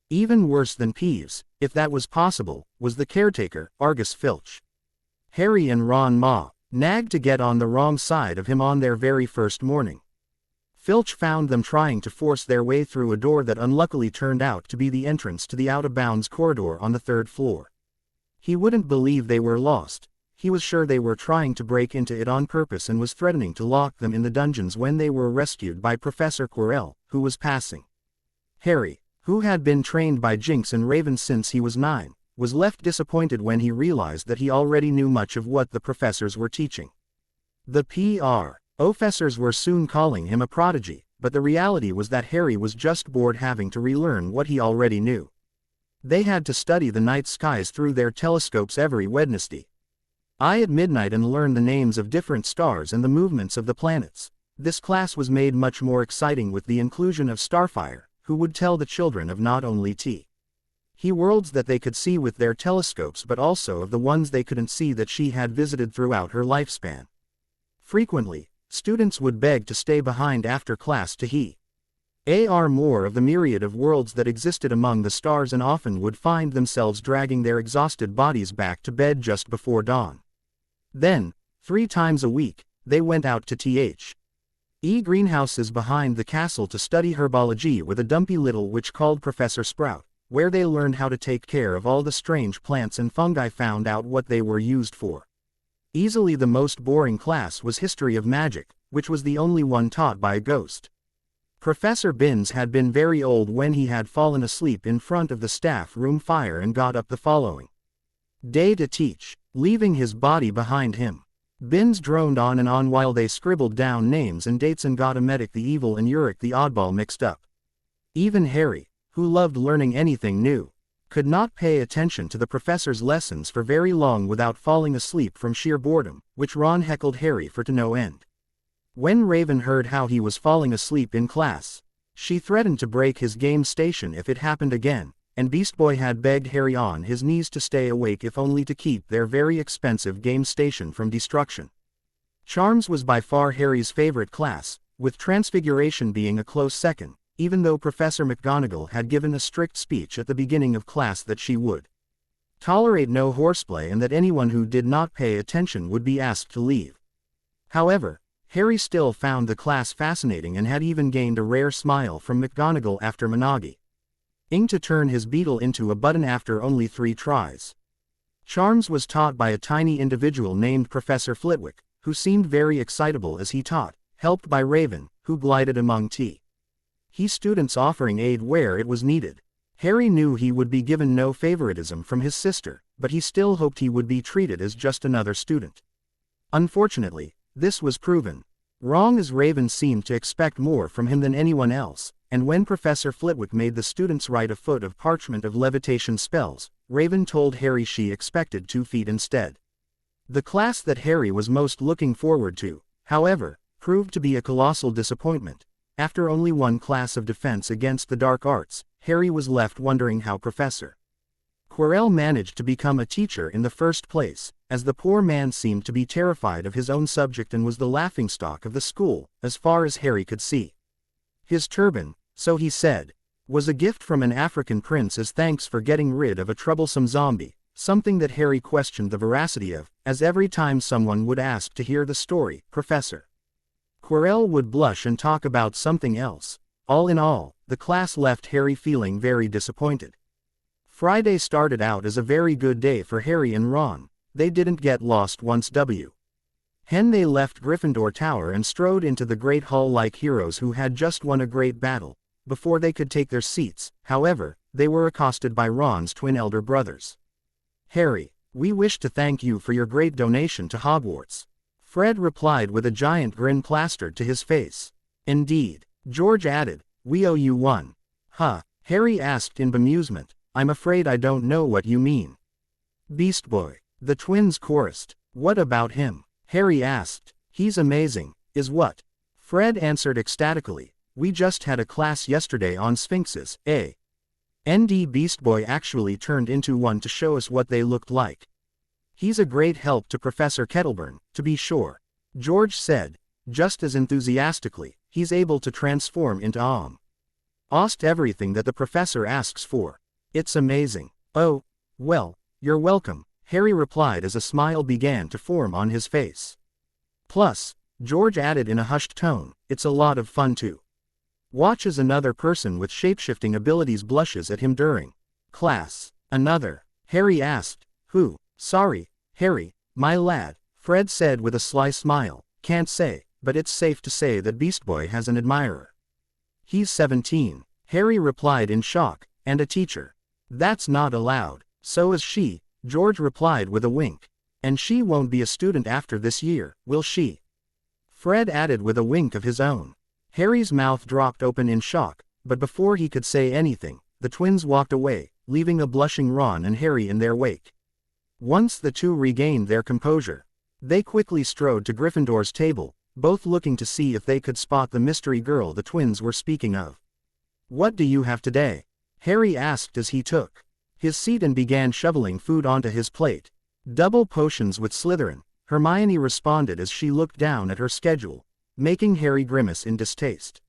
Even worse than Peeves, if that was possible, was the caretaker, Argus Filch. Harry and Ron nagged to get on the wrong side of him on their very first morning. Filch found them trying to force their way through a door that unluckily turned out to be the entrance to the out-of-bounds corridor on the 3rd floor. He wouldn't believe they were lost. He was sure they were trying to break into it on purpose and was threatening to lock them in the dungeons when they were rescued by Professor Quirrell, who was passing. Harry, who had been trained by Jinx and Raven since he was 9, was left disappointed when he realized that he already knew much of what the professors were teaching. The professors were soon calling him a prodigy, but the reality was that Harry was just bored having to relearn what he already knew. They had to study the night skies through their telescopes every Wednesday at midnight and learn the names of different stars and the movements of the planets. This class was made much more exciting with the inclusion of Starfire, who would tell the children of not only worlds that they could see with their telescopes but also of the ones they couldn't see that she had visited throughout her lifespan. Frequently, students would beg to stay behind after class to hear more of the myriad of worlds that existed among the stars and often would find themselves dragging their exhausted bodies back to bed just before dawn. Then, 3 times a week, they went out to the greenhouses behind the castle to study herbology with a dumpy little witch called Professor Sprout, where they learned how to take care of all the strange plants and fungi, found out what they were used for. Easily the most boring class was History of Magic, which was the only one taught by a ghost. Professor Binns had been very old when he had fallen asleep in front of the staff room fire and got up the following day to teach, leaving his body behind him. Binns droned on and on while they scribbled down names and dates and got Emetic the evil and Uric the oddball mixed up. Even Harry, who loved learning anything new, could not pay attention to the professor's lessons for very long without falling asleep from sheer boredom, which Ron heckled Harry for to no end. When Raven heard how he was falling asleep in class, she threatened to break his game station if it happened again, and Beast Boy had begged Harry on his knees to stay awake if only to keep their very expensive game station from destruction. Charms was by far Harry's favorite class, with Transfiguration being a close second, even though Professor McGonagall had given a strict speech at the beginning of class that she would tolerate no horseplay and that anyone who did not pay attention would be asked to leave. However, Harry still found the class fascinating and had even gained a rare smile from McGonagall after Monoggy ing to turn his beetle into a button after only 3 tries. Charms was taught by a tiny individual named Professor Flitwick, who seemed very excitable as he taught, helped by Raven, who glided among he students offering aid where it was needed. Harry knew he would be given no favoritism from his sister, but he still hoped he would be treated as just another student. Unfortunately, this was proven wrong, as Raven seemed to expect more from him than anyone else, and when Professor Flitwick made the students write a foot of parchment of levitation spells, Raven told Harry she expected 2 feet instead. The class that Harry was most looking forward to, however, proved to be a colossal disappointment. After only 1 class of defense against the dark arts, Harry was left wondering how Professor Quirrell managed to become a teacher in the first place, as the poor man seemed to be terrified of his own subject and was the laughingstock of the school, as far as Harry could see. His turban, so he said, was a gift from an African prince as thanks for getting rid of a troublesome zombie, something that Harry questioned the veracity of, as every time someone would ask to hear the story, Professor Quirrell would blush and talk about something else. All in all, the class left Harry feeling very disappointed. Friday started out as a very good day for Harry and Ron. They didn't get lost once they left Gryffindor Tower and strode into the Great Hall like heroes who had just won a great battle. Before they could take their seats, however, they were accosted by Ron's twin elder brothers. "Harry, we wish to thank you for your great donation to Hogwarts," Fred replied with a giant grin plastered to his face. "Indeed," George added, "we owe you one." "Huh?" Harry asked in bemusement. "I'm afraid I don't know what you mean." "Beast Boy," the twins chorused. "What about him?" Harry asked. "He's amazing." "Is what?" Fred answered ecstatically. "We just had a class yesterday on sphinxes, ND Beast Boy actually turned into one to show us what they looked like. He's a great help to Professor Kettleburn, to be sure," George said, just as enthusiastically. "He's able to transform into almost everything that the professor asks for. It's amazing." "Oh, well, you're welcome," Harry replied as a smile began to form on his face. "Plus," George added in a hushed tone, "it's a lot of fun to watch as another person with shapeshifting abilities blushes at him during class." "Another?" Harry asked. "Who?" "Sorry, Harry, my lad," Fred said with a sly smile. "Can't say, but it's safe to say that Beast Boy has an admirer." "He's 17, Harry replied in shock, "and a teacher." "That's not allowed." "So is she," George replied with a wink. "And she won't be a student after this year, will she?" Fred added with a wink of his own. Harry's mouth dropped open in shock, but before he could say anything, the twins walked away, leaving a blushing Ron and Harry in their wake. Once the two regained their composure, they quickly strode to Gryffindor's table, both looking to see if they could spot the mystery girl the twins were speaking of. "What do you have today?" Harry asked as he took his seat and began shoveling food onto his plate. "Double potions with Slytherin," Hermione responded as she looked down at her schedule, making Harry grimace in distaste.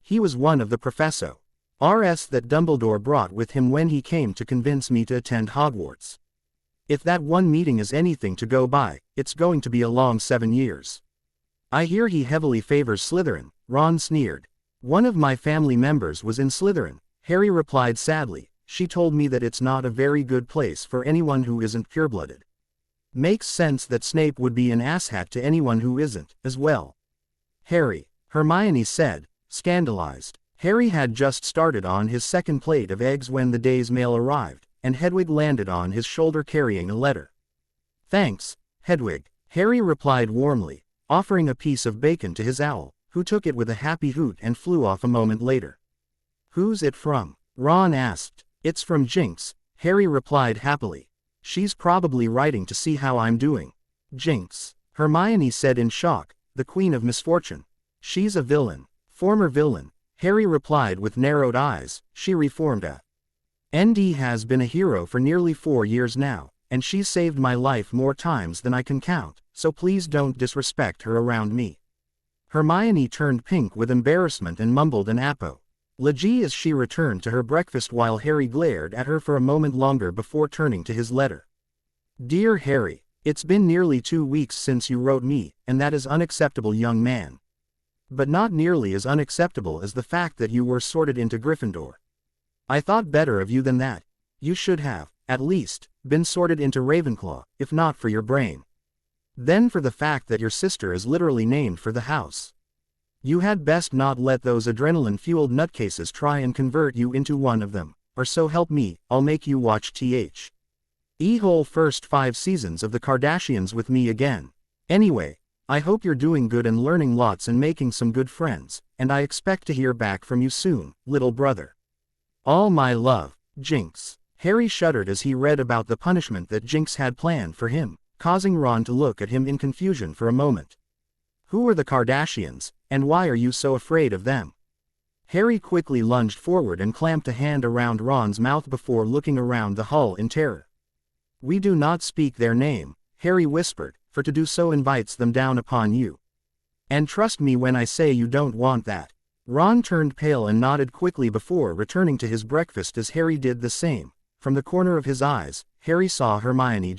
"He was one of the Professors that Dumbledore brought with him when he came to convince me to attend Hogwarts. If that one meeting is anything to go by, it's going to be a long 7 years. I hear he heavily favors Slytherin, Ron sneered. One of my family members was in Slytherin, Harry replied sadly. She told me that it's not a very good place for anyone who isn't pureblooded. Makes sense that Snape would be an asshat to anyone who isn't, as well. Harry, Hermione said, scandalized. Harry had just started on his second plate of eggs when the day's mail arrived, and Hedwig landed on his shoulder carrying a letter. Thanks, Hedwig, Harry replied warmly, offering a piece of bacon to his owl, who took it with a happy hoot and flew off a moment later. Who's it from? Ron asked. It's from Jinx, Harry replied happily. She's probably writing to see how I'm doing. Jinx, Hermione said in shock, the Queen of Misfortune. She's a villain. Former villain, Harry replied with narrowed eyes. She reformed a ND has been a hero for nearly 4 years now, and she's saved my life more times than I can count, so please don't disrespect her around me. Hermione turned pink with embarrassment and mumbled an apo. Legee as she returned to her breakfast while Harry glared at her for a moment longer before turning to his letter. Dear Harry, it's been nearly 2 weeks since you wrote me, and that is unacceptable, young man. But not nearly as unacceptable as the fact that you were sorted into Gryffindor. I thought better of you than that. You should have, at least, been sorted into Ravenclaw, if not for your brain. Then for the fact that your sister is literally named for the house. You had best not let those adrenaline-fueled nutcases try and convert you into one of them, or so help me, I'll make you watch whole first 5 seasons of the Kardashians with me again. Anyway, I hope you're doing good and learning lots and making some good friends, and I expect to hear back from you soon, little brother. All my love, Jinx. Harry shuddered as he read about the punishment that Jinx had planned for him, causing Ron to look at him in confusion for a moment. Who are the Kardashians, and why are you so afraid of them? Harry quickly lunged forward and clamped a hand around Ron's mouth before looking around the hall in terror. We do not speak their name, Harry whispered, for to do so invites them down upon you. And trust me when I say you don't want that. Ron turned pale and nodded quickly before returning to his breakfast as Harry did the same. From the corner of his eyes, Harry saw Hermione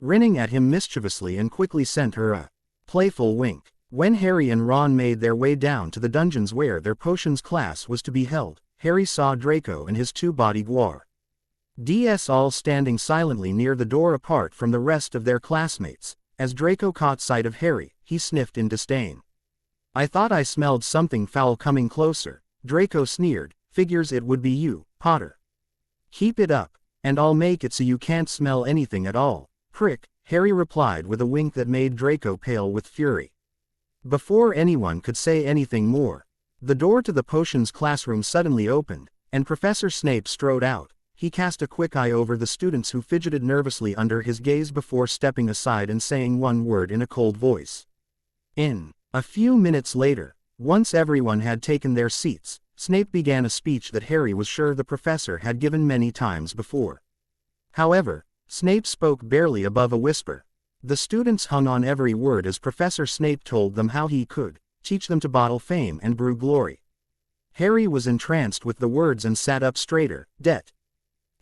grinning at him mischievously and quickly sent her a playful wink. When Harry and Ron made their way down to the dungeons where their potions class was to be held, Harry saw Draco and his 2 bodyguards all standing silently near the door apart from the rest of their classmates. As Draco caught sight of Harry, he sniffed in disdain. I thought I smelled something foul coming closer, Draco sneered. Figures it would be you, Potter. Keep it up, and I'll make it so you can't smell anything at all. Prick, Harry replied with a wink that made Draco pale with fury. Before anyone could say anything more, the door to the potions classroom suddenly opened, and Professor Snape strode out. He cast a quick eye over the students who fidgeted nervously under his gaze before stepping aside and saying one word in a cold voice. In a few minutes later, once everyone had taken their seats, Snape began a speech that Harry was sure the professor had given many times before. However, Snape spoke barely above a whisper. The students hung on every word as Professor Snape told them how he could teach them to bottle fame and brew glory. Harry was entranced with the words and sat up straighter.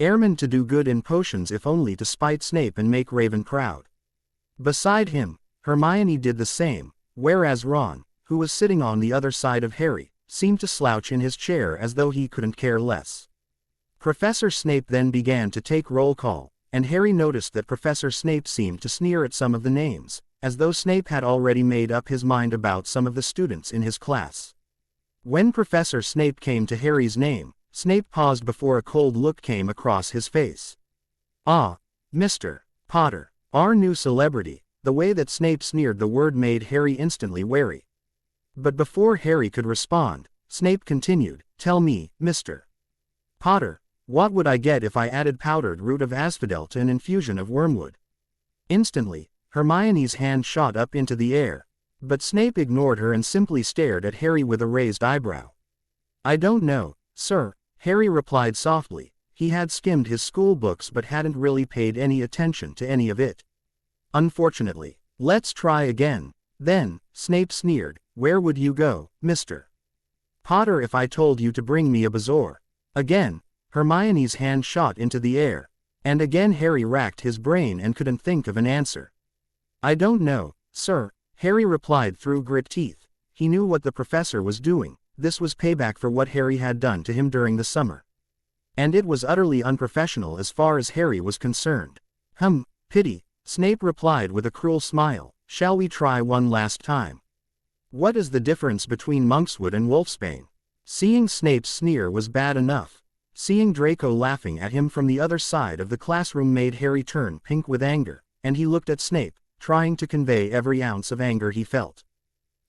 Determined to do good in potions if only to spite Snape and make Raven proud. Beside him, Hermione did the same, whereas Ron, who was sitting on the other side of Harry, seemed to slouch in his chair as though he couldn't care less. Professor Snape then began to take roll call, and Harry noticed that Professor Snape seemed to sneer at some of the names, as though Snape had already made up his mind about some of the students in his class. When Professor Snape came to Harry's name, Snape paused before a cold look came across his face. Ah, Mr. Potter, our new celebrity. The way that Snape sneered the word made Harry instantly wary. But before Harry could respond, Snape continued, Tell me, Mr. Potter, what would I get if I added powdered root of asphodel to an infusion of wormwood? Instantly, Hermione's hand shot up into the air, but Snape ignored her and simply stared at Harry with a raised eyebrow. I don't know, sir, Harry replied softly. He had skimmed his school books but hadn't really paid any attention to any of it. Unfortunately. Let's try again. Then, Snape sneered, where would you go, Mr. Potter, if I told you to bring me a bazaar? Again, Hermione's hand shot into the air, and again Harry racked his brain and couldn't think of an answer. I don't know, sir, Harry replied through grit teeth. He knew what the professor was doing. This was payback for what Harry had done to him during the summer. And it was utterly unprofessional as far as Harry was concerned. Pity, Snape replied with a cruel smile. Shall we try one last time? What is the difference between Monkswood and Wolfsbane? Seeing Snape's sneer was bad enough. Seeing Draco laughing at him from the other side of the classroom made Harry turn pink with anger, and he looked at Snape, trying to convey every ounce of anger he felt.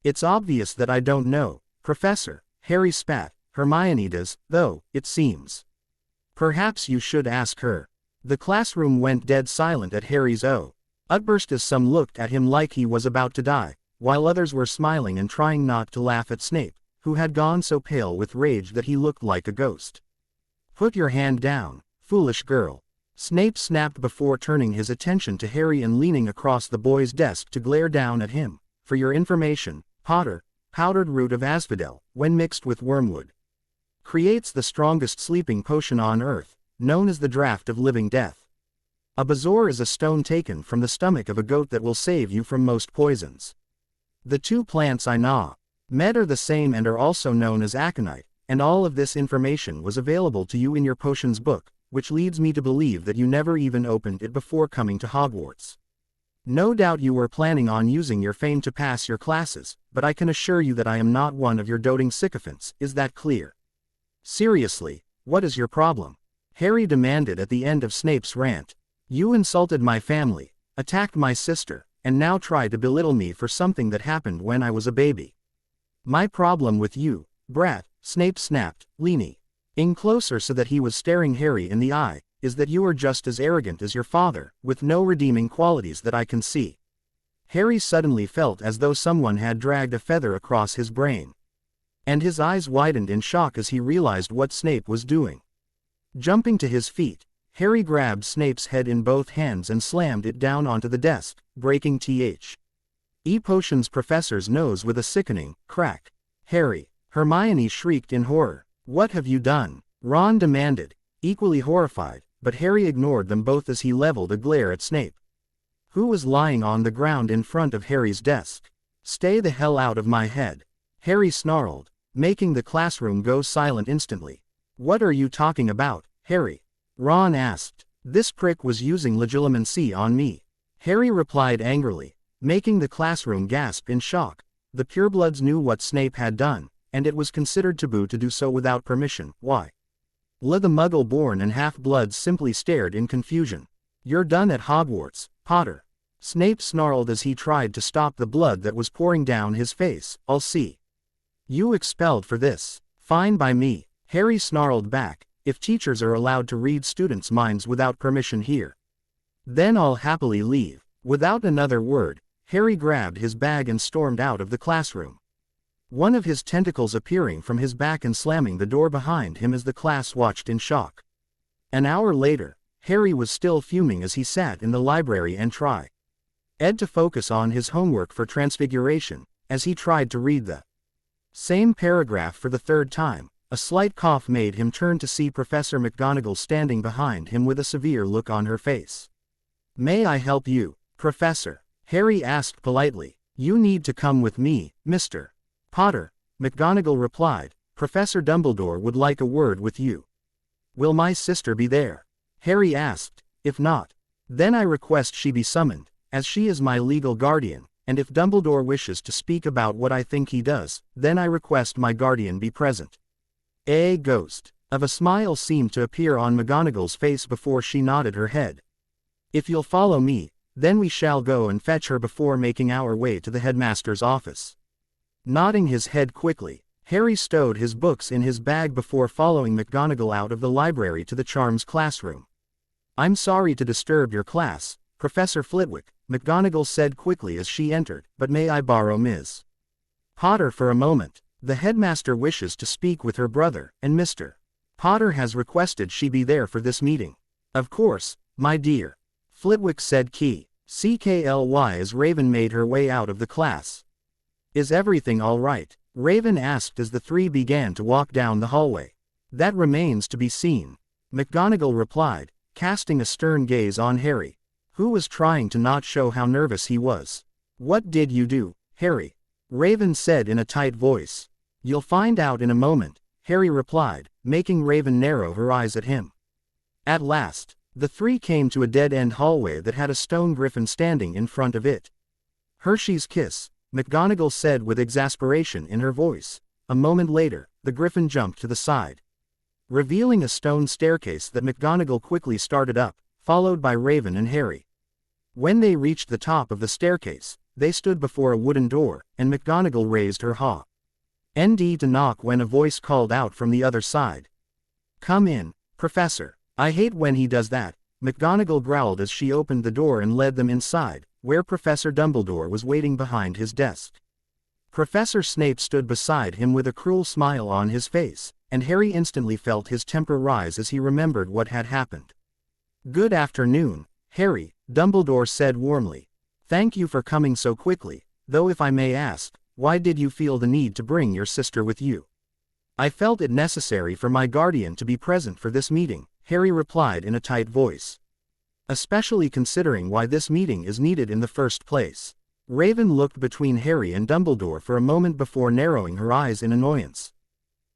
It's obvious that I don't know, Professor, Harry spat. Hermione does, though, it seems. Perhaps you should ask her. The classroom went dead silent at Harry's outburst as some looked at him like he was about to die, while others were smiling and trying not to laugh at Snape, who had gone so pale with rage that he looked like a ghost. Put your hand down, foolish girl. Snape snapped before turning his attention to Harry and leaning across the boy's desk to glare down at him. For your information, Potter, powdered root of asphodel, when mixed with wormwood, creates the strongest sleeping potion on earth, known as the Draught of Living Death. A bezoar is a stone taken from the stomach of a goat that will save you from most poisons. The two plants I met are the same and are also known as aconite, and all of this information was available to you in your potions book, which leads me to believe that you never even opened it before coming to Hogwarts. No doubt you were planning on using your fame to pass your classes, but I can assure you that I am not one of your doting sycophants. Is that clear? Seriously, what is your problem? Harry demanded at the end of Snape's rant. You insulted my family, attacked my sister, and now try to belittle me for something that happened when I was a baby. My problem with you, brat, Snape snapped, leaning in closer so that he was staring Harry in the eye, is that you are just as arrogant as your father, with no redeeming qualities that I can see. Harry suddenly felt as though someone had dragged a feather across his brain. And his eyes widened in shock as he realized what Snape was doing. Jumping to his feet, Harry grabbed Snape's head in both hands and slammed it down onto the desk, breaking Potion's professor's nose with a sickening crack. Harry, Hermione shrieked in horror. What have you done? Ron demanded, equally horrified, but Harry ignored them both as he leveled a glare at Snape, who was lying on the ground in front of Harry's desk. Stay the hell out of my head, Harry snarled, making the classroom go silent instantly. What are you talking about, Harry? Ron asked. This prick was using legilimency on me, Harry replied angrily, making the classroom gasp in shock. The purebloods knew what Snape had done, and it was considered taboo to do so without permission. Why? The Muggle-born and half-bloods simply stared in confusion. You're done at Hogwarts, Potter, Snape snarled as he tried to stop the blood that was pouring down his face. I'll see you expelled for this. Fine by me, Harry snarled back. If teachers are allowed to read students' minds without permission here, then I'll happily leave. Without another word, Harry grabbed his bag and stormed out of the classroom, one of his tentacles appearing from his back and slamming the door behind him as the class watched in shock. An hour later, Harry was still fuming as he sat in the library and tried to focus on his homework for Transfiguration, as he tried to read the same paragraph for the third time. A slight cough made him turn to see Professor McGonagall standing behind him with a severe look on her face. May I help you, Professor? Harry asked politely. You need to come with me, Mr. Potter, McGonagall replied. Professor Dumbledore would like a word with you. Will my sister be there? Harry asked. If not, then I request she be summoned, as she is my legal guardian, and if Dumbledore wishes to speak about what I think he does, then I request my guardian be present. A ghost of a smile seemed to appear on McGonagall's face before she nodded her head. If you'll follow me, then we shall go and fetch her before making our way to the headmaster's office. Nodding his head quickly, Harry stowed his books in his bag before following McGonagall out of the library to the Charms classroom. I'm sorry to disturb your class, Professor Flitwick, McGonagall said quickly as she entered, but may I borrow Ms. Potter for a moment? The headmaster wishes to speak with her brother, and Mr. Potter has requested she be there for this meeting. Of course, my dear, Flitwick said CKLY as Raven made her way out of the class. Is everything all right? Raven asked as the three began to walk down the hallway. That remains to be seen, McGonagall replied, casting a stern gaze on Harry, who was trying to not show how nervous he was. What did you do? Harry. Raven said in a tight voice. You'll find out in a moment, Harry replied, making Raven narrow her eyes at him. At last, the three came to a dead-end hallway that had a stone griffin standing in front of it. Hershey's kiss, McGonagall said with exasperation in her voice. A moment later, the griffin jumped to the side, revealing a stone staircase that McGonagall quickly started up, followed by Raven and Harry. When they reached the top of the staircase, they stood before a wooden door, and McGonagall raised her hand to knock when a voice called out from the other side. Come in, Professor. I hate when he does that, McGonagall growled as she opened the door and led them inside, where Professor Dumbledore was waiting behind his desk. Professor Snape stood beside him with a cruel smile on his face, and Harry instantly felt his temper rise as he remembered what had happened. Good afternoon, Harry, Dumbledore said warmly. Thank you for coming so quickly, though if I may ask, why did you feel the need to bring your sister with you? I felt it necessary for my guardian to be present for this meeting, Harry replied in a tight voice. Especially considering why this meeting is needed in the first place. Raven looked between Harry and Dumbledore for a moment before narrowing her eyes in annoyance.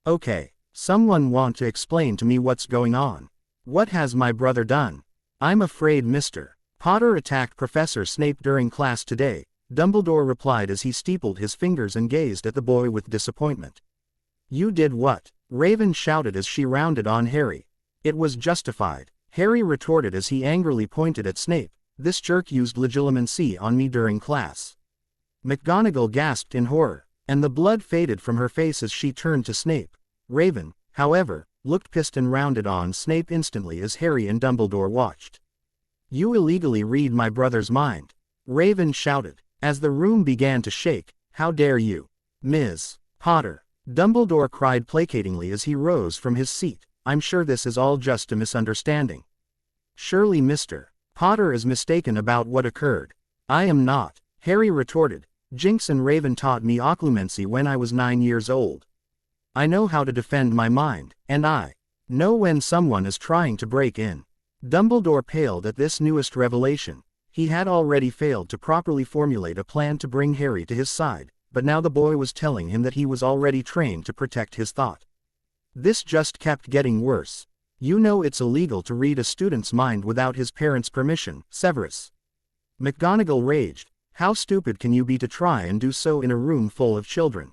Okay, someone want to explain to me what's going on? What has my brother done? I'm afraid Mr. Potter attacked Professor Snape during class today, Dumbledore replied as he steepled his fingers and gazed at the boy with disappointment. You did what? Raven shouted as she rounded on Harry. It was justified, Harry retorted as he angrily pointed at Snape. This jerk used legilimency on me during class. McGonagall gasped in horror, and the blood faded from her face as she turned to Snape. Raven, however, looked pissed and rounded on Snape instantly as Harry and Dumbledore watched. You illegally read my brother's mind, Raven shouted, as the room began to shake. How dare you, Ms. Potter? Dumbledore cried placatingly as he rose from his seat. I'm sure this is all just a misunderstanding. Surely Mr. Potter is mistaken about what occurred. I am not, Harry retorted. Jinx and Raven taught me occlumency when I was 9 years old. I know how to defend my mind, and I know when someone is trying to break in. Dumbledore paled at this newest revelation. He had already failed to properly formulate a plan to bring Harry to his side, but now the boy was telling him that he was already trained to protect his thought. This just kept getting worse. You know it's illegal to read a student's mind without his parents' permission, Severus. McGonagall raged. How stupid can you be to try and do so in a room full of children?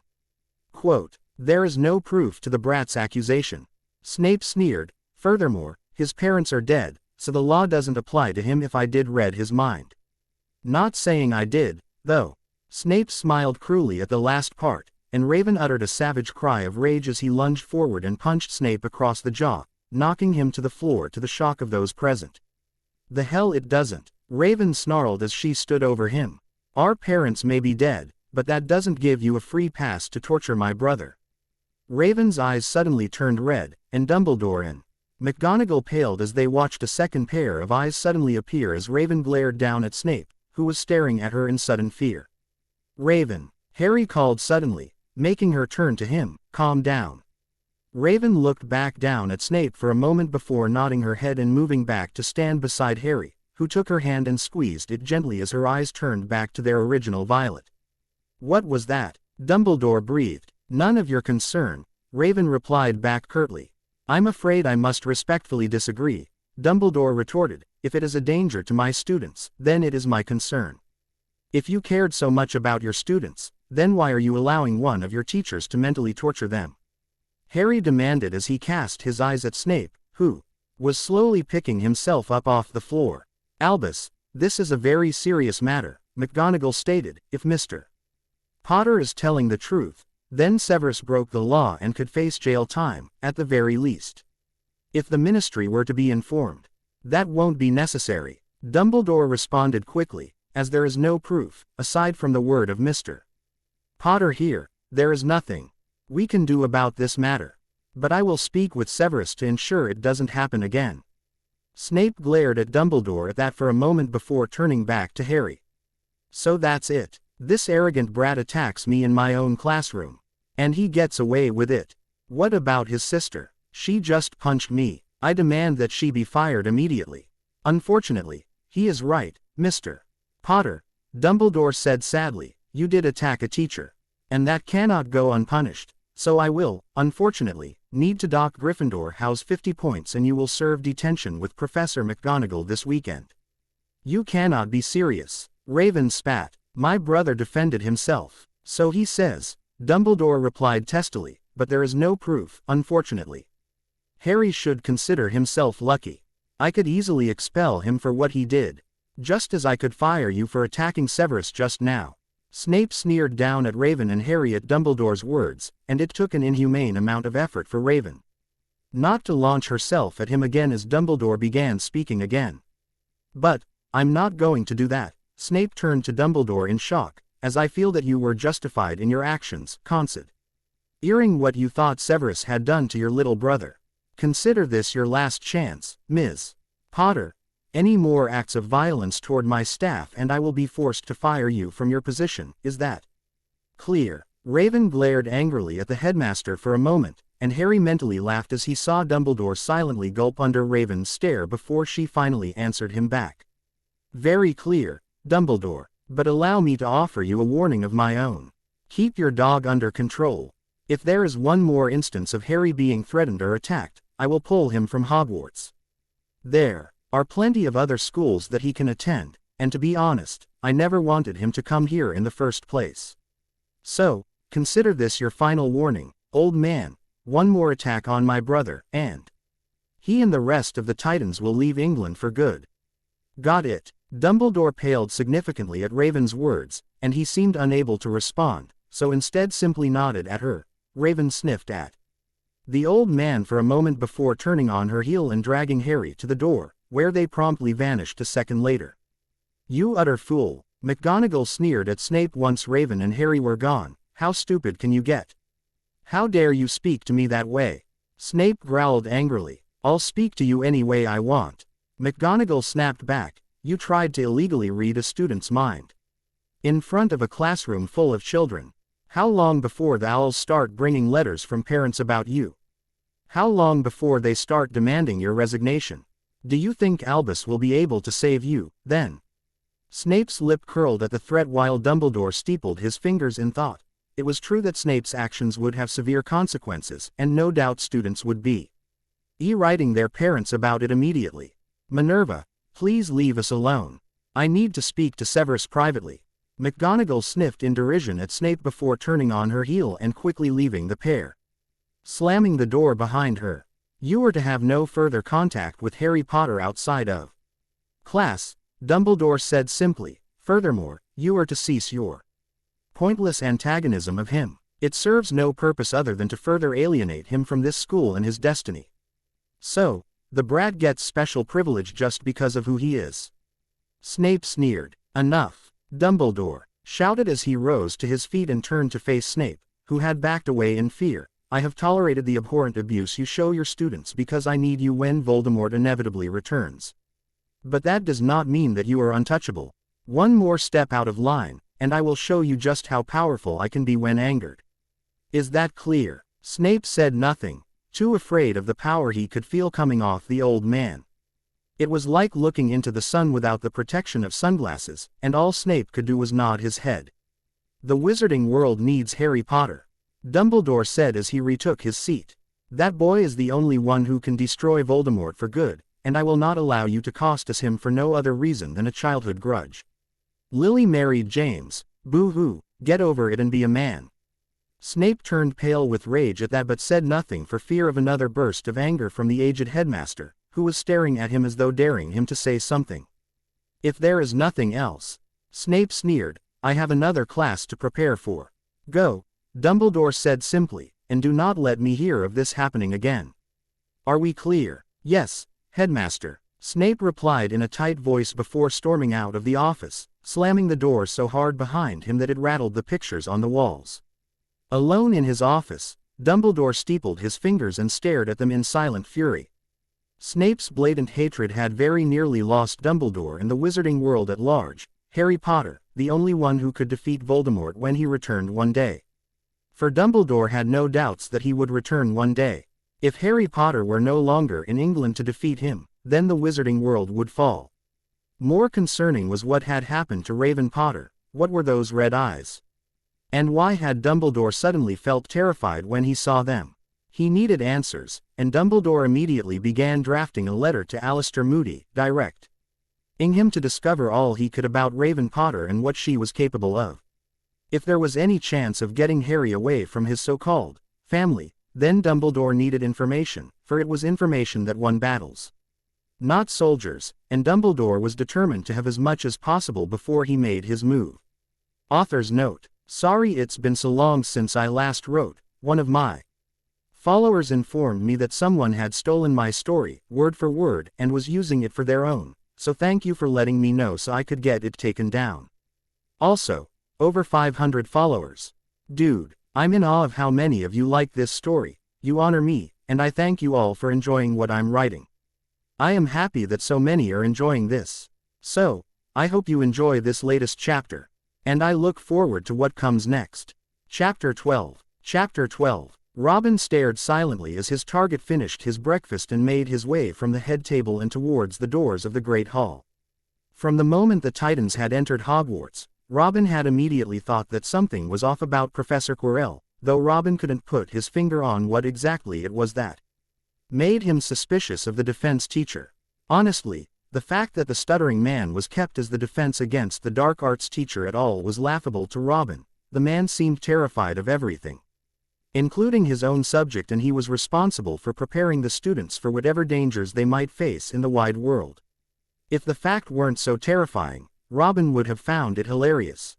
Quote, there is no proof to the brat's accusation. Snape sneered. Furthermore, his parents are dead, so the law doesn't apply to him if I did read his mind. Not saying I did, though. Snape smiled cruelly at the last part, and Raven uttered a savage cry of rage as he lunged forward and punched Snape across the jaw, knocking him to the floor to the shock of those present. The hell it doesn't, Raven snarled as she stood over him. Our parents may be dead, but that doesn't give you a free pass to torture my brother. Raven's eyes suddenly turned red, and Dumbledore and McGonagall paled as they watched a second pair of eyes suddenly appear as Raven glared down at Snape, who was staring at her in sudden fear. Raven, Harry called suddenly, making her turn to him. Calm down. Raven looked back down at Snape for a moment before nodding her head and moving back to stand beside Harry, who took her hand and squeezed it gently as her eyes turned back to their original violet. What was that? Dumbledore breathed. None of your concern, Raven replied back curtly. I'm afraid I must respectfully disagree, Dumbledore retorted. If it is a danger to my students, then it is my concern. If you cared so much about your students, then why are you allowing one of your teachers to mentally torture them? Harry demanded as he cast his eyes at Snape, who was slowly picking himself up off the floor. Albus, this is a very serious matter, McGonagall stated. If Mr. Potter is telling the truth, then Severus broke the law and could face jail time, at the very least. If the ministry were to be informed, that won't be necessary, Dumbledore responded quickly, as there is no proof, aside from the word of Mr. Potter here, there is nothing we can do about this matter. But I will speak with Severus to ensure it doesn't happen again. Snape glared at Dumbledore at that for a moment before turning back to Harry. So that's it. This arrogant brat attacks me in my own classroom. And he gets away with it. What about his sister? She just punched me. I demand that she be fired immediately. Unfortunately, he is right, Mr. Potter, Dumbledore said sadly, you did attack a teacher. And that cannot go unpunished. So I will, unfortunately, need to dock Gryffindor House 50 points and you will serve detention with Professor McGonagall this weekend. You cannot be serious. Raven spat. My brother defended himself. So he says. Dumbledore replied testily, but there is no proof, unfortunately. Harry should consider himself lucky. I could easily expel him for what he did. Just as I could fire you for attacking Severus just now. Snape sneered down at Raven and Harry at Dumbledore's words, and it took an inhumane amount of effort for Raven not to launch herself at him again as Dumbledore began speaking again. But, I'm not going to do that. Snape turned to Dumbledore in shock, as I feel that you were justified in your actions, considering what you thought Severus had done to your little brother. Consider this your last chance, Ms. Potter. Any more acts of violence toward my staff and I will be forced to fire you from your position, is that clear? Raven glared angrily at the headmaster for a moment, and Harry mentally laughed as he saw Dumbledore silently gulp under Raven's stare before she finally answered him back. Very clear, Dumbledore, but allow me to offer you a warning of my own. Keep your dog under control. If there is one more instance of Harry being threatened or attacked, I will pull him from Hogwarts. There are plenty of other schools that he can attend, and to be honest, I never wanted him to come here in the first place. So, consider this your final warning, old man. One more attack on my brother, and he and the rest of the Titans will leave England for good. Got it? Dumbledore paled significantly at Raven's words, and he seemed unable to respond, so instead simply nodded at her. Raven sniffed at the old man for a moment before turning on her heel and dragging Harry to the door, where they promptly vanished a second later. You utter fool, McGonagall sneered at Snape once Raven and Harry were gone. How stupid can you get? How dare you speak to me that way? Snape growled angrily. I'll speak to you any way I want. McGonagall snapped back. You tried to illegally read a student's mind. In front of a classroom full of children. How long before the owls start bringing letters from parents about you? How long before they start demanding your resignation? Do you think Albus will be able to save you, then? Snape's lip curled at the threat while Dumbledore steepled his fingers in thought. It was true that Snape's actions would have severe consequences, and no doubt students would be writing their parents about it immediately. Minerva, please leave us alone. I need to speak to Severus privately. McGonagall sniffed in derision at Snape before turning on her heel and quickly leaving the pair, slamming the door behind her. You are to have no further contact with Harry Potter outside of class, Dumbledore said simply. Furthermore, you are to cease your pointless antagonism of him. It serves no purpose other than to further alienate him from this school and his destiny. So, the brat gets special privilege just because of who he is. Snape sneered. Enough, Dumbledore shouted as he rose to his feet and turned to face Snape, who had backed away in fear. I have tolerated the abhorrent abuse you show your students because I need you when Voldemort inevitably returns. But that does not mean that you are untouchable. One more step out of line, and I will show you just how powerful I can be when angered. Is that clear? Snape said nothing, too afraid of the power he could feel coming off the old man. It was like looking into the sun without the protection of sunglasses, and all Snape could do was nod his head. The wizarding world needs Harry Potter, Dumbledore said as he retook his seat. That boy is the only one who can destroy Voldemort for good, and I will not allow you to cost us him for no other reason than a childhood grudge. Lily married James. Boo-hoo, get over it and be a man. Snape turned pale with rage at that but said nothing for fear of another burst of anger from the aged headmaster, who was staring at him as though daring him to say something. If there is nothing else, Snape sneered, I have another class to prepare for. Go, Dumbledore said simply, and do not let me hear of this happening again. Are we clear? Yes, Headmaster, Snape replied in a tight voice before storming out of the office, slamming the door so hard behind him that it rattled the pictures on the walls. Alone in his office, Dumbledore steepled his fingers and stared at them in silent fury. Snape's blatant hatred had very nearly lost Dumbledore and the wizarding world at large. Harry Potter, the only one who could defeat Voldemort when he returned one day. For Dumbledore had no doubts that he would return one day. If Harry Potter were no longer in England to defeat him, then the wizarding world would fall. More concerning was what had happened to Raven Potter, What were those red eyes? And why had Dumbledore suddenly felt terrified when he saw them? He needed answers, and Dumbledore immediately began drafting a letter to Alastor Moody, directing him to discover all he could about Raven Potter and what she was capable of. If there was any chance of getting Harry away from his so-called family, then Dumbledore needed information, for it was information that won battles, not soldiers, and Dumbledore was determined to have as much as possible before he made his move. Author's note: sorry it's been so long since I last wrote. One of my followers informed me that someone had stolen my story, word for word, and was using it for their own, so thank you for letting me know so I could get it taken down. Also, over 500 followers. Dude, I'm in awe of how many of you like this story. You honor me, and I thank you all for enjoying what I'm writing. I am happy that so many are enjoying this. So, I hope you enjoy this latest chapter. And I look forward to what comes next. Chapter 12. Chapter 12. Robin stared silently as his target finished his breakfast and made his way from the head table and towards the doors of the Great Hall. From the moment the Titans had entered Hogwarts, Robin had immediately thought that something was off about Professor Quirrell, though Robin couldn't put his finger on what exactly it was that made him suspicious of the defense teacher. Honestly, the fact that the stuttering man was kept as the defense against the dark arts teacher at all was laughable to Robin. The man seemed terrified of everything, including his own subject, and he was responsible for preparing the students for whatever dangers they might face in the wide world. If the fact weren't so terrifying, Robin would have found it hilarious.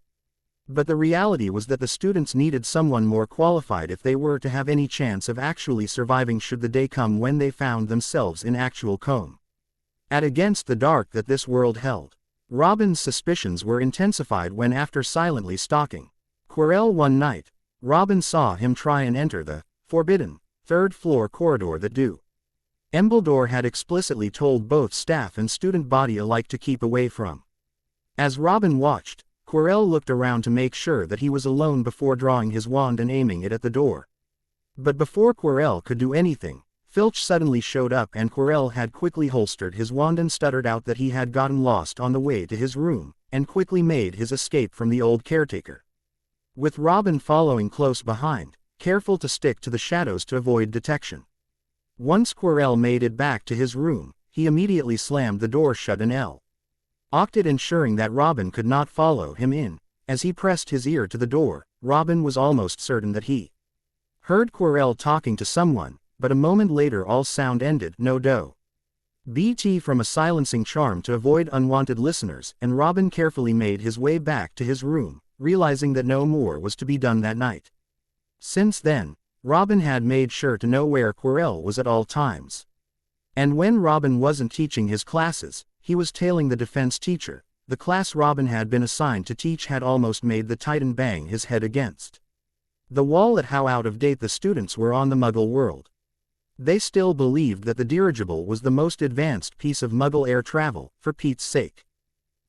But the reality was that the students needed someone more qualified if they were to have any chance of actually surviving should the day come when they found themselves in actual combat against the dark that this world held. Robin's suspicions were intensified when, after silently stalking Quirrell one night, Robin saw him try and enter the forbidden third-floor corridor that Dumbledore had explicitly told both staff and student body alike to keep away from. As Robin watched, Quirrell looked around to make sure that he was alone before drawing his wand and aiming it at the door. But before Quirrell could do anything, Filch suddenly showed up, and Quirrell had quickly holstered his wand and stuttered out that he had gotten lost on the way to his room, and quickly made his escape from the old caretaker, with Robin following close behind, careful to stick to the shadows to avoid detection. Once Quirrell made it back to his room, he immediately slammed the door shut and locked it, ensuring that Robin could not follow him in. As he pressed his ear to the door, Robin was almost certain that he heard Quirrell talking to someone, but a moment later all sound ended. No BT from a silencing charm to avoid unwanted listeners, and Robin carefully made his way back to his room, realizing that no more was to be done that night. Since then, Robin had made sure to know where Quirrell was at all times. And when Robin wasn't teaching his classes, he was tailing the defense teacher. The class Robin had been assigned to teach had almost made the Titan bang his head against the wall at how out of date the students were on the Muggle world. They still believed that the dirigible was the most advanced piece of Muggle air travel, for Pete's sake.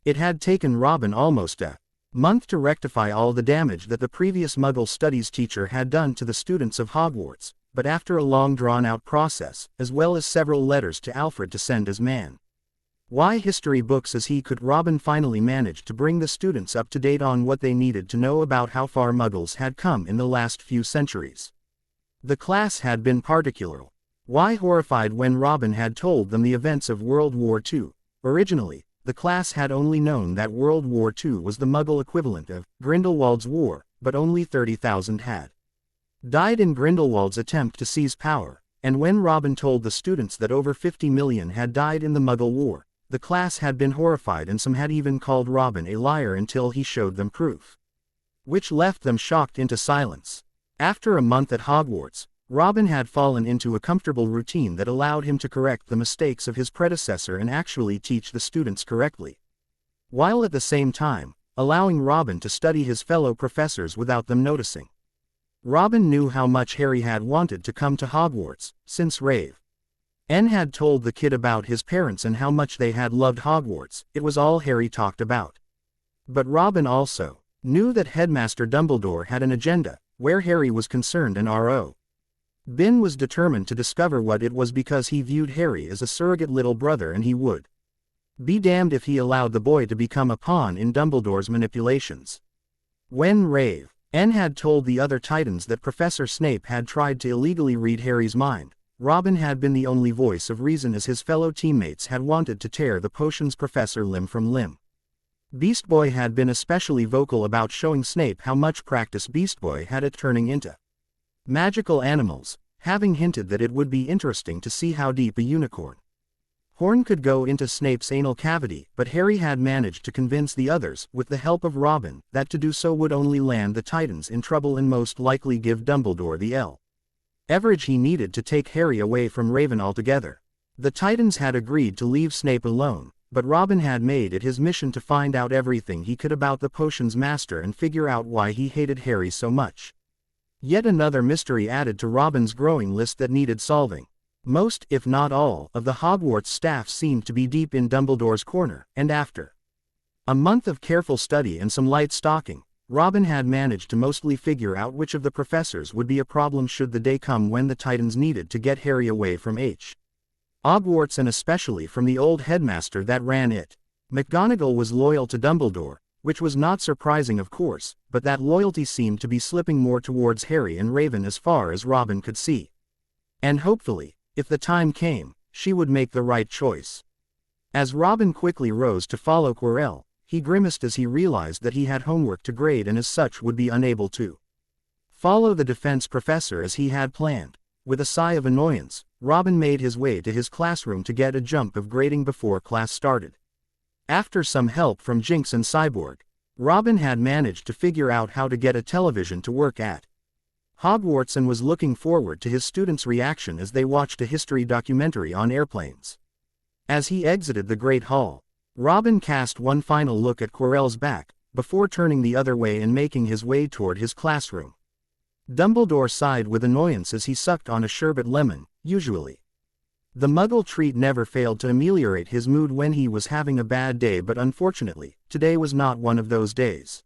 It had taken Robin almost a month to rectify all the damage that the previous Muggle studies teacher had done to the students of Hogwarts, but after a long drawn-out process, as well as several letters to Alfred to send as history books as he could, Robin finally managed to bring the students up to date on what they needed to know about how far Muggles had come in the last few centuries. The class had been particularly horrified when Robin had told them the events of World War II. Originally, the class had only known that World War II was the Muggle equivalent of Grindelwald's War, but only 30,000 had died in Grindelwald's attempt to seize power, and when Robin told the students that over 50 million had died in the Muggle War, the class had been horrified, and some had even called Robin a liar until he showed them proof, which left them shocked into silence. After a month at Hogwarts, Robin had fallen into a comfortable routine that allowed him to correct the mistakes of his predecessor and actually teach the students correctly, while at the same time, allowing Robin to study his fellow professors without them noticing. Robin knew how much Harry had wanted to come to Hogwarts, since Raven had told the kid about his parents and how much they had loved Hogwarts. It was all Harry talked about. But Robin also knew that Headmaster Dumbledore had an agenda, where Harry was concerned, and Bin was determined to discover what it was, because he viewed Harry as a surrogate little brother and he would Be damned if he allowed the boy to become a pawn in Dumbledore's manipulations. When Raven had told the other Titans that Professor Snape had tried to illegally read Harry's mind, Robin had been the only voice of reason, as his fellow teammates had wanted to tear the potions professor limb from limb. Beast Boy had been especially vocal about showing Snape how much practice Beast Boy had at turning into magical animals, having hinted that it would be interesting to see how deep a unicorn horn could go into Snape's anal cavity, but Harry had managed to convince the others, with the help of Robin, that to do so would only land the Titans in trouble and most likely give Dumbledore the leverage he needed to take Harry away from Raven altogether. The Titans had agreed to leave Snape alone, but Robin had made it his mission to find out everything he could about the potions master and figure out why he hated Harry so much. Yet another mystery added to Robin's growing list that needed solving. Most, if not all, of the Hogwarts staff seemed to be deep in Dumbledore's corner, and after a month of careful study and some light stalking, Robin had managed to mostly figure out which of the professors would be a problem should the day come when the Titans needed to get Harry away from Hogwarts, and especially from the old headmaster that ran it. McGonagall was loyal to Dumbledore, which was not surprising of course, but that loyalty seemed to be slipping more towards Harry and Raven as far as Robin could see. And hopefully, if the time came, she would make the right choice. As Robin quickly rose to follow Quirrell, he grimaced as he realized that he had homework to grade and as such would be unable to follow the defense professor as he had planned. With a sigh of annoyance, Robin made his way to his classroom to get a jump of grading before class started. After some help from Jinx and Cyborg, Robin had managed to figure out how to get a television to work at Hogwarts and was looking forward to his students' reaction as they watched a history documentary on airplanes. As he exited the Great Hall, Robin cast one final look at Quirrell's back, before turning the other way and making his way toward his classroom. Dumbledore sighed with annoyance as he sucked on a sherbet lemon. Usually, the Muggle treat never failed to ameliorate his mood when he was having a bad day, but unfortunately, today was not one of those days.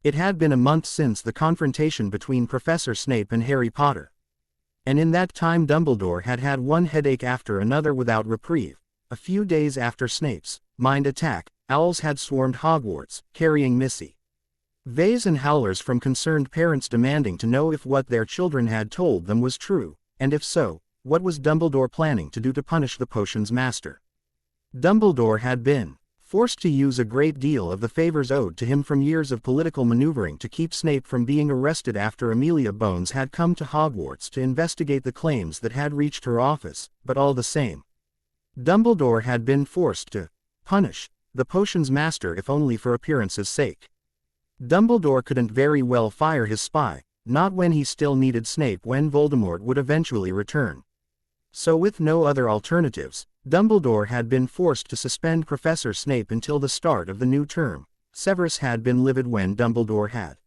It had been a month since the confrontation between Professor Snape and Harry Potter. And in that time Dumbledore had had one headache after another without reprieve. A few days after Snape's mind attack, owls had swarmed Hogwarts, carrying Missy Vase and howlers from concerned parents demanding to know if what their children had told them was true, and if so, what was Dumbledore planning to do to punish the potions master. Dumbledore had been forced to use a great deal of the favors owed to him from years of political maneuvering to keep Snape from being arrested after Amelia Bones had come to Hogwarts to investigate the claims that had reached her office, but all the same, Dumbledore had been forced to punish the potions master if only for appearance's sake. Dumbledore couldn't very well fire his spy, not when he still needed Snape when Voldemort would eventually return. So with no other alternatives, Dumbledore had been forced to suspend Professor Snape until the start of the new term. Severus had been livid when Dumbledore had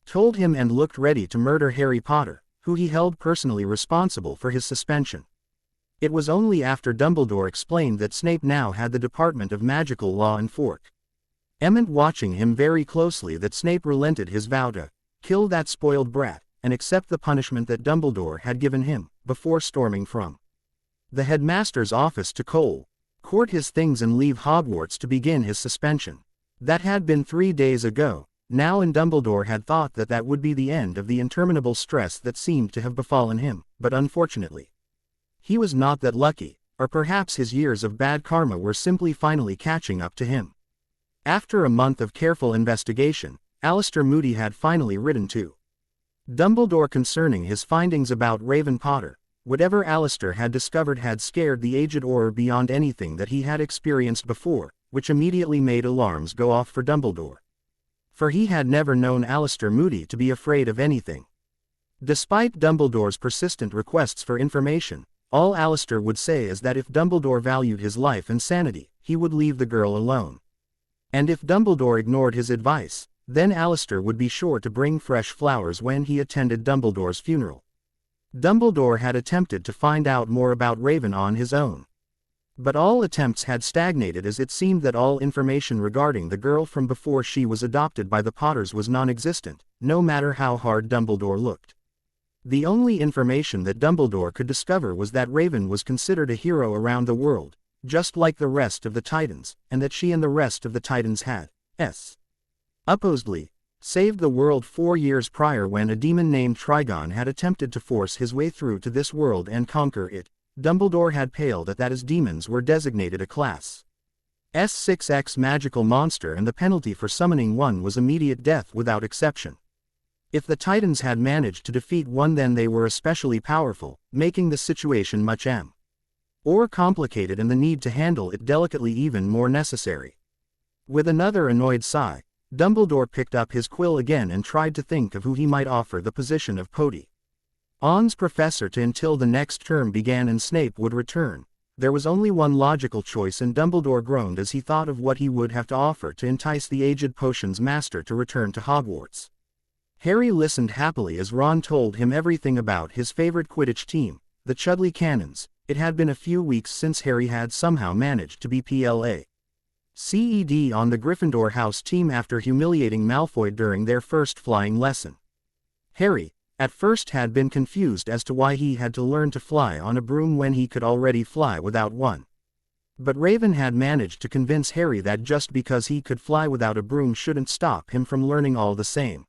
told him and looked ready to murder Harry Potter, who he held personally responsible for his suspension. It was only after Dumbledore explained that Snape now had the Department of Magical Law and Fork Emmett watching him very closely that Snape relented his vow to kill that spoiled brat, and accept the punishment that Dumbledore had given him, before storming from the headmaster's office to court his things and leave Hogwarts to begin his suspension. That had been 3 days ago, now, and Dumbledore had thought that that would be the end of the interminable stress that seemed to have befallen him, but unfortunately, he was not that lucky, or perhaps his years of bad karma were simply finally catching up to him. After a month of careful investigation, Alastor Moody had finally written to Dumbledore concerning his findings about Raven Potter. Whatever Alastor had discovered had scared the aged Auror beyond anything that he had experienced before, which immediately made alarms go off for Dumbledore. For he had never known Alastor Moody to be afraid of anything. Despite Dumbledore's persistent requests for information, all Alastor would say is that if Dumbledore valued his life and sanity, he would leave the girl alone. And if Dumbledore ignored his advice, then Alastor would be sure to bring fresh flowers when he attended Dumbledore's funeral. Dumbledore had attempted to find out more about Raven on his own. But all attempts had stagnated, as it seemed that all information regarding the girl from before she was adopted by the Potters was non-existent, no matter how hard Dumbledore looked. The only information that Dumbledore could discover was that Raven was considered a hero around the world, just like the rest of the Titans, and that she and the rest of the Titans had, supposedly, saved the world 4 years prior when a demon named Trigon had attempted to force his way through to this world and conquer it. Dumbledore had paled at that, as demons were designated a class S6X magical monster, and the penalty for summoning one was immediate death without exception. If the Titans had managed to defeat one, then they were especially powerful, making the situation much more complicated and the need to handle it delicately even more necessary. With another annoyed sigh, Dumbledore picked up his quill again and tried to think of who he might offer the position of On's professor to until the next term began and Snape would return. There was only one logical choice, and Dumbledore groaned as he thought of what he would have to offer to entice the aged potions master to return to Hogwarts. Harry listened happily as Ron told him everything about his favorite Quidditch team, the Chudley Cannons. It had been a few weeks since Harry had somehow managed to be PLACED on the Gryffindor house team after humiliating Malfoy during their first flying lesson. Harry, at first, had been confused as to why he had to learn to fly on a broom when he could already fly without one. But Raven had managed to convince Harry that just because he could fly without a broom shouldn't stop him from learning all the same.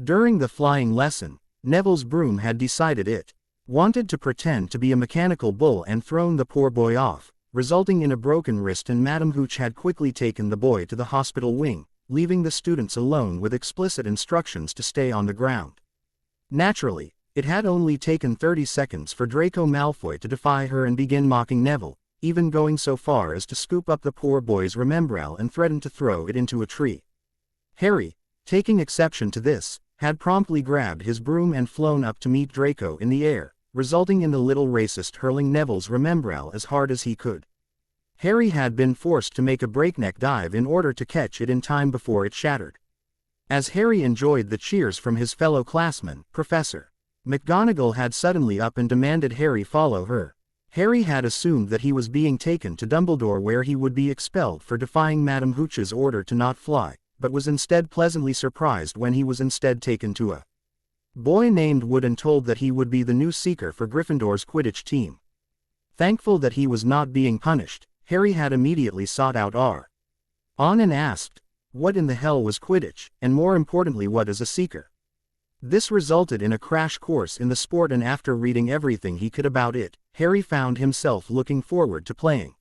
During the flying lesson, Neville's broom had decided it wanted to pretend to be a mechanical bull and thrown the poor boy off, resulting in a broken wrist, and Madame Hooch had quickly taken the boy to the hospital wing, leaving the students alone with explicit instructions to stay on the ground. Naturally, it had only taken 30 seconds for Draco Malfoy to defy her and begin mocking Neville, even going so far as to scoop up the poor boy's Remembrall and threaten to throw it into a tree. Harry, taking exception to this, had promptly grabbed his broom and flown up to meet Draco in the air, resulting in the little racist hurling Neville's Remembrall as hard as he could. Harry had been forced to make a breakneck dive in order to catch it in time before it shattered. As Harry enjoyed the cheers from his fellow classmen, Professor McGonagall had suddenly up and demanded Harry follow her. Harry had assumed that he was being taken to Dumbledore, where he would be expelled for defying Madame Hooch's order to not fly, but was instead pleasantly surprised when he was instead taken to a boy named Wood and told that he would be the new seeker for Gryffindor's Quidditch team. Thankful that he was not being punished, Harry had immediately sought out On and asked, what in the hell was Quidditch, and more importantly, what is a seeker? This resulted in a crash course in the sport, and after reading everything he could about it, Harry found himself looking forward to playing.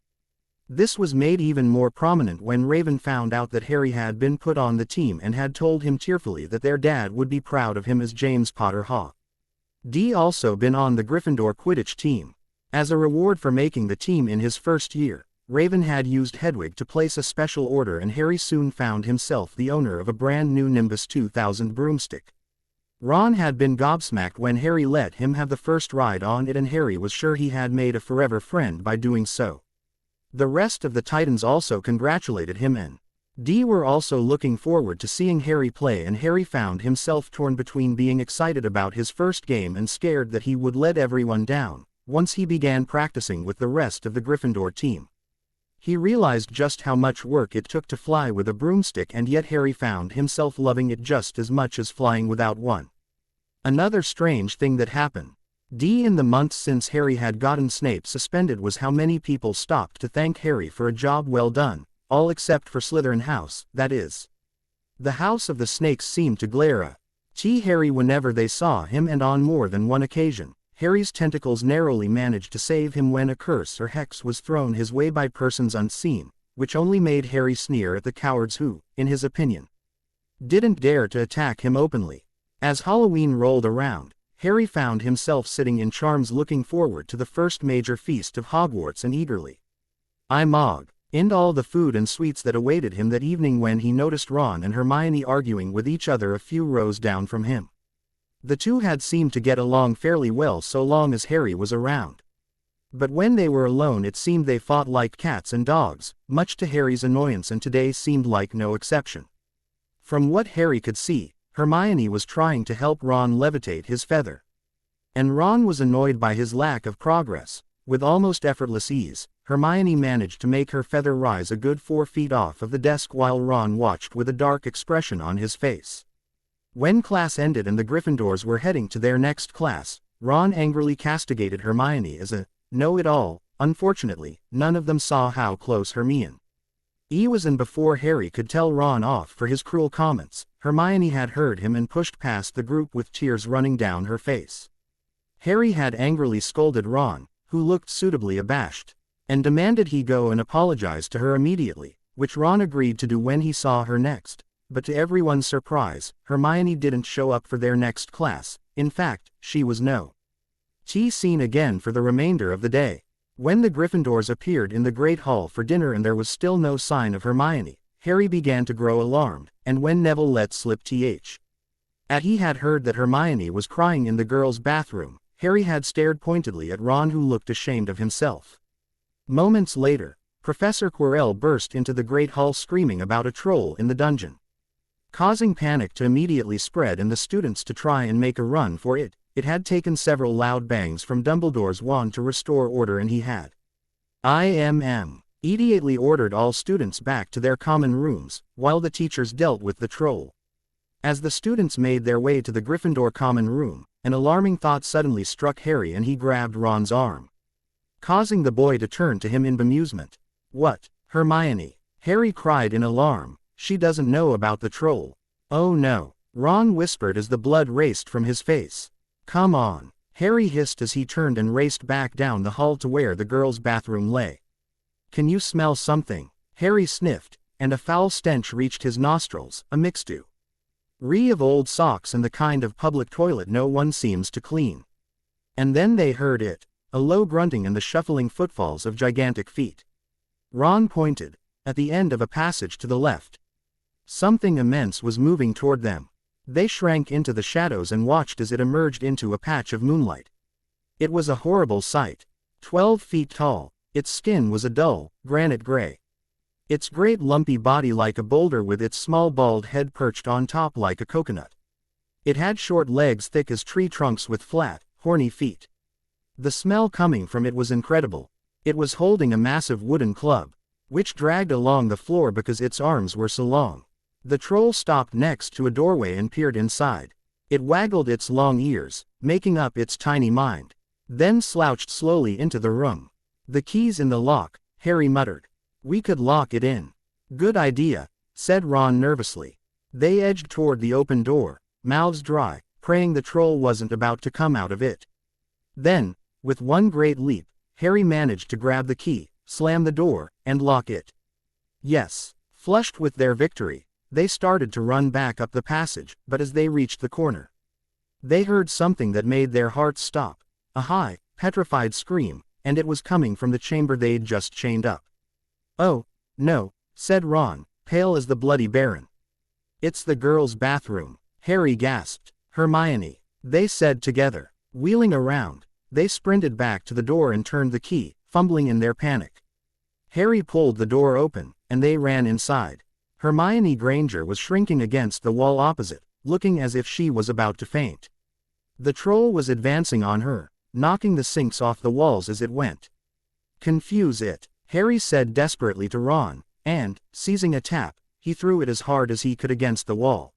This was made even more prominent when Raven found out that Harry had been put on the team and had told him tearfully that their dad would be proud of him as James Potter had also been on the Gryffindor Quidditch team. As a reward for making the team in his first year, Raven had used Hedwig to place a special order, and Harry soon found himself the owner of a brand new Nimbus 2000 broomstick. Ron had been gobsmacked when Harry let him have the first ride on it, and Harry was sure he had made a forever friend by doing so. The rest of the Titans also congratulated him and were also looking forward to seeing Harry play, and Harry found himself torn between being excited about his first game and scared that he would let everyone down once he began practicing with the rest of the Gryffindor team. He realized just how much work it took to fly with a broomstick, and yet Harry found himself loving it just as much as flying without one. Another strange thing that happened in the months since Harry had gotten Snape suspended was how many people stopped to thank Harry for a job well done, all except for Slytherin House, that is. The House of the Snakes seemed to glare at Harry whenever they saw him, and on more than one occasion, Harry's tentacles narrowly managed to save him when a curse or hex was thrown his way by persons unseen, which only made Harry sneer at the cowards who, in his opinion, didn't dare to attack him openly. As Halloween rolled around, Harry found himself sitting in charms looking forward to the first major feast of Hogwarts and eagerly in all the food and sweets that awaited him that evening when he noticed Ron and Hermione arguing with each other a few rows down from him. The two had seemed to get along fairly well so long as Harry was around. But when they were alone it seemed they fought like cats and dogs, much to Harry's annoyance, and today seemed like no exception. From what Harry could see, Hermione was trying to help Ron levitate his feather. And Ron was annoyed by his lack of progress. With almost effortless ease, Hermione managed to make her feather rise a good 4 feet off of the desk while Ron watched with a dark expression on his face. When class ended and the Gryffindors were heading to their next class, Ron angrily castigated Hermione as a know-it-all, Unfortunately, none of them saw how close Hermione was, and before Harry could tell Ron off for his cruel comments, Hermione had heard him and pushed past the group with tears running down her face. Harry had angrily scolded Ron, who looked suitably abashed, and demanded he go and apologize to her immediately, which Ron agreed to do when he saw her next. But to everyone's surprise, Hermione didn't show up for their next class. In fact, she was seen again for the remainder of the day. When the Gryffindors appeared in the Great Hall for dinner and there was still no sign of Hermione, Harry began to grow alarmed, and when Neville let slip he had heard that Hermione was crying in the girls' bathroom, Harry had stared pointedly at Ron, who looked ashamed of himself. Moments later, Professor Quirrell burst into the Great Hall screaming about a troll in the dungeon, causing panic to immediately spread and the students to try and make a run for it. It had taken several loud bangs from Dumbledore's wand to restore order, and he had immediately ordered all students back to their common rooms, while the teachers dealt with the troll. As the students made their way to the Gryffindor common room, an alarming thought suddenly struck Harry and he grabbed Ron's arm, causing the boy to turn to him in bemusement. "What, Hermione?" Harry cried in alarm. "She doesn't know about the troll." "Oh no," Ron whispered as the blood raced from his face. "Come on," Harry hissed as he turned and raced back down the hall to where the girls' bathroom lay. "Can you smell something?" Harry sniffed, and a foul stench reached his nostrils, a mixture of old socks and the kind of public toilet no one seems to clean. And then they heard it, a low grunting and the shuffling footfalls of gigantic feet. Ron pointed, at the end of a passage to the left. Something immense was moving toward them. They shrank into the shadows and watched as it emerged into a patch of moonlight. It was a horrible sight. 12 feet tall, its skin was a dull, granite gray. Its great lumpy body like a boulder with its small bald head perched on top like a coconut. It had short legs thick as tree trunks with flat, horny feet. The smell coming from it was incredible. It was holding a massive wooden club, which dragged along the floor because its arms were so long. The troll stopped next to a doorway and peered inside. It waggled its long ears, making up its tiny mind, then slouched slowly into the room. "The key's in the lock," Harry muttered. "We could lock it in." "Good idea," said Ron nervously. They edged toward the open door, mouths dry, praying the troll wasn't about to come out of it. Then, with one great leap, Harry managed to grab the key, slam the door, and lock it. Yes, flushed with their victory, they started to run back up the passage, but as they reached the corner, they heard something that made their hearts stop, a high, petrified scream, and it was coming from the chamber they'd just chained up. "Oh, no," said Ron, pale as the bloody Baron. "It's the girls' bathroom," Harry gasped. "Hermione," they said together. Wheeling around, they sprinted back to the door and turned the key, fumbling in their panic. Harry pulled the door open, and they ran inside. Hermione Granger was shrinking against the wall opposite, looking as if she was about to faint. The troll was advancing on her, knocking the sinks off the walls as it went. "Confuse it," Harry said desperately to Ron, and, seizing a tap, he threw it as hard as he could against the wall.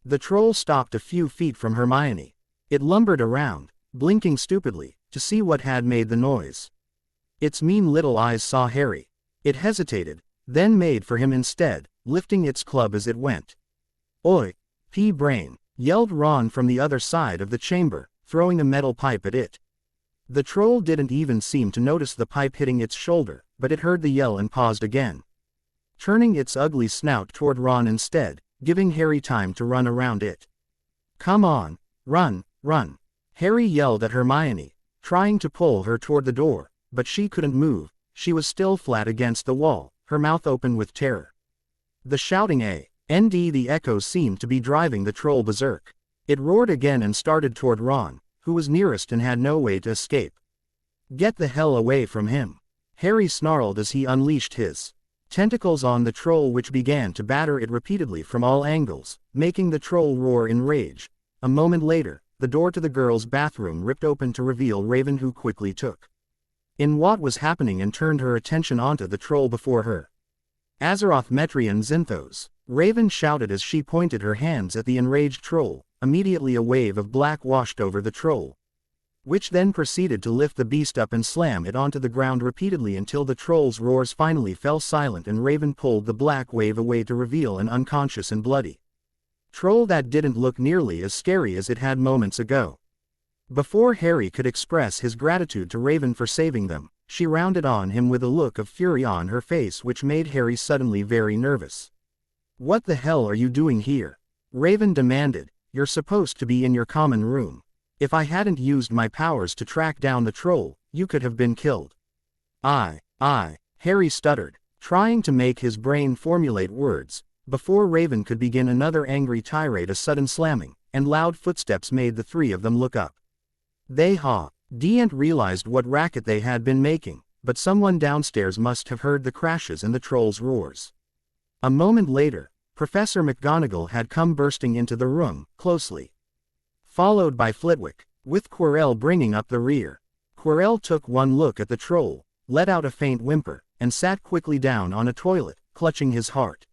The troll stopped a few feet from Hermione. It lumbered around, blinking stupidly, to see what had made the noise. Its mean little eyes saw Harry. It hesitated, then made for him instead, lifting its club as it went. "Oi, pea-brain," yelled Ron from the other side of the chamber, throwing a metal pipe at it. The troll didn't even seem to notice the pipe hitting its shoulder, but it heard the yell and paused again, turning its ugly snout toward Ron instead, giving Harry time to run around it. "Come on, run, run," Harry yelled at Hermione, trying to pull her toward the door, but she couldn't move. She was still flat against the wall, her mouth open with terror. The shouting the echoes seemed to be driving the troll berserk. It roared again and started toward Ron, who was nearest and had no way to escape. "Get the hell away from him," Harry snarled as he unleashed his tentacles on the troll, which began to batter it repeatedly from all angles, making the troll roar in rage. A moment later, the door to the girls' bathroom ripped open to reveal Raven, who quickly took in what was happening and turned her attention onto the troll before her. "Azeroth Metrian Zinthos," Raven shouted as she pointed her hands at the enraged troll. Immediately a wave of black washed over the troll, which then proceeded to lift the beast up and slam it onto the ground repeatedly until the troll's roars finally fell silent and Raven pulled the black wave away to reveal an unconscious and bloody troll that didn't look nearly as scary as it had moments ago. Before Harry could express his gratitude to Raven for saving them, she rounded on him with a look of fury on her face which made Harry suddenly very nervous. "What the hell are you doing here?" Raven demanded. "You're supposed to be in your common room. If I hadn't used my powers to track down the troll, you could have been killed." I, Harry stuttered, trying to make his brain formulate words. Before Raven could begin another angry tirade, a sudden slamming and loud footsteps made the three of them look up. They didn't realized what racket they had been making, but someone downstairs must have heard the crashes and the troll's roars. A moment later, Professor McGonagall had come bursting into the room, closely followed by Flitwick, with Quirrell bringing up the rear. Quirrell took one look at the troll, let out a faint whimper, and sat quickly down on a toilet, clutching his heart.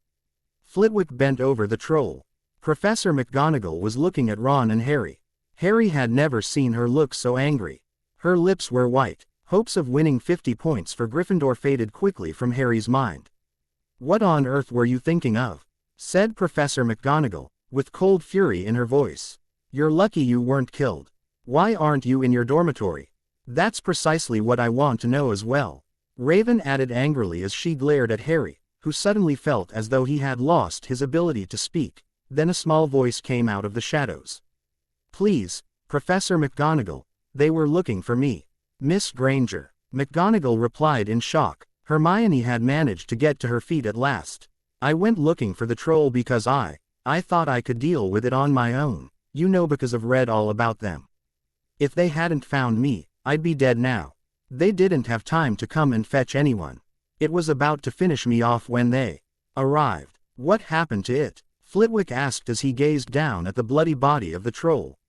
Flitwick bent over the troll. Professor McGonagall was looking at Ron and Harry. Harry had never seen her look so angry. Her lips were white. Hopes of winning 50 points for Gryffindor faded quickly from Harry's mind. "What on earth were you thinking of?" said Professor McGonagall, with cold fury in her voice. "You're lucky you weren't killed. Why aren't you in your dormitory?" "That's precisely what I want to know as well," Raven added angrily as she glared at Harry, who suddenly felt as though he had lost his ability to speak. Then a small voice came out of the shadows. "Please, Professor McGonagall, they were looking for me." "Miss Granger," McGonagall replied in shock. Hermione had managed to get to her feet at last. "I went looking for the troll because I thought I could deal with it on my own, you know, because I've read all about them. If they hadn't found me, I'd be dead now. They didn't have time to come and fetch anyone. It was about to finish me off when they arrived." "What happened to it?" Flitwick asked as he gazed down at the bloody body of the troll.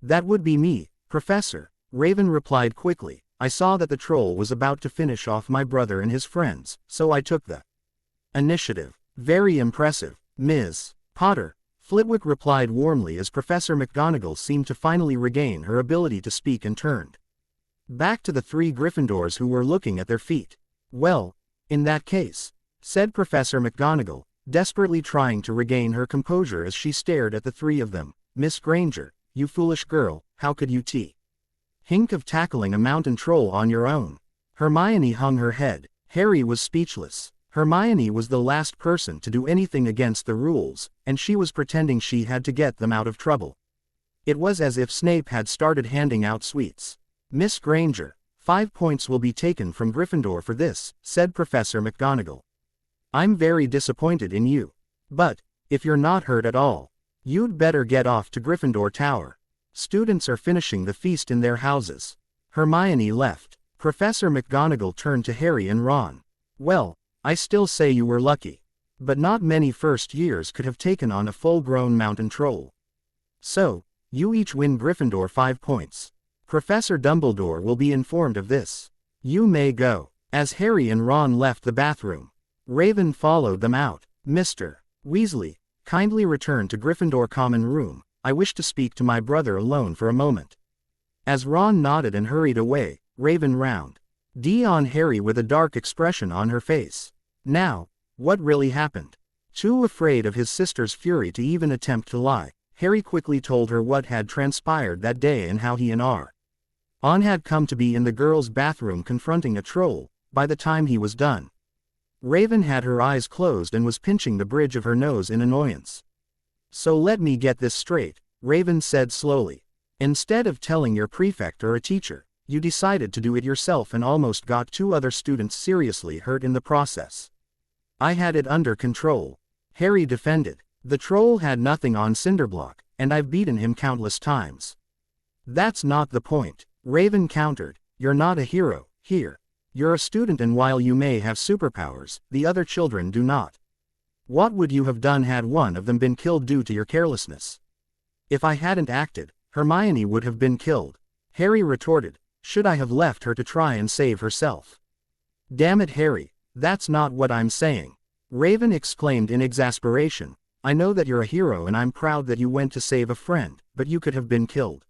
"That would be me, Professor," Raven replied quickly. "I saw that the troll was about to finish off my brother and his friends, so I took the initiative." "Very impressive, Ms. Potter," Flitwick replied warmly as Professor McGonagall seemed to finally regain her ability to speak and turned back to the three Gryffindors who were looking at their feet. "Well, in that case," said Professor McGonagall, desperately trying to regain her composure as she stared at the three of them. "Miss Granger, you foolish girl, how could you think of tackling a mountain troll on your own?" Hermione hung her head. Harry was speechless. Hermione was the last person to do anything against the rules, and she was pretending she had to get them out of trouble. It was as if Snape had started handing out sweets. "Miss Granger, 5 points will be taken from Gryffindor for this," said Professor McGonagall. "I'm very disappointed in you. But, if you're not hurt at all, you'd better get off to Gryffindor Tower. Students are finishing the feast in their houses." Hermione left. Professor McGonagall turned to Harry and Ron. "Well, I still say you were lucky. But not many first years could have taken on a full-grown mountain troll. So, you each win Gryffindor 5 points. Professor Dumbledore will be informed of this. You may go." As Harry and Ron left the bathroom, Raven followed them out. "Mr. Weasley, kindly return to Gryffindor Common Room. I wish to speak to my brother alone for a moment." As Ron nodded and hurried away, Raven round on Harry with a dark expression on her face. Now, what really happened? Too afraid of his sister's fury to even attempt to lie, Harry quickly told her what had transpired that day and how he and Ron had come to be in the girls' bathroom confronting a troll. By the time he was done, Raven had her eyes closed and was pinching the bridge of her nose in annoyance. "So let me get this straight," Raven said slowly. "Instead of telling your prefect or a teacher, you decided to do it yourself and almost got 2 other students seriously hurt in the process." "I had it under control," Harry defended. "The troll had nothing on Cinderblock, and I've beaten him countless times." "That's not the point," Raven countered. "You're not a hero here. You're a student, and while you may have superpowers, the other children do not. What would you have done had one of them been killed due to your carelessness?" "If I hadn't acted, Hermione would have been killed," Harry retorted. "Should I have left her to try and save herself?" "Damn it, Harry, that's not what I'm saying," Raven exclaimed in exasperation. "I know that you're a hero and I'm proud that you went to save a friend, but you could have been killed.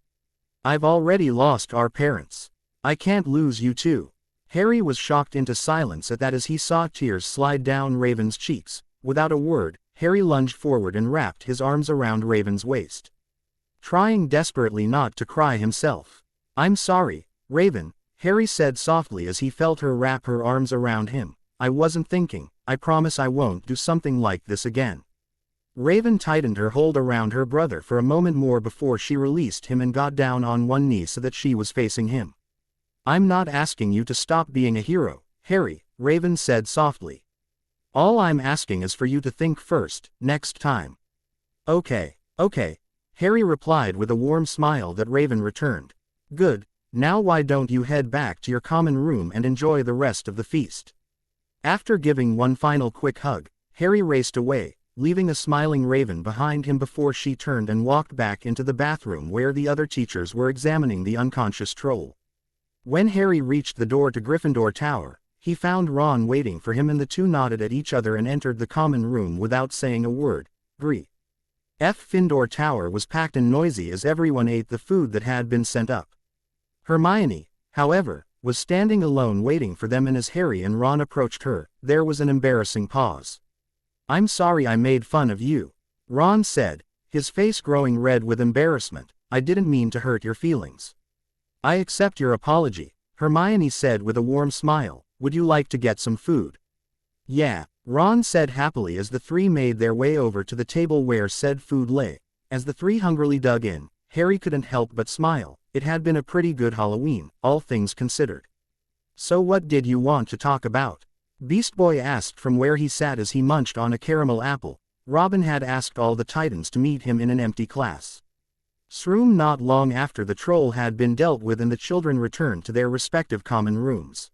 I've already lost our parents. I can't lose you too. Harry was shocked into silence at that as he saw tears slide down Raven's cheeks. Without a word, Harry lunged forward and wrapped his arms around Raven's waist, trying desperately not to cry himself. I'm sorry, Raven, Harry said softly as he felt her wrap her arms around him. I wasn't thinking. I promise I won't do something like this again. Raven tightened her hold around her brother for a moment more before she released him and got down on one knee so that she was facing him. I'm not asking you to stop being a hero, Harry, Raven said softly. All I'm asking is for you to think first, next time. Okay, Harry replied with a warm smile that Raven returned. Good, now why don't you head back to your common room and enjoy the rest of the feast? After giving one final quick hug, Harry raced away, leaving a smiling Raven behind him before she turned and walked back into the bathroom where the other teachers were examining the unconscious troll. When Harry reached the door to Gryffindor Tower, he found Ron waiting for him and the two nodded at each other and entered the common room without saying a word. Gryffindor Tower was packed and noisy as everyone ate the food that had been sent up. Hermione, however, was standing alone waiting for them, and as Harry and Ron approached her, there was an embarrassing pause. I'm sorry I made fun of you, Ron said, his face growing red with embarrassment. I didn't mean to hurt your feelings. I accept your apology, Hermione said with a warm smile. Would you like to get some food? Yeah, Ron said happily as the three made their way over to the table where said food lay. As the three hungrily dug in, Harry couldn't help but smile. It had been a pretty good Halloween, all things considered. So what did you want to talk about? Beast Boy asked from where he sat as he munched on a caramel apple. Robin had asked all the Titans to meet him in an empty class room not long after the troll had been dealt with and the children returned to their respective common rooms.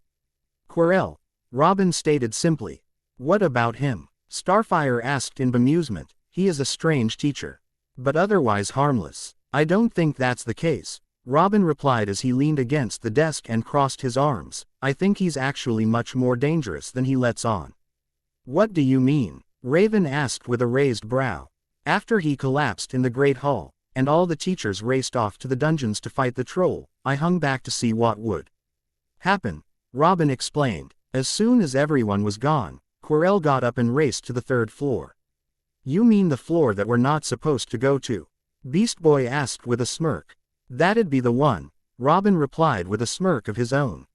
Quirrell, Robin stated simply. What about him? Starfire asked in bemusement. He is a strange teacher, but otherwise harmless. I don't think that's the case, Robin replied as he leaned against the desk and crossed his arms. I think he's actually much more dangerous than he lets on. What do you mean? Raven asked with a raised brow. After he collapsed in the Great Hall, and all the teachers raced off to the dungeons to fight the troll, I hung back to see what would happen, Robin explained. As soon as everyone was gone, Quirrell got up and raced to the third floor. You mean the floor that we're not supposed to go to? Beast Boy asked with a smirk. That'd be the one, Robin replied with a smirk of his own.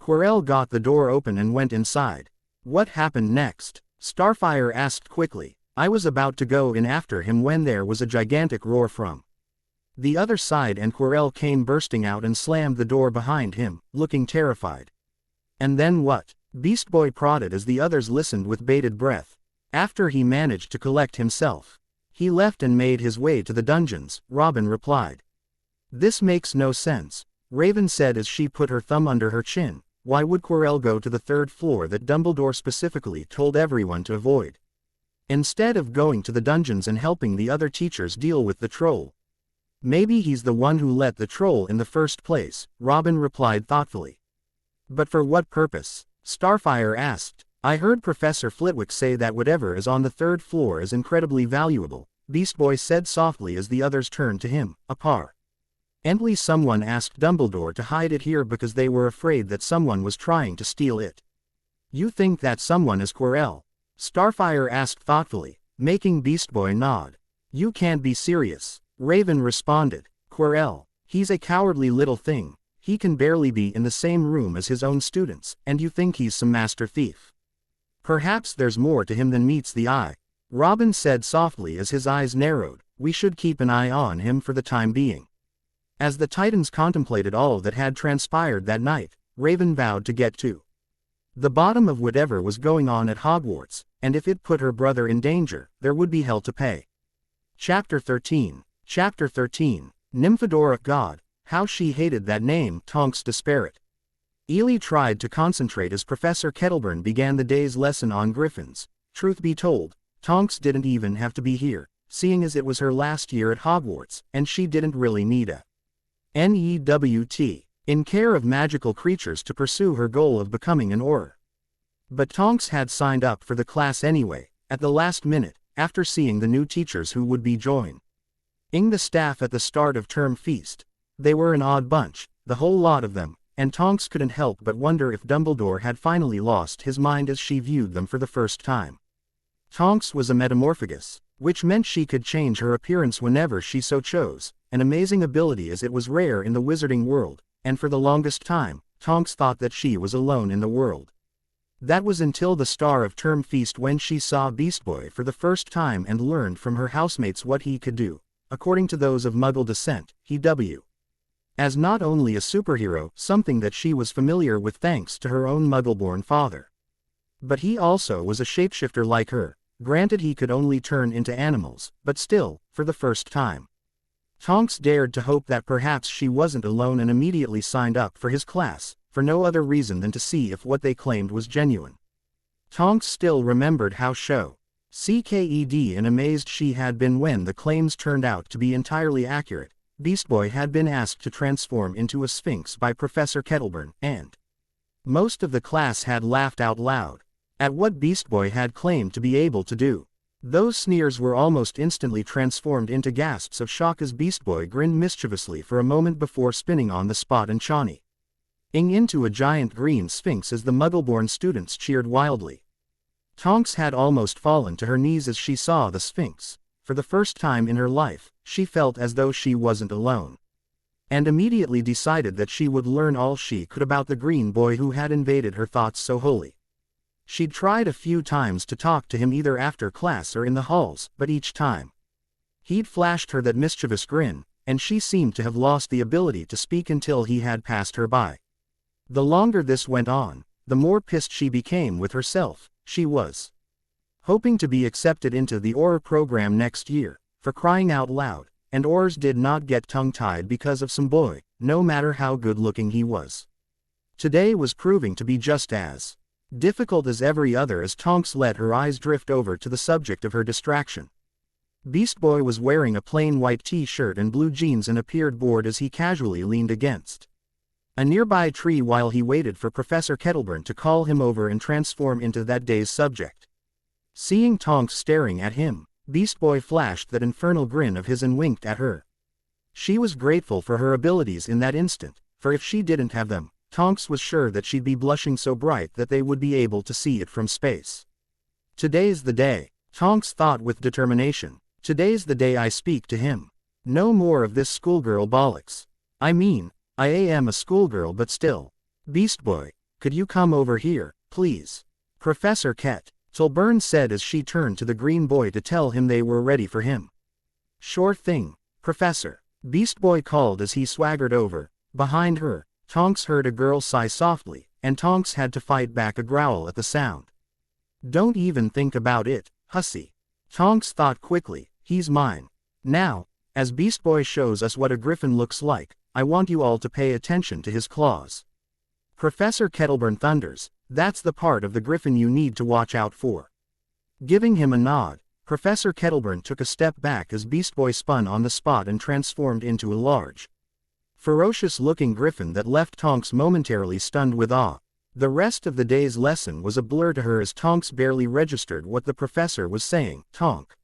Quirrell got the door open and went inside. What happened next? Starfire asked quickly. I was about to go in after him when there was a gigantic roar from the other side and Quirrell came bursting out and slammed the door behind him, looking terrified. And then what? Beast Boy prodded as the others listened with bated breath. After he managed to collect himself, he left and made his way to the dungeons, Robin replied. This makes no sense, Raven said as she put her thumb under her chin. Why would Quirrell go to the third floor that Dumbledore specifically told everyone to avoid, instead of going to the dungeons and helping the other teachers deal with the troll? Maybe he's the one who let the troll in the first place, Robin replied thoughtfully. But for what purpose? Starfire asked. I heard Professor Flitwick say that whatever is on the third floor is incredibly valuable, Beast Boy said softly as the others turned to him. Apparently someone asked Dumbledore to hide it here because they were afraid that someone was trying to steal it. You think that someone is Quirrell? Starfire asked thoughtfully, making Beast Boy nod. You can't be serious, Raven responded. Quirrell, he's a cowardly little thing. He can barely be in the same room as his own students, and you think he's some master thief? Perhaps there's more to him than meets the eye, Robin said softly as his eyes narrowed. We should keep an eye on him for the time being. As the Titans contemplated all that had transpired that night, Raven vowed to get to the bottom of whatever was going on at Hogwarts, and if it put her brother in danger, there would be hell to pay. Chapter 13. Nymphadora. God, how she hated that name. Tonks disparate. Ely tried to concentrate as Professor Kettleburn began the day's lesson on griffins. Truth be told, Tonks didn't even have to be here, seeing as it was her last year at Hogwarts, and she didn't really need a NEWT in care of magical creatures to pursue her goal of becoming an Auror. But Tonks had signed up for the class anyway, at the last minute, after seeing the new teachers who would be joining the staff at the start of term feast. They were an odd bunch, the whole lot of them, and Tonks couldn't help but wonder if Dumbledore had finally lost his mind as she viewed them for the first time. Tonks was a metamorphagus, which meant she could change her appearance whenever she so chose, an amazing ability as it was rare in the wizarding world, and for the longest time, Tonks thought that she was alone in the world. That was until the Star of Term feast when she saw Beast Boy for the first time and learned from her housemates what he could do, according to those of Muggle descent, he as not only a superhero, something that she was familiar with thanks to her own Muggle-born father. But he also was a shapeshifter like her, granted he could only turn into animals, but still, for the first time. Tonks dared to hope that perhaps she wasn't alone and immediately signed up for his class, for no other reason than to see if what they claimed was genuine. Tonks still remembered how shocked and amazed she had been when the claims turned out to be entirely accurate. Beast Boy had been asked to transform into a sphinx by Professor Kettleburn, and most of the class had laughed out loud at what Beast Boy had claimed to be able to do. Those sneers were almost instantly transformed into gasps of shock as Beast Boy grinned mischievously for a moment before spinning on the spot and chawning into a giant green sphinx as the Muggle-born students cheered wildly. Tonks had almost fallen to her knees as she saw the sphinx. For the first time in her life, she felt as though she wasn't alone, and immediately decided that she would learn all she could about the green boy who had invaded her thoughts so wholly. She'd tried a few times to talk to him either after class or in the halls, but each time he'd flashed her that mischievous grin, and she seemed to have lost the ability to speak until he had passed her by. The longer this went on, the more pissed she became with herself. She was hoping to be accepted into the Auror program next year, for crying out loud, and Aurors did not get tongue-tied because of some boy, no matter how good-looking he was. Today was proving to be just as difficult as every other as Tonks let her eyes drift over to the subject of her distraction. Beast Boy was wearing a plain white t-shirt and blue jeans and appeared bored as he casually leaned against a nearby tree while he waited for Professor Kettleburn to call him over and transform into that day's subject. Seeing Tonks staring at him, Beast Boy flashed that infernal grin of his and winked at her. She was grateful for her abilities in that instant, for if she didn't have them, Tonks was sure that she'd be blushing so bright that they would be able to see it from space. Today's the day, Tonks thought with determination. Today's the day I speak to him. No more of this schoolgirl bollocks. I mean, I am a schoolgirl but still. Beast Boy, could you come over here, please? Professor Kettleburn said as she turned to the green boy to tell him they were ready for him. Sure thing, Professor. Beast Boy called as he swaggered over. Behind her, Tonks heard a girl sigh softly, and Tonks had to fight back a growl at the sound. Don't even think about it, hussy. Tonks thought quickly, he's mine. Now, as Beast Boy shows us what a griffin looks like, I want you all to pay attention to his claws. Professor Kettleburn thunders, that's the part of the griffin you need to watch out for. Giving him a nod, Professor Kettleburn took a step back as Beast Boy spun on the spot and transformed into a large, ferocious-looking griffin that left Tonks momentarily stunned with awe. The rest of the day's lesson was a blur to her as Tonks barely registered what the professor was saying, Tonks'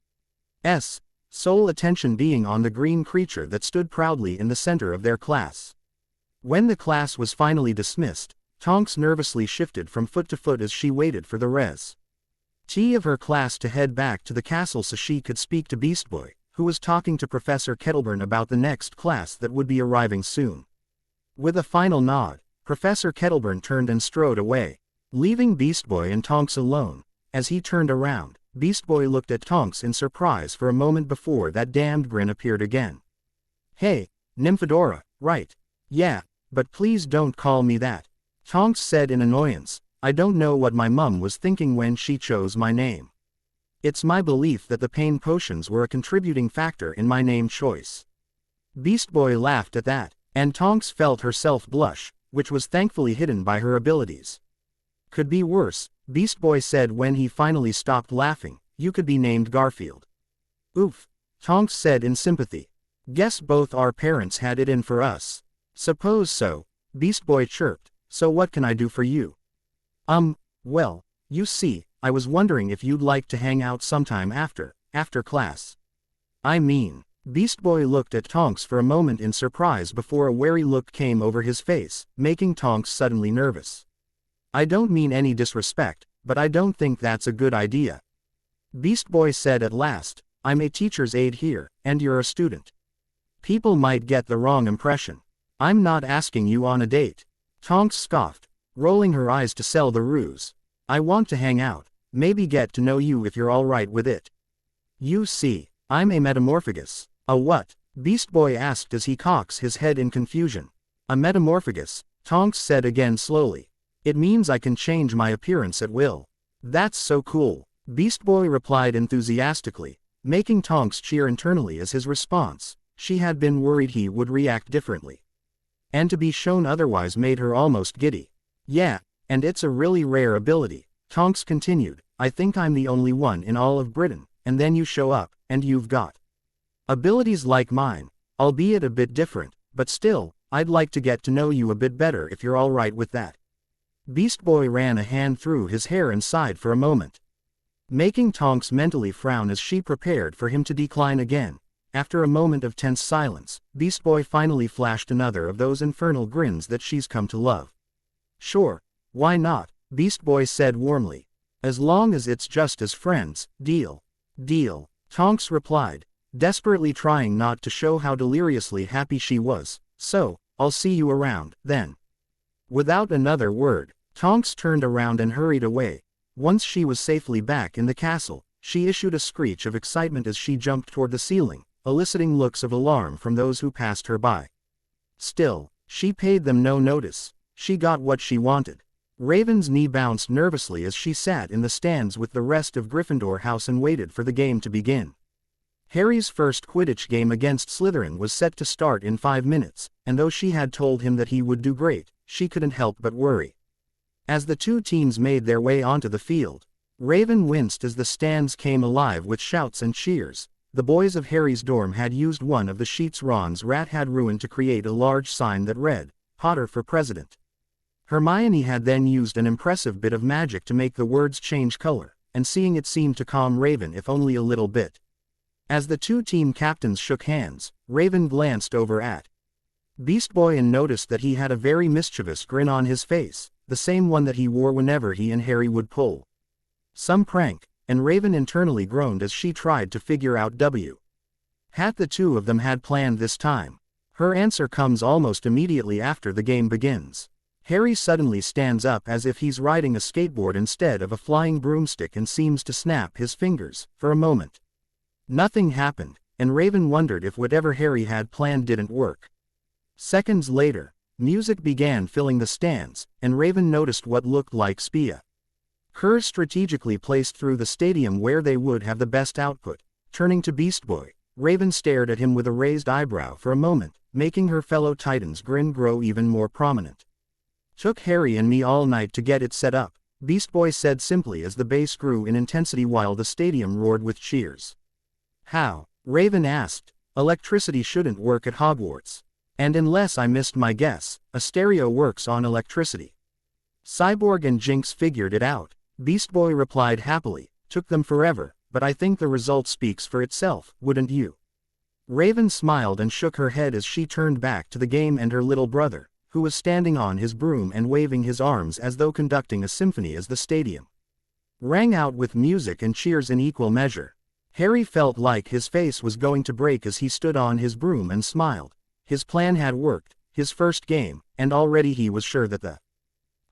sole attention being on the green creature that stood proudly in the center of their class. When the class was finally dismissed, Tonks nervously shifted from foot to foot as she waited for the rest of her class to head back to the castle so she could speak to Beast Boy, who was talking to Professor Kettleburn about the next class that would be arriving soon. With a final nod, Professor Kettleburn turned and strode away, leaving Beast Boy and Tonks alone. As he turned around, Beast Boy looked at Tonks in surprise for a moment before that damned grin appeared again. Hey, Nymphadora, right? Yeah, but please don't call me that. Tonks said in annoyance, I don't know what my mum was thinking when she chose my name. It's my belief that the pain potions were a contributing factor in my name choice. Beast Boy laughed at that, and Tonks felt herself blush, which was thankfully hidden by her abilities. Could be worse, Beast Boy said when he finally stopped laughing, you could be named Garfield. Oof, Tonks said in sympathy. Guess both our parents had it in for us. Suppose so, Beast Boy chirped, so what can I do for you? Well, you see, I was wondering if you'd like to hang out sometime after class. I mean, Beast Boy looked at Tonks for a moment in surprise before a wary look came over his face, making Tonks suddenly nervous. I don't mean any disrespect, but I don't think that's a good idea. Beast Boy said at last, I'm a teacher's aide here, and you're a student. People might get the wrong impression. I'm not asking you on a date. Tonks scoffed, rolling her eyes to sell the ruse. I want to hang out, maybe get to know you if you're alright with it. You see, I'm a metamorphagus. A what? Beast Boy asked as he cocks his head in confusion. A metamorphagus, Tonks said again slowly. It means I can change my appearance at will. That's so cool, Beast Boy replied enthusiastically, making Tonks cheer internally as his response. She had been worried he would react differently. And to be shown otherwise made her almost giddy. Yeah, and it's a really rare ability, Tonks continued. I think I'm the only one in all of Britain, and then you show up, and you've got abilities like mine, albeit a bit different, but still, I'd like to get to know you a bit better if you're alright with that. Beast Boy ran a hand through his hair and sighed for a moment, making Tonks mentally frown as she prepared for him to decline again. After a moment of tense silence, Beast Boy finally flashed another of those infernal grins that she's come to love. Sure, why not, Beast Boy said warmly. As long as it's just as friends, deal. Deal, Tonks replied, desperately trying not to show how deliriously happy she was. So, I'll see you around, then. Without another word, Tonks turned around and hurried away. Once she was safely back in the castle, she issued a screech of excitement as she jumped toward the ceiling, eliciting looks of alarm from those who passed her by. Still, she paid them no notice. She got what she wanted. Raven's knee bounced nervously as she sat in the stands with the rest of Gryffindor House and waited for the game to begin. Harry's first Quidditch game against Slytherin was set to start in 5 minutes, and though she had told him that he would do great, she couldn't help but worry. As the two teams made their way onto the field, Raven winced as the stands came alive with shouts and cheers. The boys of Harry's dorm had used one of the sheets Ron's rat had ruined to create a large sign that read, Potter for President. Hermione had then used an impressive bit of magic to make the words change color, and seeing it seemed to calm Raven if only a little bit. As the two team captains shook hands, Raven glanced over at Beast Boy and noticed that he had a very mischievous grin on his face, the same one that he wore whenever he and Harry would pull some prank, and Raven internally groaned as she tried to figure out what the two of them had planned this time. Her answer comes almost immediately after the game begins. Harry suddenly stands up as if he's riding a skateboard instead of a flying broomstick and seems to snap his fingers. For a moment, nothing happened, and Raven wondered if whatever Harry had planned didn't work. Seconds later, music began filling the stands, and Raven noticed what looked like speakers strategically placed through the stadium where they would have the best output. Turning to Beast Boy, Raven stared at him with a raised eyebrow for a moment, making her fellow Titan's grin grow even more prominent. Took Harry and me all night to get it set up, Beast Boy said simply as the bass grew in intensity while the stadium roared with cheers. How? Raven asked. Electricity shouldn't work at Hogwarts. And unless I missed my guess, a stereo works on electricity. Cyborg and Jinx figured it out, Beast Boy replied happily. Took them forever, but I think the result speaks for itself, wouldn't you? Raven smiled and shook her head as she turned back to the game and her little brother, who was standing on his broom and waving his arms as though conducting a symphony as the stadium rang out with music and cheers in equal measure. Harry felt like his face was going to break as he stood on his broom and smiled. His plan had worked, his first game, and already he was sure that the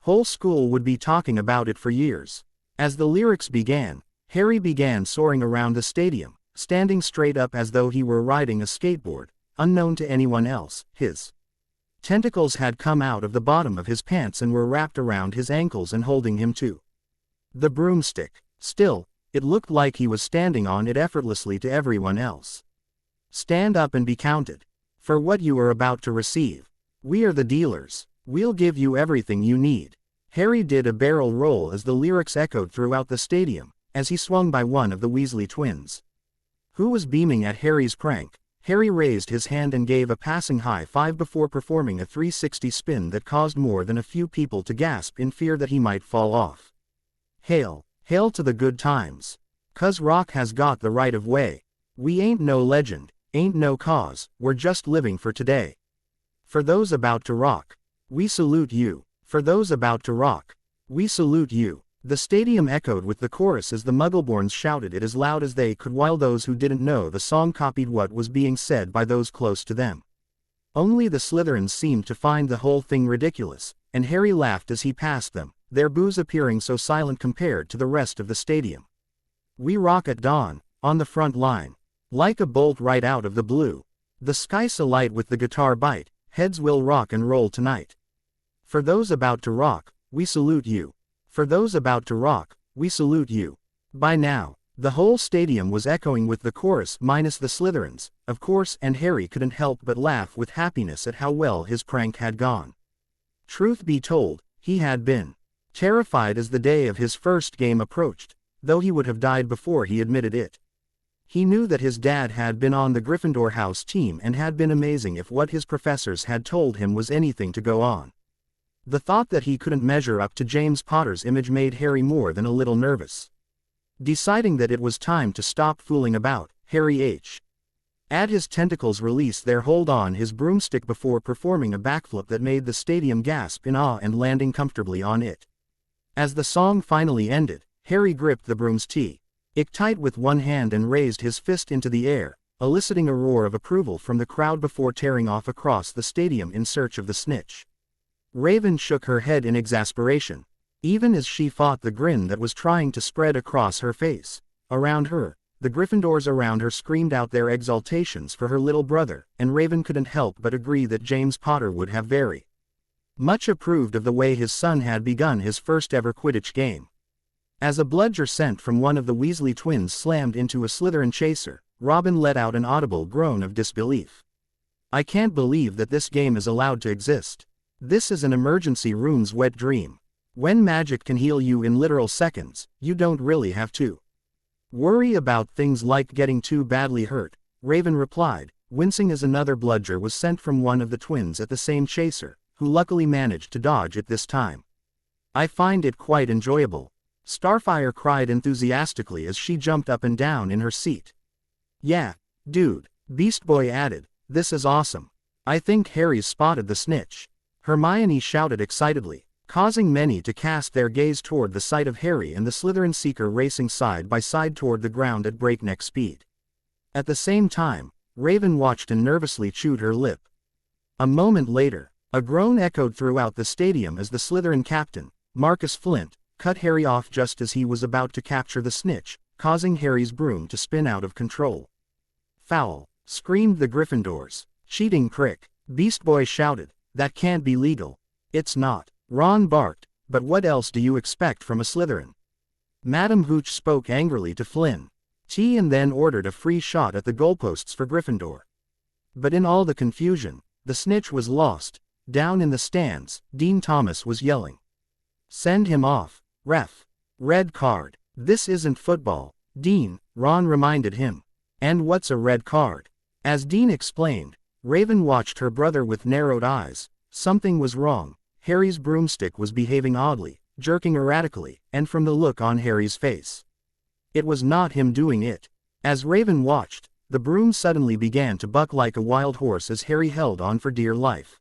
whole school would be talking about it for years. As the lyrics began, Harry began soaring around the stadium, standing straight up as though he were riding a skateboard, unknown to anyone else. His tentacles had come out of the bottom of his pants and were wrapped around his ankles and holding him to the broomstick. Still, it looked like he was standing on it effortlessly to everyone else. Stand up and be counted. For what you are about to receive. We are the dealers. We'll give you everything you need. Harry did a barrel roll as the lyrics echoed throughout the stadium, as he swung by one of the Weasley twins, who was beaming at Harry's prank. Harry raised his hand and gave a passing high five before performing a 360 spin that caused more than a few people to gasp in fear that he might fall off. Hail, hail to the good times. 'Cause rock has got the right of way. We ain't no legend, ain't no cause, we're just living for today. For those about to rock, we salute you. For those about to rock, we salute you. The stadium echoed with the chorus as the Muggleborns shouted it as loud as they could, while those who didn't know the song copied what was being said by those close to them. Only the Slytherins seemed to find the whole thing ridiculous, and Harry laughed as he passed them, their boos appearing so silent compared to the rest of the stadium. We rock at dawn, on the front line. Like a bolt right out of the blue. The sky's alight with the guitar bite, heads will rock and roll tonight. For those about to rock, we salute you. For those about to rock, we salute you. By now, the whole stadium was echoing with the chorus minus the Slytherins, of course, and Harry couldn't help but laugh with happiness at how well his prank had gone. Truth be told, he had been terrified as the day of his first game approached, though he would have died before he admitted it. He knew that his dad had been on the Gryffindor house team and had been amazing if what his professors had told him was anything to go on. The thought that he couldn't measure up to James Potter's image made Harry more than a little nervous. Deciding that it was time to stop fooling about, Harry had his tentacles release their hold on his broomstick before performing a backflip that made the stadium gasp in awe and landing comfortably on it. As the song finally ended, Harry gripped the broomstick tight with one hand and raised his fist into the air, eliciting a roar of approval from the crowd before tearing off across the stadium in search of the snitch. Raven shook her head in exasperation, even as she fought the grin that was trying to spread across her face. Around her, the Gryffindors around her screamed out their exultations for her little brother, and Raven couldn't help but agree that James Potter would have very much approved of the way his son had begun his first ever Quidditch game. As a bludger sent from one of the Weasley twins slammed into a Slytherin chaser, Robin let out an audible groan of disbelief. I can't believe that this game is allowed to exist. This is an emergency room's wet dream. When magic can heal you in literal seconds, you don't really have to worry about things like getting too badly hurt, Raven replied, wincing as another bludger was sent from one of the twins at the same chaser, who luckily managed to dodge it this time. I find it quite enjoyable. Starfire cried enthusiastically as she jumped up and down in her seat. Yeah, dude, Beast Boy added, this is awesome. I think Harry's spotted the snitch. Hermione shouted excitedly, causing many to cast their gaze toward the sight of Harry and the Slytherin Seeker racing side by side toward the ground at breakneck speed. At the same time, Raven watched and nervously chewed her lip. A moment later, a groan echoed throughout the stadium as the Slytherin captain, Marcus Flint, cut Harry off just as he was about to capture the snitch, causing Harry's broom to spin out of control. Foul, screamed the Gryffindors. Cheating prick, Beast Boy shouted, that can't be legal. It's not. Ron barked, but what else do you expect from a Slytherin? Madam Hooch spoke angrily to Flynn. And then ordered a free shot at the goalposts for Gryffindor. But in all the confusion, the snitch was lost. Down in the stands, Dean Thomas was yelling. Send him off, ref. Red card. This isn't football, Dean, Ron reminded him. And what's a red card? As Dean explained, Raven watched her brother with narrowed eyes. Something was wrong. Harry's broomstick was behaving oddly, jerking erratically, and from the look on Harry's face, it was not him doing it. As Raven watched, the broom suddenly began to buck like a wild horse as Harry held on for dear life.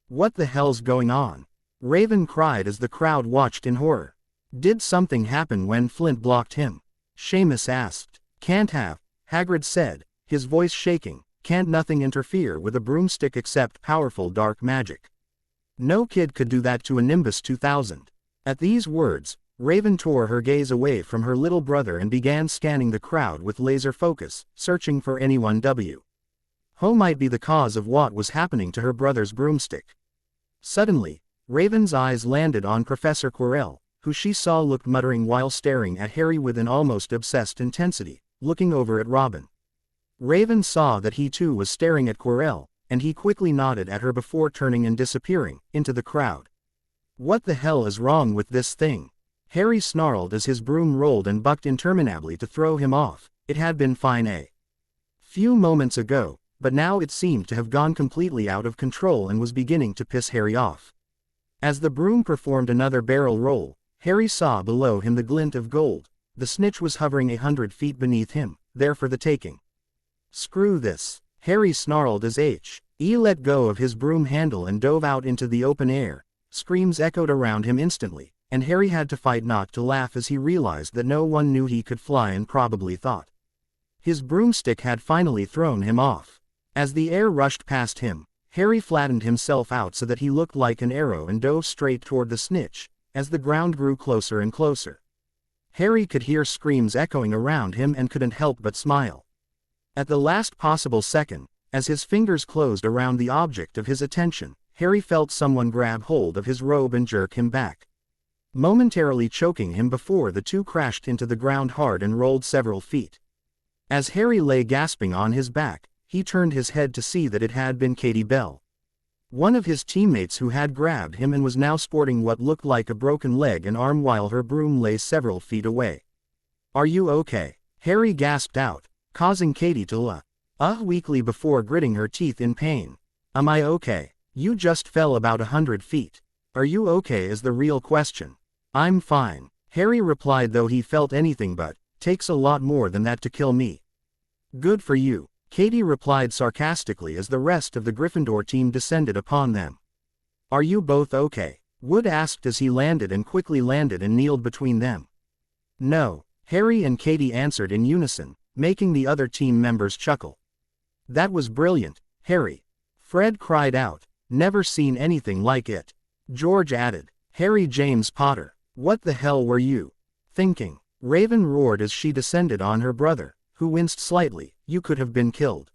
What the hell's going on? Raven cried as the crowd watched in horror. Did something happen when Flint blocked him? Seamus asked. Can't have, Hagrid said, his voice shaking. Can't nothing interfere with a broomstick except powerful dark magic. No kid could do that to a Nimbus 2000. At these words, Raven tore her gaze away from her little brother and began scanning the crowd with laser focus, searching for anyone who might be the cause of what was happening to her brother's broomstick. Suddenly, Raven's eyes landed on Professor Quirrell, who she saw looked muttering while staring at Harry with an almost obsessed intensity, looking over at Robin. Raven saw that he too was staring at Quirrell, and he quickly nodded at her before turning and disappearing into the crowd. What the hell is wrong with this thing? Harry snarled as his broom rolled and bucked interminably to throw him off. It had been fine a few moments ago, but now it seemed to have gone completely out of control and was beginning to piss Harry off. As the broom performed another barrel roll, Harry saw below him the glint of gold. The snitch was hovering 100 feet beneath him, there for the taking. Screw this. Harry snarled as He let go of his broom handle and dove out into the open air. Screams echoed around him instantly, and Harry had to fight not to laugh as he realized that no one knew he could fly and probably thought his broomstick had finally thrown him off. As the air rushed past him, Harry flattened himself out so that he looked like an arrow and dove straight toward the snitch. As the ground grew closer and closer, Harry could hear screams echoing around him and couldn't help but smile. At the last possible second, as his fingers closed around the object of his attention, Harry felt someone grab hold of his robe and jerk him back, momentarily choking him before the two crashed into the ground hard and rolled several feet. As Harry lay gasping on his back, he turned his head to see that it had been Katie Bell, one of his teammates who had grabbed him and was now sporting what looked like a broken leg and arm while her broom lay several feet away. "Are you okay?" Harry gasped out, causing Katie to weakly before gritting her teeth in pain. "Am I okay? You just fell about 100 feet. Are you okay is the real question." "I'm fine," Harry replied, though he felt anything but, "Takes a lot more than that to kill me." "Good for you," Katie replied sarcastically as the rest of the Gryffindor team descended upon them. "Are you both okay?" Wood asked as he landed and quickly landed and kneeled between them. "No," Harry and Katie answered in unison, making the other team members chuckle. "That was brilliant, Harry." Fred cried out. "Never seen anything like it." George added. "Harry James Potter, what the hell were you thinking?" Raven roared as she descended on her brother, who winced slightly. "You could have been killed.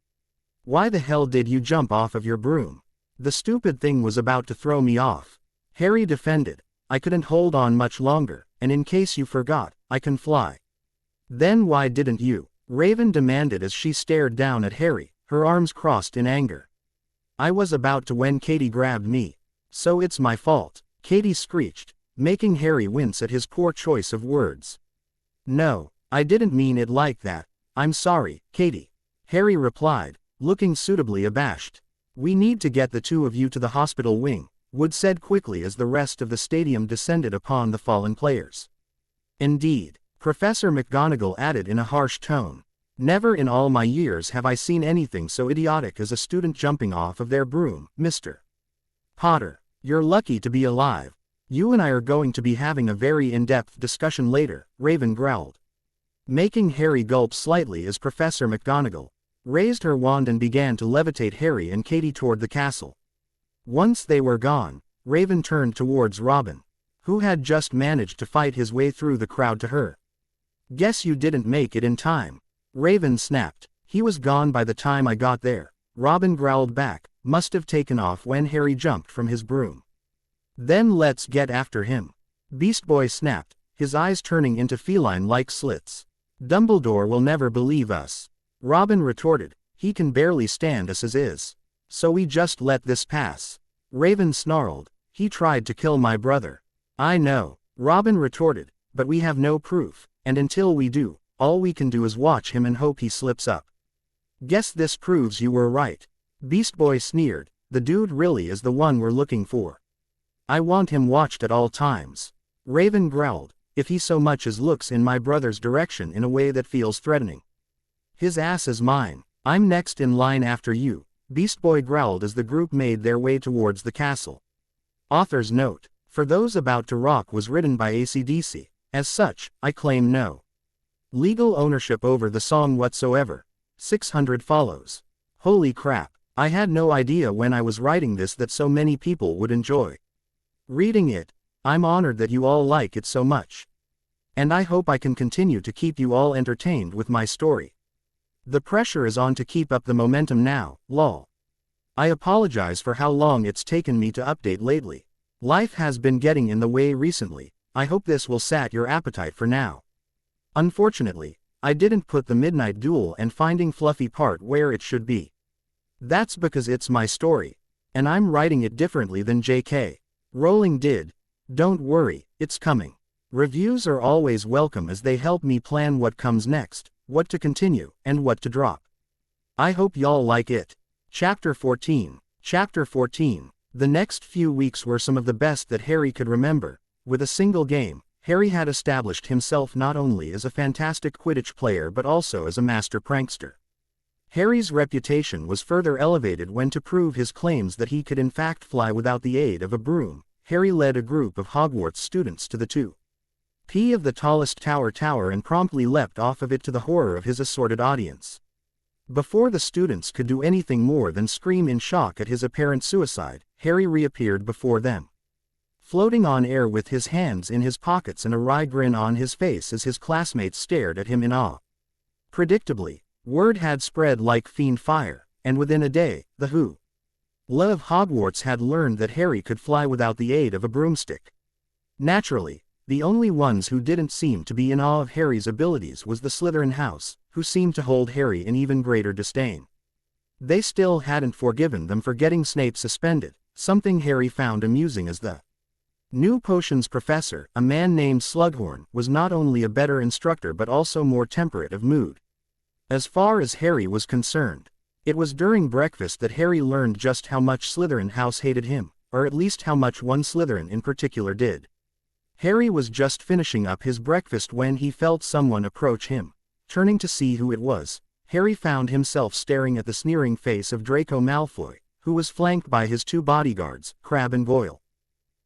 Why the hell did you jump off of your broom?" "The stupid thing was about to throw me off," Harry defended. "I couldn't hold on much longer, and in case you forgot, I can fly." "Then why didn't you?" Raven demanded as she stared down at Harry, her arms crossed in anger. "I was about to when Katie grabbed me. So it's my fault," Katie screeched, making Harry wince at his poor choice of words. "No, I didn't mean it like that. I'm sorry, Katie," Harry replied, looking suitably abashed. "We need to get the two of you to the hospital wing," Wood said quickly as the rest of the stadium descended upon the fallen players. "Indeed," Professor McGonagall added in a harsh tone. "Never in all my years have I seen anything so idiotic as a student jumping off of their broom, Mr. Potter. You're lucky to be alive. You and I are going to be having a very in-depth discussion later," Raven growled, making Harry gulp slightly as Professor McGonagall raised her wand and began to levitate Harry and Katie toward the castle. Once they were gone, Raven turned towards Robin, who had just managed to fight his way through the crowd to her. "Guess you didn't make it in time," Raven snapped. "He was gone by the time I got there," Robin growled back. "Must have taken off when Harry jumped from his broom." "Then let's get after him," Beast Boy snapped, his eyes turning into feline-like slits. "Dumbledore will never believe us," Robin retorted. "He can barely stand us as is. So we just let this pass." Raven snarled. "He tried to kill my brother." "I know," Robin retorted, "but we have no proof, and until we do, all we can do is watch him and hope he slips up." "Guess this proves you were right," Beast Boy sneered. "The dude really is the one we're looking for. I want him watched at all times." Raven growled. "If he so much as looks in my brother's direction in a way that feels threatening, his ass is mine. I'm next in line after you," Beast Boy growled as the group made their way towards the castle. Author's note: For Those About to Rock was written by AC/DC. As such, I claim no legal ownership over the song whatsoever. 600 follows. Holy crap, I had no idea when I was writing this that so many people would enjoy reading it. I'm honored that you all like it so much. And I hope I can continue to keep you all entertained with my story. The pressure is on to keep up the momentum now, lol. I apologize for how long it's taken me to update lately. Life has been getting in the way recently. I hope this will sat your appetite for now. Unfortunately, I didn't put the Midnight Duel and Finding Fluffy part where it should be. That's because it's my story, and I'm writing it differently than J.K. Rowling did. Don't worry, it's coming. Reviews are always welcome as they help me plan what comes next, what to continue, and what to drop. I hope y'all like it. Chapter 14. Chapter 14. The next few weeks were some of the best that Harry could remember. With a single game, Harry had established himself not only as a fantastic Quidditch player but also as a master prankster. Harry's reputation was further elevated when, to prove his claims that he could in fact fly without the aid of a broom, Harry led a group of Hogwarts students to the top of the tallest tower and promptly leapt off of it, to the horror of his assorted audience. Before the students could do anything more than scream in shock at his apparent suicide, Harry reappeared before them, floating on air with his hands in his pockets and a wry grin on his face as his classmates stared at him in awe. Predictably, word had spread like fiend fire, and within a day, the who of Hogwarts had learned that Harry could fly without the aid of a broomstick. Naturally, the only ones who didn't seem to be in awe of Harry's abilities was the Slytherin house, who seemed to hold Harry in even greater disdain. They still hadn't forgiven them for getting Snape suspended, something Harry found amusing as the new potions professor, a man named Slughorn, was not only a better instructor but also more temperate of mood. As far as Harry was concerned, it was during breakfast that Harry learned just how much Slytherin house hated him, or at least how much one Slytherin in particular did. Harry was just finishing up his breakfast when he felt someone approach him. Turning to see who it was, Harry found himself staring at the sneering face of Draco Malfoy, who was flanked by his two bodyguards, Crabbe and Goyle.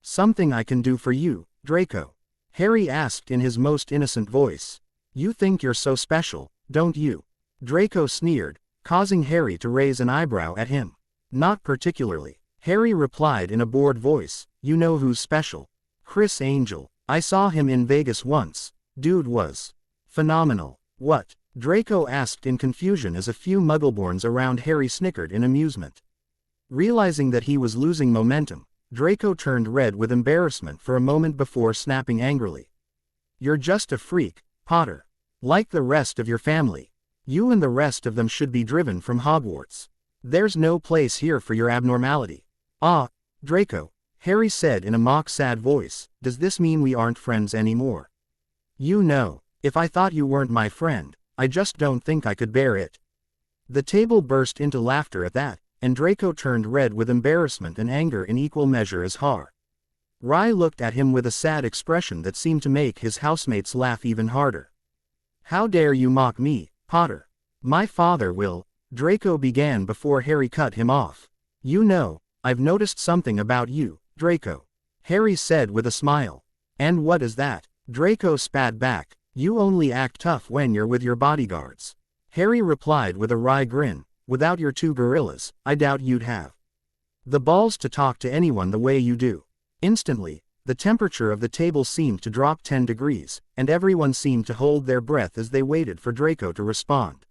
"Something I can do for you, Draco?" Harry asked in his most innocent voice. "You think you're so special, don't you?" Draco sneered, causing Harry to raise an eyebrow at him. "Not particularly," Harry replied in a bored voice. "You know who's special? Chris Angel. I saw him in Vegas once. Dude was phenomenal." "What?" Draco asked in confusion as a few Muggleborns around Harry snickered in amusement. Realizing that he was losing momentum, Draco turned red with embarrassment for a moment before snapping angrily. "You're just a freak, Potter. Like the rest of your family. You and the rest of them should be driven from Hogwarts. There's no place here for your abnormality." "Ah, Draco," Harry said in a mock-sad voice, "does this mean we aren't friends anymore? You know, if I thought you weren't my friend, I just don't think I could bear it." The table burst into laughter at that, and Draco turned red with embarrassment and anger in equal measure as Harry looked at him with a sad expression that seemed to make his housemates laugh even harder. "How dare you mock me, Potter? My father will," Draco began before Harry cut him off. "You know, I've noticed something about you, Draco," Harry said with a smile. "And what is that?" Draco spat back. "You only act tough when you're with your bodyguards," Harry replied with a wry grin. "Without your two gorillas, I doubt you'd have the balls to talk to anyone the way you do." Instantly, the temperature of the table seemed to drop 10 degrees, and everyone seemed to hold their breath as they waited for Draco to respond.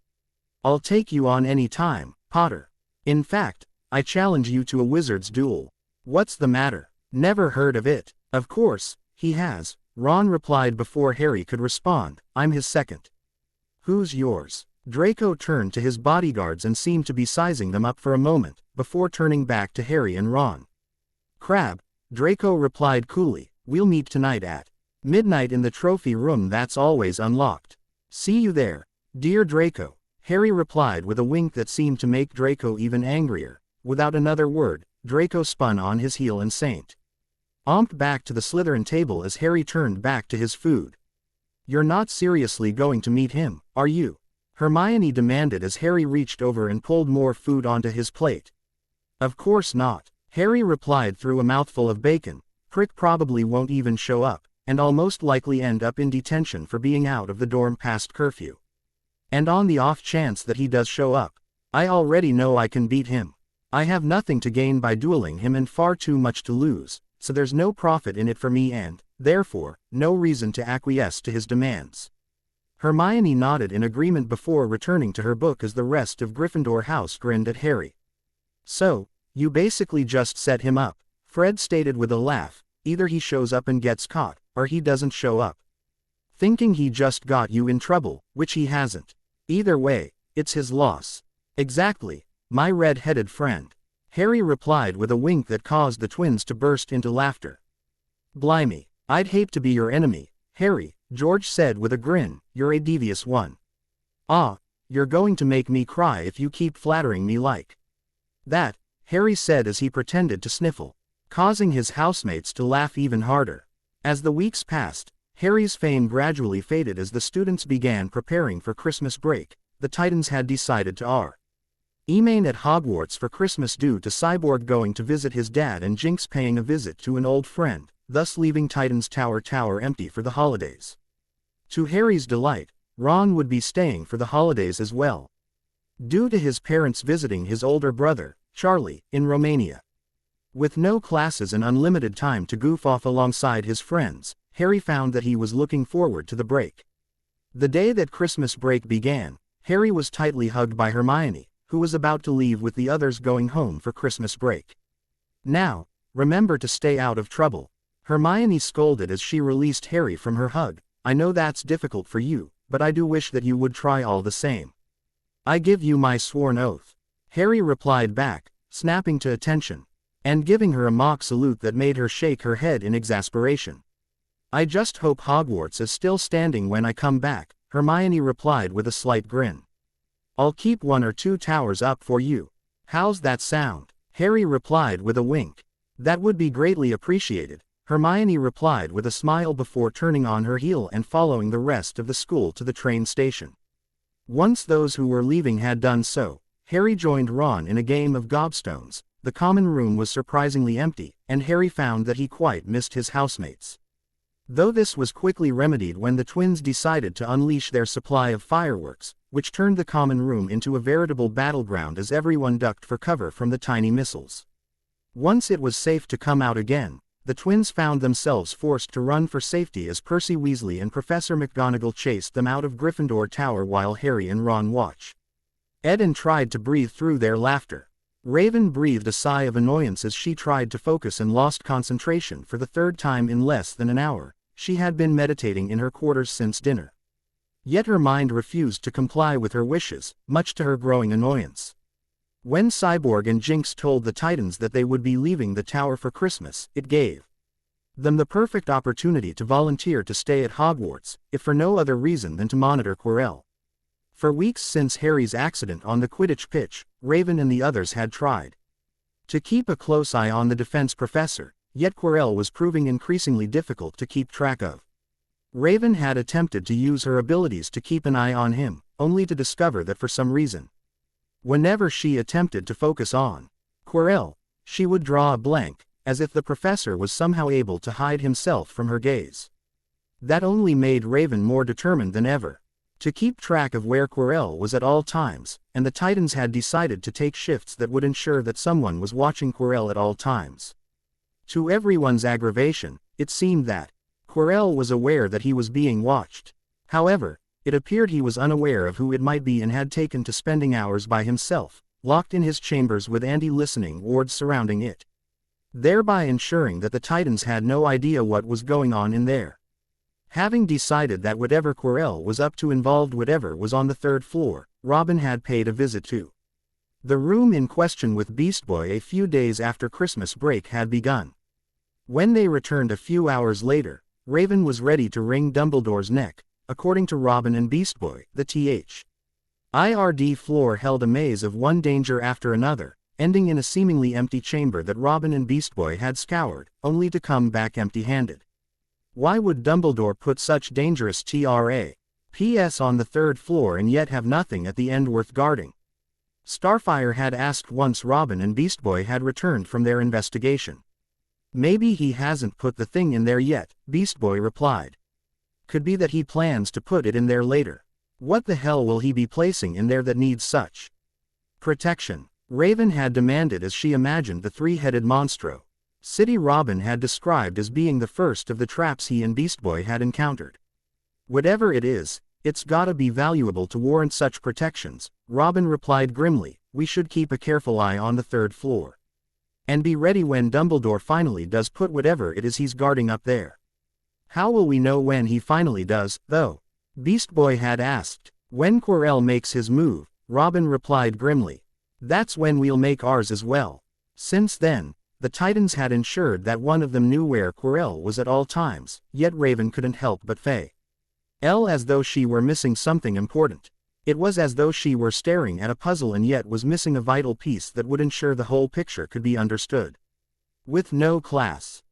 "I'll take you on any time, Potter. In fact, I challenge you to a wizard's duel." "What's the matter? Never heard of it." "Of course, he has," Ron replied before Harry could respond. "I'm his second." "Who's yours?" Draco turned to his bodyguards and seemed to be sizing them up for a moment, before turning back to Harry and Ron. "Crabbe," Draco replied coolly. "We'll meet tonight at midnight in the trophy room that's always unlocked. See you there, dear Draco," Harry replied with a wink that seemed to make Draco even angrier. Without another word, Draco spun on his heel and omped back to the Slytherin table as Harry turned back to his food. "You're not seriously going to meet him, are you?" Hermione demanded as Harry reached over and pulled more food onto his plate. "Of course not," Harry replied through a mouthful of bacon. "Prick probably won't even show up, and I'll most likely end up in detention for being out of the dorm past curfew. And on the off chance that he does show up, I already know I can beat him. I have nothing to gain by dueling him and far too much to lose, so there's no profit in it for me and, therefore, no reason to acquiesce to his demands." Hermione nodded in agreement before returning to her book as the rest of Gryffindor House grinned at Harry. "So, you basically just set him up," Fred stated with a laugh. "Either he shows up and gets caught, or he doesn't show up. Thinking he just got you in trouble, which he hasn't. Either way, it's his loss." "Exactly, my red-headed friend," Harry replied with a wink that caused the twins to burst into laughter. "Blimey, I'd hate to be your enemy, Harry," George said with a grin. "You're a devious one. Ah, you're going to make me cry if you keep flattering me like that," Harry said as he pretended to sniffle, causing his housemates to laugh even harder. As the weeks passed, Harry's fame gradually faded as the students began preparing for Christmas break. The Titans had decided to Emain at Hogwarts for Christmas due to Cyborg going to visit his dad and Jinx paying a visit to an old friend, thus leaving Titan's Tower empty for the holidays. To Harry's delight, Ron would be staying for the holidays as well, due to his parents visiting his older brother, Charlie, in Romania. With no classes and unlimited time to goof off alongside his friends, Harry found that he was looking forward to the break. The day that Christmas break began, Harry was tightly hugged by Hermione, who was about to leave with the others going home for Christmas break. "Now, remember to stay out of trouble," Hermione scolded as she released Harry from her hug. "I know that's difficult for you, but I do wish that you would try all the same." "I give you my sworn oath," Harry replied back, snapping to attention, and giving her a mock salute that made her shake her head in exasperation. "I just hope Hogwarts is still standing when I come back," Hermione replied with a slight grin. "I'll keep 1 or 2 towers up for you. How's that sound?" Harry replied with a wink. "That would be greatly appreciated," Hermione replied with a smile before turning on her heel and following the rest of the school to the train station. Once those who were leaving had done so, Harry joined Ron in a game of gobstones. The common room was surprisingly empty, and Harry found that he quite missed his housemates. Though this was quickly remedied when the twins decided to unleash their supply of fireworks, which turned the common room into a veritable battleground as everyone ducked for cover from the tiny missiles. Once it was safe to come out again, the twins found themselves forced to run for safety as Percy Weasley and Professor McGonagall chased them out of Gryffindor Tower while Harry and Ron watched. Eden tried to breathe through their laughter. Raven breathed a sigh of annoyance as she tried to focus and lost concentration for the 3rd time in less than an hour. She had been meditating in her quarters since dinner. Yet her mind refused to comply with her wishes, much to her growing annoyance. When Cyborg and Jinx told the Titans that they would be leaving the tower for Christmas, it gave them the perfect opportunity to volunteer to stay at Hogwarts, if for no other reason than to monitor Quirrell. For weeks since Harry's accident on the Quidditch pitch, Raven and the others had tried to keep a close eye on the defense professor, yet Quirrell was proving increasingly difficult to keep track of. Raven had attempted to use her abilities to keep an eye on him, only to discover that for some reason, whenever she attempted to focus on Quirrell, she would draw a blank, as if the professor was somehow able to hide himself from her gaze. That only made Raven more determined than ever to keep track of where Quirrell was at all times, and the Titans had decided to take shifts that would ensure that someone was watching Quirrell at all times. To everyone's aggravation, it seemed that Quirrell was aware that he was being watched. However, it appeared he was unaware of who it might be and had taken to spending hours by himself, locked in his chambers with anti-listening wards surrounding it, thereby ensuring that the Titans had no idea what was going on in there. Having decided that whatever Quirrell was up to involved whatever was on the 3rd floor, Robin had paid a visit to the room in question with Beast Boy a few days after Christmas break had begun. When they returned a few hours later, Raven was ready to wring Dumbledore's neck. According to Robin and Beast Boy, the THIRD floor held a maze of one danger after another, ending in a seemingly empty chamber that Robin and Beast Boy had scoured, only to come back empty-handed. Why would Dumbledore put such dangerous TRAPS on the 3rd floor and yet have nothing at the end worth guarding? Starfire had asked once Robin and Beast Boy had returned from their investigation. Maybe he hasn't put the thing in there yet, Beast Boy replied. Could be that he plans to put it in there later. What the hell will he be placing in there that needs such protection? Raven had demanded as she imagined the 3-headed monstro City Robin had described as being the first of the traps he and Beast Boy had encountered. Whatever it is, it's gotta be valuable to warrant such protections, Robin replied grimly. We should keep a careful eye on the 3rd floor. And be ready when Dumbledore finally does put whatever it is he's guarding up there. How will we know when he finally does, though? Beast Boy had asked. When Quirrell makes his move, Robin replied grimly. That's when we'll make ours as well. Since then, the Titans had ensured that one of them knew where Quirrell was at all times, yet Raven couldn't help but fail as though she were missing something important. It was as though she were staring at a puzzle and yet was missing a vital piece that would ensure the whole picture could be understood. With no classes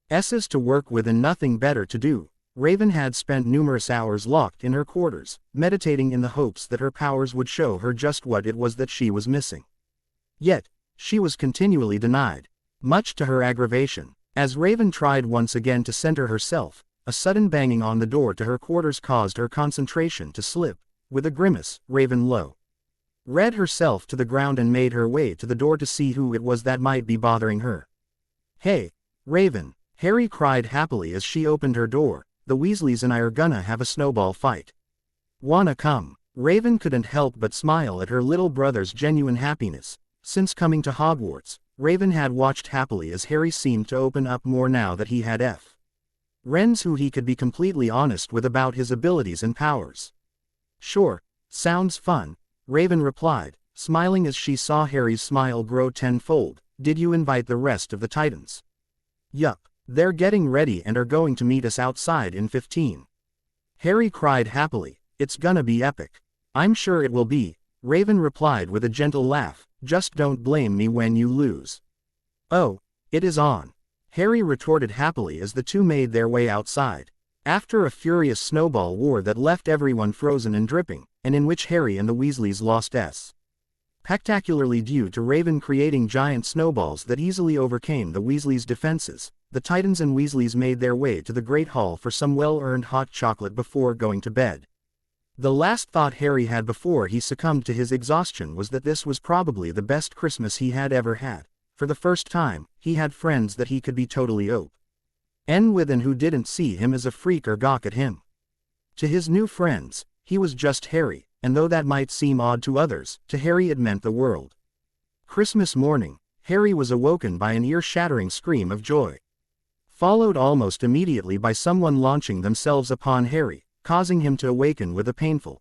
to work with and nothing better to do, Raven had spent numerous hours locked in her quarters, meditating in the hopes that her powers would show her just what it was that she was missing. Yet, she was continually denied, much to her aggravation. As Raven tried once again to center herself, a sudden banging on the door to her quarters caused her concentration to slip. With a grimace, Raven read herself to the ground and made her way to the door to see who it was that might be bothering her. "Hey, Raven," Harry cried happily as she opened her door, "the Weasleys and I are gonna have a snowball fight. Wanna come?" Raven couldn't help but smile at her little brother's genuine happiness. Since coming to Hogwarts, Raven had watched happily as Harry seemed to open up more now that he had friends who he could be completely honest with about his abilities and powers. "Sure, sounds fun," Raven replied, smiling as she saw Harry's smile grow tenfold. "Did you invite the rest of the Titans?" "Yup, they're getting ready and are going to meet us outside in 15. Harry cried happily, "It's gonna be epic." "I'm sure it will be," Raven replied with a gentle laugh, "just don't blame me when you lose." "Oh, it is on," Harry retorted happily as the two made their way outside. After a furious snowball war that left everyone frozen and dripping, and in which Harry and the Weasleys lost spectacularly due to Raven creating giant snowballs that easily overcame the Weasleys' defenses, the Titans and Weasleys made their way to the Great Hall for some well-earned hot chocolate before going to bed. The last thought Harry had before he succumbed to his exhaustion was that this was probably the best Christmas he had ever had. For the first time, he had friends that he could be totally open with and who didn't see him as a freak or gawk at him. To his new friends, he was just Harry, and though that might seem odd to others, to Harry it meant the world. Christmas morning, Harry was awoken by an ear-shattering scream of joy, followed almost immediately by someone launching themselves upon Harry, causing him to awaken with a painful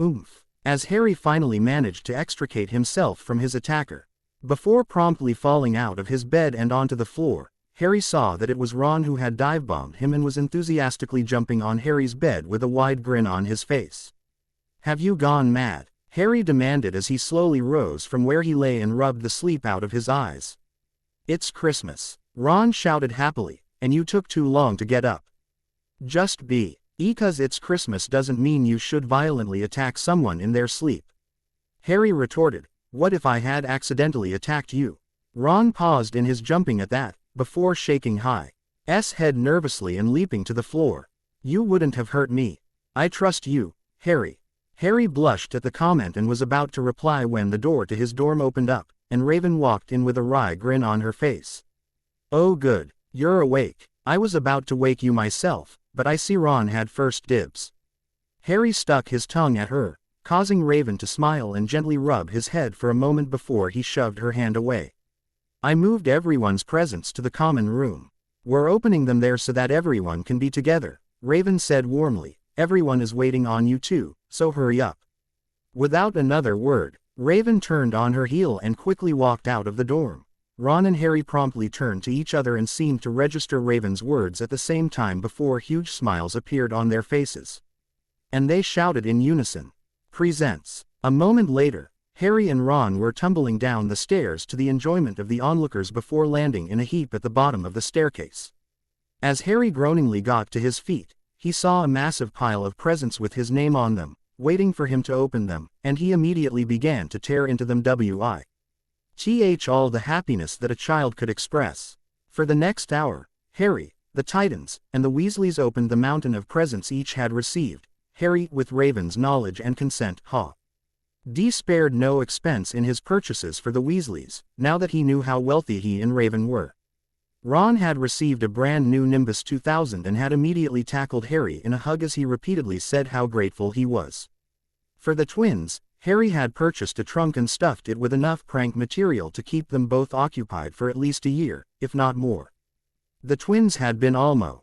oomph. As Harry finally managed to extricate himself from his attacker, before promptly falling out of his bed and onto the floor, Harry saw that it was Ron who had dive-bombed him and was enthusiastically jumping on Harry's bed with a wide grin on his face. "Have you gone mad?" Harry demanded as he slowly rose from where he lay and rubbed the sleep out of his eyes. "It's Christmas," Ron shouted happily, "and you took too long to get up." "Just because it's Christmas doesn't mean you should violently attack someone in their sleep," Harry retorted. "What if I had accidentally attacked you?" Ron paused in his jumping at that, before shaking Hi's head nervously and leaping to the floor. "You wouldn't have hurt me. I trust you, Harry." Harry blushed at the comment and was about to reply when the door to his dorm opened up, and Raven walked in with a wry grin on her face. "Oh good, you're awake. I was about to wake you myself, but I see Ron had first dibs." Harry stuck his tongue at her, causing Raven to smile and gently rub his head for a moment before he shoved her hand away. "I moved everyone's presents to the common room. We're opening them there so that everyone can be together," Raven said warmly. "Everyone is waiting on you too, so hurry up." Without another word, Raven turned on her heel and quickly walked out of the dorm. Ron and Harry promptly turned to each other and seemed to register Raven's words at the same time before huge smiles appeared on their faces. And they shouted in unison, "Presents." A moment later, Harry and Ron were tumbling down the stairs to the enjoyment of the onlookers before landing in a heap at the bottom of the staircase. As Harry groaningly got to his feet, he saw a massive pile of presents with his name on them, waiting for him to open them, and he immediately began to tear into them with all the happiness that a child could express. For the next hour, Harry, the Titans, and the Weasleys opened the mountain of presents each had received. Harry, with Raven's knowledge and consent, spared no expense in his purchases for the Weasleys, now that he knew how wealthy he and Raven were. Ron had received a brand new Nimbus 2000 and had immediately tackled Harry in a hug as he repeatedly said how grateful he was. For the twins, Harry had purchased a trunk and stuffed it with enough prank material to keep them both occupied for at least a year, if not more. The twins had been almost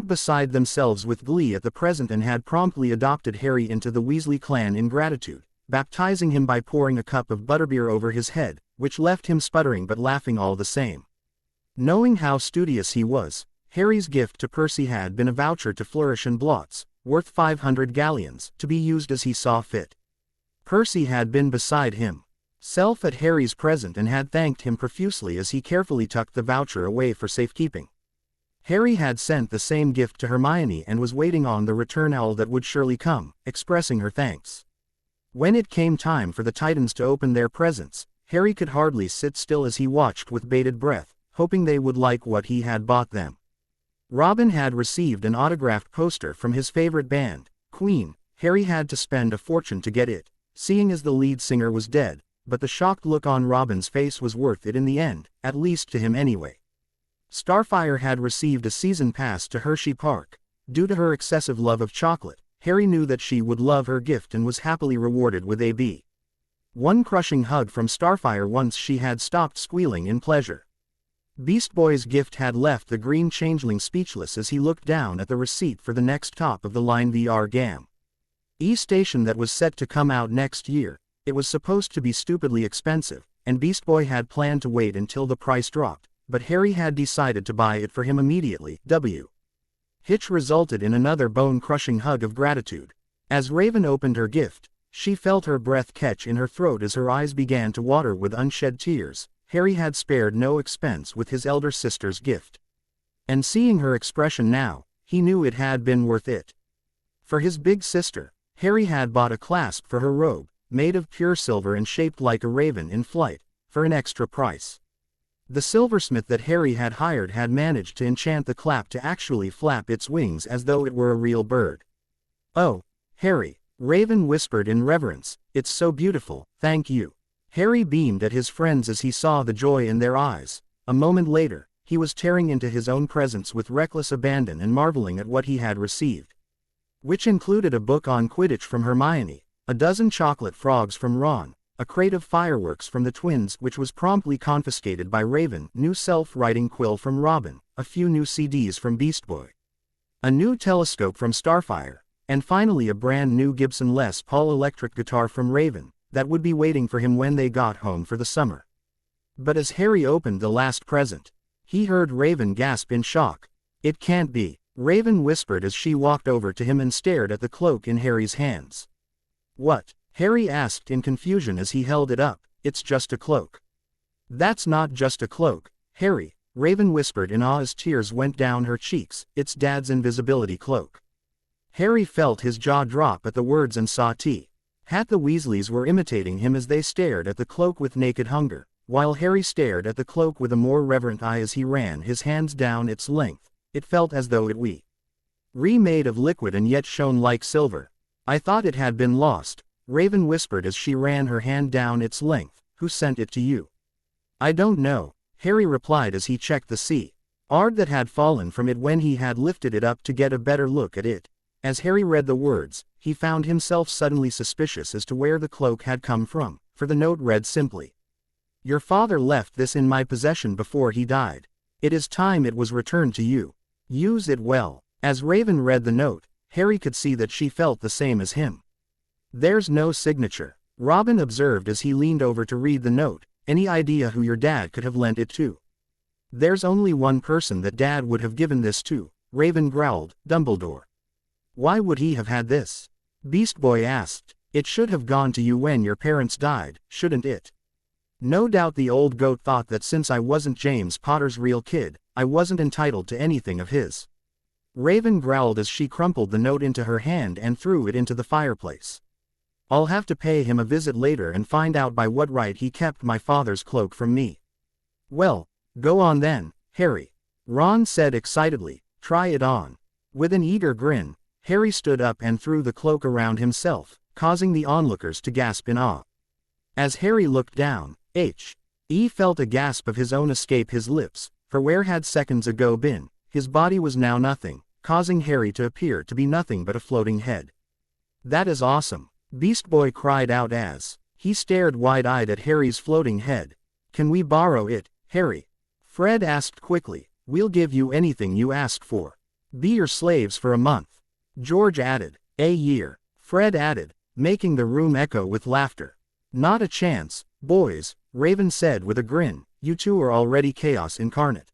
beside themselves with glee at the present and had promptly adopted Harry into the Weasley clan in gratitude, baptizing him by pouring a cup of butterbeer over his head, which left him sputtering but laughing all the same. Knowing how studious he was, Harry's gift to Percy had been a voucher to Flourish and Blotts, worth 500 galleons, to be used as he saw fit. Percy had been beside himself at Harry's present and had thanked him profusely as he carefully tucked the voucher away for safekeeping. Harry had sent the same gift to Hermione and was waiting on the return owl that would surely come, expressing her thanks. When it came time for the Titans to open their presents, Harry could hardly sit still as he watched with bated breath, hoping they would like what he had bought them. Robin had received an autographed poster from his favorite band, Queen. Harry had to spend a fortune to get it, seeing as the lead singer was dead, but the shocked look on Robin's face was worth it in the end, at least to him anyway. Starfire had received a season pass to Hershey Park. Due to her excessive love of chocolate, Harry knew that she would love her gift and was happily rewarded with one crushing hug from Starfire once she had stopped squealing in pleasure. Beast Boy's gift had left the green changeling speechless as he looked down at the receipt for the next top-of-the-line VR game. Station that was set to come out next year. It was supposed to be stupidly expensive, and Beast Boy had planned to wait until the price dropped, but Harry had decided to buy it for him immediately. Hitch resulted in another bone-crushing hug of gratitude. As Raven opened her gift, she felt her breath catch in her throat as her eyes began to water with unshed tears. Harry had spared no expense with his elder sister's gift. And seeing her expression now, he knew it had been worth it. For his big sister, Harry had bought a clasp for her robe, made of pure silver and shaped like a raven in flight, for an extra price. The silversmith that Harry had hired had managed to enchant the clap to actually flap its wings as though it were a real bird. "Oh, Harry," Raven whispered in reverence, "it's so beautiful, thank you." Harry beamed at his friends as he saw the joy in their eyes. A moment later, he was tearing into his own presents with reckless abandon and marveling at what he had received. Which included a book on Quidditch from Hermione, a dozen chocolate frogs from Ron, a crate of fireworks from the twins which was promptly confiscated by Raven, new self-writing quill from Robin, a few new CDs from Beast Boy, a new telescope from Starfire, and finally a brand new Gibson Les Paul electric guitar from Raven, that would be waiting for him when they got home for the summer. But as Harry opened the last present, he heard Raven gasp in shock. "It can't be," Raven whispered as she walked over to him and stared at the cloak in Harry's hands. "What?" Harry asked in confusion as he held it up. "It's just a cloak." "That's not just a cloak, Harry," Raven whispered in awe as tears went down her cheeks. "It's Dad's invisibility cloak." Harry felt his jaw drop at the words and saw the Weasleys were imitating him as they stared at the cloak with naked hunger, while Harry stared at the cloak with a more reverent eye as he ran his hands down its length. It felt as though it were remade of liquid and yet shone like silver. "I thought it had been lost," Raven whispered as she ran her hand down its length. "Who sent it to you?" "I don't know," Harry replied as he checked the card that had fallen from it when he had lifted it up to get a better look at it. As Harry read the words, he found himself suddenly suspicious as to where the cloak had come from, for the note read simply, "Your father left this in my possession before he died. It is time it was returned to you. Use it well." As Raven read the note, Harry could see that she felt the same as him. "There's no signature," Robin observed as he leaned over to read the note. "Any idea who your dad could have lent it to?" "There's only one person that Dad would have given this to," Raven growled, "Dumbledore." "Why would he have had this?" Beast Boy asked. "It should have gone to you when your parents died, shouldn't it?" "No doubt the old goat thought that since I wasn't James Potter's real kid, I wasn't entitled to anything of his." Raven growled as she crumpled the note into her hand and threw it into the fireplace. "I'll have to pay him a visit later and find out by what right he kept my father's cloak from me." "Well, go on then, Harry," Ron said excitedly. "Try it on." With an eager grin, Harry stood up and threw the cloak around himself, causing the onlookers to gasp in awe. As Harry looked down, he felt a gasp of his own escape his lips, for where had seconds ago been, his body was now nothing, causing Harry to appear to be nothing but a floating head. "That is awesome," Beast Boy cried out as he stared wide-eyed at Harry's floating head. "Can we borrow it, Harry?" Fred asked quickly. "We'll give you anything you ask for. Be your slaves for a month." George added. "A year," Fred added, making the room echo with laughter. "Not a chance, boys," Raven said with a grin. "You two are already chaos incarnate.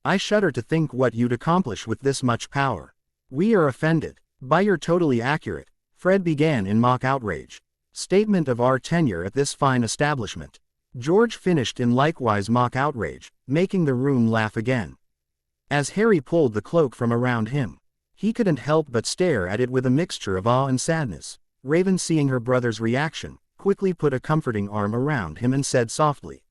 I shudder to think what you'd accomplish with this much power." "We are offended by your totally accurate," Fred began in mock outrage, "statement of our tenure at this fine establishment." George finished in likewise mock outrage, making the room laugh again. As Harry pulled the cloak from around him, he couldn't help but stare at it with a mixture of awe and sadness. Raven, seeing her brother's reaction, quickly put a comforting arm around him and said softly,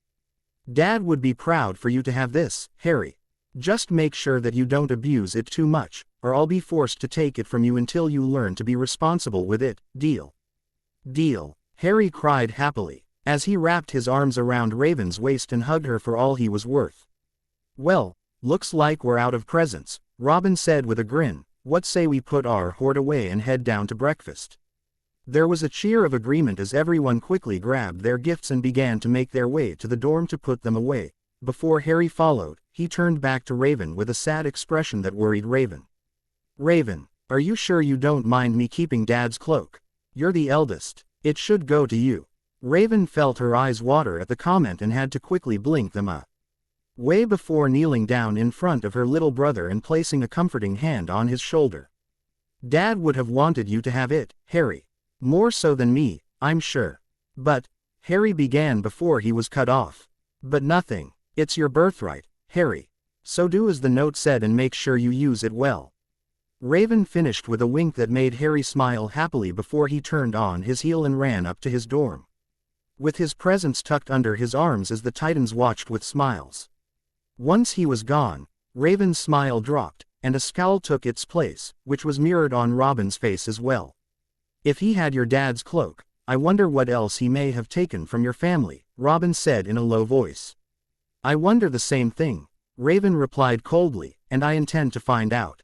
"Dad would be proud for you to have this, Harry. Just make sure that you don't abuse it too much, or I'll be forced to take it from you until you learn to be responsible with it, deal?" "Deal," Harry cried happily, as he wrapped his arms around Raven's waist and hugged her for all he was worth. "Well, looks like we're out of presents," Robin said with a grin. "What say we put our hoard away and head down to breakfast?" There was a cheer of agreement as everyone quickly grabbed their gifts and began to make their way to the dorm to put them away. Before Harry followed, he turned back to Raven with a sad expression that worried Raven. "Raven, are you sure you don't mind me keeping Dad's cloak? You're the eldest. It should go to you." Raven felt her eyes water at the comment and had to quickly blink them away before kneeling down in front of her little brother and placing a comforting hand on his shoulder. "Dad would have wanted you to have it, Harry. More so than me, I'm sure." "But," Harry began before he was cut off. "But nothing. It's your birthright, Harry. So do as the note said and make sure you use it well." Raven finished with a wink that made Harry smile happily before he turned on his heel and ran up to his dorm, with his presents tucked under his arms as the Titans watched with smiles. Once he was gone, Raven's smile dropped, and a scowl took its place, which was mirrored on Robin's face as well. "If he had your dad's cloak, I wonder what else he may have taken from your family," Robin said in a low voice. "I wonder the same thing," Raven replied coldly, "and I intend to find out."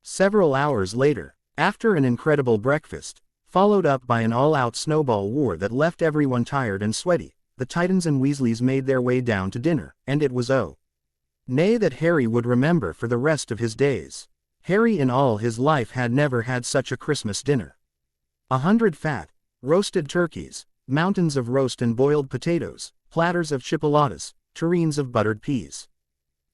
Several hours later, after an incredible breakfast, followed up by an all-out snowball war that left everyone tired and sweaty, the Titans and Weasleys made their way down to dinner, and it was nay that Harry would remember for the rest of his days. Harry in all his life had never had such a Christmas dinner. 100 fat, roasted turkeys, mountains of roast and boiled potatoes, platters of chipolatas, tureens of buttered peas,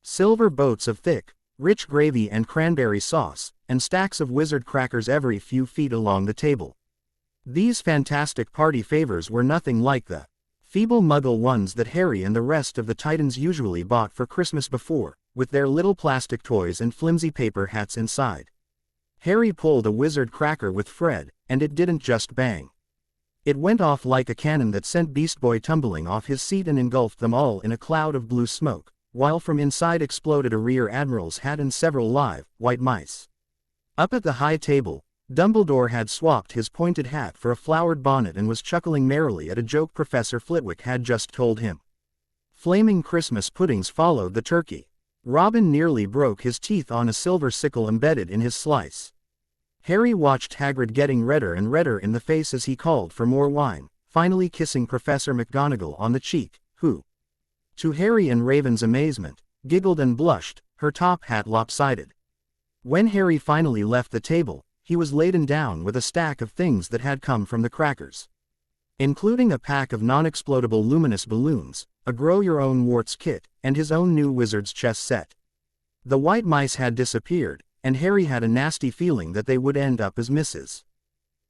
silver boats of thick, rich gravy and cranberry sauce, and stacks of wizard crackers every few feet along the table. These fantastic party favors were nothing like the feeble muggle ones that Harry and the rest of the Titans usually bought for Christmas before, with their little plastic toys and flimsy paper hats inside. Harry pulled a wizard cracker with Fred, and it didn't just bang. It went off like a cannon that sent Beast Boy tumbling off his seat and engulfed them all in a cloud of blue smoke, while from inside exploded a rear admiral's hat and several live, white mice. Up at the high table, Dumbledore had swapped his pointed hat for a flowered bonnet and was chuckling merrily at a joke Professor Flitwick had just told him. Flaming Christmas puddings followed the turkey. Robin nearly broke his teeth on a silver sickle embedded in his slice. Harry watched Hagrid getting redder and redder in the face as he called for more wine, finally kissing Professor McGonagall on the cheek, who, to Harry and Raven's amazement, giggled and blushed, her top hat lopsided. When Harry finally left the table, he was laden down with a stack of things that had come from the crackers, including a pack of non-explodable luminous balloons, a grow-your-own warts kit, and his own new wizard's chess set. The white mice had disappeared, and Harry had a nasty feeling that they would end up as Mrs.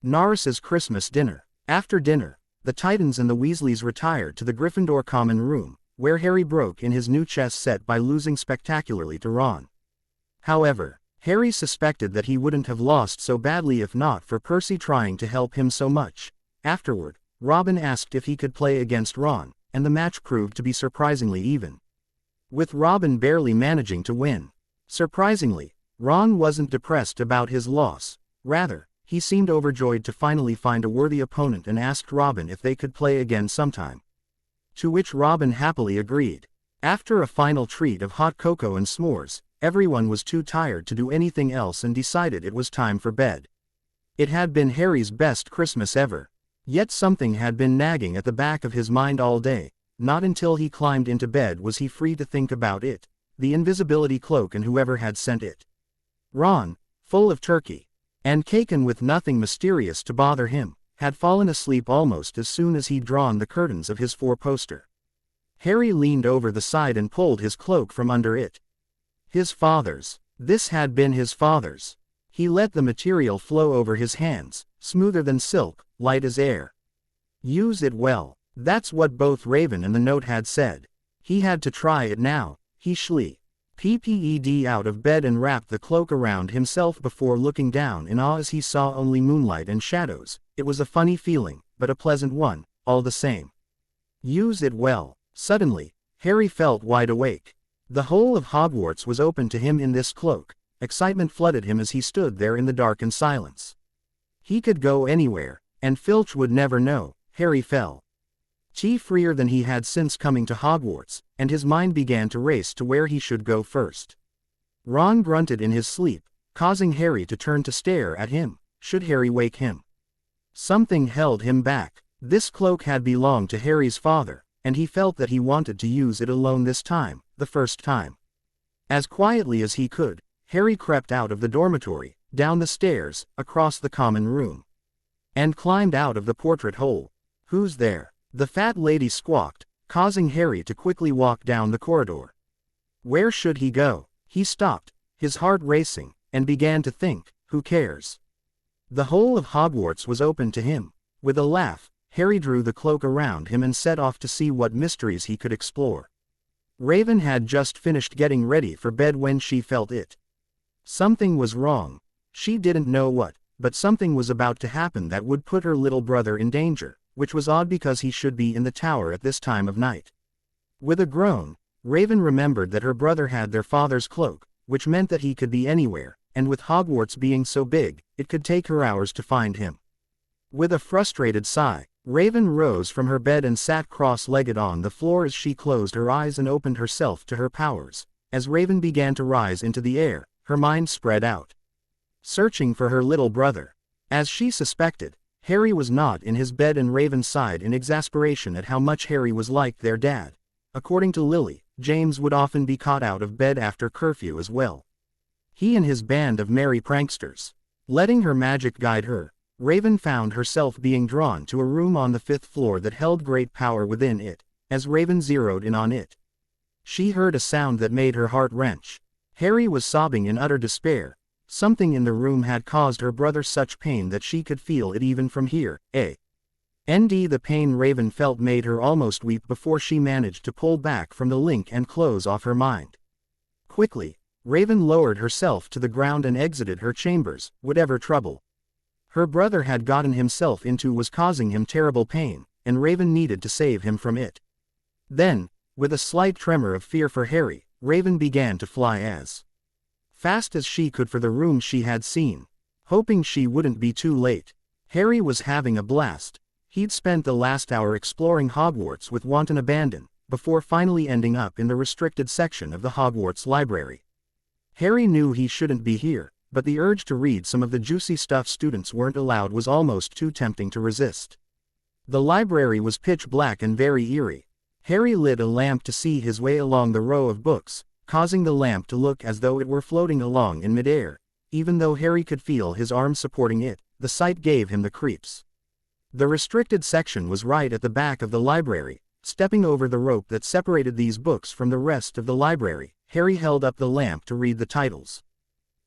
Norris's Christmas dinner. After dinner, the Titans and the Weasleys retired to the Gryffindor common room, where Harry broke in his new chess set by losing spectacularly to Ron. However, Harry suspected that he wouldn't have lost so badly if not for Percy trying to help him so much. Afterward, Robin asked if he could play against Ron, and the match proved to be surprisingly even, with Robin barely managing to win. Surprisingly, Ron wasn't depressed about his loss. Rather, he seemed overjoyed to finally find a worthy opponent and asked Robin if they could play again sometime. To which Robin happily agreed. After a final treat of hot cocoa and s'mores, everyone was too tired to do anything else and decided it was time for bed. It had been Harry's best Christmas ever. Yet something had been nagging at the back of his mind all day. Not until he climbed into bed was he free to think about it, the invisibility cloak and whoever had sent it. Ron, full of turkey and cake and with nothing mysterious to bother him, had fallen asleep almost as soon as he'd drawn the curtains of his four-poster. Harry leaned over the side and pulled his cloak from under it. His father's. This had been his father's. He let the material flow over his hands, smoother than silk, light as air. Use it well. That's what both Raven and the note had said. He had to try it now. He PPED out of bed and wrapped the cloak around himself before looking down in awe as he saw only moonlight and shadows. It was a funny feeling, but a pleasant one, all the same. Use it well. Suddenly, Harry felt wide awake. The whole of Hogwarts was open to him in this cloak. Excitement flooded him as he stood there in the dark and silence. He could go anywhere, and Filch would never know. Harry felt freer than he had since coming to Hogwarts, and his mind began to race to where he should go first. Ron grunted in his sleep, causing Harry to turn to stare at him. Should Harry wake him? Something held him back. This cloak had belonged to Harry's father, and he felt that he wanted to use it alone this time, the first time. As quietly as he could, Harry crept out of the dormitory, down the stairs, across the common room, and climbed out of the portrait hole. Who's there? The fat lady squawked, causing Harry to quickly walk down the corridor. Where should he go? He stopped, his heart racing, and began to think, who cares? The whole of Hogwarts was open to him. With a laugh, Harry drew the cloak around him and set off to see what mysteries he could explore. Raven had just finished getting ready for bed when she felt it. Something was wrong. She didn't know what, but something was about to happen that would put her little brother in danger, which was odd because he should be in the tower at this time of night. With a groan, Raven remembered that her brother had their father's cloak, which meant that he could be anywhere, and with Hogwarts being so big, it could take her hours to find him. With a frustrated sigh, Raven rose from her bed and sat cross-legged on the floor as she closed her eyes and opened herself to her powers. As Raven began to rise into the air, her mind spread out, searching for her little brother. As she suspected, Harry was not in his bed, and Raven sighed in exasperation at how much Harry was like their dad. According to Lily, James would often be caught out of bed after curfew as well. He and his band of merry pranksters. Letting her magic guide her, Raven found herself being drawn to a room on the 5th floor that held great power within it. As Raven zeroed in on it, she heard a sound that made her heart wrench. Harry was sobbing in utter despair. Something in the room had caused her brother such pain that she could feel it even from here. The pain Raven felt made her almost weep before she managed to pull back from the link and close off her mind. Quickly, Raven lowered herself to the ground and exited her chambers. Whatever trouble her brother had gotten himself into was causing him terrible pain, and Raven needed to save him from it. Then, with a slight tremor of fear for Harry, Raven began to fly as fast as she could for the room she had seen, hoping she wouldn't be too late. Harry was having a blast. He'd spent the last hour exploring Hogwarts with wanton abandon, before finally ending up in the restricted section of the Hogwarts library. Harry knew he shouldn't be here, but the urge to read some of the juicy stuff students weren't allowed was almost too tempting to resist. The library was pitch black and very eerie. Harry lit a lamp to see his way along the row of books, causing the lamp to look as though it were floating along in midair. Even though Harry could feel his arms supporting it, the sight gave him the creeps. The restricted section was right at the back of the library. Stepping over the rope that separated these books from the rest of the library, Harry held up the lamp to read the titles.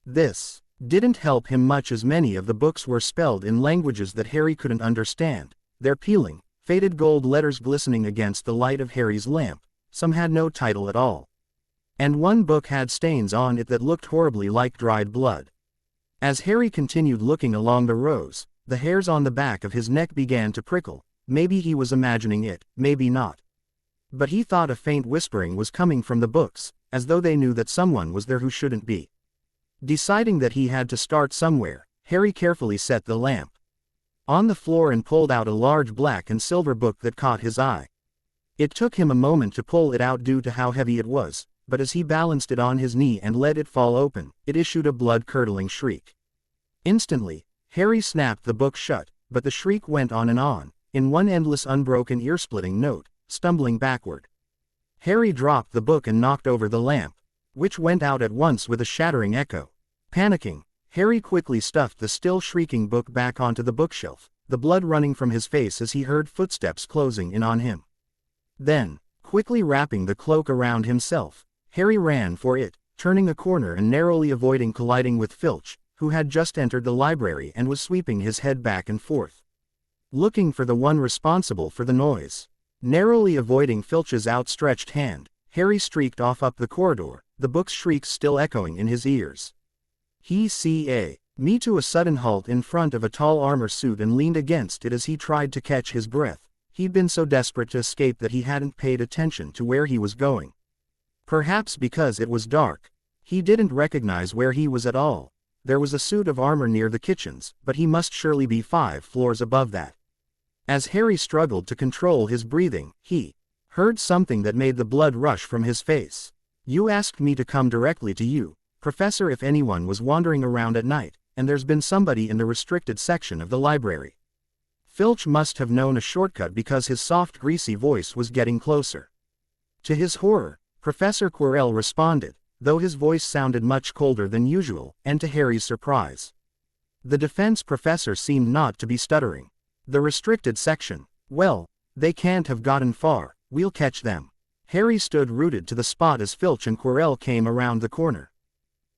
This didn't help him much as many of the books were spelled in languages that Harry couldn't understand, their peeling, faded gold letters glistening against the light of Harry's lamp. Some had no title at all. And one book had stains on it that looked horribly like dried blood. As Harry continued looking along the rows, the hairs on the back of his neck began to prickle. Maybe he was imagining it, maybe not. But he thought a faint whispering was coming from the books, as though they knew that someone was there who shouldn't be. Deciding that he had to start somewhere, Harry carefully set the lamp on the floor and pulled out a large black and silver book that caught his eye. It took him a moment to pull it out due to how heavy it was, but as he balanced it on his knee and let it fall open, it issued a blood-curdling shriek. Instantly, Harry snapped the book shut, but the shriek went on, in one endless unbroken ear-splitting note, stumbling backward. Harry dropped the book and knocked over the lamp, which went out at once with a shattering echo. Panicking, Harry quickly stuffed the still shrieking book back onto the bookshelf, the blood running from his face as he heard footsteps closing in on him. Then, quickly wrapping the cloak around himself, Harry ran for it, turning a corner and narrowly avoiding colliding with Filch, who had just entered the library and was sweeping his head back and forth, looking for the one responsible for the noise. Narrowly avoiding Filch's outstretched hand, Harry streaked off up the corridor, the book's shrieks still echoing in his ears. He me to a sudden halt in front of a tall armor suit and leaned against it as he tried to catch his breath. He'd been so desperate to escape that he hadn't paid attention to where he was going. Perhaps because it was dark. He didn't recognize where he was at all. There was a suit of armor near the kitchens, but he must surely be 5 floors above that. As Harry struggled to control his breathing, he heard something that made the blood rush from his face. "You asked me to come directly to you, Professor. If anyone was wandering around at night, and there's been somebody in the restricted section of the library." Filch must have known a shortcut because his soft greasy voice was getting closer. To his horror, Professor Quirrell responded, though his voice sounded much colder than usual, and to Harry's surprise, the defense professor seemed not to be stuttering. "The restricted section. Well, they can't have gotten far. We'll catch them." Harry stood rooted to the spot as Filch and Quirrell came around the corner.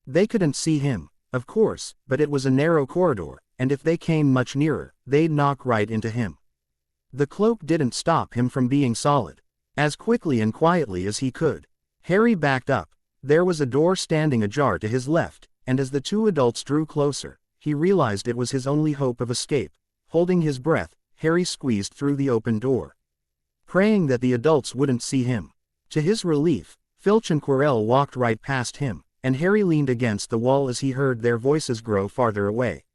They couldn't see him, of course, but it was a narrow corridor, and if they came much nearer, they'd knock right into him. The cloak didn't stop him from being solid. As quickly and quietly as he could, Harry backed up. There was a door standing ajar to his left, and as the two adults drew closer, he realized it was his only hope of escape. Holding his breath, Harry squeezed through the open door, praying that the adults wouldn't see him. To his relief, Filch and Quirrell walked right past him, and Harry leaned against the wall as he heard their voices grow farther away.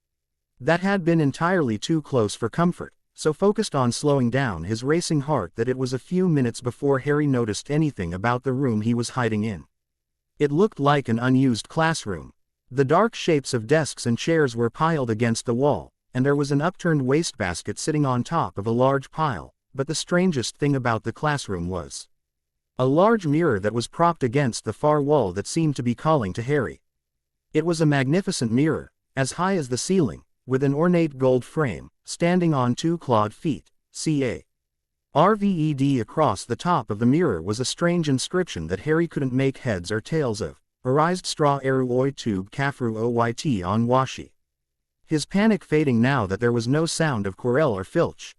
That had been entirely too close for comfort, so focused on slowing down his racing heart that it was a few minutes before Harry noticed anything about the room he was hiding in. It looked like an unused classroom. The dark shapes of desks and chairs were piled against the wall, and there was an upturned wastebasket sitting on top of a large pile, but the strangest thing about the classroom was a large mirror that was propped against the far wall that seemed to be calling to Harry. It was a magnificent mirror, as high as the ceiling, with an ornate gold frame, standing on 2 clawed feet, ca. RVED. Across the top of the mirror was a strange inscription that Harry couldn't make heads or tails of. Erised straw eru oi tube kafru oyt on washi. His panic fading now that there was no sound of Quirrell or Filch.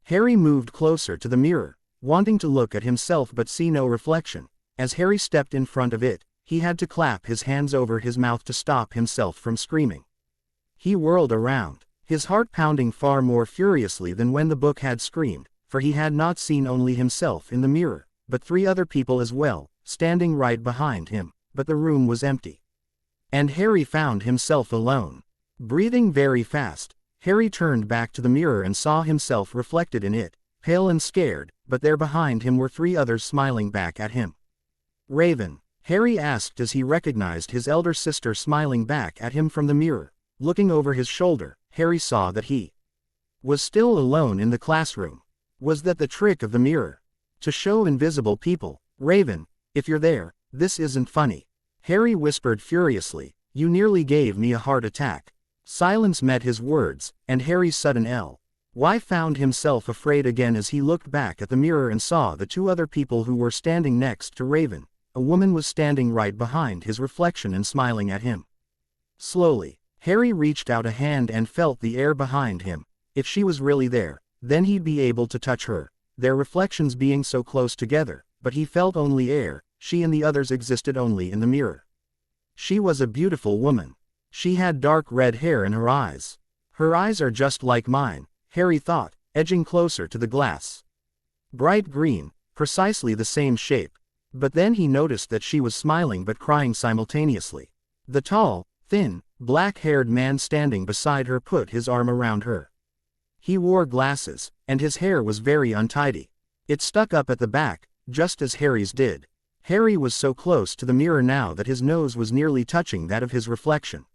Harry moved closer to the mirror, wanting to look at himself but see no reflection. As Harry stepped in front of it, he had to clap his hands over his mouth to stop himself from screaming. He whirled around, his heart pounding far more furiously than when the book had screamed, for he had not seen only himself in the mirror, but 3 other people as well, standing right behind him, but the room was empty. And Harry found himself alone. Breathing very fast, Harry turned back to the mirror and saw himself reflected in it, pale and scared, but there behind him were 3 others smiling back at him. "Raven?" Harry asked as he recognized his elder sister smiling back at him from the mirror. Looking over his shoulder, Harry saw that he was still alone in the classroom. Was that the trick of the mirror? To show invisible people? "Raven, if you're there, this isn't funny." Harry whispered furiously, "You nearly gave me a heart attack." Silence met his words, and Harry's sudden L.Y. found himself afraid again as he looked back at the mirror and saw the 2 other people who were standing next to Raven. A woman was standing right behind his reflection and smiling at him. Slowly, Harry reached out a hand and felt the air behind him. If she was really there, then he'd be able to touch her, their reflections being so close together, but he felt only air. She and the others existed only in the mirror. She was a beautiful woman. She had dark red hair and her eyes. "Her eyes are just like mine," Harry thought, edging closer to the glass. Bright green, precisely the same shape. But then he noticed that she was smiling but crying simultaneously. The tall, thin, black-haired man standing beside her put his arm around her. He wore glasses, and his hair was very untidy. It stuck up at the back, just as Harry's did. Harry was so close to the mirror now that his nose was nearly touching that of his reflection.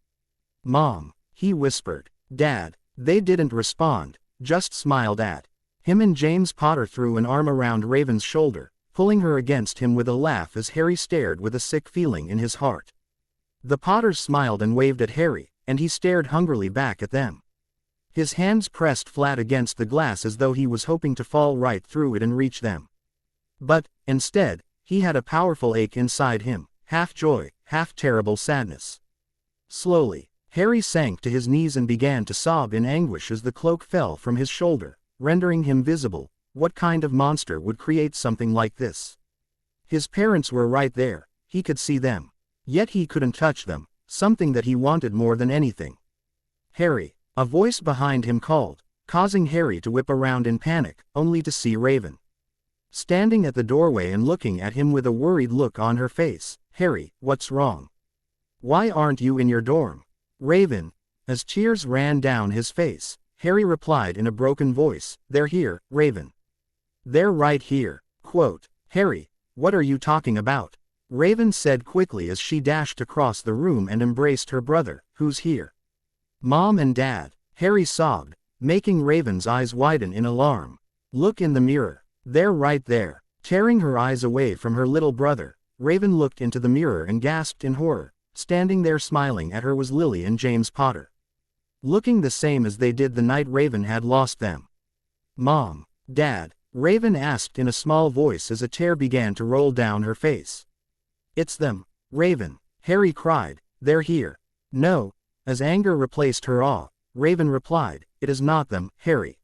"Mom," he whispered. "Dad." They didn't respond, just smiled at him, and James Potter threw an arm around Raven's shoulder, pulling her against him with a laugh as Harry stared with a sick feeling in his heart. The Potters smiled and waved at Harry, and he stared hungrily back at them. His hands pressed flat against the glass as though he was hoping to fall right through it and reach them. But, instead, he had a powerful ache inside him, half joy, half terrible sadness. Slowly, Harry sank to his knees and began to sob in anguish as the cloak fell from his shoulder, rendering him visible. What kind of monster would create something like this? His parents were right there, he could see them. Yet he couldn't touch them, something that he wanted more than anything. "Harry," a voice behind him called. causing Harry to whip around in panic, only to see Raven standing at the doorway and looking at him with a worried look on her face. "Harry, what's wrong? Why aren't you in your dorm?" Raven, as tears ran down his face, Harry replied in a broken voice, "They're here, Raven. They're right here." Quote, "Harry, what are you talking about?" Raven said quickly as she dashed across the room and embraced her brother. "Who's here?" "Mom and Dad," Harry sobbed, making Raven's eyes widen in alarm. "Look in the mirror. They're right there." Tearing her eyes away from her little brother, Raven looked into the mirror and gasped in horror. Standing there smiling at her was Lily and James Potter, looking the same as they did the night Raven had lost them. "Mom, Dad?" Raven asked in a small voice as a tear began to roll down her face. "It's them, Raven," Harry cried. "They're here." "No," as anger replaced her awe, Raven replied, "It is not them, Harry.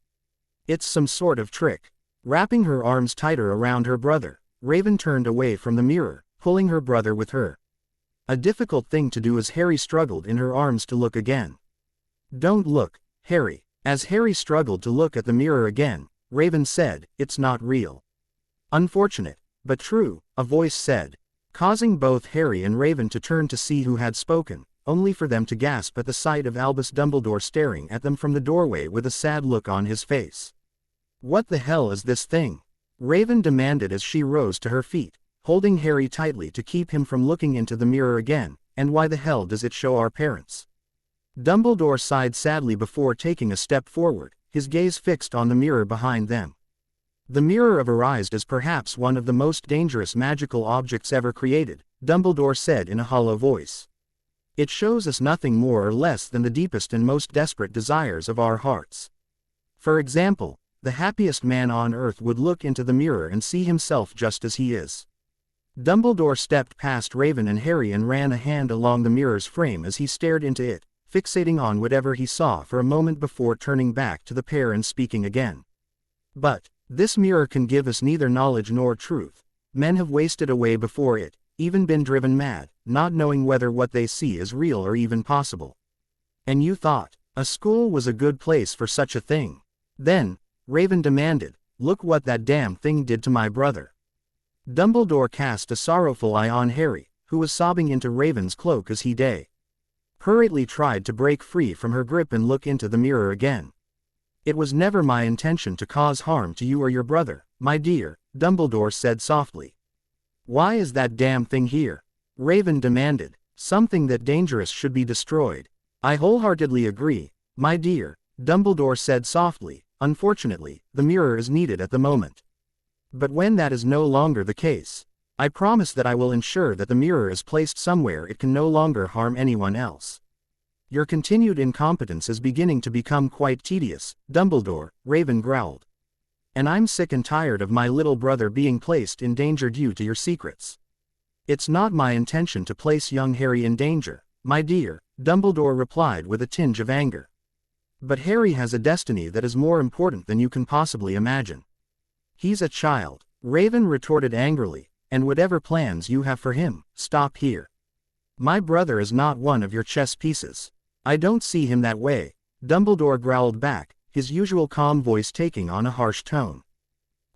It's some sort of trick." Wrapping her arms tighter around her brother, Raven turned away from the mirror, pulling her brother with her. A difficult thing to do as Harry struggled in her arms to look again. "Don't look, Harry." As Harry struggled to look at the mirror again, Raven said, "It's not real." "Unfortunate, but true," a voice said, causing both Harry and Raven to turn to see who had spoken, only for them to gasp at the sight of Albus Dumbledore staring at them from the doorway with a sad look on his face. "What the hell is this thing?" Raven demanded as she rose to her feet, holding Harry tightly to keep him from looking into the mirror again. "And why the hell does it show our parents?" Dumbledore sighed sadly before taking a step forward, his gaze fixed on the mirror behind them. "The Mirror of Erised is perhaps one of the most dangerous magical objects ever created," Dumbledore said in a hollow voice. "It shows us nothing more or less than the deepest and most desperate desires of our hearts. For example, the happiest man on earth would look into the mirror and see himself just as he is." Dumbledore stepped past Raven and Harry and ran a hand along the mirror's frame as he stared into it, fixating on whatever he saw for a moment before turning back to the pair and speaking again. "But this mirror can give us neither knowledge nor truth. Men have wasted away before it, even been driven mad, not knowing whether what they see is real or even possible. And you thought a school was a good place for such a thing? Then," Raven demanded, "look what that damn thing did to my brother." Dumbledore cast a sorrowful eye on Harry, who was sobbing into Raven's cloak as he hurriedly tried to break free from her grip and look into the mirror again. "It was never my intention to cause harm to you or your brother, my dear," Dumbledore said softly. "Why is that damn thing here?" Raven demanded. "Something that dangerous should be destroyed." "I wholeheartedly agree, my dear," Dumbledore said softly. "Unfortunately, the mirror is needed at the moment. But when that is no longer the case, I promise that I will ensure that the mirror is placed somewhere it can no longer harm anyone else." "Your continued incompetence is beginning to become quite tedious, Dumbledore," Raven growled. "And I'm sick and tired of my little brother being placed in danger due to your secrets." "It's not my intention to place young Harry in danger, my dear," Dumbledore replied with a tinge of anger. "But Harry has a destiny that is more important than you can possibly imagine." "He's a child," Raven retorted angrily, "and whatever plans you have for him, stop here. My brother is not one of your chess pieces." "I don't see him that way," Dumbledore growled back, his usual calm voice taking on a harsh tone.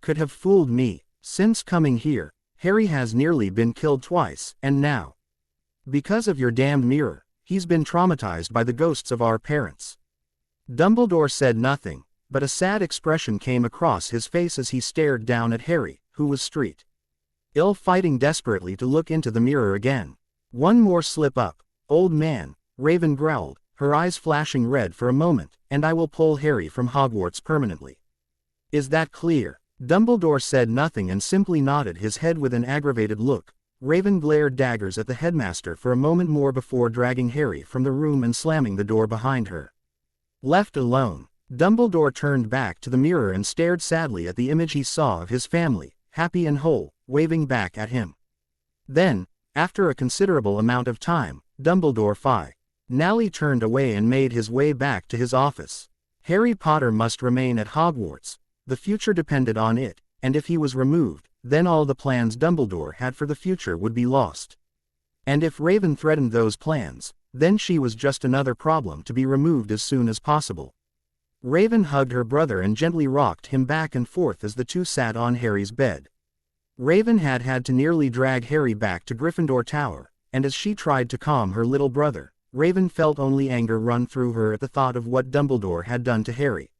"Could have fooled me. Since coming here, Harry has nearly been killed twice, and now, because of your damned mirror, he's been traumatized by the ghosts of our parents." Dumbledore said nothing, but a sad expression came across his face as he stared down at Harry, who was fighting desperately to look into the mirror again. "One more slip up, old man," Raven growled, her eyes flashing red for a moment, "and I will pull Harry from Hogwarts permanently. Is that clear?" Dumbledore said nothing and simply nodded his head with an aggravated look. Raven glared daggers at the headmaster for a moment more before dragging Harry from the room and slamming the door behind her. Left alone, Dumbledore turned back to the mirror and stared sadly at the image he saw of his family, happy and whole, waving back at him. Then, after a considerable amount of time, Dumbledore finally turned away and made his way back to his office. Harry Potter must remain at Hogwarts. The future depended on it, and if he was removed, then all the plans Dumbledore had for the future would be lost. And if Raven threatened those plans, then she was just another problem to be removed as soon as possible. Raven hugged her brother and gently rocked him back and forth as the two sat on Harry's bed. Raven had had to nearly drag Harry back to Gryffindor Tower, and as she tried to calm her little brother, Raven felt only anger run through her at the thought of what Dumbledore had done to Harry.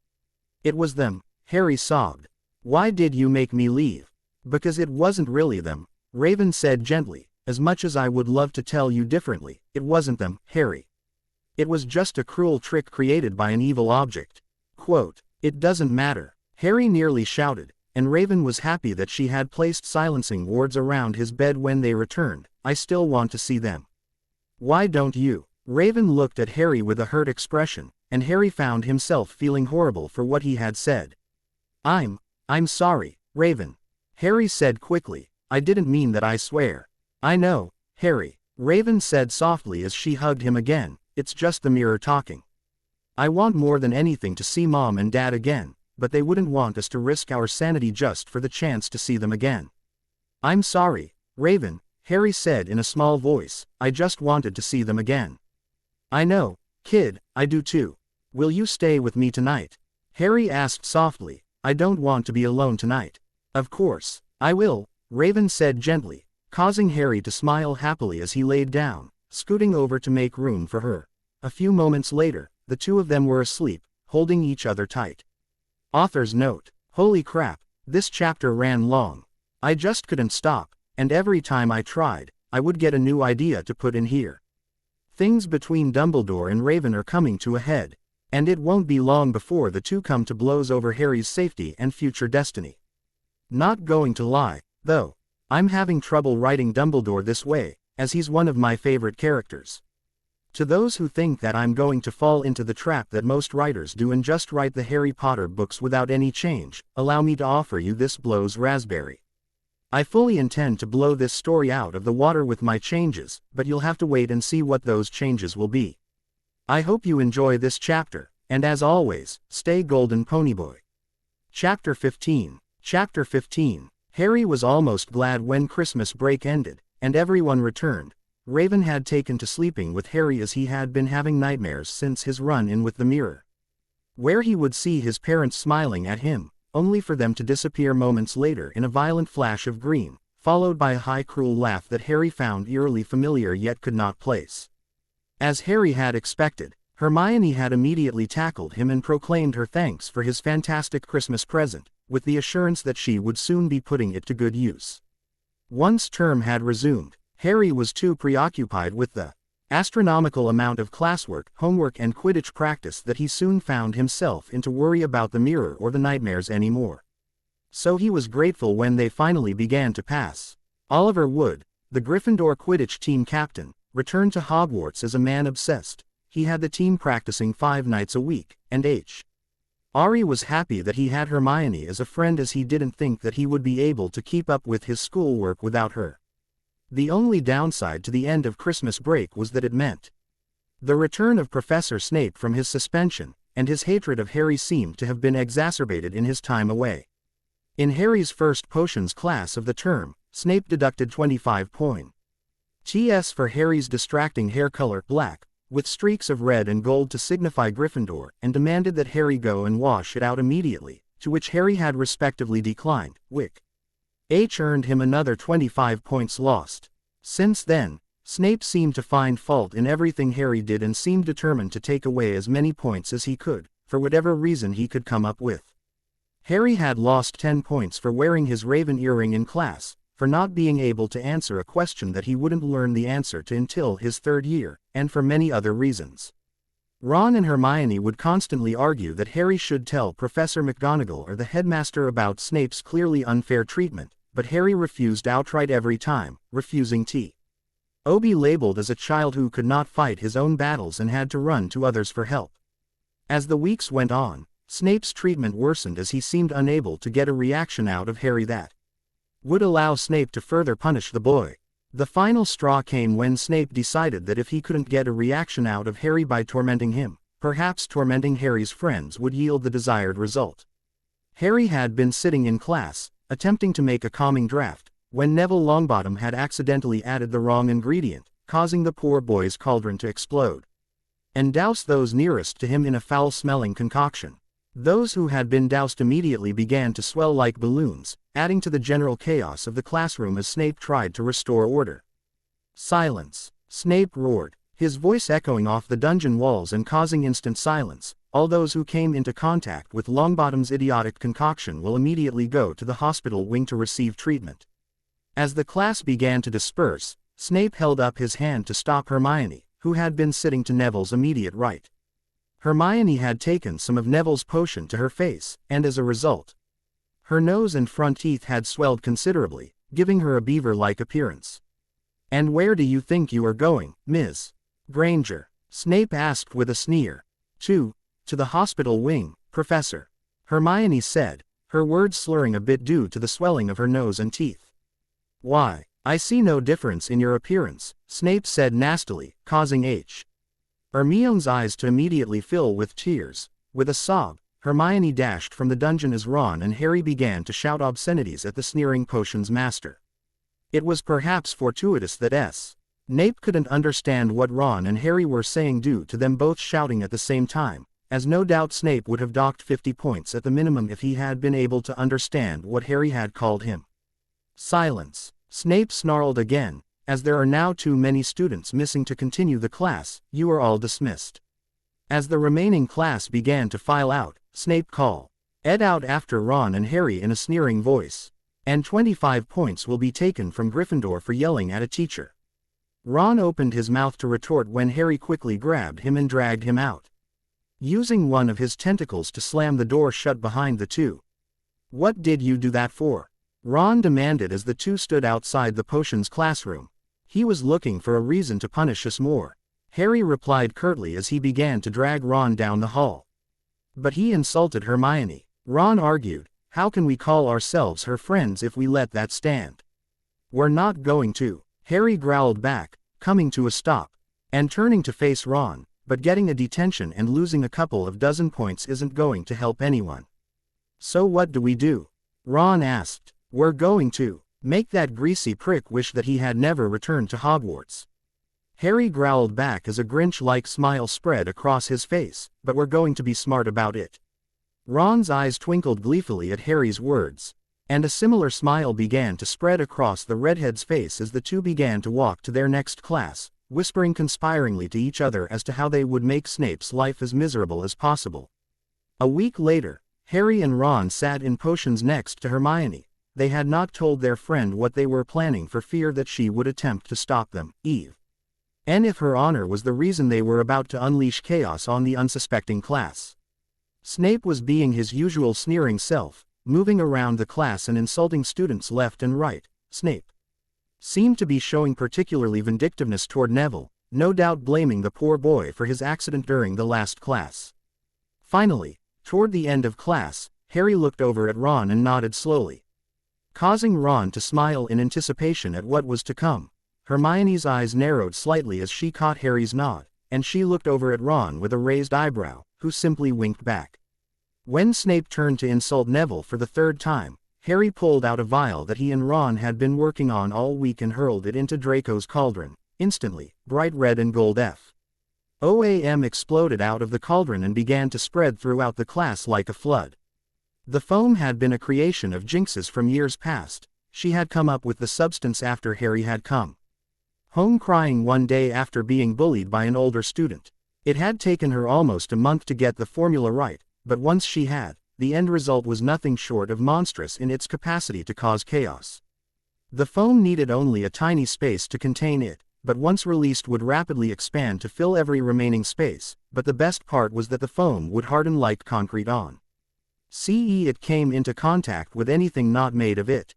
"It was them," Harry sobbed. "Why did you make me leave?" "Because it wasn't really them," Raven said gently, "as much as I would love to tell you differently, it wasn't them, Harry. It was just a cruel trick created by an evil object." Quote, "It doesn't matter," Harry nearly shouted, and Raven was happy that she had placed silencing wards around his bed when they returned. "I still want to see them." "Why don't you?" Raven looked at Harry with a hurt expression, and Harry found himself feeling horrible for what he had said. I'm sorry, Raven," Harry said quickly. "I didn't mean that, I swear." "I know, Harry," Raven said softly as she hugged him again. "It's just the mirror talking. I want more than anything to see Mom and Dad again, but they wouldn't want us to risk our sanity just for the chance to see them again." "I'm sorry, Raven," Harry said in a small voice. "I just wanted to see them again." "I know, kid, I do too. Will you stay with me tonight?" Harry asked softly. "I don't want to be alone tonight." "Of course, I will," Raven said gently, causing Harry to smile happily as he laid down, scooting over to make room for her. A few moments later, the two of them were asleep, holding each other tight. Author's note: holy crap, this chapter ran long. I just couldn't stop, and every time I tried, I would get a new idea to put in here. Things between Dumbledore and Raven are coming to a head, and it won't be long before the two come to blows over Harry's safety and future destiny. Not going to lie, though, I'm having trouble writing Dumbledore this way, as he's one of my favorite characters. To those who think that I'm going to fall into the trap that most writers do and just write the Harry Potter books without any change, allow me to offer you this blows raspberry. I fully intend to blow this story out of the water with my changes, but you'll have to wait and see what those changes will be. I hope you enjoy this chapter, and as always, stay golden ponyboy. Chapter 15. Chapter 15. Harry was almost glad when Christmas break ended, and everyone returned. Raven had taken to sleeping with Harry as he had been having nightmares since his run-in with the mirror, where he would see his parents smiling at him, only for them to disappear moments later in a violent flash of green, followed by a high cruel laugh that Harry found eerily familiar yet could not place. As Harry had expected, Hermione had immediately tackled him and proclaimed her thanks for his fantastic Christmas present, with the assurance that she would soon be putting it to good use. Once term had resumed, Harry was too preoccupied with the astronomical amount of classwork, homework and Quidditch practice that he soon found himself in to worry about the mirror or the nightmares anymore. So he was grateful when they finally began to pass. Oliver Wood, the Gryffindor Quidditch team captain, returned to Hogwarts as a man obsessed. He had the team practicing 5 nights a week, and Ari was happy that he had Hermione as a friend, as he didn't think that he would be able to keep up with his schoolwork without her. The only downside to the end of Christmas break was that it meant the return of Professor Snape from his suspension, and his hatred of Harry seemed to have been exacerbated in his time away. In Harry's first potions class of the term, Snape deducted 25 points for Harry's distracting hair color black, with streaks of red and gold to signify Gryffindor, and demanded that Harry go and wash it out immediately, to which Harry had respectively declined. Wick earned him another 25 points lost. Since then, Snape seemed to find fault in everything Harry did and seemed determined to take away as many points as he could, for whatever reason he could come up with. Harry had lost 10 points for wearing his raven earring in class, for not being able to answer a question that he wouldn't learn the answer to until his 3rd year, and for many other reasons. Ron and Hermione would constantly argue that Harry should tell Professor McGonagall or the headmaster about Snape's clearly unfair treatment, but Harry refused outright every time, refusing to be labeled as a child who could not fight his own battles and had to run to others for help. As the weeks went on, Snape's treatment worsened as he seemed unable to get a reaction out of Harry that would allow Snape to further punish the boy. The final straw came when Snape decided that if he couldn't get a reaction out of Harry by tormenting him, perhaps tormenting Harry's friends would yield the desired result. Harry had been sitting in class, attempting to make a calming draft, when Neville Longbottom had accidentally added the wrong ingredient, causing the poor boy's cauldron to explode and douse those nearest to him in a foul-smelling concoction. Those who had been doused immediately began to swell like balloons, adding to the general chaos of the classroom as Snape tried to restore order. "Silence!" Snape roared, his voice echoing off the dungeon walls and causing instant silence. "All those who came into contact with Longbottom's idiotic concoction will immediately go to the hospital wing to receive treatment." As the class began to disperse, Snape held up his hand to stop Hermione, who had been sitting to Neville's immediate right. Hermione had taken some of Neville's potion to her face, and as a result, her nose and front teeth had swelled considerably, giving her a beaver-like appearance. "And where do you think you are going, Ms. Granger?" Snape asked with a sneer. To the hospital wing, Professor," Hermione said, her words slurring a bit due to the swelling of her nose and teeth. "Why, I see no difference in your appearance," Snape said nastily, causing Hermione's eyes to immediately fill with tears. With a sob, Hermione dashed from the dungeon as Ron and Harry began to shout obscenities at the sneering potions master. It was perhaps fortuitous that Snape couldn't understand what Ron and Harry were saying due to them both shouting at the same time, as no doubt Snape would have docked 50 points at the minimum if he had been able to understand what Harry had called him. "Silence!" Snape snarled again. "As there are now too many students missing to continue the class, you are all dismissed." As the remaining class began to file out, Snape called Ed out after Ron and Harry in a sneering voice. "And 25 points will be taken from Gryffindor for yelling at a teacher." Ron opened his mouth to retort when Harry quickly grabbed him and dragged him out, using one of his tentacles to slam the door shut behind the two. "What did you do that for?" Ron demanded as the two stood outside the potions classroom. "He was looking for a reason to punish us more," Harry replied curtly as he began to drag Ron down the hall. "But he insulted Hermione," Ron argued. "How can we call ourselves her friends if we let that stand?" "We're not going to," Harry growled back, coming to a stop, and turning to face Ron. "But getting a detention and losing a couple of dozen points isn't going to help anyone." "So what do we do?" Ron asked. "We're going to make that greasy prick wish that he had never returned to Hogwarts," Harry growled back as a Grinch-like smile spread across his face. "But we're going to be smart about it." Ron's eyes twinkled gleefully at Harry's words, and a similar smile began to spread across the redhead's face as the two began to walk to their next class, whispering conspiringly to each other as to how they would make Snape's life as miserable as possible. A week later, Harry and Ron sat in potions next to Hermione. They had not told their friend what they were planning for fear that she would attempt to stop them, and if her honor was the reason they were about to unleash chaos on the unsuspecting class. Snape was being his usual sneering self, moving around the class and insulting students left and right. Snape seemed to be showing particularly vindictiveness toward Neville, no doubt blaming the poor boy for his accident during the last class. Finally, toward the end of class, Harry looked over at Ron and nodded slowly, causing Ron to smile in anticipation at what was to come. Hermione's eyes narrowed slightly as she caught Harry's nod, and she looked over at Ron with a raised eyebrow, who simply winked back. When Snape turned to insult Neville for the third time, Harry pulled out a vial that he and Ron had been working on all week and hurled it into Draco's cauldron. Instantly, bright red and gold FOAM exploded out of the cauldron and began to spread throughout the class like a flood. The foam had been a creation of Jinx's from years past. She had come up with the substance after Harry had come home crying one day after being bullied by an older student. It had taken her almost a month to get the formula right, but once she had, the end result was nothing short of monstrous in its capacity to cause chaos. The foam needed only a tiny space to contain it, but once released would rapidly expand to fill every remaining space. But the best part was that the foam would harden like concrete on it came into contact with anything not made of it.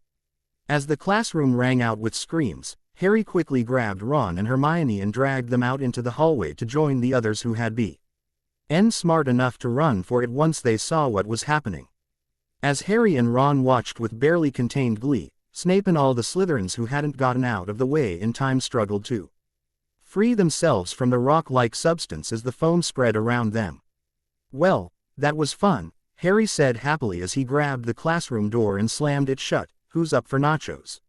As the classroom rang out with screams, Harry quickly grabbed Ron and Hermione and dragged them out into the hallway to join the others who had been smart enough to run for it once they saw what was happening. As Harry and Ron watched with barely contained glee, Snape and all the Slytherins who hadn't gotten out of the way in time struggled to free themselves from the rock-like substance as the foam spread around them. "Well, that was fun," Harry said happily as he grabbed the classroom door and slammed it shut. "Who's up for nachos?"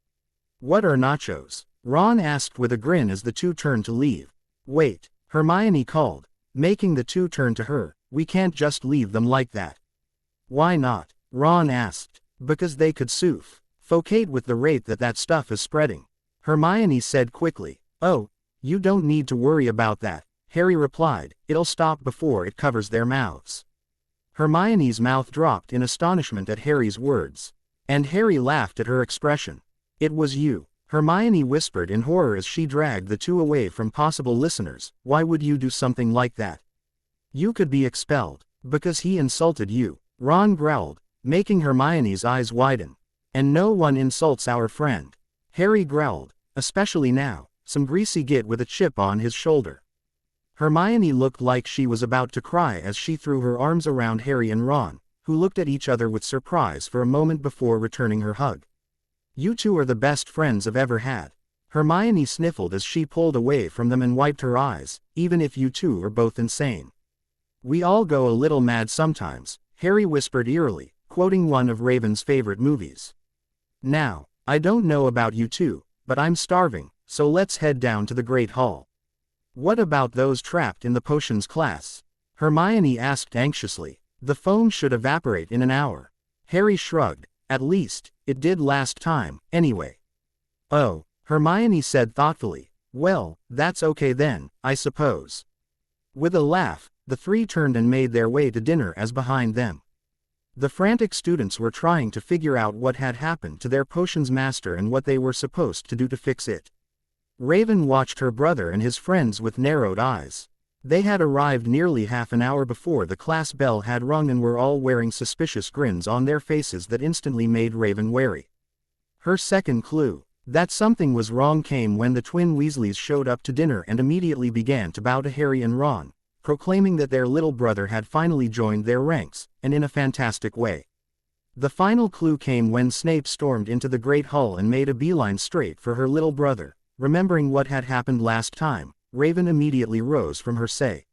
"What are nachos?" Ron asked with a grin as the two turned to leave. "Wait," Hermione called, making the two turn to her. "We can't just leave them like that." Why not? Ron asked. Because they could suffocate with the rate that stuff is spreading. Hermione said quickly. Oh, you don't need to worry about that, Harry replied. It'll stop before it covers their mouths. Hermione's mouth dropped in astonishment at Harry's words. And Harry laughed at her expression. It was you, Hermione whispered in horror as she dragged the two away from possible listeners. Why would you do something like that? You could be expelled. Because he insulted you, Ron growled, making Hermione's eyes widen. And no one insults our friend, Harry growled, especially now, some greasy git with a chip on his shoulder. Hermione looked like she was about to cry as she threw her arms around Harry and Ron, who looked at each other with surprise for a moment before returning her hug. You two are the best friends I've ever had. Hermione sniffled as she pulled away from them and wiped her eyes, even if you two are both insane. We all go a little mad sometimes, Harry whispered eerily, quoting one of Raven's favorite movies. Now, I don't know about you two, but I'm starving, so let's head down to the Great Hall. What about those trapped in the potions class? Hermione asked anxiously. The foam should evaporate in an hour. Harry shrugged. At least, it did last time, anyway. Oh, Hermione said thoughtfully. Well, that's okay then, I suppose. With a laugh, the three turned and made their way to dinner as behind them. The frantic students were trying to figure out what had happened to their potions master and what they were supposed to do to fix it. Raven watched her brother and his friends with narrowed eyes. They had arrived nearly half an hour before the class bell had rung and were all wearing suspicious grins on their faces that instantly made Raven wary. Her second clue, that something was wrong, came when the twin Weasleys showed up to dinner and immediately began to bow to Harry and Ron, proclaiming that their little brother had finally joined their ranks, and in a fantastic way. The final clue came when Snape stormed into the Great Hall and made a beeline straight for her little brother. Remembering what had happened last time, Raven immediately rose from her seat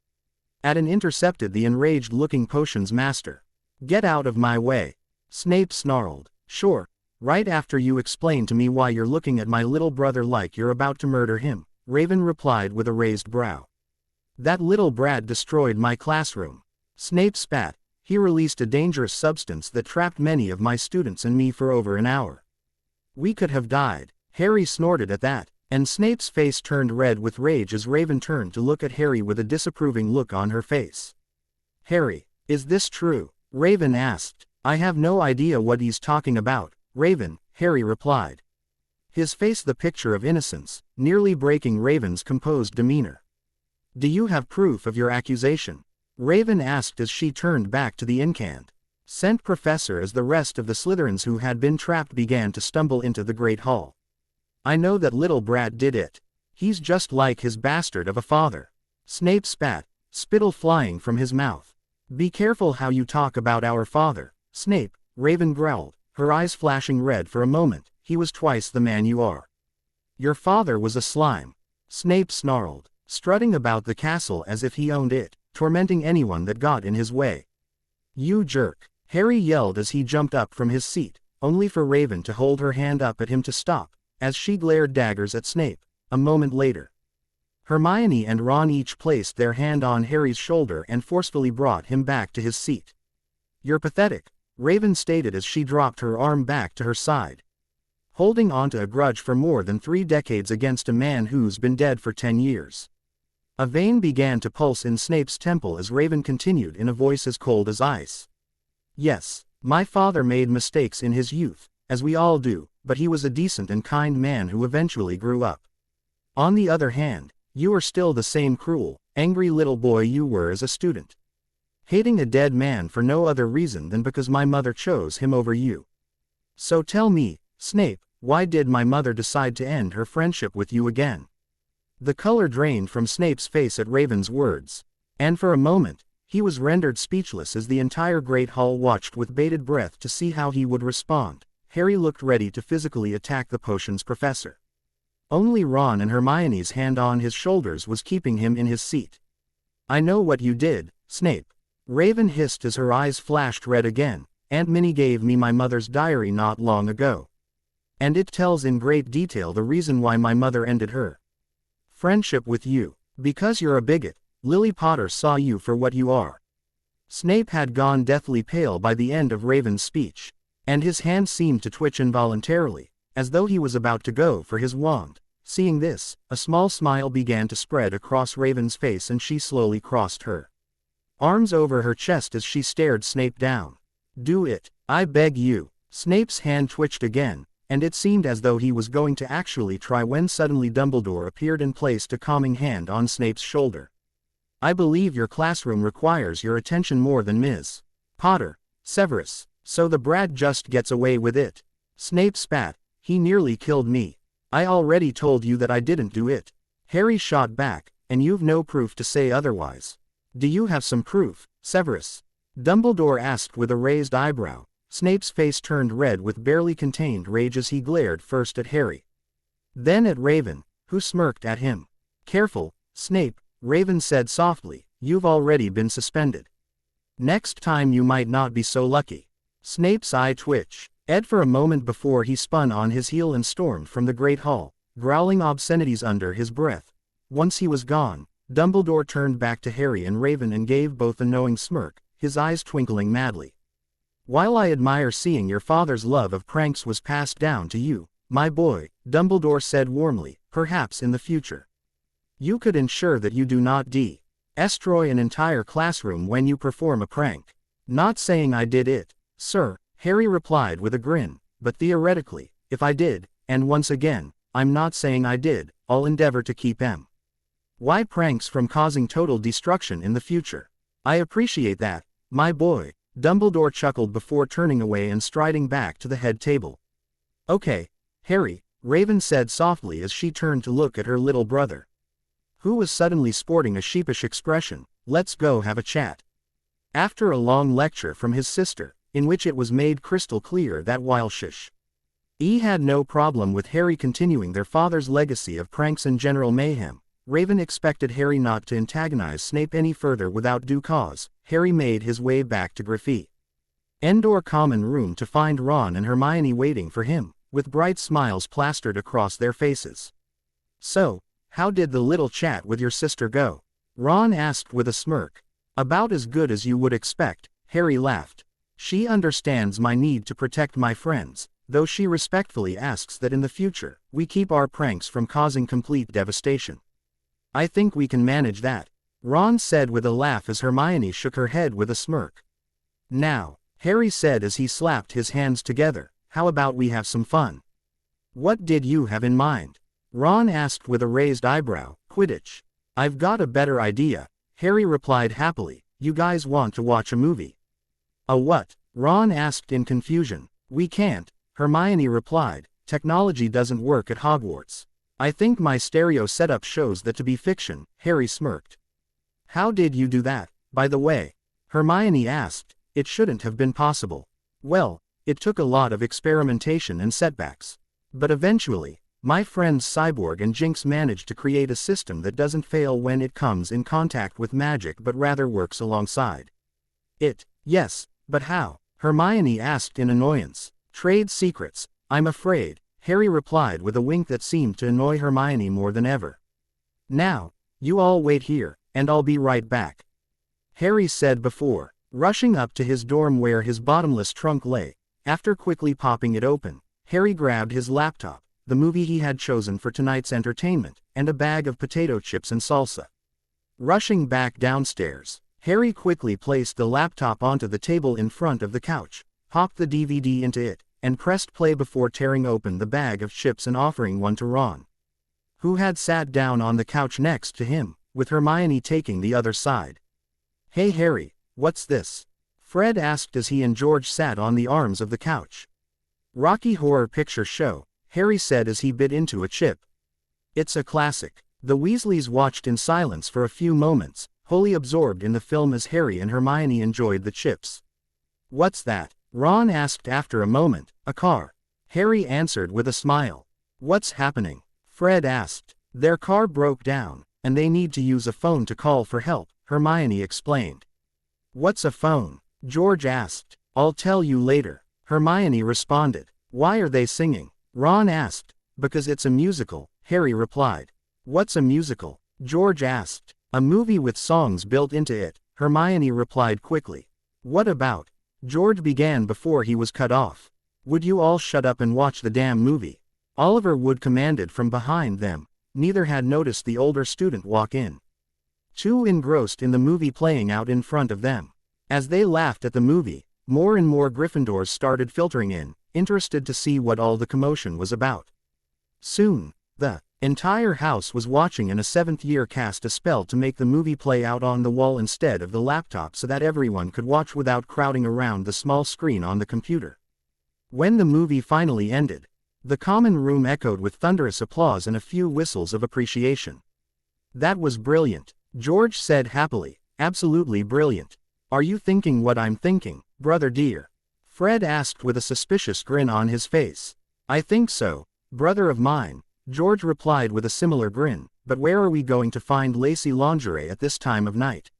and intercepted the enraged-looking potions master. Get out of my way, Snape snarled. Sure, right after you explain to me why you're looking at my little brother like you're about to murder him, Raven replied with a raised brow. That little brat destroyed my classroom. Snape spat. He released a dangerous substance that trapped many of my students and me for over an hour. We could have died. Harry snorted at that, and Snape's face turned red with rage as Raven turned to look at Harry with a disapproving look on her face. Harry, is this true? Raven asked. I have no idea what he's talking about, Raven, Harry replied. His face the picture of innocence, nearly breaking Raven's composed demeanor. Do you have proof of your accusation? Raven asked as she turned back to the incandescent professor as the rest of the Slytherins who had been trapped began to stumble into the Great Hall. I know that little brat did it. He's just like his bastard of a father. Snape spat, spittle flying from his mouth. Be careful how you talk about our father, Snape, Raven growled, her eyes flashing red for a moment. He was twice the man you are. Your father was a slime, Snape snarled, strutting about the castle as if he owned it, tormenting anyone that got in his way. You jerk, Harry yelled as he jumped up from his seat, only for Raven to hold her hand up at him to stop, as she glared daggers at Snape. A moment later, Hermione and Ron each placed their hand on Harry's shoulder and forcefully brought him back to his seat. You're pathetic, Raven stated as she dropped her arm back to her side. Holding on to a grudge for more than 3 decades against a man who's been dead for 10 years. A vein began to pulse in Snape's temple as Raven continued in a voice as cold as ice. Yes, my father made mistakes in his youth, as we all do, but he was a decent and kind man who eventually grew up. On the other hand, you are still the same cruel, angry little boy you were as a student. Hating a dead man for no other reason than because my mother chose him over you. So tell me, Snape, why did my mother decide to end her friendship with you again? The color drained from Snape's face at Raven's words, and for a moment, he was rendered speechless as the entire Great Hall watched with bated breath to see how he would respond. Harry looked ready to physically attack the potions professor. Only Ron and Hermione's hand on his shoulders was keeping him in his seat. I know what you did, Snape. Raven hissed as her eyes flashed red again. Aunt Minnie gave me my mother's diary not long ago. And it tells in great detail the reason why my mother ended her friendship with you. Because you're a bigot. Lily Potter saw you for what you are. Snape had gone deathly pale by the end of Raven's speech, and his hand seemed to twitch involuntarily, as though he was about to go for his wand. Seeing this, a small smile began to spread across Raven's face and she slowly crossed her arms over her chest as she stared Snape down. "Do it, I beg you." Snape's hand twitched again, and it seemed as though he was going to actually try when suddenly Dumbledore appeared and placed a calming hand on Snape's shoulder. "I believe your classroom requires your attention more than Ms. Potter, Severus, so the brat just gets away with it." Snape spat. "He nearly killed me. I already told you that I didn't do it." Harry shot back, "And you've no proof to say otherwise." "Do you have some proof, Severus?" Dumbledore asked with a raised eyebrow. Snape's face turned red with barely contained rage as he glared first at Harry, then at Raven, who smirked at him. "Careful, Snape," Raven said softly, "you've already been suspended. Next time you might not be so lucky." Snape's eye twitched for a moment before he spun on his heel and stormed from the Great Hall, growling obscenities under his breath. Once he was gone, Dumbledore turned back to Harry and Raven and gave both a knowing smirk, his eyes twinkling madly. "While I admire seeing your father's love of pranks was passed down to you, my boy," Dumbledore said warmly, "perhaps in the future you could ensure that you do not destroy an entire classroom when you perform a prank." "Not saying I did it, sir," Harry replied with a grin, "but theoretically, if I did, and once again, I'm not saying I did, I'll endeavor to keep my pranks from causing total destruction in the future." "I appreciate that, my boy," Dumbledore chuckled before turning away and striding back to the head table. "Okay, Harry," Raven said softly as she turned to look at her little brother, who was suddenly sporting a sheepish expression. "Let's go have a chat." After a long lecture from his sister, in which it was made crystal clear that while he had no problem with Harry continuing their father's legacy of pranks and general mayhem, Raven expected Harry not to antagonize Snape any further without due cause. Harry made his way back to Gryffindor common room to find Ron and Hermione waiting for him, with bright smiles plastered across their faces. "So, how did the little chat with your sister go?" Ron asked with a smirk. "About as good as you would expect," Harry laughed. "She understands my need to protect my friends, though she respectfully asks that in the future, we keep our pranks from causing complete devastation. I think we can manage that," Ron said with a laugh as Hermione shook her head with a smirk. "Now," Harry said as he slapped his hands together, "how about we have some fun?" "What did you have in mind?" Ron asked with a raised eyebrow. "Quidditch." "I've got a better idea," Harry replied happily. "You guys want to watch a movie?" "A what?" Ron asked in confusion. "We can't," Hermione replied. "Technology doesn't work at Hogwarts." "I think my stereo setup shows that to be fiction," Harry smirked. "How did you do that, by the way?" Hermione asked. "It shouldn't have been possible." "Well, it took a lot of experimentation and setbacks. But eventually, my friends Cyborg and Jinx managed to create a system that doesn't fail when it comes in contact with magic but rather works alongside it." "Yes, but how?" Hermione asked in annoyance. "Trade secrets, I'm afraid," Harry replied with a wink that seemed to annoy Hermione more than ever. "Now, you all wait here, and I'll be right back," Harry said before rushing up to his dorm where his bottomless trunk lay. After quickly popping it open, Harry grabbed his laptop, the movie he had chosen for tonight's entertainment, and a bag of potato chips and salsa. Rushing back downstairs, Harry quickly placed the laptop onto the table in front of the couch, popped the DVD into it, and pressed play before tearing open the bag of chips and offering one to Ron, who had sat down on the couch next to him, with Hermione taking the other side. "Hey Harry, what's this?" Fred asked as he and George sat on the arms of the couch. "Rocky Horror Picture Show," Harry said as he bit into a chip. "It's a classic." The Weasleys watched in silence for a few moments, wholly absorbed in the film as Harry and Hermione enjoyed the chips. "What's that?" Ron asked after a moment. "A car," Harry answered with a smile. "What's happening?" Fred asked. "Their car broke down, and they need to use a phone to call for help," Hermione explained. "What's a phone?" George asked. "I'll tell you later," Hermione responded. "Why are they singing?" Ron asked. "Because it's a musical," Harry replied. "What's a musical?" George asked. "A movie with songs built into it," Hermione replied quickly. What about? George began before he was cut off. Would you all shut up and watch the damn movie? Oliver Wood commanded from behind them. Neither had noticed the older student walk in. Too engrossed in the movie playing out in front of them. As they laughed at the movie, more and more Gryffindors started filtering in, interested to see what all the commotion was about. Soon, the entire house was watching, and a seventh year cast a spell to make the movie play out on the wall instead of the laptop so that everyone could watch without crowding around the small screen on the computer. When the movie finally ended, the common room echoed with thunderous applause and a few whistles of appreciation. That was brilliant, George said happily. Absolutely brilliant. Are you thinking what I'm thinking, brother dear? Fred asked with a suspicious grin on his face. I think so, brother of mine, George replied with a similar grin. But where are we going to find lacy lingerie at this time of night?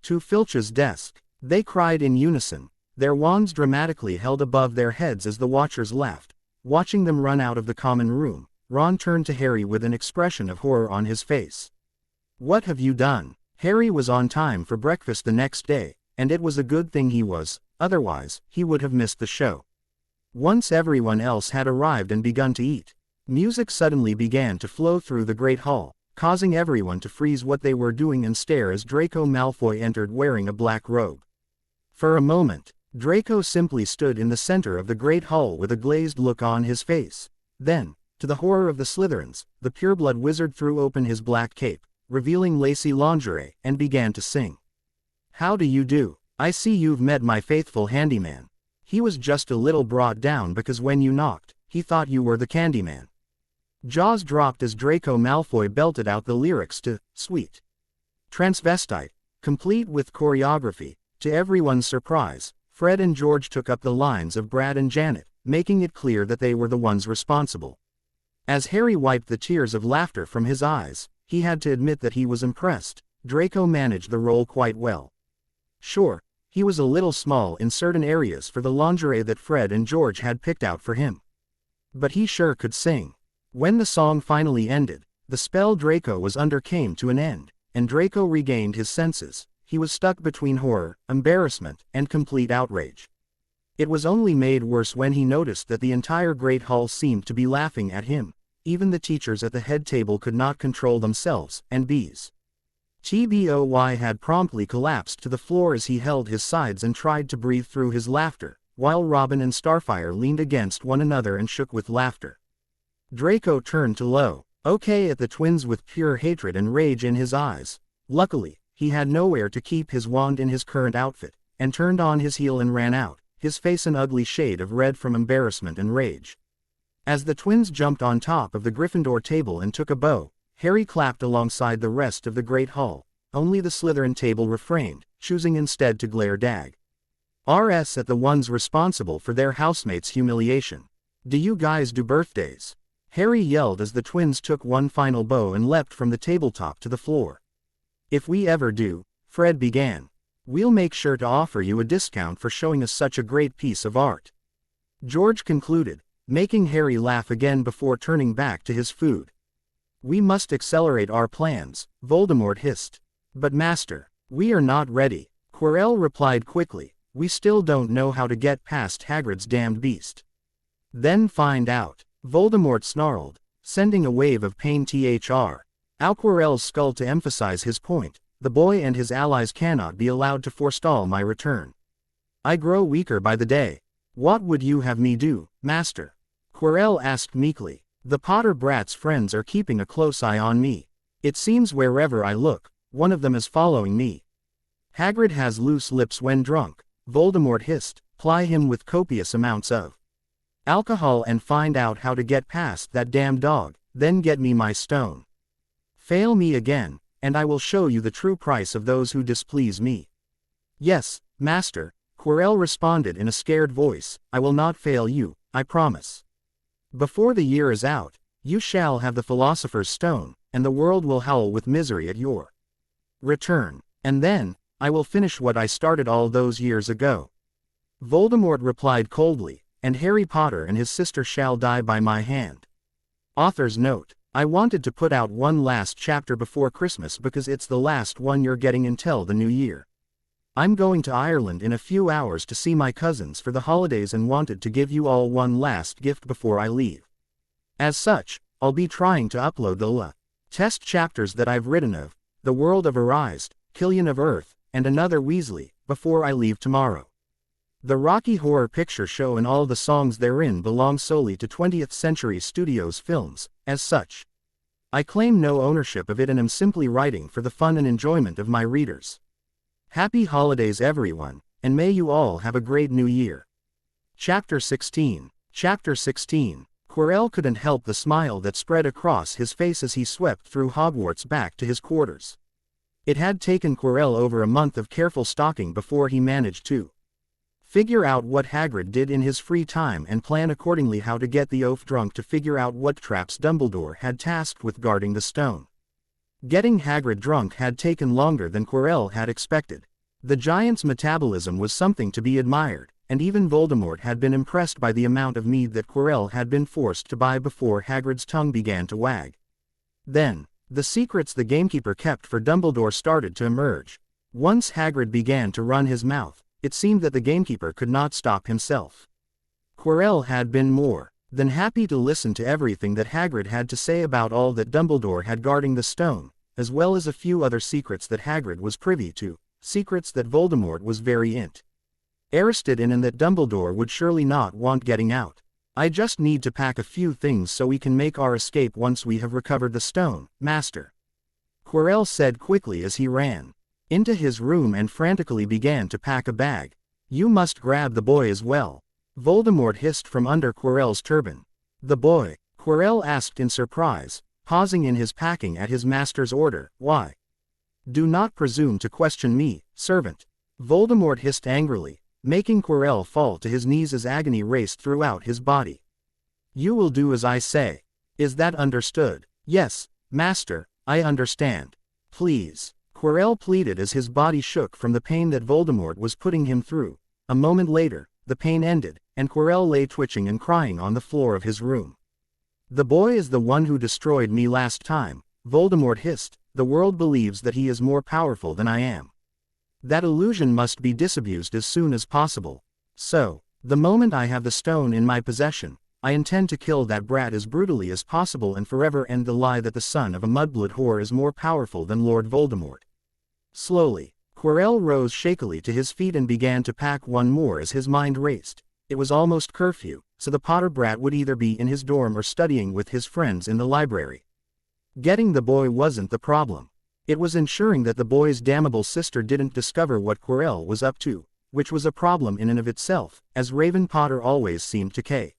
To Filch's desk, they cried in unison, their wands dramatically held above their heads as the watchers laughed. Watching them run out of the common room, Ron turned to Harry with an expression of horror on his face. What have you done? Harry was on time for breakfast the next day, and it was a good thing he was, otherwise, he would have missed the show. Once everyone else had arrived and begun to eat, music suddenly began to flow through the Great Hall, causing everyone to freeze what they were doing and stare as Draco Malfoy entered wearing a black robe. For a moment, Draco simply stood in the center of the Great Hall with a glazed look on his face. Then, to the horror of the Slytherins, the pureblood wizard threw open his black cape, revealing lacy lingerie, and began to sing. How do you do? I see you've met my faithful handyman. He was just a little brought down because when you knocked, he thought you were the Candyman. Jaws dropped as Draco Malfoy belted out the lyrics to Sweet Transvestite, complete with choreography. To everyone's surprise, Fred and George took up the lines of Brad and Janet, making it clear that they were the ones responsible. As Harry wiped the tears of laughter from his eyes, he had to admit that he was impressed. Draco managed the role quite well. Sure, he was a little small in certain areas for the lingerie that Fred and George had picked out for him. But he sure could sing. When the song finally ended, the spell Draco was under came to an end, and Draco regained his senses. He was stuck between horror, embarrassment, and complete outrage. It was only made worse when he noticed that the entire Great Hall seemed to be laughing at him. Even the teachers at the head table could not control themselves, and B's TBOY had promptly collapsed to the floor as he held his sides and tried to breathe through his laughter, while Robin and Starfire leaned against one another and shook with laughter. Draco turned to low, okay at the twins with pure hatred and rage in his eyes. Luckily, he had nowhere to keep his wand in his current outfit, and turned on his heel and ran out, his face an ugly shade of red from embarrassment and rage. As the twins jumped on top of the Gryffindor table and took a bow, Harry clapped alongside the rest of the Great Hall. Only the Slytherin table refrained, choosing instead to glare dag RS at the ones responsible for their housemates' humiliation. Do you guys do birthdays? Harry yelled as the twins took one final bow and leapt from the tabletop to the floor. If we ever do, Fred began, we'll make sure to offer you a discount for showing us such a great piece of art. George concluded, making Harry laugh again before turning back to his food. We must accelerate our plans, Voldemort hissed. But Master, we are not ready, Quirrell replied quickly. We still don't know how to get past Hagrid's damned beast. Then find out, Voldemort snarled, sending a wave of pain out Quirrell's skull to emphasize his point. The boy and his allies cannot be allowed to forestall my return. I grow weaker by the day. What would you have me do, Master? Quirrell asked meekly. The Potter brats' friends are keeping a close eye on me. It seems wherever I look, one of them is following me. Hagrid has loose lips when drunk, Voldemort hissed. Ply him with copious amounts of alcohol and find out how to get past that damn dog, then get me my stone. Fail me again, and I will show you the true price of those who displease me. Yes, Master, Quirrell responded in a scared voice. I will not fail you, I promise. Before the year is out, you shall have the Philosopher's Stone, and the world will howl with misery at your return. And then, I will finish what I started all those years ago. Voldemort replied coldly, and Harry Potter and his sister shall die by my hand. Author's note. I wanted to put out one last chapter before Christmas because it's the last one you're getting until the new year. I'm going to Ireland in a few hours to see my cousins for the holidays and wanted to give you all one last gift before I leave. As such, I'll be trying to upload the test chapters that I've written of The World of Erised, Killian of Earth, and Another Weasley, before I leave tomorrow. The Rocky Horror Picture Show and all the songs therein belong solely to 20th Century Studios films. As such, I claim no ownership of it and am simply writing for the fun and enjoyment of my readers. Happy holidays everyone, and may you all have a great new year. Chapter 16. Chapter 16. Quirrell couldn't help the smile that spread across his face as he swept through Hogwarts back to his quarters. It had taken Quirrell over a month of careful stalking before he managed to figure out what Hagrid did in his free time and plan accordingly how to get the oaf drunk to figure out what traps Dumbledore had tasked with guarding the stone. Getting Hagrid drunk had taken longer than Quirrell had expected. The giant's metabolism was something to be admired, and even Voldemort had been impressed by the amount of mead that Quirrell had been forced to buy before Hagrid's tongue began to wag. Then, the secrets the gamekeeper kept for Dumbledore started to emerge. Once Hagrid began to run his mouth, it seemed that the gamekeeper could not stop himself. Quirrell had been more than happy to listen to everything that Hagrid had to say about all that Dumbledore had guarding the stone, as well as a few other secrets that Hagrid was privy to, secrets that Voldemort was very interested in and that Dumbledore would surely not want getting out. I just need to pack a few things so we can make our escape once we have recovered the stone, Master. Quirrell said quickly as he ran into his room and frantically began to pack a bag. You must grab the boy as well. Voldemort hissed from under Quirrell's turban. The boy? Quirrell asked in surprise, pausing in his packing at his master's order. Why? Do not presume to question me, servant. Voldemort hissed angrily, making Quirrell fall to his knees as agony raced throughout his body. You will do as I say. Is that understood? Yes, master, I understand. Please. Quirrell pleaded as his body shook from the pain that Voldemort was putting him through. A moment later, the pain ended, and Quirrell lay twitching and crying on the floor of his room. The boy is the one who destroyed me last time, Voldemort hissed. The world believes that he is more powerful than I am. That illusion must be disabused as soon as possible. So, the moment I have the stone in my possession, I intend to kill that brat as brutally as possible and forever end the lie that the son of a mudblood whore is more powerful than Lord Voldemort. Slowly, Quirrell rose shakily to his feet and began to pack one more as his mind raced. It was almost curfew, so the Potter brat would either be in his dorm or studying with his friends in the library. Getting the boy wasn't the problem. It was ensuring that the boy's damnable sister didn't discover what Quirrell was up to, which was a problem in and of itself, as Raven Potter always seemed to Kay.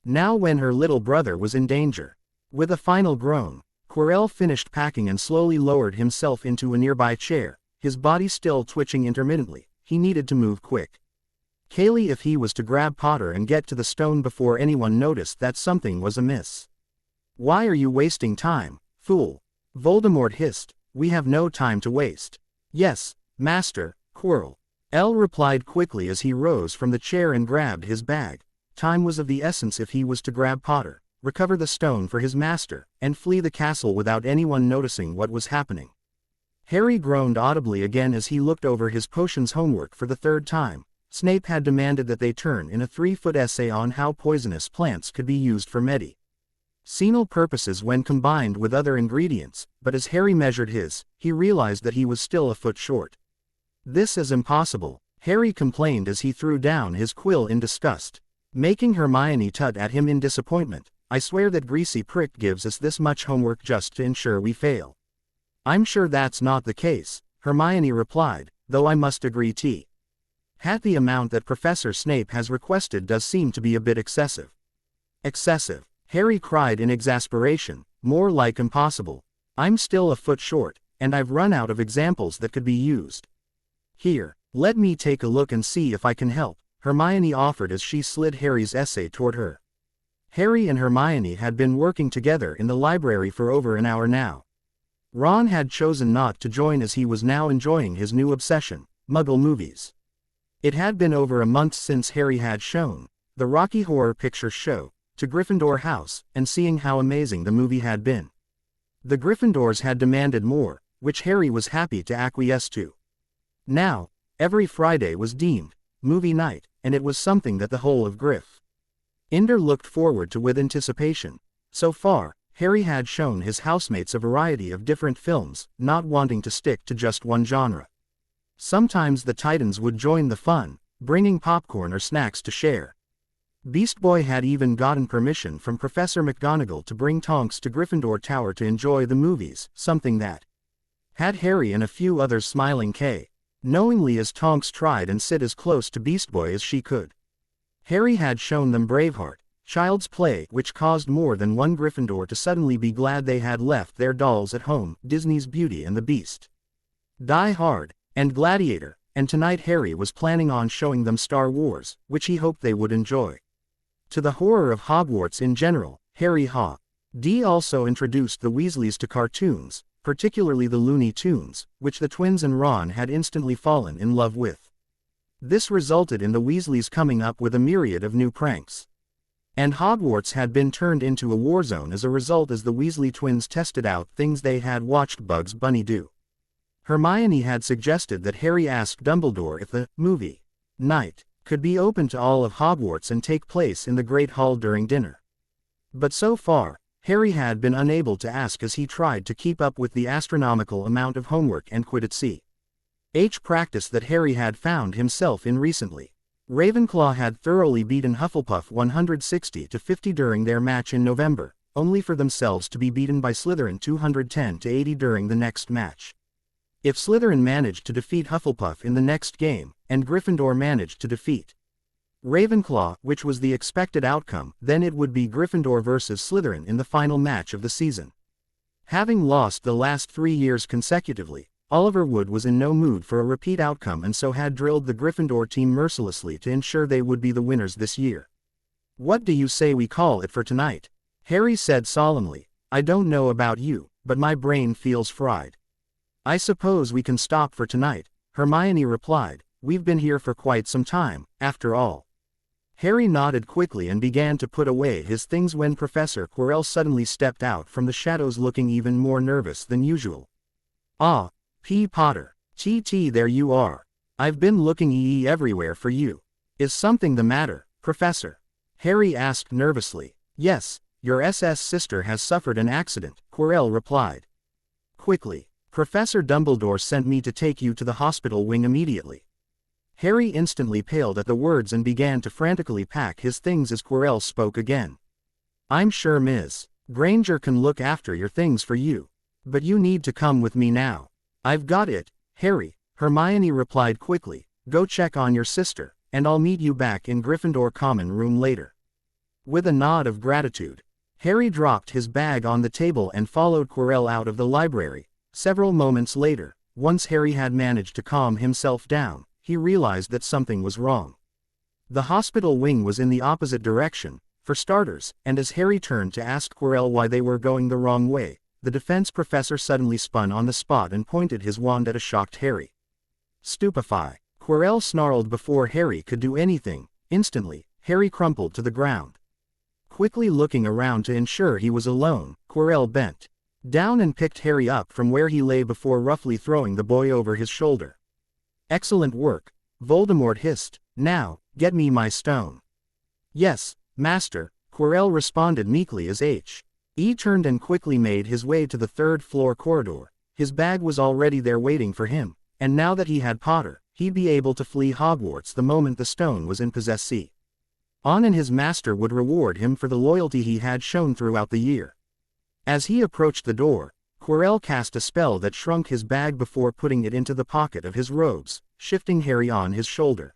Now when her little brother was in danger. With a final groan, Quirrell finished packing and slowly lowered himself into a nearby chair, his body still twitching intermittently. He needed to move quick. Kaylee if he was to grab Potter and get to the stone before anyone noticed that something was amiss. Why are you wasting time, fool? Voldemort hissed. We have no time to waste. Yes, Master, Quirrell. L replied quickly as he rose from the chair and grabbed his bag. Time was of the essence if he was to grab Potter, recover the stone for his master, and flee the castle without anyone noticing what was happening. Harry groaned audibly again as he looked over his potions homework for the third time. Snape had demanded that they turn in a 3-foot essay on how poisonous plants could be used for medicinal purposes when combined with other ingredients, but as Harry measured his, he realized that he was still a foot short. This is impossible, Harry complained as he threw down his quill in disgust. Making Hermione tut at him in disappointment. I swear that Greasy Prick gives us this much homework just to ensure we fail. I'm sure that's not the case, Hermione replied, though I must agree the amount that Professor Snape has requested does seem to be a bit excessive. Excessive, Harry cried in exasperation, more like impossible. I'm still a foot short, and I've run out of examples that could be used. Here, let me take a look and see if I can help, Hermione offered as she slid Harry's essay toward her. Harry and Hermione had been working together in the library for over an hour now. Ron had chosen not to join as he was now enjoying his new obsession, Muggle movies. It had been over a month since Harry had shown the Rocky Horror Picture Show to Gryffindor House, and seeing how amazing the movie had been. The Gryffindors had demanded more, which Harry was happy to acquiesce to. Now, Every Friday was deemed movie night, and it was something that the whole of Gryffindor looked forward to with anticipation. So far, Harry had shown his housemates a variety of different films, not wanting to stick to just one genre. Sometimes the Titans would join the fun, bringing popcorn or snacks to share. Beast Boy had even gotten permission from Professor McGonagall to bring Tonks to Gryffindor Tower to enjoy the movies, something that had Harry and a few others smiling knowingly as Tonks tried and sit as close to Beast Boy as she could. Harry had shown them Braveheart, Child's Play, which caused more than one Gryffindor to suddenly be glad they had left their dolls at home, Disney's Beauty and the Beast, Die Hard, and Gladiator, and tonight Harry was planning on showing them Star Wars, which he hoped they would enjoy. To the horror of Hogwarts in general, Harry also introduced the Weasleys to cartoons, particularly the Looney Tunes, which the twins and Ron had instantly fallen in love with. This resulted in the Weasleys coming up with a myriad of new pranks. And Hogwarts had been turned into a war zone as a result as the Weasley twins tested out things they had watched Bugs Bunny do. Hermione had suggested that Harry ask Dumbledore if the movie night could be open to all of Hogwarts and take place in the Great Hall during dinner. But so far, Harry had been unable to ask as he tried to keep up with the astronomical amount of homework and quidditch practice that Harry had found himself in recently. Ravenclaw had thoroughly beaten Hufflepuff 160-50 during their match in November, only for themselves to be beaten by Slytherin 210-80 during the next match. If Slytherin managed to defeat Hufflepuff in the next game, and Gryffindor managed to defeat Ravenclaw, which was the expected outcome, then it would be Gryffindor versus Slytherin in the final match of the season. Having lost the last 3 years consecutively, Oliver Wood was in no mood for a repeat outcome and so had drilled the Gryffindor team mercilessly to ensure they would be the winners this year. "What do you say we call it for tonight?" Harry said solemnly. "I don't know about you, but my brain feels fried." "I suppose we can stop for tonight," Hermione replied. "We've been here for quite some time, after all." Harry nodded quickly and began to put away his things when Professor Quirrell suddenly stepped out from the shadows looking even more nervous than usual. "Ah, P. Potter. T, there you are. I've been looking everywhere for you. Is something the matter, Professor?" Harry asked nervously. "Yes, your SS sister has suffered an accident," Quirrell replied quickly. "Professor Dumbledore sent me to take you to the hospital wing immediately." Harry instantly paled at the words and began to frantically pack his things as Quirrell spoke again. "I'm sure Ms. Granger can look after your things for you. But you need to come with me now." "I've got it, Harry," Hermione replied quickly. "Go check on your sister, and I'll meet you back in Gryffindor Common Room later." With a nod of gratitude, Harry dropped his bag on the table and followed Quirrell out of the library. Several moments later, once Harry had managed to calm himself down, he realized that something was wrong. The hospital wing was in the opposite direction, for starters, and as Harry turned to ask Quirrell why they were going the wrong way, the defense professor suddenly spun on the spot and pointed his wand at a shocked Harry. "Stupefy!" Quirrell snarled before Harry could do anything. Instantly, Harry crumpled to the ground. Quickly looking around to ensure he was alone, Quirrell bent down and picked Harry up from where he lay before roughly throwing the boy over his shoulder. "Excellent work," Voldemort hissed. "Now, get me my stone." "Yes, Master," Quirrell responded meekly as He turned and quickly made his way to the third-floor corridor. His bag was already there waiting for him, and now that he had Potter, he'd be able to flee Hogwarts the moment the stone was in possession. And his master would reward him for the loyalty he had shown throughout the year. As he approached the door, Quirrell cast a spell that shrunk his bag before putting it into the pocket of his robes, shifting Harry on his shoulder.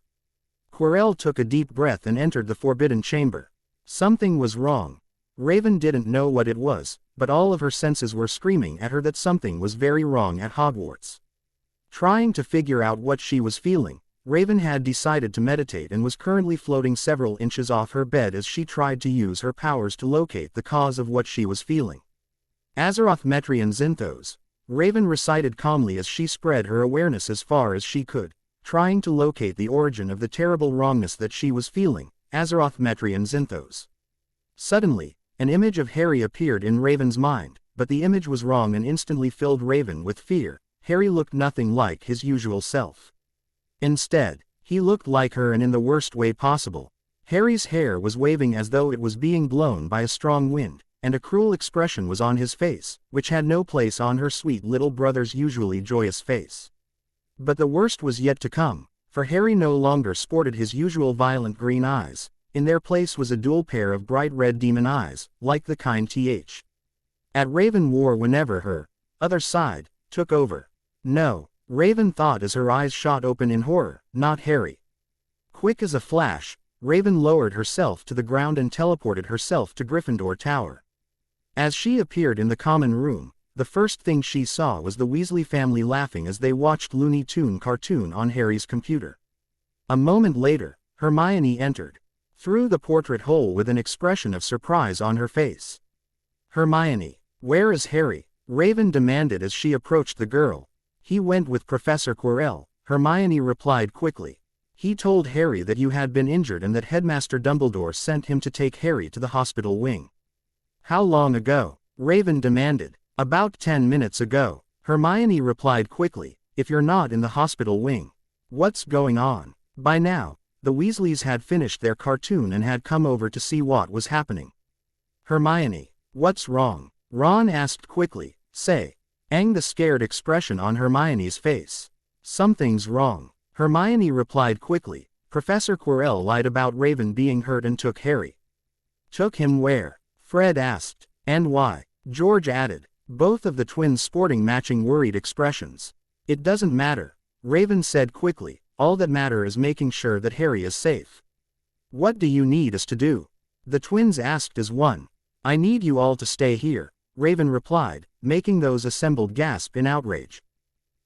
Quirrell took a deep breath and entered the forbidden chamber. Something was wrong. Raven didn't know what it was, but all of her senses were screaming at her that something was very wrong at Hogwarts. Trying to figure out what she was feeling, Raven had decided to meditate and was currently floating several inches off her bed as she tried to use her powers to locate the cause of what she was feeling. Azeroth Metrian Zinthos, Raven recited calmly as she spread her awareness as far as she could, trying to locate the origin of the terrible wrongness that she was feeling. Azeroth Metrian Zinthos. Suddenly, an image of Harry appeared in Raven's mind, but the image was wrong and instantly filled Raven with fear. Harry looked nothing like his usual self. Instead, he looked like her, and in the worst way possible. Harry's hair was waving as though it was being blown by a strong wind, and a cruel expression was on his face, which had no place on her sweet little brother's usually joyous face. But the worst was yet to come, for Harry no longer sported his usual violent green eyes. In their place was a dual pair of bright red demon eyes, like the kind at Raven wore whenever her other side took over. No, Raven thought as her eyes shot open in horror, not Harry. Quick as a flash, Raven lowered herself to the ground and teleported herself to Gryffindor Tower. As she appeared in the common room, the first thing she saw was the Weasley family laughing as they watched Looney Tune cartoon on Harry's computer. A moment later, Hermione entered through the portrait hole with an expression of surprise on her face. "Hermione, where is Harry?" Raven demanded as she approached the girl. "He went with Professor Quirrell," Hermione replied quickly. "He told Harry that you had been injured and that Headmaster Dumbledore sent him to take Harry to the hospital wing." "How long ago?" Raven demanded. "About 10 minutes ago," Hermione replied quickly. "If you're not in the hospital wing, what's going on?" By now, the Weasleys had finished their cartoon and had come over to see what was happening. "Hermione, what's wrong?" Ron asked quickly. Saying the scared expression on Hermione's face. "Something's wrong," Hermione replied quickly. "Professor Quirrell lied about Raven being hurt and took Harry." "Took him where?" Fred asked. "And why?" George added, both of the twins sporting matching worried expressions. "It doesn't matter," Raven said quickly. "All that matters is making sure that Harry is safe." "What do you need us to do?" the twins asked as one. "I need you all to stay here," Raven replied, making those assembled gasp in outrage.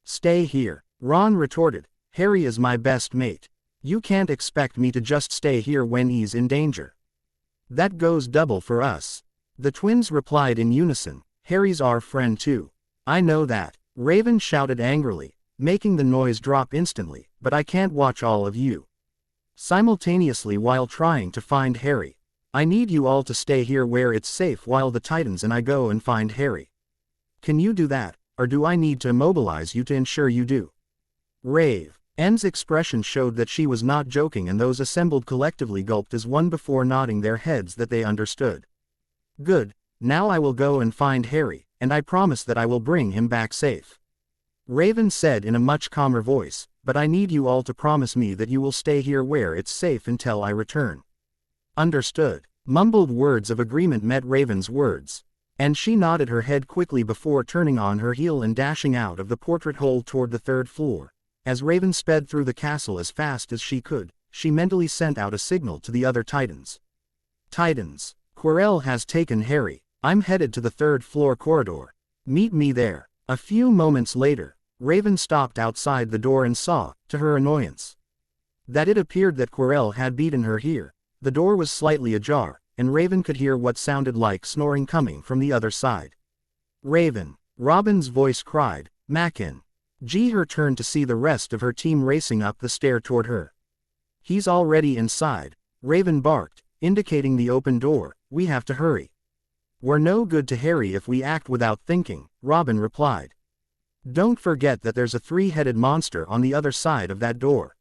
"Stay here," Ron retorted. "Harry is my best mate. You can't expect me to just stay here when he's in danger." "That goes double for us," the twins replied in unison. "Harry's our friend too." "I know that," Raven shouted angrily, making the noise drop instantly. "But I can't watch all of you simultaneously while trying to find Harry. I need you all to stay here where it's safe while the Titans and I go and find Harry. Can you do that, or do I need to immobilize you to ensure you do?" Raven's expression showed that she was not joking, and those assembled collectively gulped as one before nodding their heads that they understood. "Good, now I will go and find Harry, and I promise that I will bring him back safe," Raven said in a much calmer voice, "but I need you all to promise me that you will stay here where it's safe until I return." "Understood." Mumbled words of agreement met Raven's words, and she nodded her head quickly before turning on her heel and dashing out of the portrait hole toward the 3rd floor. As Raven sped through the castle as fast as she could, she mentally sent out a signal to the other Titans. "Titans, Quirrell has taken Harry. I'm headed to the 3rd floor corridor. Meet me there." A few moments later, Raven stopped outside the door and saw, to her annoyance, that it appeared that Quirrell had beaten her here. The door was slightly ajar, and Raven could hear what sounded like snoring coming from the other side. "Raven!" Robin's voice cried. "Mackin." Her turned to see the rest of her team racing up the stair toward her. "He's already inside," Raven barked, indicating the open door. "We have to hurry." "We're no good to Harry if we act without thinking," Robin replied. "Don't forget that there's a 3-headed monster on the other side of that door."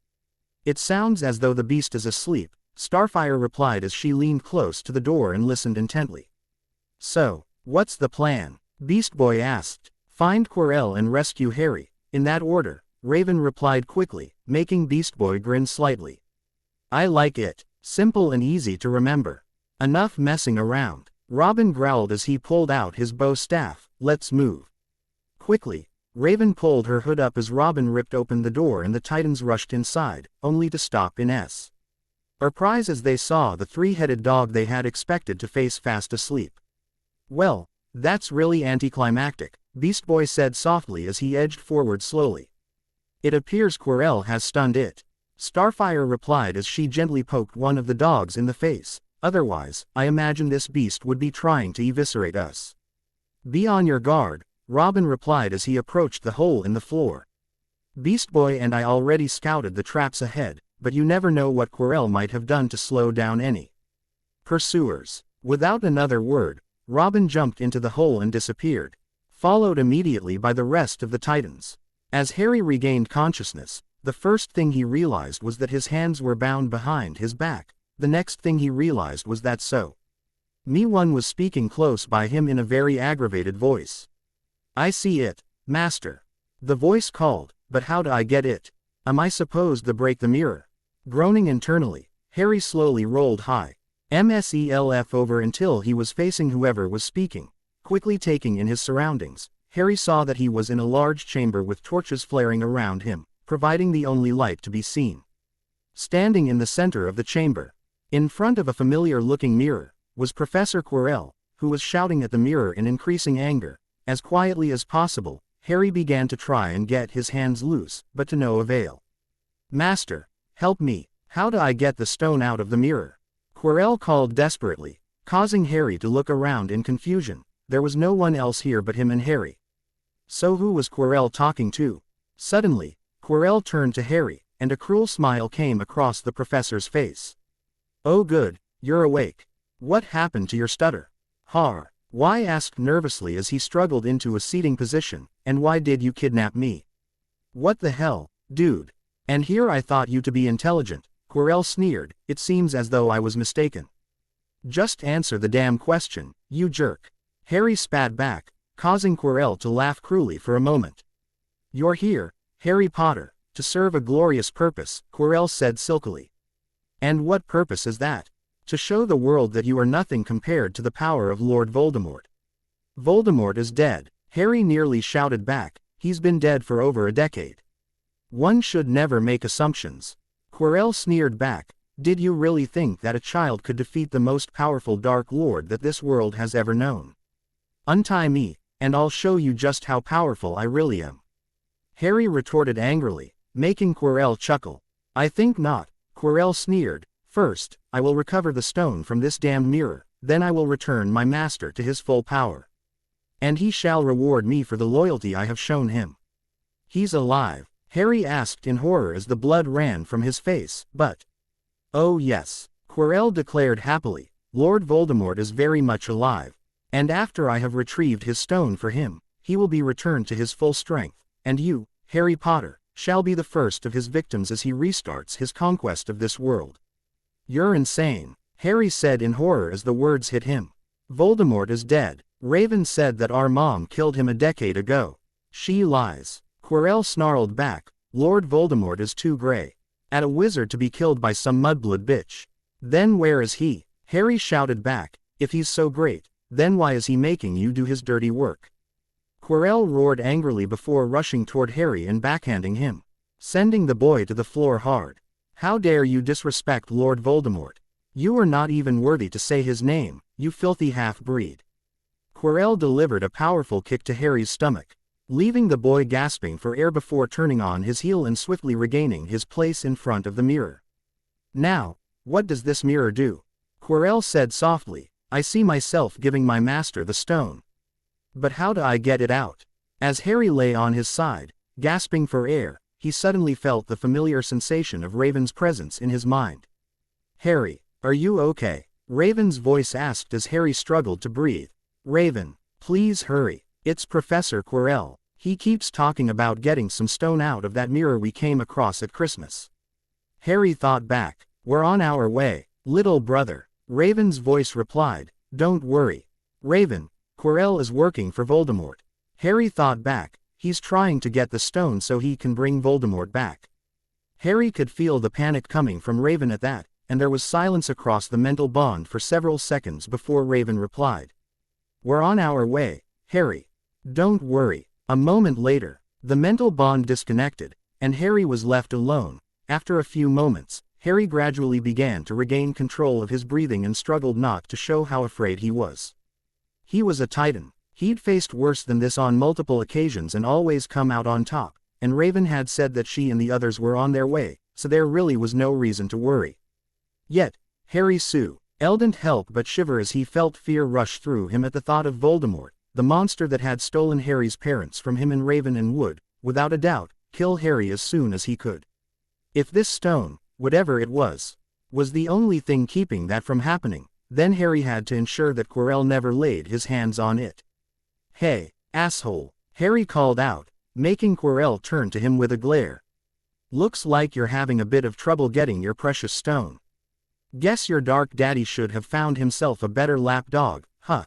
"It sounds as though the beast is asleep," Starfire replied as she leaned close to the door and listened intently. "So, what's the plan?" Beast Boy asked. "Find Quirrell and rescue Harry, in that order," Raven replied quickly, making Beast Boy grin slightly. "I like it. Simple and easy to remember." "Enough messing around," Robin growled as he pulled out his bow staff. "Let's move." Quickly, Raven pulled her hood up as Robin ripped open the door and the Titans rushed inside, only to stop in surprise as they saw the 3-headed dog they had expected to face fast asleep. "Well, that's really anticlimactic," Beast Boy said softly as he edged forward slowly. "It appears Quirrell has stunned it," Starfire replied as she gently poked one of the dogs in the face. "Otherwise, I imagine this beast would be trying to eviscerate us." "Be on your guard," Robin replied as he approached the hole in the floor. "Beast Boy and I already scouted the traps ahead, but you never know what Quirrell might have done to slow down any pursuers." Without another word, Robin jumped into the hole and disappeared, followed immediately by the rest of the Titans. As Harry regained consciousness, The first thing he realized was that his hands were bound behind his back. The next thing he realized was that one was speaking close by him in a very aggravated voice. "I see it, Master." The voice called, "But how do I get it? Am I supposed to break the mirror?" Groaning internally, Harry slowly rolled himself over until he was facing whoever was speaking. Quickly taking in his surroundings, Harry saw that he was in a large chamber with torches flaring around him, providing the only light to be seen. Standing in the center of the chamber, in front of a familiar-looking mirror, was Professor Quirrell, who was shouting at the mirror in increasing anger. As quietly as possible, Harry began to try and get his hands loose, but to no avail. "Master, help me, how do I get the stone out of the mirror?" Quirrell called desperately, causing Harry to look around in confusion. There was no one else here but him and Harry. So who was Quirrell talking to? Suddenly, Quirrell turned to Harry, and a cruel smile came across the professor's face. "Oh good, you're awake. What happened to your stutter?" Why asked nervously as he struggled into a seating position, "and why did you kidnap me?" "What the hell, dude? And here I thought you to be intelligent," Quirrell sneered. "It seems as though I was mistaken." "Just answer the damn question, you jerk." Harry spat back, causing Quirrell to laugh cruelly for a moment. "You're here, Harry Potter, to serve a glorious purpose," Quirrell said silkily. "And what purpose is that?" "To show the world that you are nothing compared to the power of Lord Voldemort." "Voldemort is dead," Harry nearly shouted back. "He's been dead for over a decade." "One should never make assumptions." Quirrell sneered back. "Did you really think that a child could defeat the most powerful Dark Lord that this world has ever known? Untie me, and I'll show you just how powerful I really am." Harry retorted angrily, making Quirrell chuckle. "I think not," Quirrell sneered. "First, I will recover the stone from this damned mirror, then I will return my master to his full power. And he shall reward me for the loyalty I have shown him." "He's alive?" Harry asked in horror as the blood ran from his face. "But..." "Oh yes," Quirrell declared happily, "Lord Voldemort is very much alive. And after I have retrieved his stone for him, he will be returned to his full strength, and you, Harry Potter, shall be the first of his victims as he restarts his conquest of this world." "You're insane," Harry said in horror as the words hit him. "Voldemort is dead. Raven said that our mom killed him a decade ago." "She lies," Quirrell snarled back. "Lord Voldemort is too great at a wizard to be killed by some mudblood bitch." "Then where is he?" Harry shouted back. "If he's so great, then why is he making you do his dirty work?" Quirrell roared angrily before rushing toward Harry and backhanding him, sending the boy to the floor hard. "How dare you disrespect Lord Voldemort? You are not even worthy to say his name, you filthy half-breed." Quirrell delivered a powerful kick to Harry's stomach, leaving the boy gasping for air before turning on his heel and swiftly regaining his place in front of the mirror. "Now, what does this mirror do?" Quirrell said softly. "I see myself giving my master the stone. But how do I get it out?" As Harry lay on his side, gasping for air, he suddenly felt the familiar sensation of Raven's presence in his mind. "Harry, are you okay?" Raven's voice asked as Harry struggled to breathe. "Raven, please hurry. It's Professor Quirrell. He keeps talking about getting some stone out of that mirror we came across at Christmas." Harry thought back. "We're on our way, little brother," Raven's voice replied. "Don't worry, Raven, Quirrell is working for Voldemort." Harry thought back. "He's trying to get the stone so he can bring Voldemort back." Harry could feel the panic coming from Raven at that, and there was silence across the mental bond for several seconds before Raven replied. "We're on our way, Harry. Don't worry." A moment later, the mental bond disconnected, and Harry was left alone. After a few moments, Harry gradually began to regain control of his breathing and struggled not to show how afraid he was. He was a Titan. He'd faced worse than this on multiple occasions and always come out on top, and Raven had said that she and the others were on their way, so there really was no reason to worry. Yet, Harry couldn't help but shiver as he felt fear rush through him at the thought of Voldemort, the monster that had stolen Harry's parents from him and Raven and would, without a doubt, kill Harry as soon as he could. If this stone, whatever it was the only thing keeping that from happening, then Harry had to ensure that Quirrell never laid his hands on it. "Hey, asshole," Harry called out, making Quirrell turn to him with a glare. Looks like you're having a bit of trouble getting your precious stone. Guess your dark daddy should have found himself a better lapdog, huh?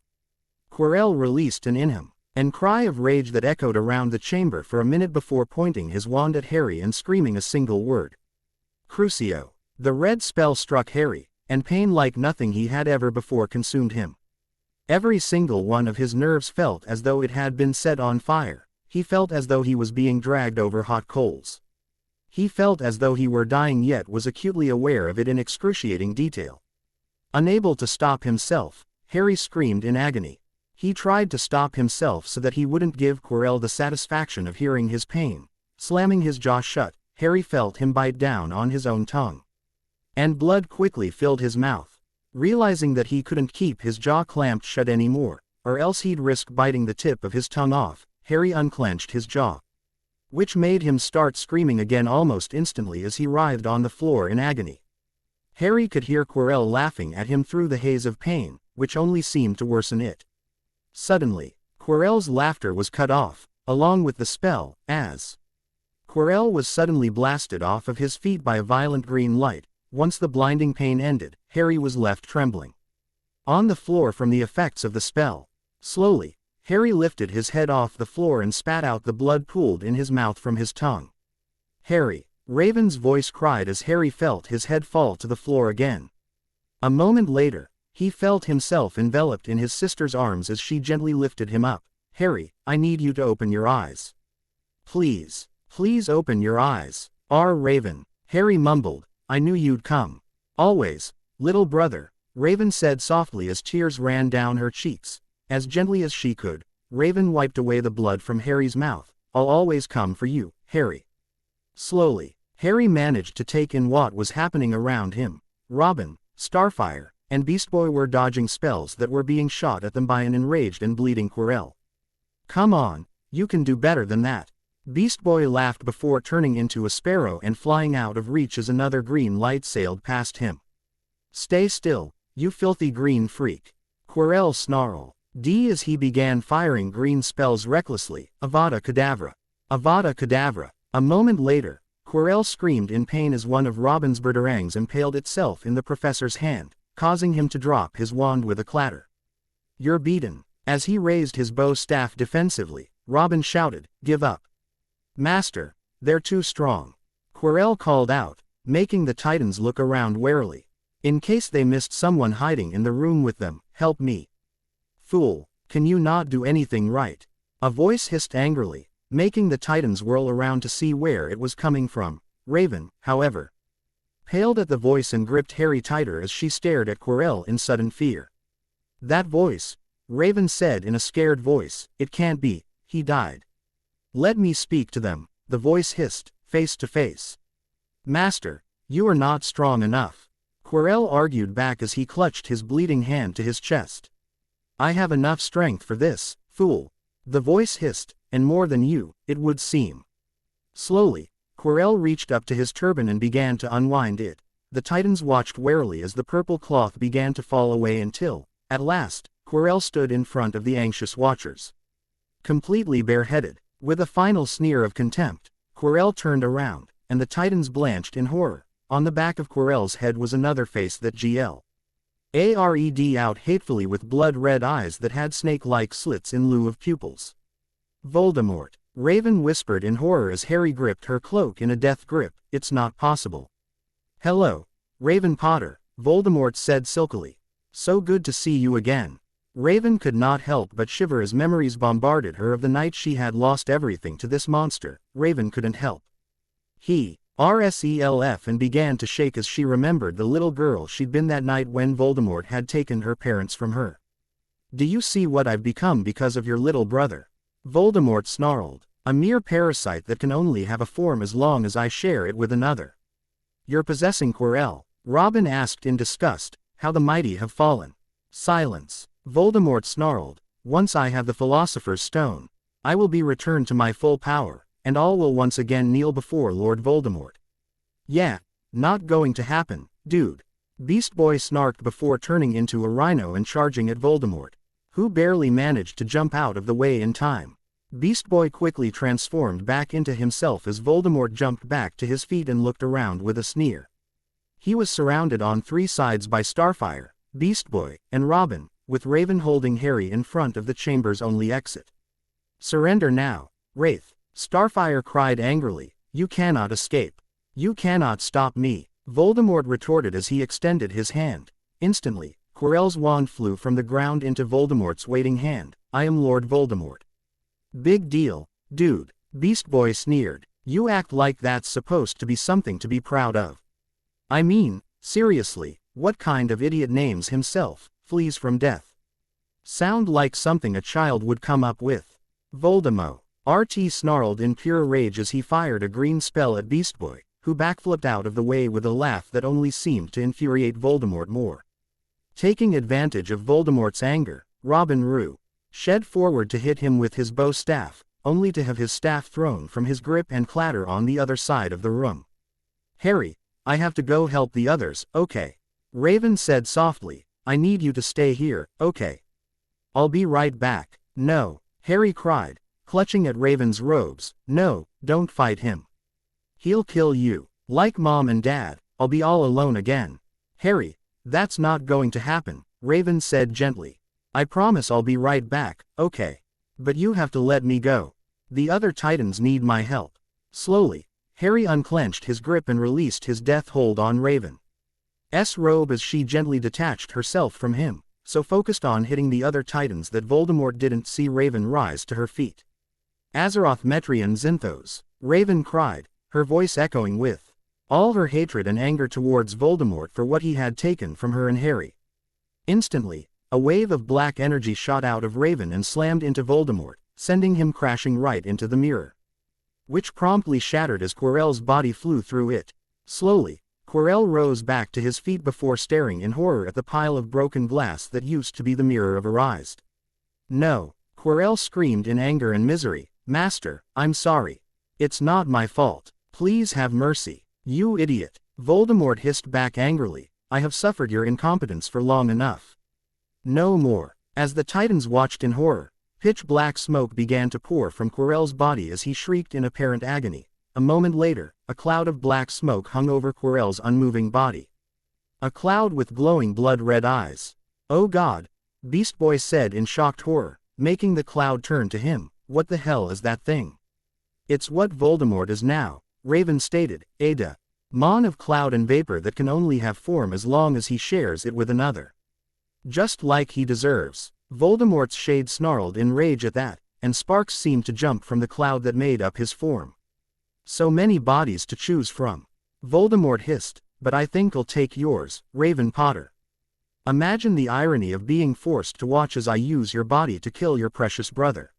Quirrell released an inhum and cry of rage that echoed around the chamber for a minute before pointing his wand at Harry and screaming a single word. Crucio. The red spell struck Harry, and pain like nothing he had ever before consumed him. Every single one of his nerves felt as though it had been set on fire. He felt as though he was being dragged over hot coals. He felt as though he were dying, yet was acutely aware of it in excruciating detail. Unable to stop himself, Harry screamed in agony. He tried to stop himself so that he wouldn't give Quirrell the satisfaction of hearing his pain. Slamming his jaw shut, Harry felt him bite down on his own tongue. And blood quickly filled his mouth. Realizing that he couldn't keep his jaw clamped shut anymore, or else he'd risk biting the tip of his tongue off, Harry unclenched his jaw, which made him start screaming again almost instantly as he writhed on the floor in agony. Harry could hear Quirrell laughing at him through the haze of pain, which only seemed to worsen it. Suddenly, Quirrell's laughter was cut off, along with the spell, as Quirrell was suddenly blasted off of his feet by a violent green light. Once the blinding pain ended, Harry was left trembling on the floor from the effects of the spell. Slowly, Harry lifted his head off the floor and spat out the blood pooled in his mouth from his tongue. Harry! Raven's voice cried as Harry felt his head fall to the floor again. A moment later, he felt himself enveloped in his sister's arms as she gently lifted him up. Harry, I need you to open your eyes. Please, please open your eyes. Raven. Harry mumbled, I knew you'd come. Always, little brother, Raven said softly as tears ran down her cheeks. As gently as she could, Raven wiped away the blood from Harry's mouth. I'll always come for you, Harry. Slowly, Harry managed to take in what was happening around him. Robin, Starfire, and Beast Boy were dodging spells that were being shot at them by an enraged and bleeding Quirrell. Come on, you can do better than that. Beast Boy laughed before turning into a sparrow and flying out of reach as another green light sailed past him. Stay still, you filthy green freak. Quirrell snarled. As he began firing green spells recklessly. Avada Kedavra. Avada Kedavra. A moment later, Quirrell screamed in pain as one of Robin's boomerangs impaled itself in the professor's hand, causing him to drop his wand with a clatter. You're beaten. As he raised his bow staff defensively, Robin shouted, Give up. Master, they're too strong. Quirrell called out, making the Titans look around warily. In case they missed someone hiding in the room with them, help me. Fool, can you not do anything right? A voice hissed angrily, making the Titans whirl around to see where it was coming from. Raven, however, paled at the voice and gripped Harry tighter as she stared at Quirrell in sudden fear. That voice, Raven said in a scared voice, it can't be, he died. Let me speak to them, the voice hissed, face to face. Master, you are not strong enough. Quirrell argued back as he clutched his bleeding hand to his chest. I have enough strength for this, fool. The voice hissed, and more than you, it would seem. Slowly, Quirrell reached up to his turban and began to unwind it. The Titans watched warily as the purple cloth began to fall away until, at last, Quirrell stood in front of the anxious watchers. Completely bareheaded, with a final sneer of contempt, Quirrell turned around, and the Titans blanched in horror. On the back of Quirrell's head was another face that glared out hatefully with blood-red eyes that had snake-like slits in lieu of pupils. Voldemort, Raven whispered in horror as Harry gripped her cloak in a death grip. It's not possible. Hello, Raven Potter, Voldemort said silkily. So good to see you again. Raven could not help but shiver as memories bombarded her of the night she had lost everything to this monster. Raven couldn't help. Herself and began to shake as she remembered the little girl she'd been that night when Voldemort had taken her parents from her. Do you see what I've become because of your little brother? Voldemort snarled. A mere parasite that can only have a form as long as I share it with another. You're possessing Quirrell, Robin asked in disgust. How the mighty have fallen. Silence. Voldemort snarled. Once I have the Philosopher's Stone, I will be returned to my full power, and all will once again kneel before Lord Voldemort. Yeah, not going to happen, dude. Beast Boy snarked before turning into a rhino and charging at Voldemort, who barely managed to jump out of the way in time. Beast Boy quickly transformed back into himself as Voldemort jumped back to his feet and looked around with a sneer. He was surrounded on three sides by Starfire, Beast Boy, and Robin, with Raven holding Harry in front of the chamber's only exit. "Surrender now, Wraith," Starfire cried angrily. "You cannot escape. You cannot stop me," Voldemort retorted as he extended his hand. Instantly, Quirrell's wand flew from the ground into Voldemort's waiting hand. "I am Lord Voldemort." "Big deal, dude," Beast Boy sneered. "You act like that's supposed to be something to be proud of. I mean, seriously, what kind of idiot names himself flees from death? Sound like something a child would come up with." Voldemort. RT snarled in pure rage as he fired a green spell at Beast Boy, who backflipped out of the way with a laugh that only seemed to infuriate Voldemort more. Taking advantage of Voldemort's anger, Robin Roo shed forward to hit him with his bow staff, only to have his staff thrown from his grip and clatter on the other side of the room. "Harry, I have to go help the others, okay?" Raven said softly. "I need you to stay here, okay?" "I'll be right back." "No," Harry cried, clutching at Raven's robes. "No, don't fight him. He'll kill you. Like Mom and Dad, I'll be all alone again." "Harry, that's not going to happen," Raven said gently. "I promise I'll be right back, okay? But you have to let me go. The other Titans need my help." Slowly, Harry unclenched his grip and released his death hold on Raven's robe as she gently detached herself from him, so focused on hitting the other Titans that Voldemort didn't see Raven rise to her feet. "Azeroth Metrian Zinthos," Raven cried, her voice echoing with all her hatred and anger towards Voldemort for what he had taken from her and Harry. Instantly, a wave of black energy shot out of Raven and slammed into Voldemort, sending him crashing right into the mirror, which promptly shattered as Quirrell's body flew through it. Slowly, Quirrell rose back to his feet before staring in horror at the pile of broken glass that used to be the Mirror of Erised. "No," Quirrell screamed in anger and misery. "Master, I'm sorry. It's not my fault. Please have mercy." "You idiot," Voldemort hissed back angrily. "I have suffered your incompetence for long enough. No more." As the Titans watched in horror, pitch black smoke began to pour from Quirrell's body as he shrieked in apparent agony. A moment later, a cloud of black smoke hung over Quirrell's unmoving body. A cloud with glowing blood-red eyes. "Oh God," Beast Boy said in shocked horror, making the cloud turn to him. "What the hell is that thing?" "It's what Voldemort is now," Raven stated, "Ada. Mon of cloud and vapor that can only have form as long as he shares it with another. Just like he deserves." Voldemort's shade snarled in rage at that, and sparks seemed to jump from the cloud that made up his form. "So many bodies to choose from," Voldemort hissed, "but I think I'll take yours, Raven Potter. Imagine the irony of being forced to watch as I use your body to kill your precious brother."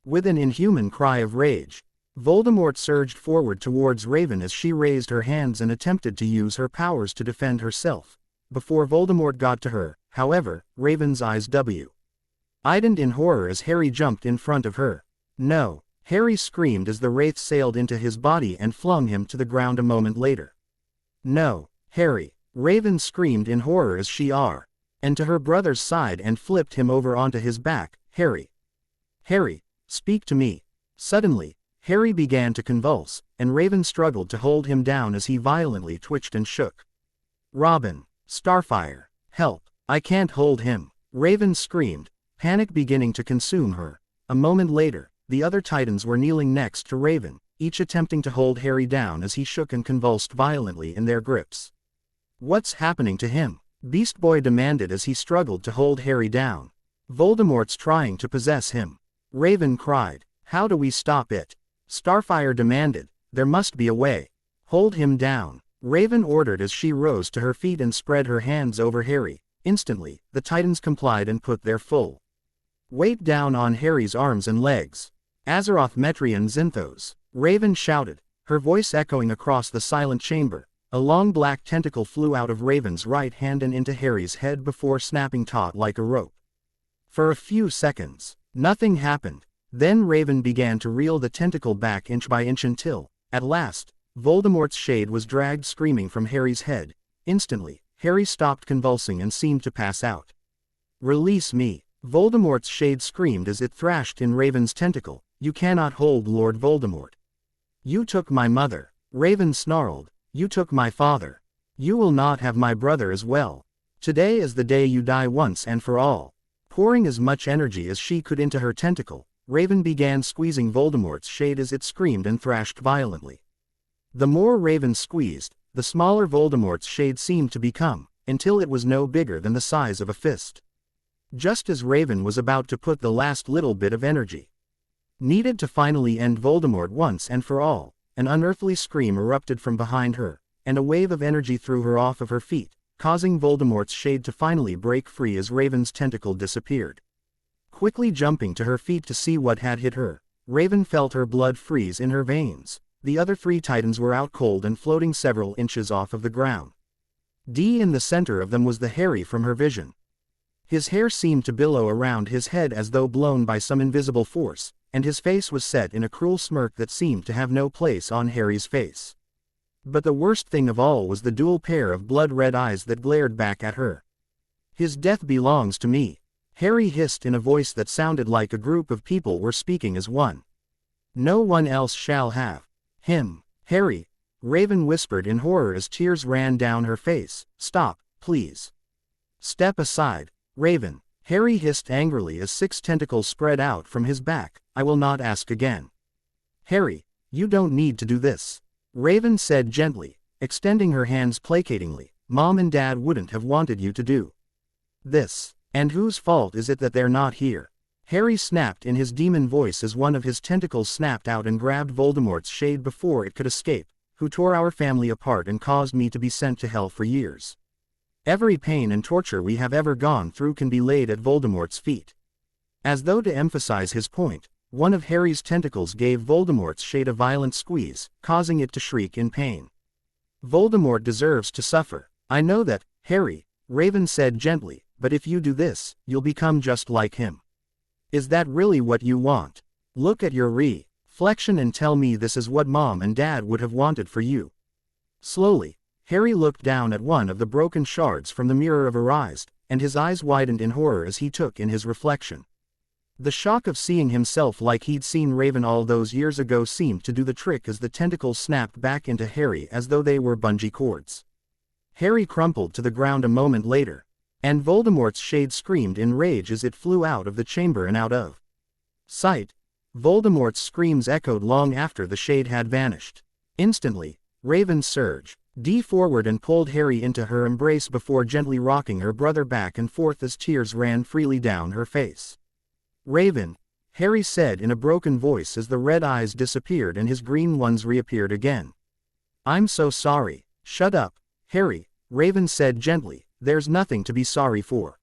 With an inhuman cry of rage, Voldemort surged forward towards Raven as she raised her hands and attempted to use her powers to defend herself. Before Voldemort got to her, however, Raven's eyes widened in horror as Harry jumped in front of her. "No," Harry screamed as the wraith sailed into his body and flung him to the ground a moment later. "No, Harry," Raven screamed in horror as she and to her brother's side and flipped him over onto his back. "Harry. Harry, speak to me." Suddenly, Harry began to convulse, and Raven struggled to hold him down as he violently twitched and shook. "Robin, Starfire, help, I can't hold him," Raven screamed, panic beginning to consume her. A moment later, the other Titans were kneeling next to Raven, each attempting to hold Harry down as he shook and convulsed violently in their grips. "What's happening to him?" Beast Boy demanded as he struggled to hold Harry down. "Voldemort's trying to possess him," Raven cried. "How do we stop it?" Starfire demanded. "There must be a way. Hold him down," Raven ordered as she rose to her feet and spread her hands over Harry. Instantly, the Titans complied and put their full weight down on Harry's arms and legs. "Azeroth Metrian Zinthos," Raven shouted, her voice echoing across the silent chamber. A long black tentacle flew out of Raven's right hand and into Harry's head before snapping taut like a rope. For a few seconds, nothing happened. Then Raven began to reel the tentacle back inch by inch until, at last, Voldemort's shade was dragged screaming from Harry's head. Instantly, Harry stopped convulsing and seemed to pass out. "Release me," Voldemort's shade screamed as it thrashed in Raven's tentacle, you cannot hold Lord Voldemort. You took my mother. Raven snarled. You took my father. You will not have my brother as well. Today is the day you die once and for all. Pouring as much energy as she could into her tentacle, Raven began squeezing Voldemort's shade as it screamed and thrashed violently. The more Raven squeezed, the smaller Voldemort's shade seemed to become, until it was no bigger than the size of a fist. Just as Raven was about to put the last little bit of energy needed to finally end Voldemort once and for all, an unearthly scream erupted from behind her, and a wave of energy threw her off of her feet, causing Voldemort's shade to finally break free as Raven's tentacle disappeared. Quickly jumping to her feet to see what had hit her, Raven felt her blood freeze in her veins. The other 3 Titans were out cold and floating several inches off of the ground. In the center of them was the Harry from her vision. His hair seemed to billow around his head as though blown by some invisible force, and his face was set in a cruel smirk that seemed to have no place on Harry's face. But the worst thing of all was the dual pair of blood-red eyes that glared back at her. His death belongs to me, Harry hissed in a voice that sounded like a group of people were speaking as one. No one else shall have him. Harry, Raven whispered in horror as tears ran down her face. Stop, please. Step aside, Raven, Harry hissed angrily as 6 tentacles spread out from his back. I will not ask again. Harry, you don't need to do this, Raven said gently, extending her hands placatingly. Mom and Dad wouldn't have wanted you to do this. And whose fault is it that they're not here? Harry snapped in his demon voice as one of his tentacles snapped out and grabbed Voldemort's shade before it could escape, who tore our family apart and caused me to be sent to hell for years. Every pain and torture we have ever gone through can be laid at Voldemort's feet. As though to emphasize his point, one of Harry's tentacles gave Voldemort's shade a violent squeeze, causing it to shriek in pain. Voldemort deserves to suffer. I know that, Harry, Raven said gently, but if you do this, you'll become just like him. Is that really what you want? Look at your reflection and tell me this is what Mom and Dad would have wanted for you. Slowly, Harry looked down at one of the broken shards from the Mirror of Erised, and his eyes widened in horror as he took in his reflection. The shock of seeing himself like he'd seen Raven all those years ago seemed to do the trick as the tentacles snapped back into Harry as though they were bungee cords. Harry crumpled to the ground a moment later, and Voldemort's shade screamed in rage as it flew out of the chamber and out of sight. Voldemort's screams echoed long after the shade had vanished. Instantly, Raven surged forward and pulled Harry into her embrace before gently rocking her brother back and forth as tears ran freely down her face. Raven, Harry said in a broken voice as the red eyes disappeared and his green ones reappeared again. I'm so sorry. Shut up, Harry, Raven said gently. There's nothing to be sorry for.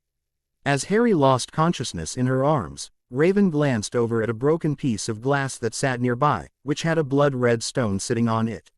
As Harry lost consciousness in her arms, Raven glanced over at a broken piece of glass that sat nearby, which had a blood-red stone sitting on it.